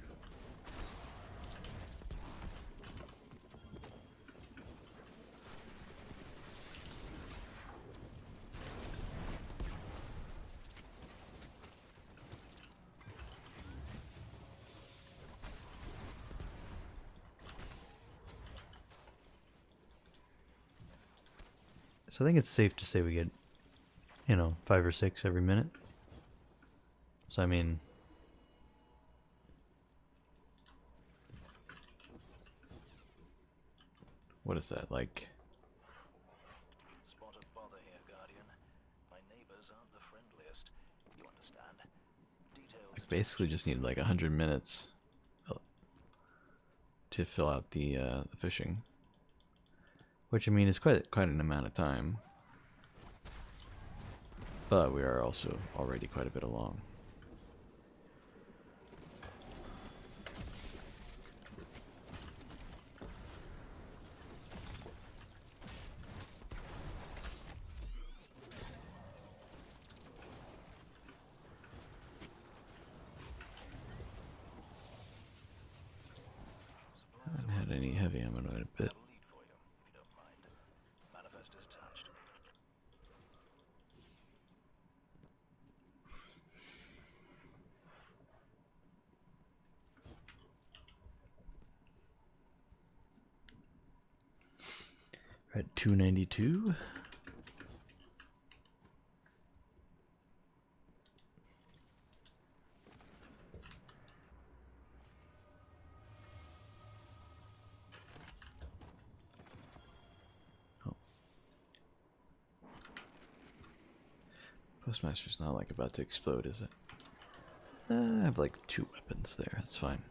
Speaker 1: So I think it's safe to say we get, you know, 5 or 6 every minute. So I mean,
Speaker 2: What is that like?
Speaker 3: Spot of bother here, Guardian. My neighbors aren't the friendliest. You understand? Details.
Speaker 2: I basically just need like 100 minutes to fill out the fishing, which I mean is quite an amount of time. But we are also already quite a bit along. I haven't had any heavy ammo in a bit.
Speaker 3: Lead for you, if you don't mind. Manifest is attached.
Speaker 2: We're at 292. Oh. Postmaster's not like about to explode, is it? I have like 2 weapons there. That's fine.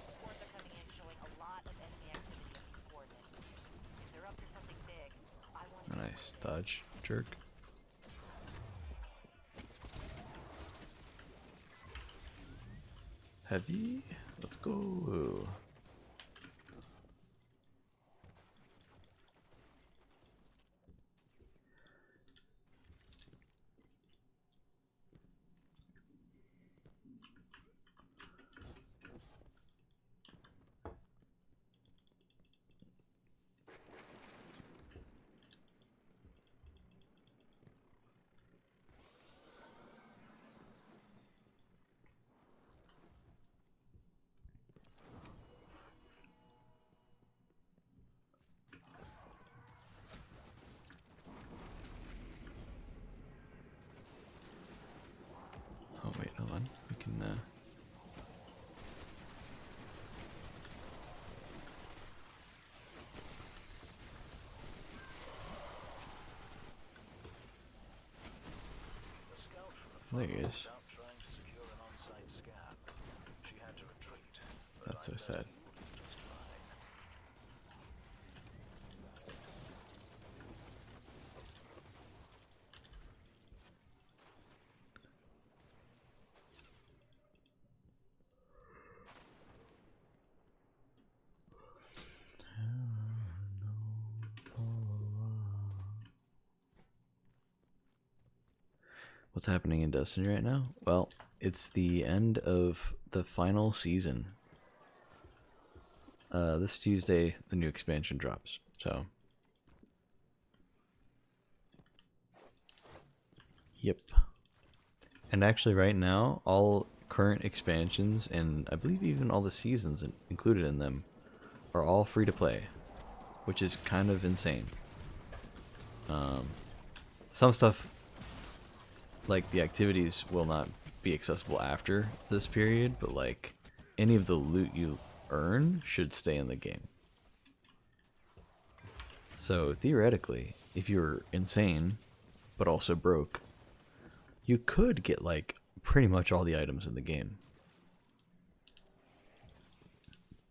Speaker 5: Reports are coming in showing a lot of enemy activity at these coordinates. If they're up to something big, I want to.
Speaker 2: Nice dodge, jerk. Heavy. Let's go. Oh wait, hold on. We can
Speaker 3: The scout from the
Speaker 2: there he
Speaker 3: front
Speaker 2: is.
Speaker 3: was out trying to secure an on-site scan. She had to retreat. But
Speaker 2: That's so
Speaker 3: I bet
Speaker 2: sad.
Speaker 3: he would have just fine.
Speaker 2: What's happening in Destiny right now? Well, it's the end of the final season. This Tuesday, the new expansion drops. So, yep.
Speaker 1: and actually right now,
Speaker 2: All current expansions and I believe even all the seasons included in them are all free to play, which is kind of insane. Some stuff, like the activities, will not be accessible after this period, but like any of the loot you earn should stay in the game. So theoretically, if you're insane but also broke, you could get like pretty much all the items in the game.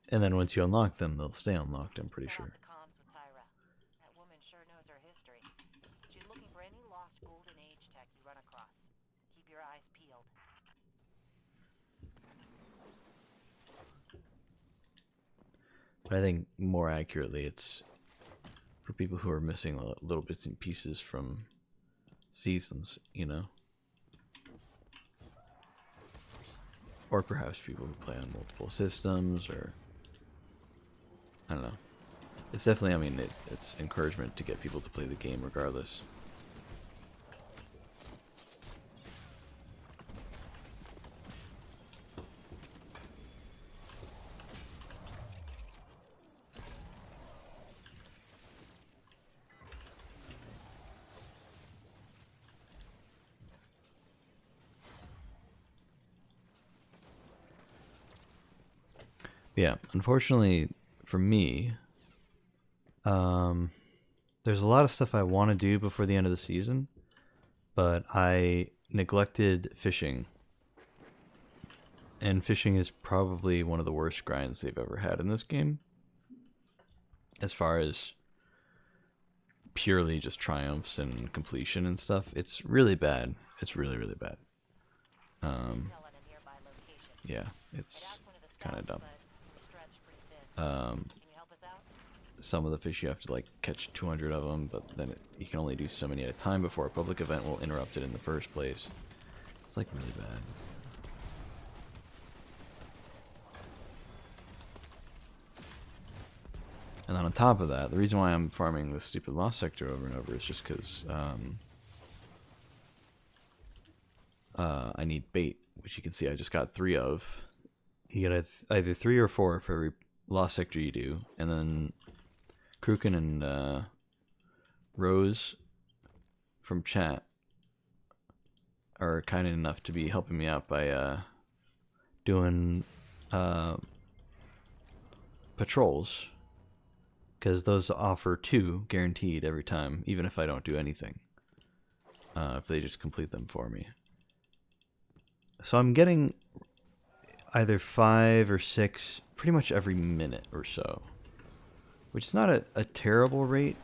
Speaker 2: And then once you unlock them, they'll stay unlocked, I'm pretty
Speaker 5: Cut
Speaker 2: sure.
Speaker 5: off the comms with Tyra. That woman sure knows her history. She's looking for any lost golden age tech you run across. Keep your eyes peeled.
Speaker 2: But I think more accurately, it's for people who are missing little bits and pieces from seasons, you know? Or perhaps people who play on multiple systems, or I don't know. It's definitely, I mean, it's encouragement to get people to play the game regardless. Yeah, unfortunately for me, there's a lot of stuff I want to do before the end of the season, but I neglected fishing. And fishing is probably one of the worst grinds they've ever had in this game. As far as purely just triumphs and completion and stuff, it's really bad. It's really, really bad.
Speaker 5: Tell on a nearby location.
Speaker 2: Yeah,
Speaker 5: I'd
Speaker 2: it's
Speaker 5: ask one of the
Speaker 2: kind of
Speaker 5: scouts,
Speaker 2: dumb.
Speaker 5: but we're stretched pretty thin. Can you help us out?
Speaker 2: Some of the fish you have to like catch 200 of them, but then you can only do so many at a time before a public event will interrupt it in the first place. It's like really bad. And then on top of that, the reason why I'm farming this stupid lost sector over and over is just because I need bait, which you can see I just got 3 of. You get either 3 or 4 for every lost sector you do, and then Kruken and Rose from chat are kind enough to be helping me out by doing patrols, because those offer 2 guaranteed every time, even if I don't do anything, if they just complete them for me. So I'm getting either 5 or 6 pretty much every minute or so, which is not a terrible rate.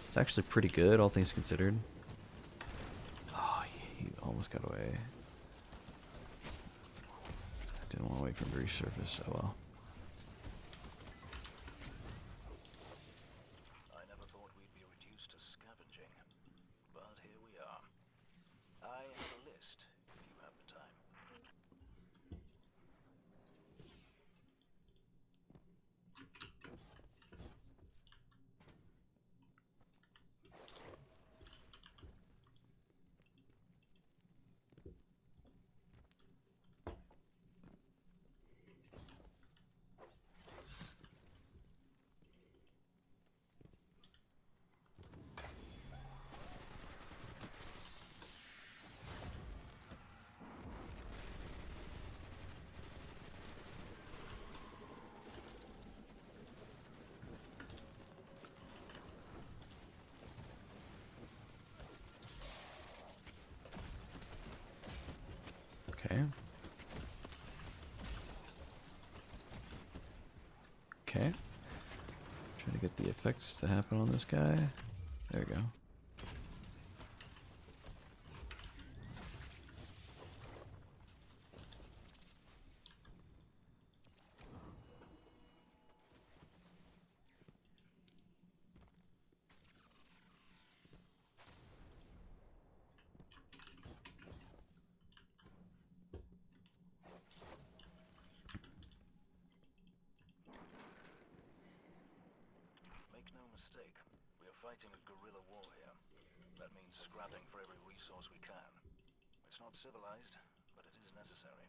Speaker 2: It's actually pretty good, all things considered. Oh, he almost got away. I didn't want to wait for him to resurface. Oh well.
Speaker 3: I never thought we'd be reduced to scavenging, but here we are. I have a list, if you have the time.
Speaker 2: Okay. Okay. Trying to get the effects to happen on this guy. There we go.
Speaker 3: Make no mistake, we are fighting a guerrilla war here. That means scrapping for every resource we can. It's not civilized, but it is necessary.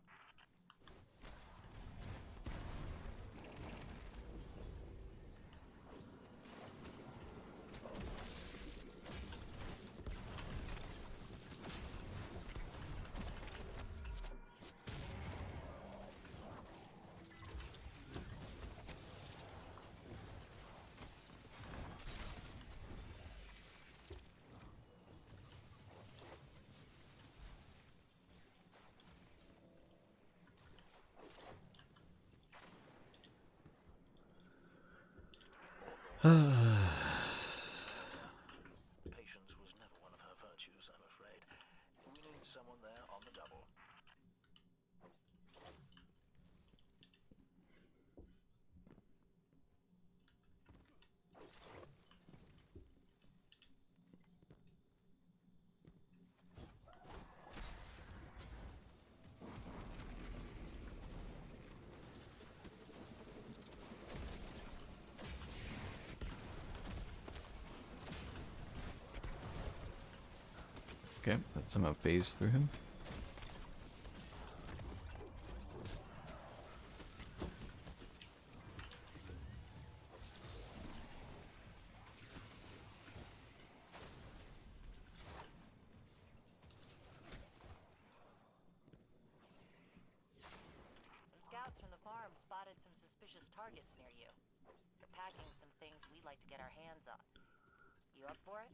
Speaker 2: Okay, that somehow phased through him.
Speaker 5: Some scouts from the farm spotted some suspicious targets near you. They're packing some things we'd like to get our hands on. You up for it?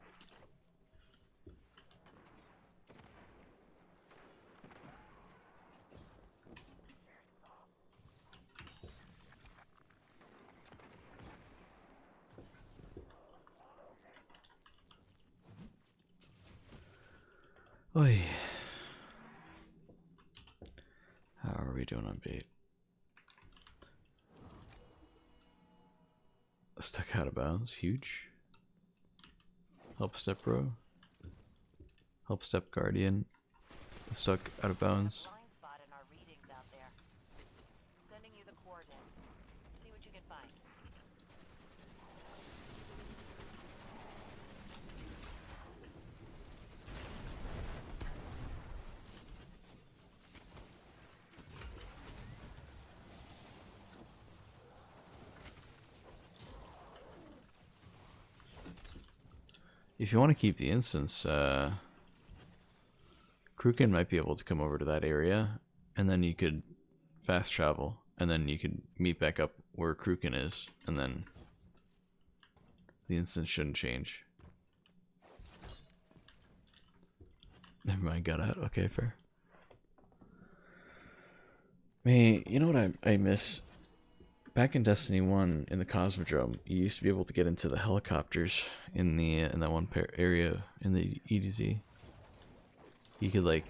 Speaker 2: Oi. How are we doing on bait? Stuck out of bounds, huge. Help step bro. Help step guardian. Stuck out of bounds.
Speaker 5: Blind spot in our readings out there. Sending you the coordinates. See what you can find.
Speaker 2: If you want to keep the instance, Kruken might be able to come over to that area, and then you could fast travel, and then you could meet back up where Kruken is, and then the instance shouldn't change. Never mind, got out. Okay, fair. Man, you know what I miss? Back in Destiny 1, in the Cosmodrome, you used to be able to get into the helicopters in the in that one area in the EDZ. You could like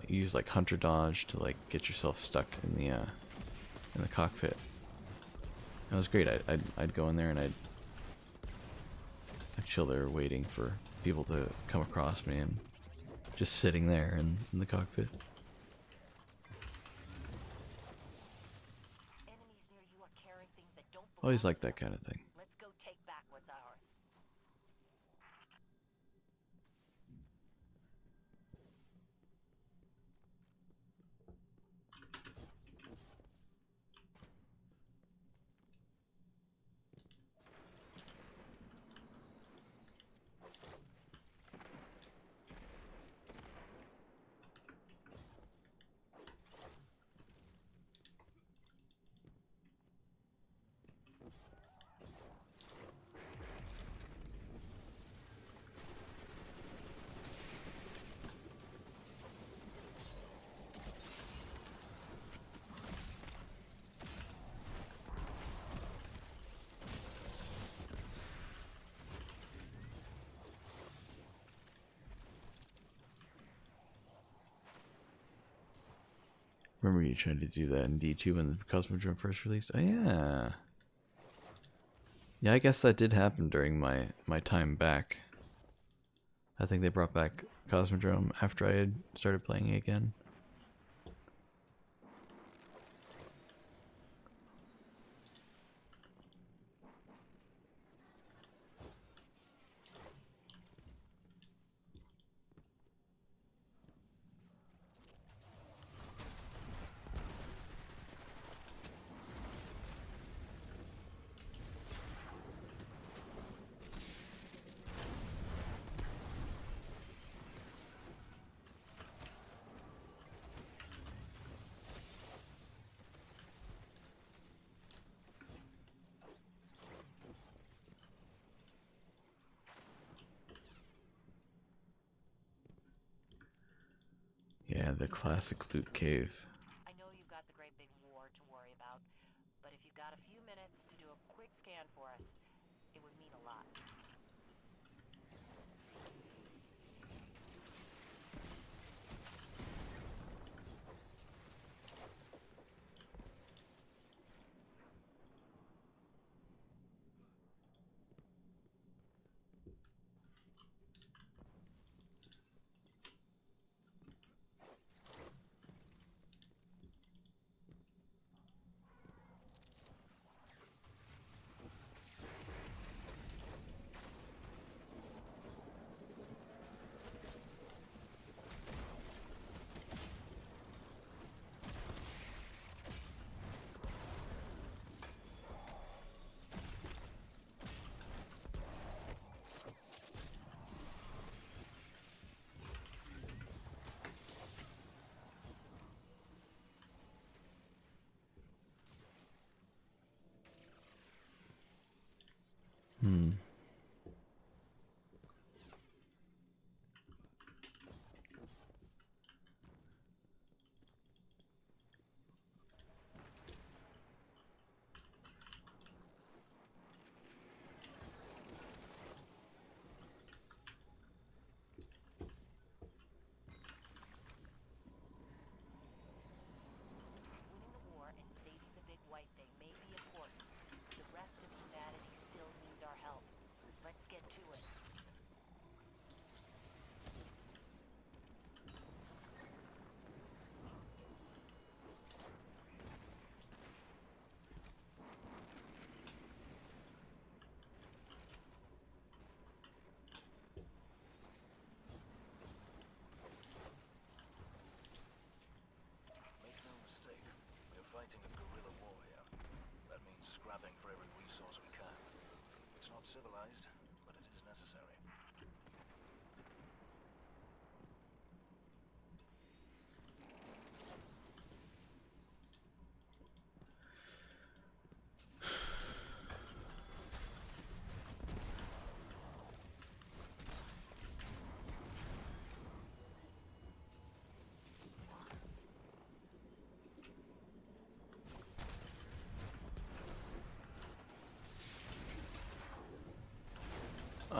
Speaker 2: use like hunter dodge to like get yourself stuck in the cockpit. That was great. I'd go in there and I'd chill there waiting for people to come across me and just sitting there in the cockpit.
Speaker 5: Enemies near you are carrying things that don't belong.
Speaker 2: Always like that kind of thing.
Speaker 5: Let's go take back what's ours.
Speaker 2: Remember you tried to do that in D2 when the Cosmodrome first released? Oh yeah. Yeah, I guess that did happen during my time back. I think they brought back Cosmodrome after I had started playing it again. Yeah, the classic loot cave.
Speaker 5: I know you've got the great big war to worry about, but if you've got a few minutes to do a quick scan for us, it would mean a lot.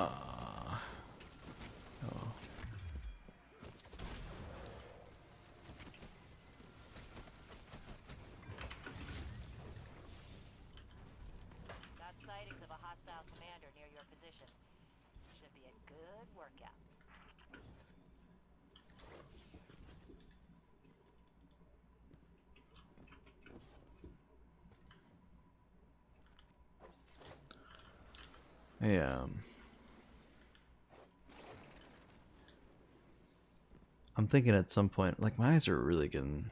Speaker 2: Oh.
Speaker 5: Got sightings of a hostile commander near your position. Should be a good workout.
Speaker 2: Hey, I'm thinking at some point, like my eyes are really getting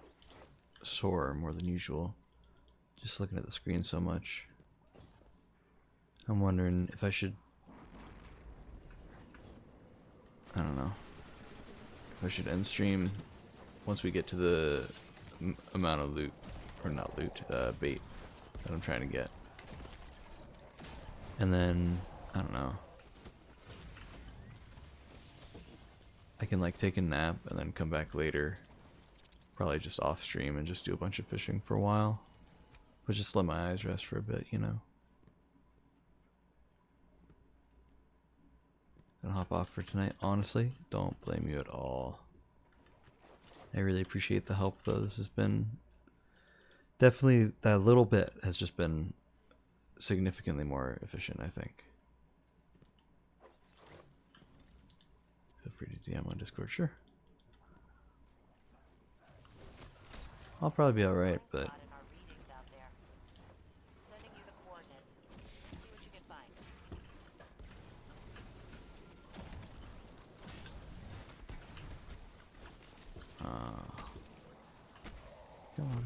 Speaker 2: sore more than usual. Just looking at the screen so much. I'm wondering if I should, I don't know, if I should end stream once we get to the amount of loot, or not loot, bait that I'm trying to get. And then, I don't know, I can like take a nap and then come back later, probably just off stream and just do a bunch of fishing for a while. But just let my eyes rest for a bit, you know. And hop off for tonight. Honestly, don't blame you at all. I really appreciate the help though. This has been definitely, that little bit has just been significantly more efficient, I think. Feel free to DM on Discord, sure. I'll probably be alright, but
Speaker 5: Spot in our readings out there. Sending you the coordinates. See what you can find.
Speaker 2: come on.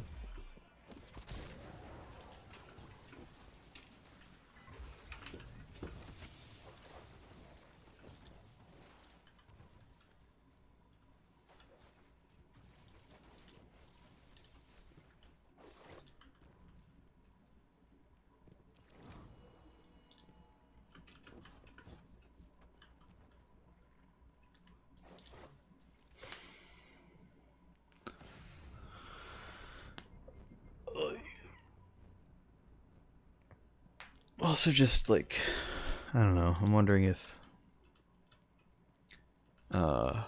Speaker 2: Also, just like, I don't know, I'm wondering if there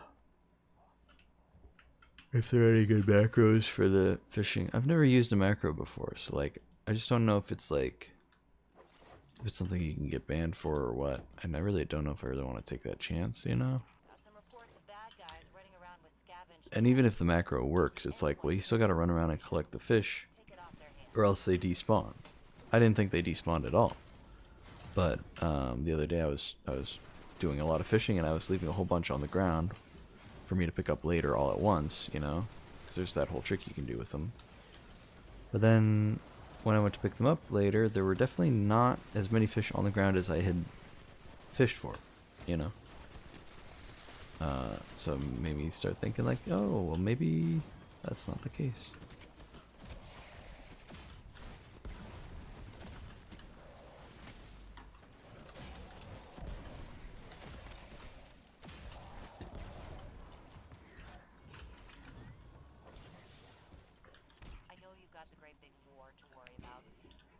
Speaker 2: are any good macros for the fishing. I've never used a macro before, so like, I just don't know if it's like, if it's something you can get banned for or what. And I really don't know if I really want to take that chance, you know?
Speaker 5: Got some reports of bad guys running around with scavenged.
Speaker 2: And even if the macro works, it's like, well, you still gotta run around and collect the fish,
Speaker 5: Take it off their hands.
Speaker 2: or else they despawn. I didn't think they despawned at all. But the other day I was doing a lot of fishing and I was leaving a whole bunch on the ground for me to pick up later all at once, you know, because there's that whole trick you can do with them. But then when I went to pick them up later, there were definitely not as many fish on the ground as I had fished for, you know. So made me start thinking like, oh, well maybe that's not the case.
Speaker 5: I know you've got the great big war to worry about,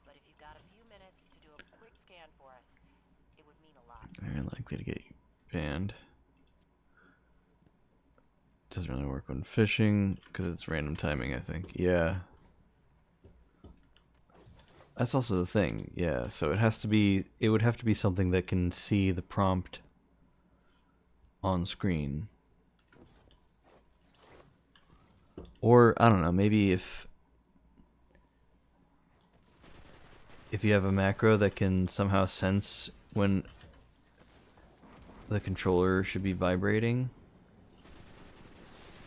Speaker 5: but if you've got a few minutes to do a quick scan for us, it would mean a lot.
Speaker 2: Very likely to get you banned. Doesn't really work when fishing because it's random timing, I think. Yeah. That's also the thing. Yeah, so it has to be, it would have to be something that can see the prompt on screen. Or I don't know, maybe if you have a macro that can somehow sense when the controller should be vibrating,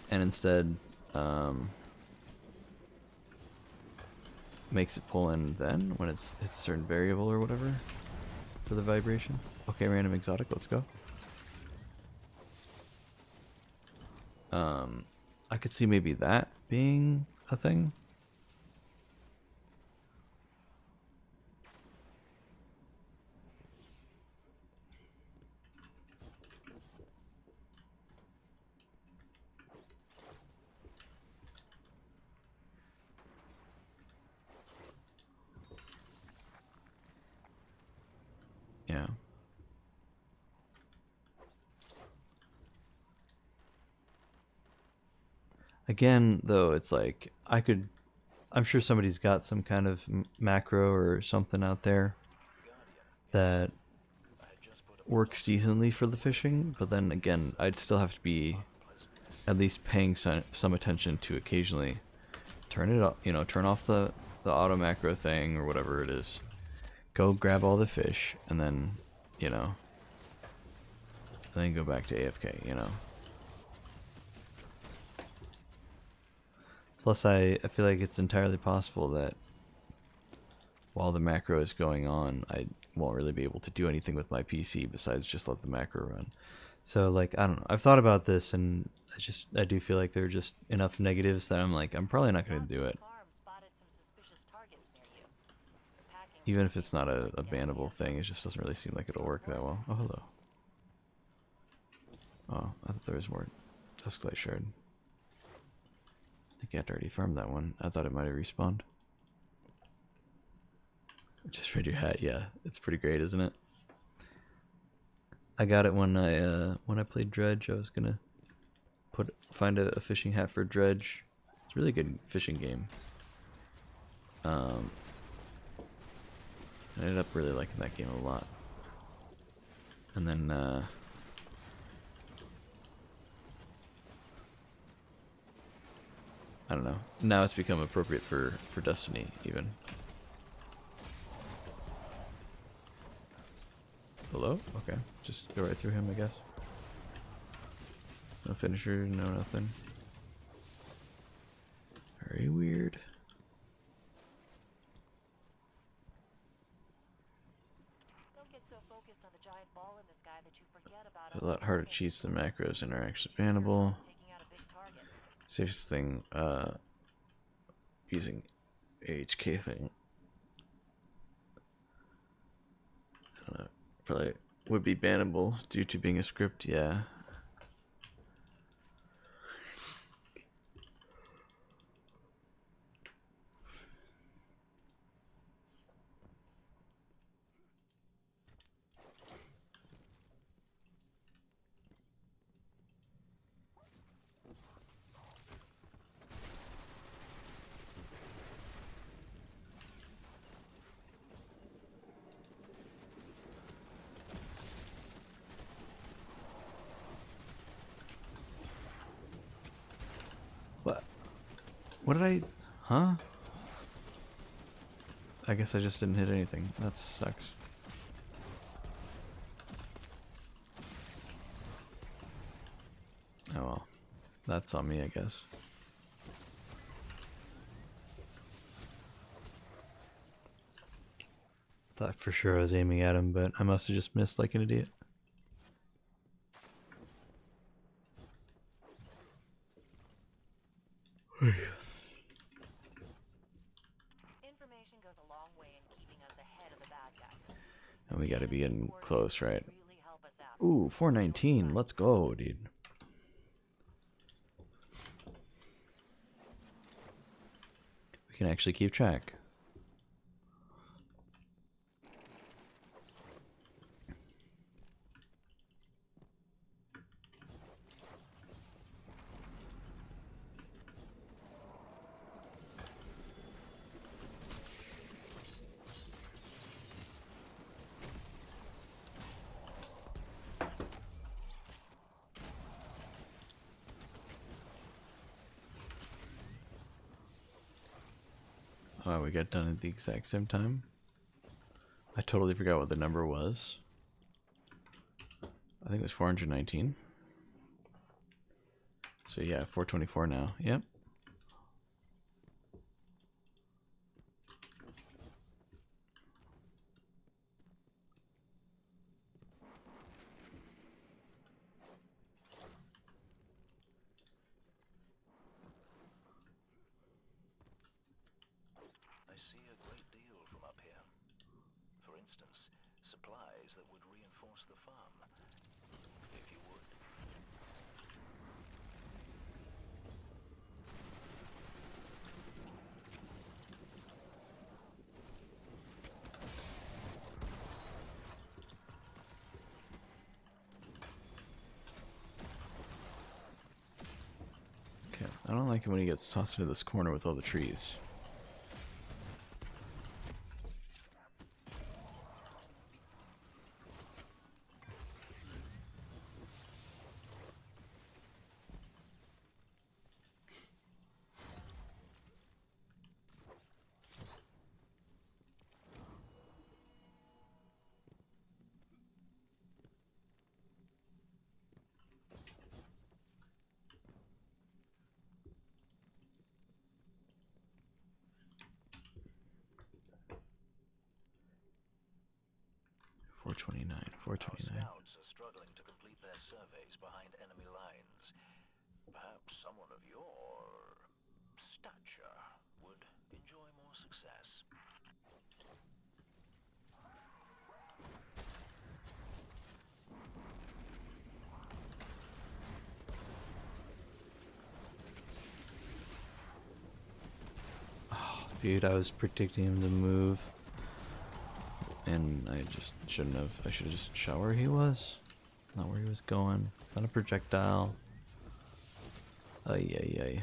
Speaker 2: and instead makes it pull in then when it's a certain variable or whatever for the vibration. Okay, random exotic, let's go. I could see maybe that being a thing. Yeah. Again, though, it's like I'm sure somebody's got some kind of macro or something out there that works decently for the fishing, but then again, I'd still have to be at least paying some attention to occasionally turn it off, turn off the auto macro thing or whatever it is. Go grab all the fish and then, then go back to AFK, Plus, I feel like it's entirely possible that while the macro is going on, I won't really be able to do anything with my PC besides just let the macro run. So, like, I don't know. I've thought about this, and I do feel like there are just enough negatives that I'm like, I'm probably not going to do it.
Speaker 5: Farm spotted some suspicious targets near you. The packing
Speaker 2: Even if it's not a bannable thing, it just doesn't really seem like it'll work that well. Oh, hello. Oh, I thought there was more Dusklight Shard. I think I had already farmed that one. I thought it might have respawned. Just read your hat, yeah. It's pretty great, isn't it? I got it when I played Dredge. I was gonna find a fishing hat for Dredge. It's a really good fishing game. I ended up really liking that game a lot. And then I don't know. Now it's become appropriate for Destiny even. Hello? Okay. Just go right through him, I guess. No finisher, no nothing. Very weird.
Speaker 5: Don't get so focused on the giant ball in the sky that you forget about
Speaker 2: A lot harder cheats than macros and are actually bannable.
Speaker 5: taking out a big target.
Speaker 2: Safest thing, using AHK thing. I don't know. Probably would be bannable due to being a script, yeah. What did I... Huh? I guess I just didn't hit anything. That sucks. Oh well. That's on me, I guess.
Speaker 1: Thought for sure I was aiming at him, but I must have just missed like an idiot.
Speaker 5: Information goes a long way in keeping us ahead of the bad guys.
Speaker 2: And we gotta be getting close, right?
Speaker 5: Really help us out.
Speaker 2: Ooh, 419. Let's go, dude. We can actually keep track. Oh, we got done at the exact same time. I totally forgot what the number was. I think it was 419. So yeah, 424 now. Yep.
Speaker 3: I see a great deal from up here. For instance, supplies that would reinforce the farm. If you would.
Speaker 2: Okay, I don't like it when he gets tossed into this corner with all the trees.
Speaker 3: Our
Speaker 2: 429.
Speaker 3: scouts are struggling to complete their surveys behind enemy lines. Perhaps someone of your stature would enjoy more success.
Speaker 2: Dude, I was predicting him to move. And I just shouldn't have. I should have just shot where he was. Not where he was going. It's not a projectile. Ay, ay, ay.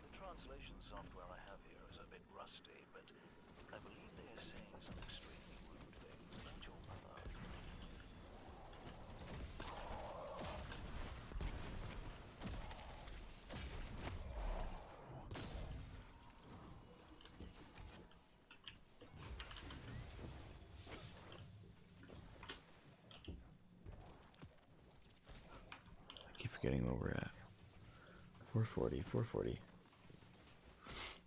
Speaker 3: The translation software I have here is a bit rusty, but I believe they are saying some extremely rude things about your mother.
Speaker 2: I keep forgetting where we're at. 440, 440.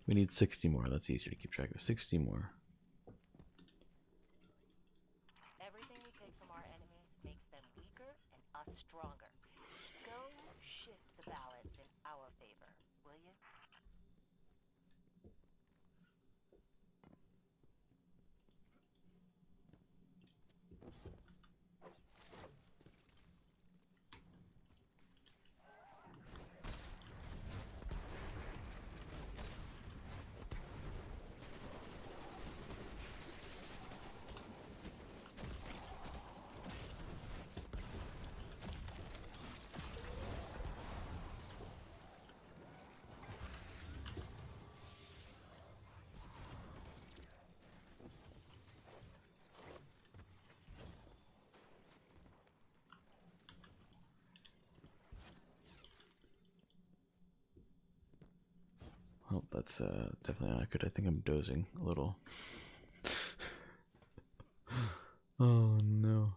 Speaker 2: We need 60 more. That's easier to keep track of. 60 more.
Speaker 5: Everything we take from our enemies makes them weaker and us stronger. Go shift the balance in our favor, will you?
Speaker 2: Well, that's definitely not good. I think I'm dozing a little. Oh no.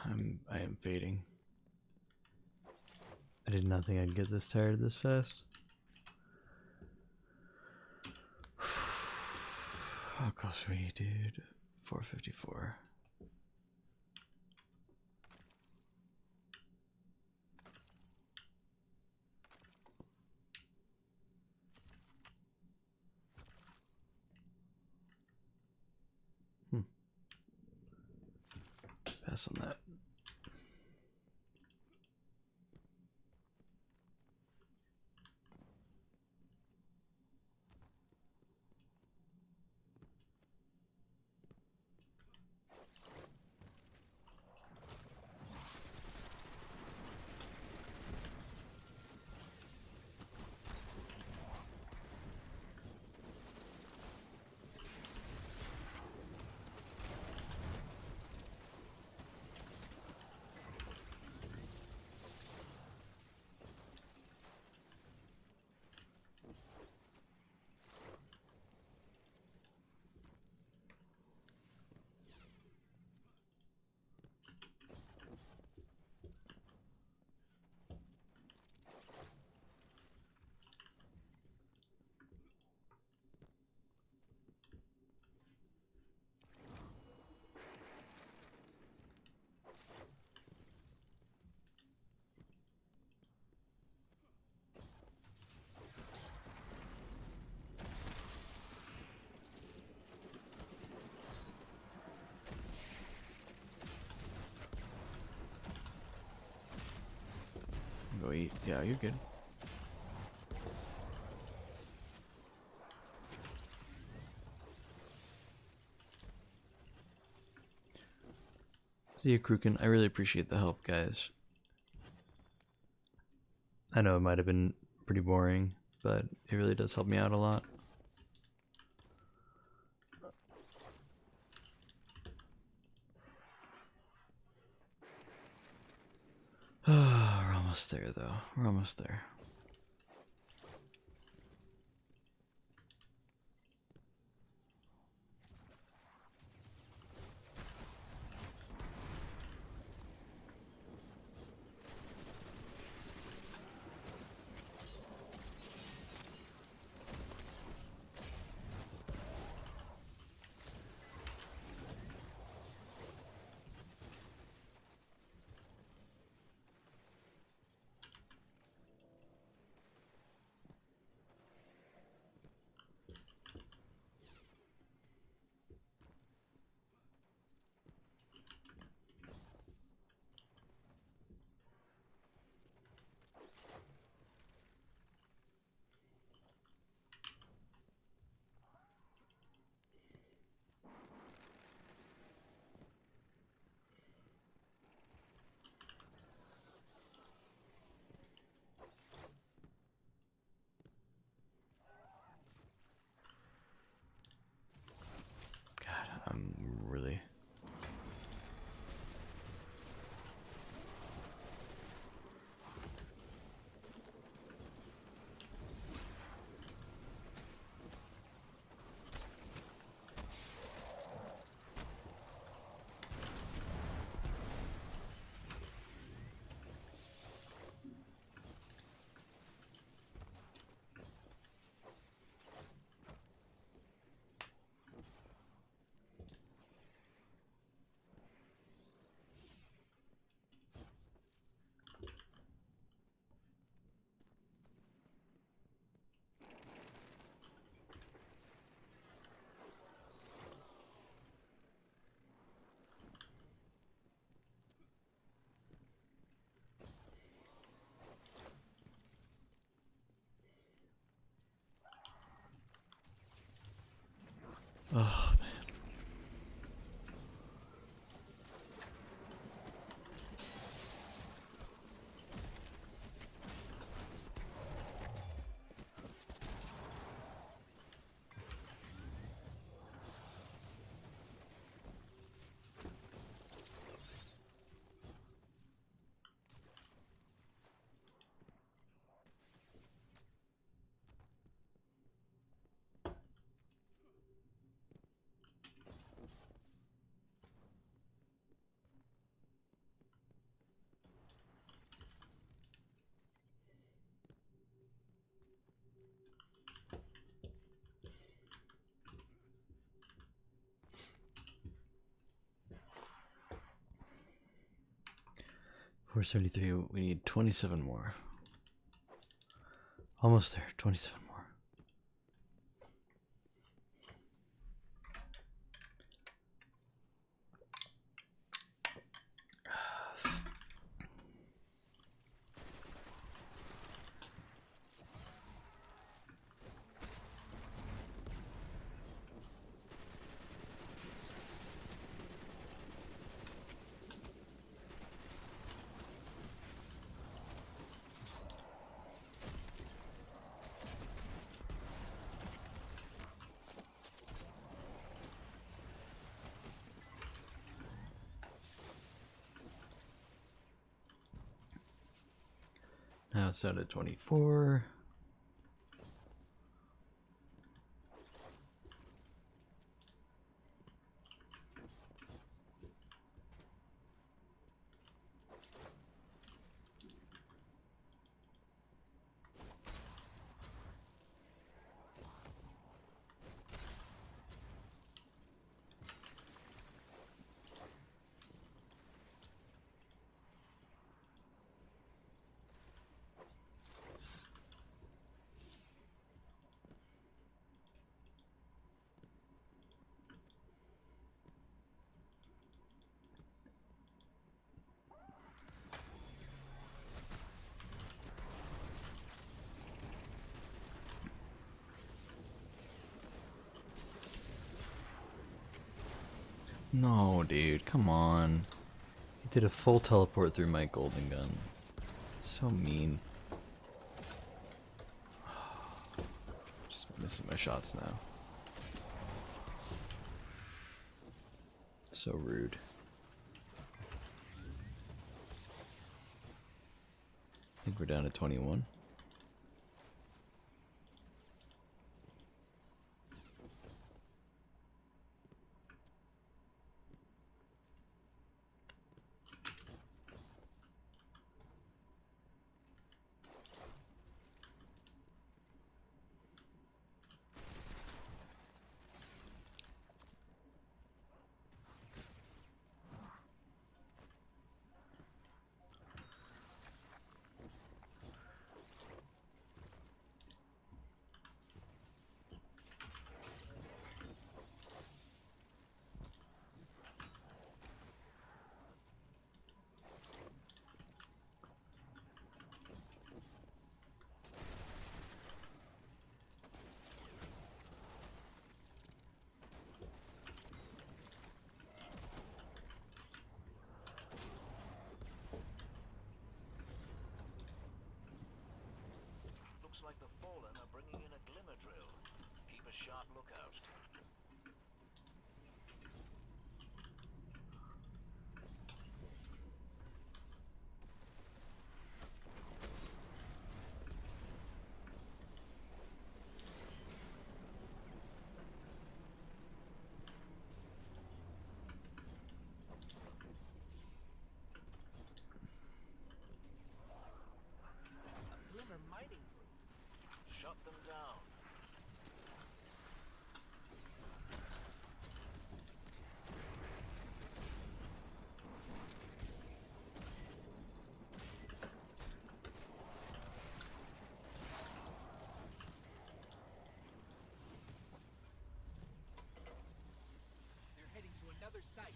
Speaker 2: I am fading.
Speaker 1: I did not think I'd get this tired this fast.
Speaker 2: How close are we, dude? 454. Pass on that. Go eat. Yeah, you're good. See you, Kruken. I really appreciate the help, guys.
Speaker 1: I know it might have been pretty boring, but it really does help me out a lot.
Speaker 2: We're almost there, though. We're almost there. God, I'm really... Oh, man. 473. We need 27 more. Almost there. 27 more. Now it's down to 24. No, dude, come on. He did a full teleport through my golden gun. So mean. Just missing my shots now. So rude. I think we're down to 21.
Speaker 4: Looks like the Fallen are bringing in a glimmer drill. Keep a sharp lookout. A glimmer mining group. Shut them down.
Speaker 6: They're heading to another site.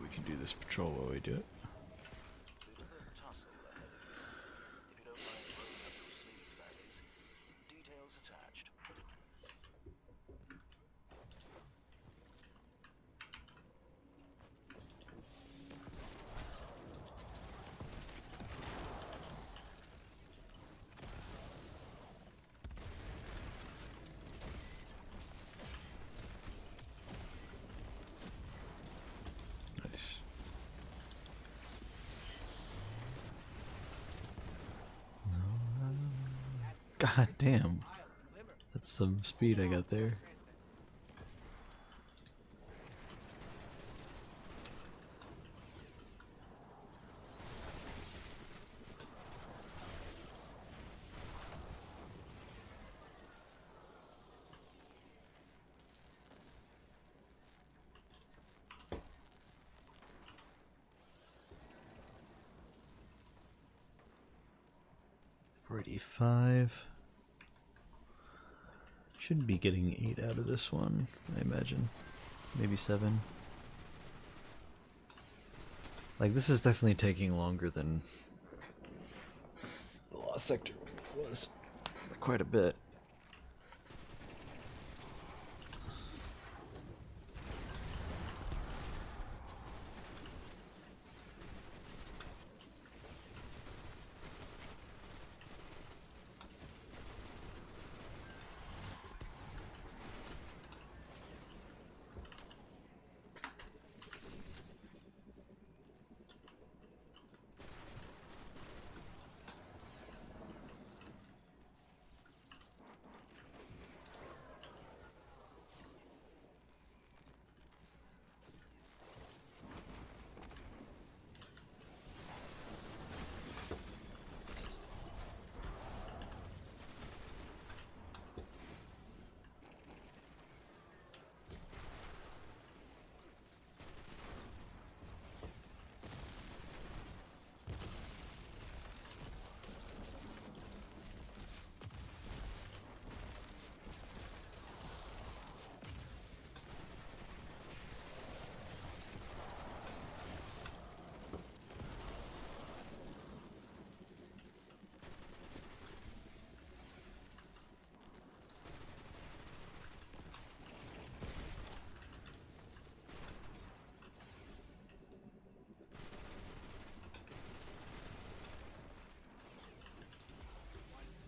Speaker 2: We can do this patrol while we do it.
Speaker 4: Bit of a tussle ahead of you. If you don't mind rolling up your sleeves, that is. Details attached.
Speaker 2: God damn. That's some speed I got there. $45. Should be getting 8 out of this one, I imagine. Maybe 7. Like, this is definitely taking longer than the Lost Sector was. Quite a bit.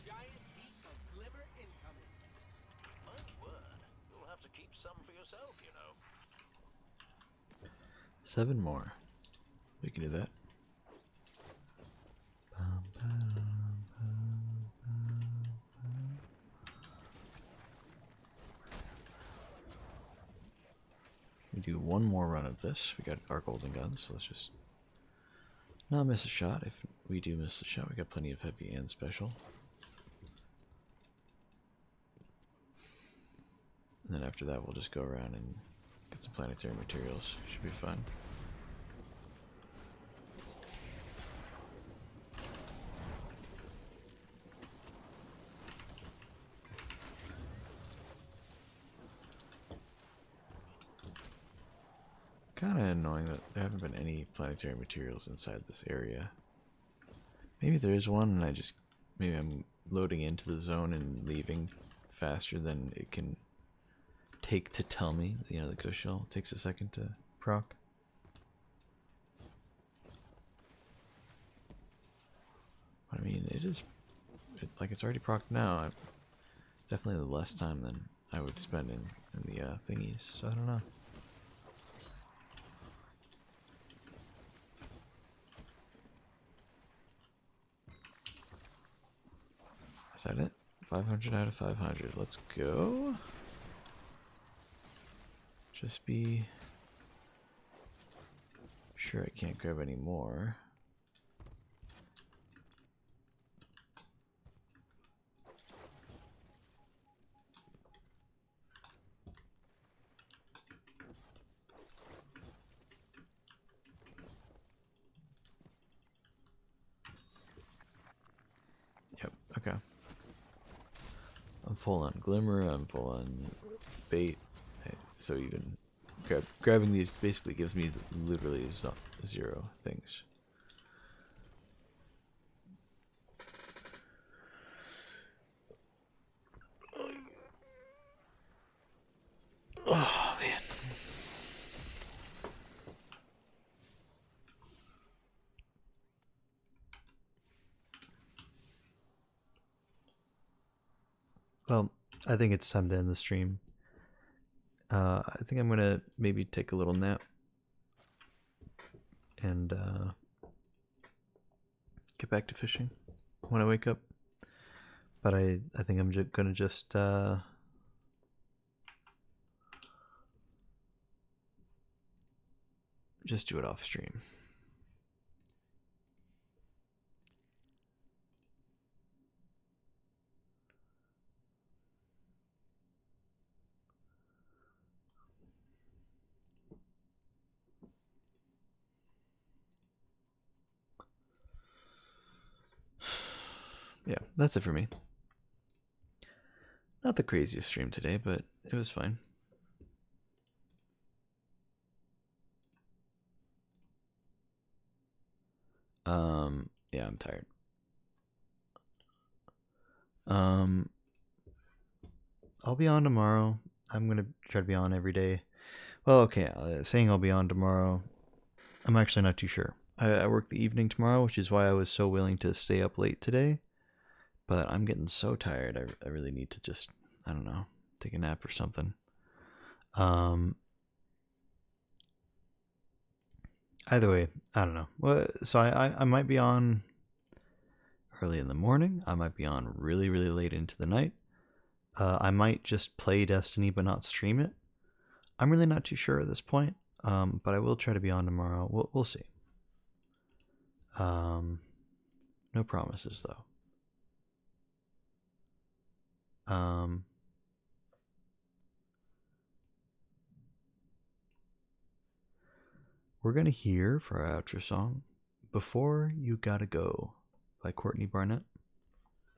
Speaker 6: Giant heap of glimmer incoming.
Speaker 4: My word, you'll have to keep some for yourself, you know.
Speaker 2: 7 more. We can do that. We do one more run of this. We got our golden guns, so let's just not miss a shot. If we do miss a shot, we got plenty of heavy and special. And then after that, we'll just go around and get some planetary materials. Should be fun. Kind of annoying that there haven't been any planetary materials inside this area. Maybe there is one, and maybe I'm loading into the zone and leaving faster than it can take to tell me. You know, the ghost shell takes a second to proc. But I mean, like it's already procced now. Definitely less time than I would spend in the thingies, so I don't know. Is that it? 500 out of 500. Let's go. Just be sure I can't grab any more. Yep, okay. I'm full on glimmer, I'm full on bait. So even grabbing these basically gives me literally 0 things. Oh man.
Speaker 1: Well, I think it's time to end the stream. I think I'm gonna maybe take a little nap and get back to fishing when I wake up. but I think I'm gonna just
Speaker 2: do it off stream. Yeah, that's it for me. Not the craziest stream today, but it was fine. Yeah, I'm tired.
Speaker 1: I'll be on tomorrow. I'm gonna try to be on every day. Well, okay, saying I'll be on tomorrow, I'm actually not too sure. I work the evening tomorrow, which is why I was so willing to stay up late today. But I'm getting so tired. I really need to just, I don't know, take a nap or something. Either way, I don't know. Well, so I might be on early in the morning. I might be on really, really late into the night. I might just play Destiny but not stream it. I'm really not too sure at this point. But I will try to be on tomorrow. We'll see. No promises though. We're gonna hear for our outro song, "Before You Gotta Go" by Courtney Barnett.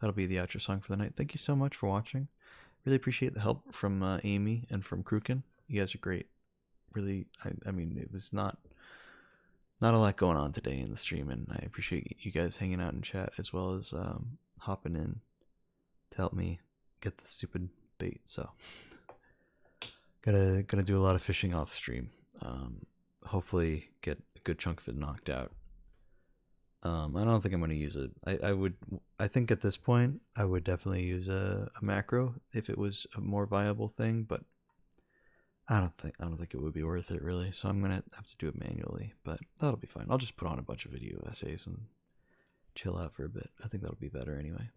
Speaker 1: That'll be the outro song for the night. Thank you so much for watching. Really appreciate the help from Amy and from Kruken. You guys are great. Really, I mean, it was not a lot going on today in the stream, and I appreciate you guys hanging out in chat as well as hopping in to help me get the stupid bait. So, gonna do a lot of fishing off stream. Hopefully, get a good chunk of it knocked out. I don't think I'm going to use it. I think at this point, I would definitely use a macro if it was a more viable thing, but I don't think it would be worth it really. So I'm going to have to do it manually, but that'll be fine. I'll just put on a bunch of video essays and chill out for a bit. I think that'll be better anyway.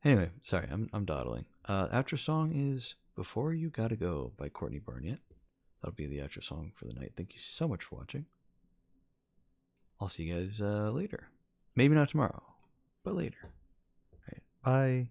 Speaker 1: Anyway, sorry, I'm dawdling. Outro song is "Before You Gotta Go" by Courtney Barnett. That'll be the outro song for the night. Thank you so much for watching. I'll see you guys later. Maybe not tomorrow, but later. All right, bye.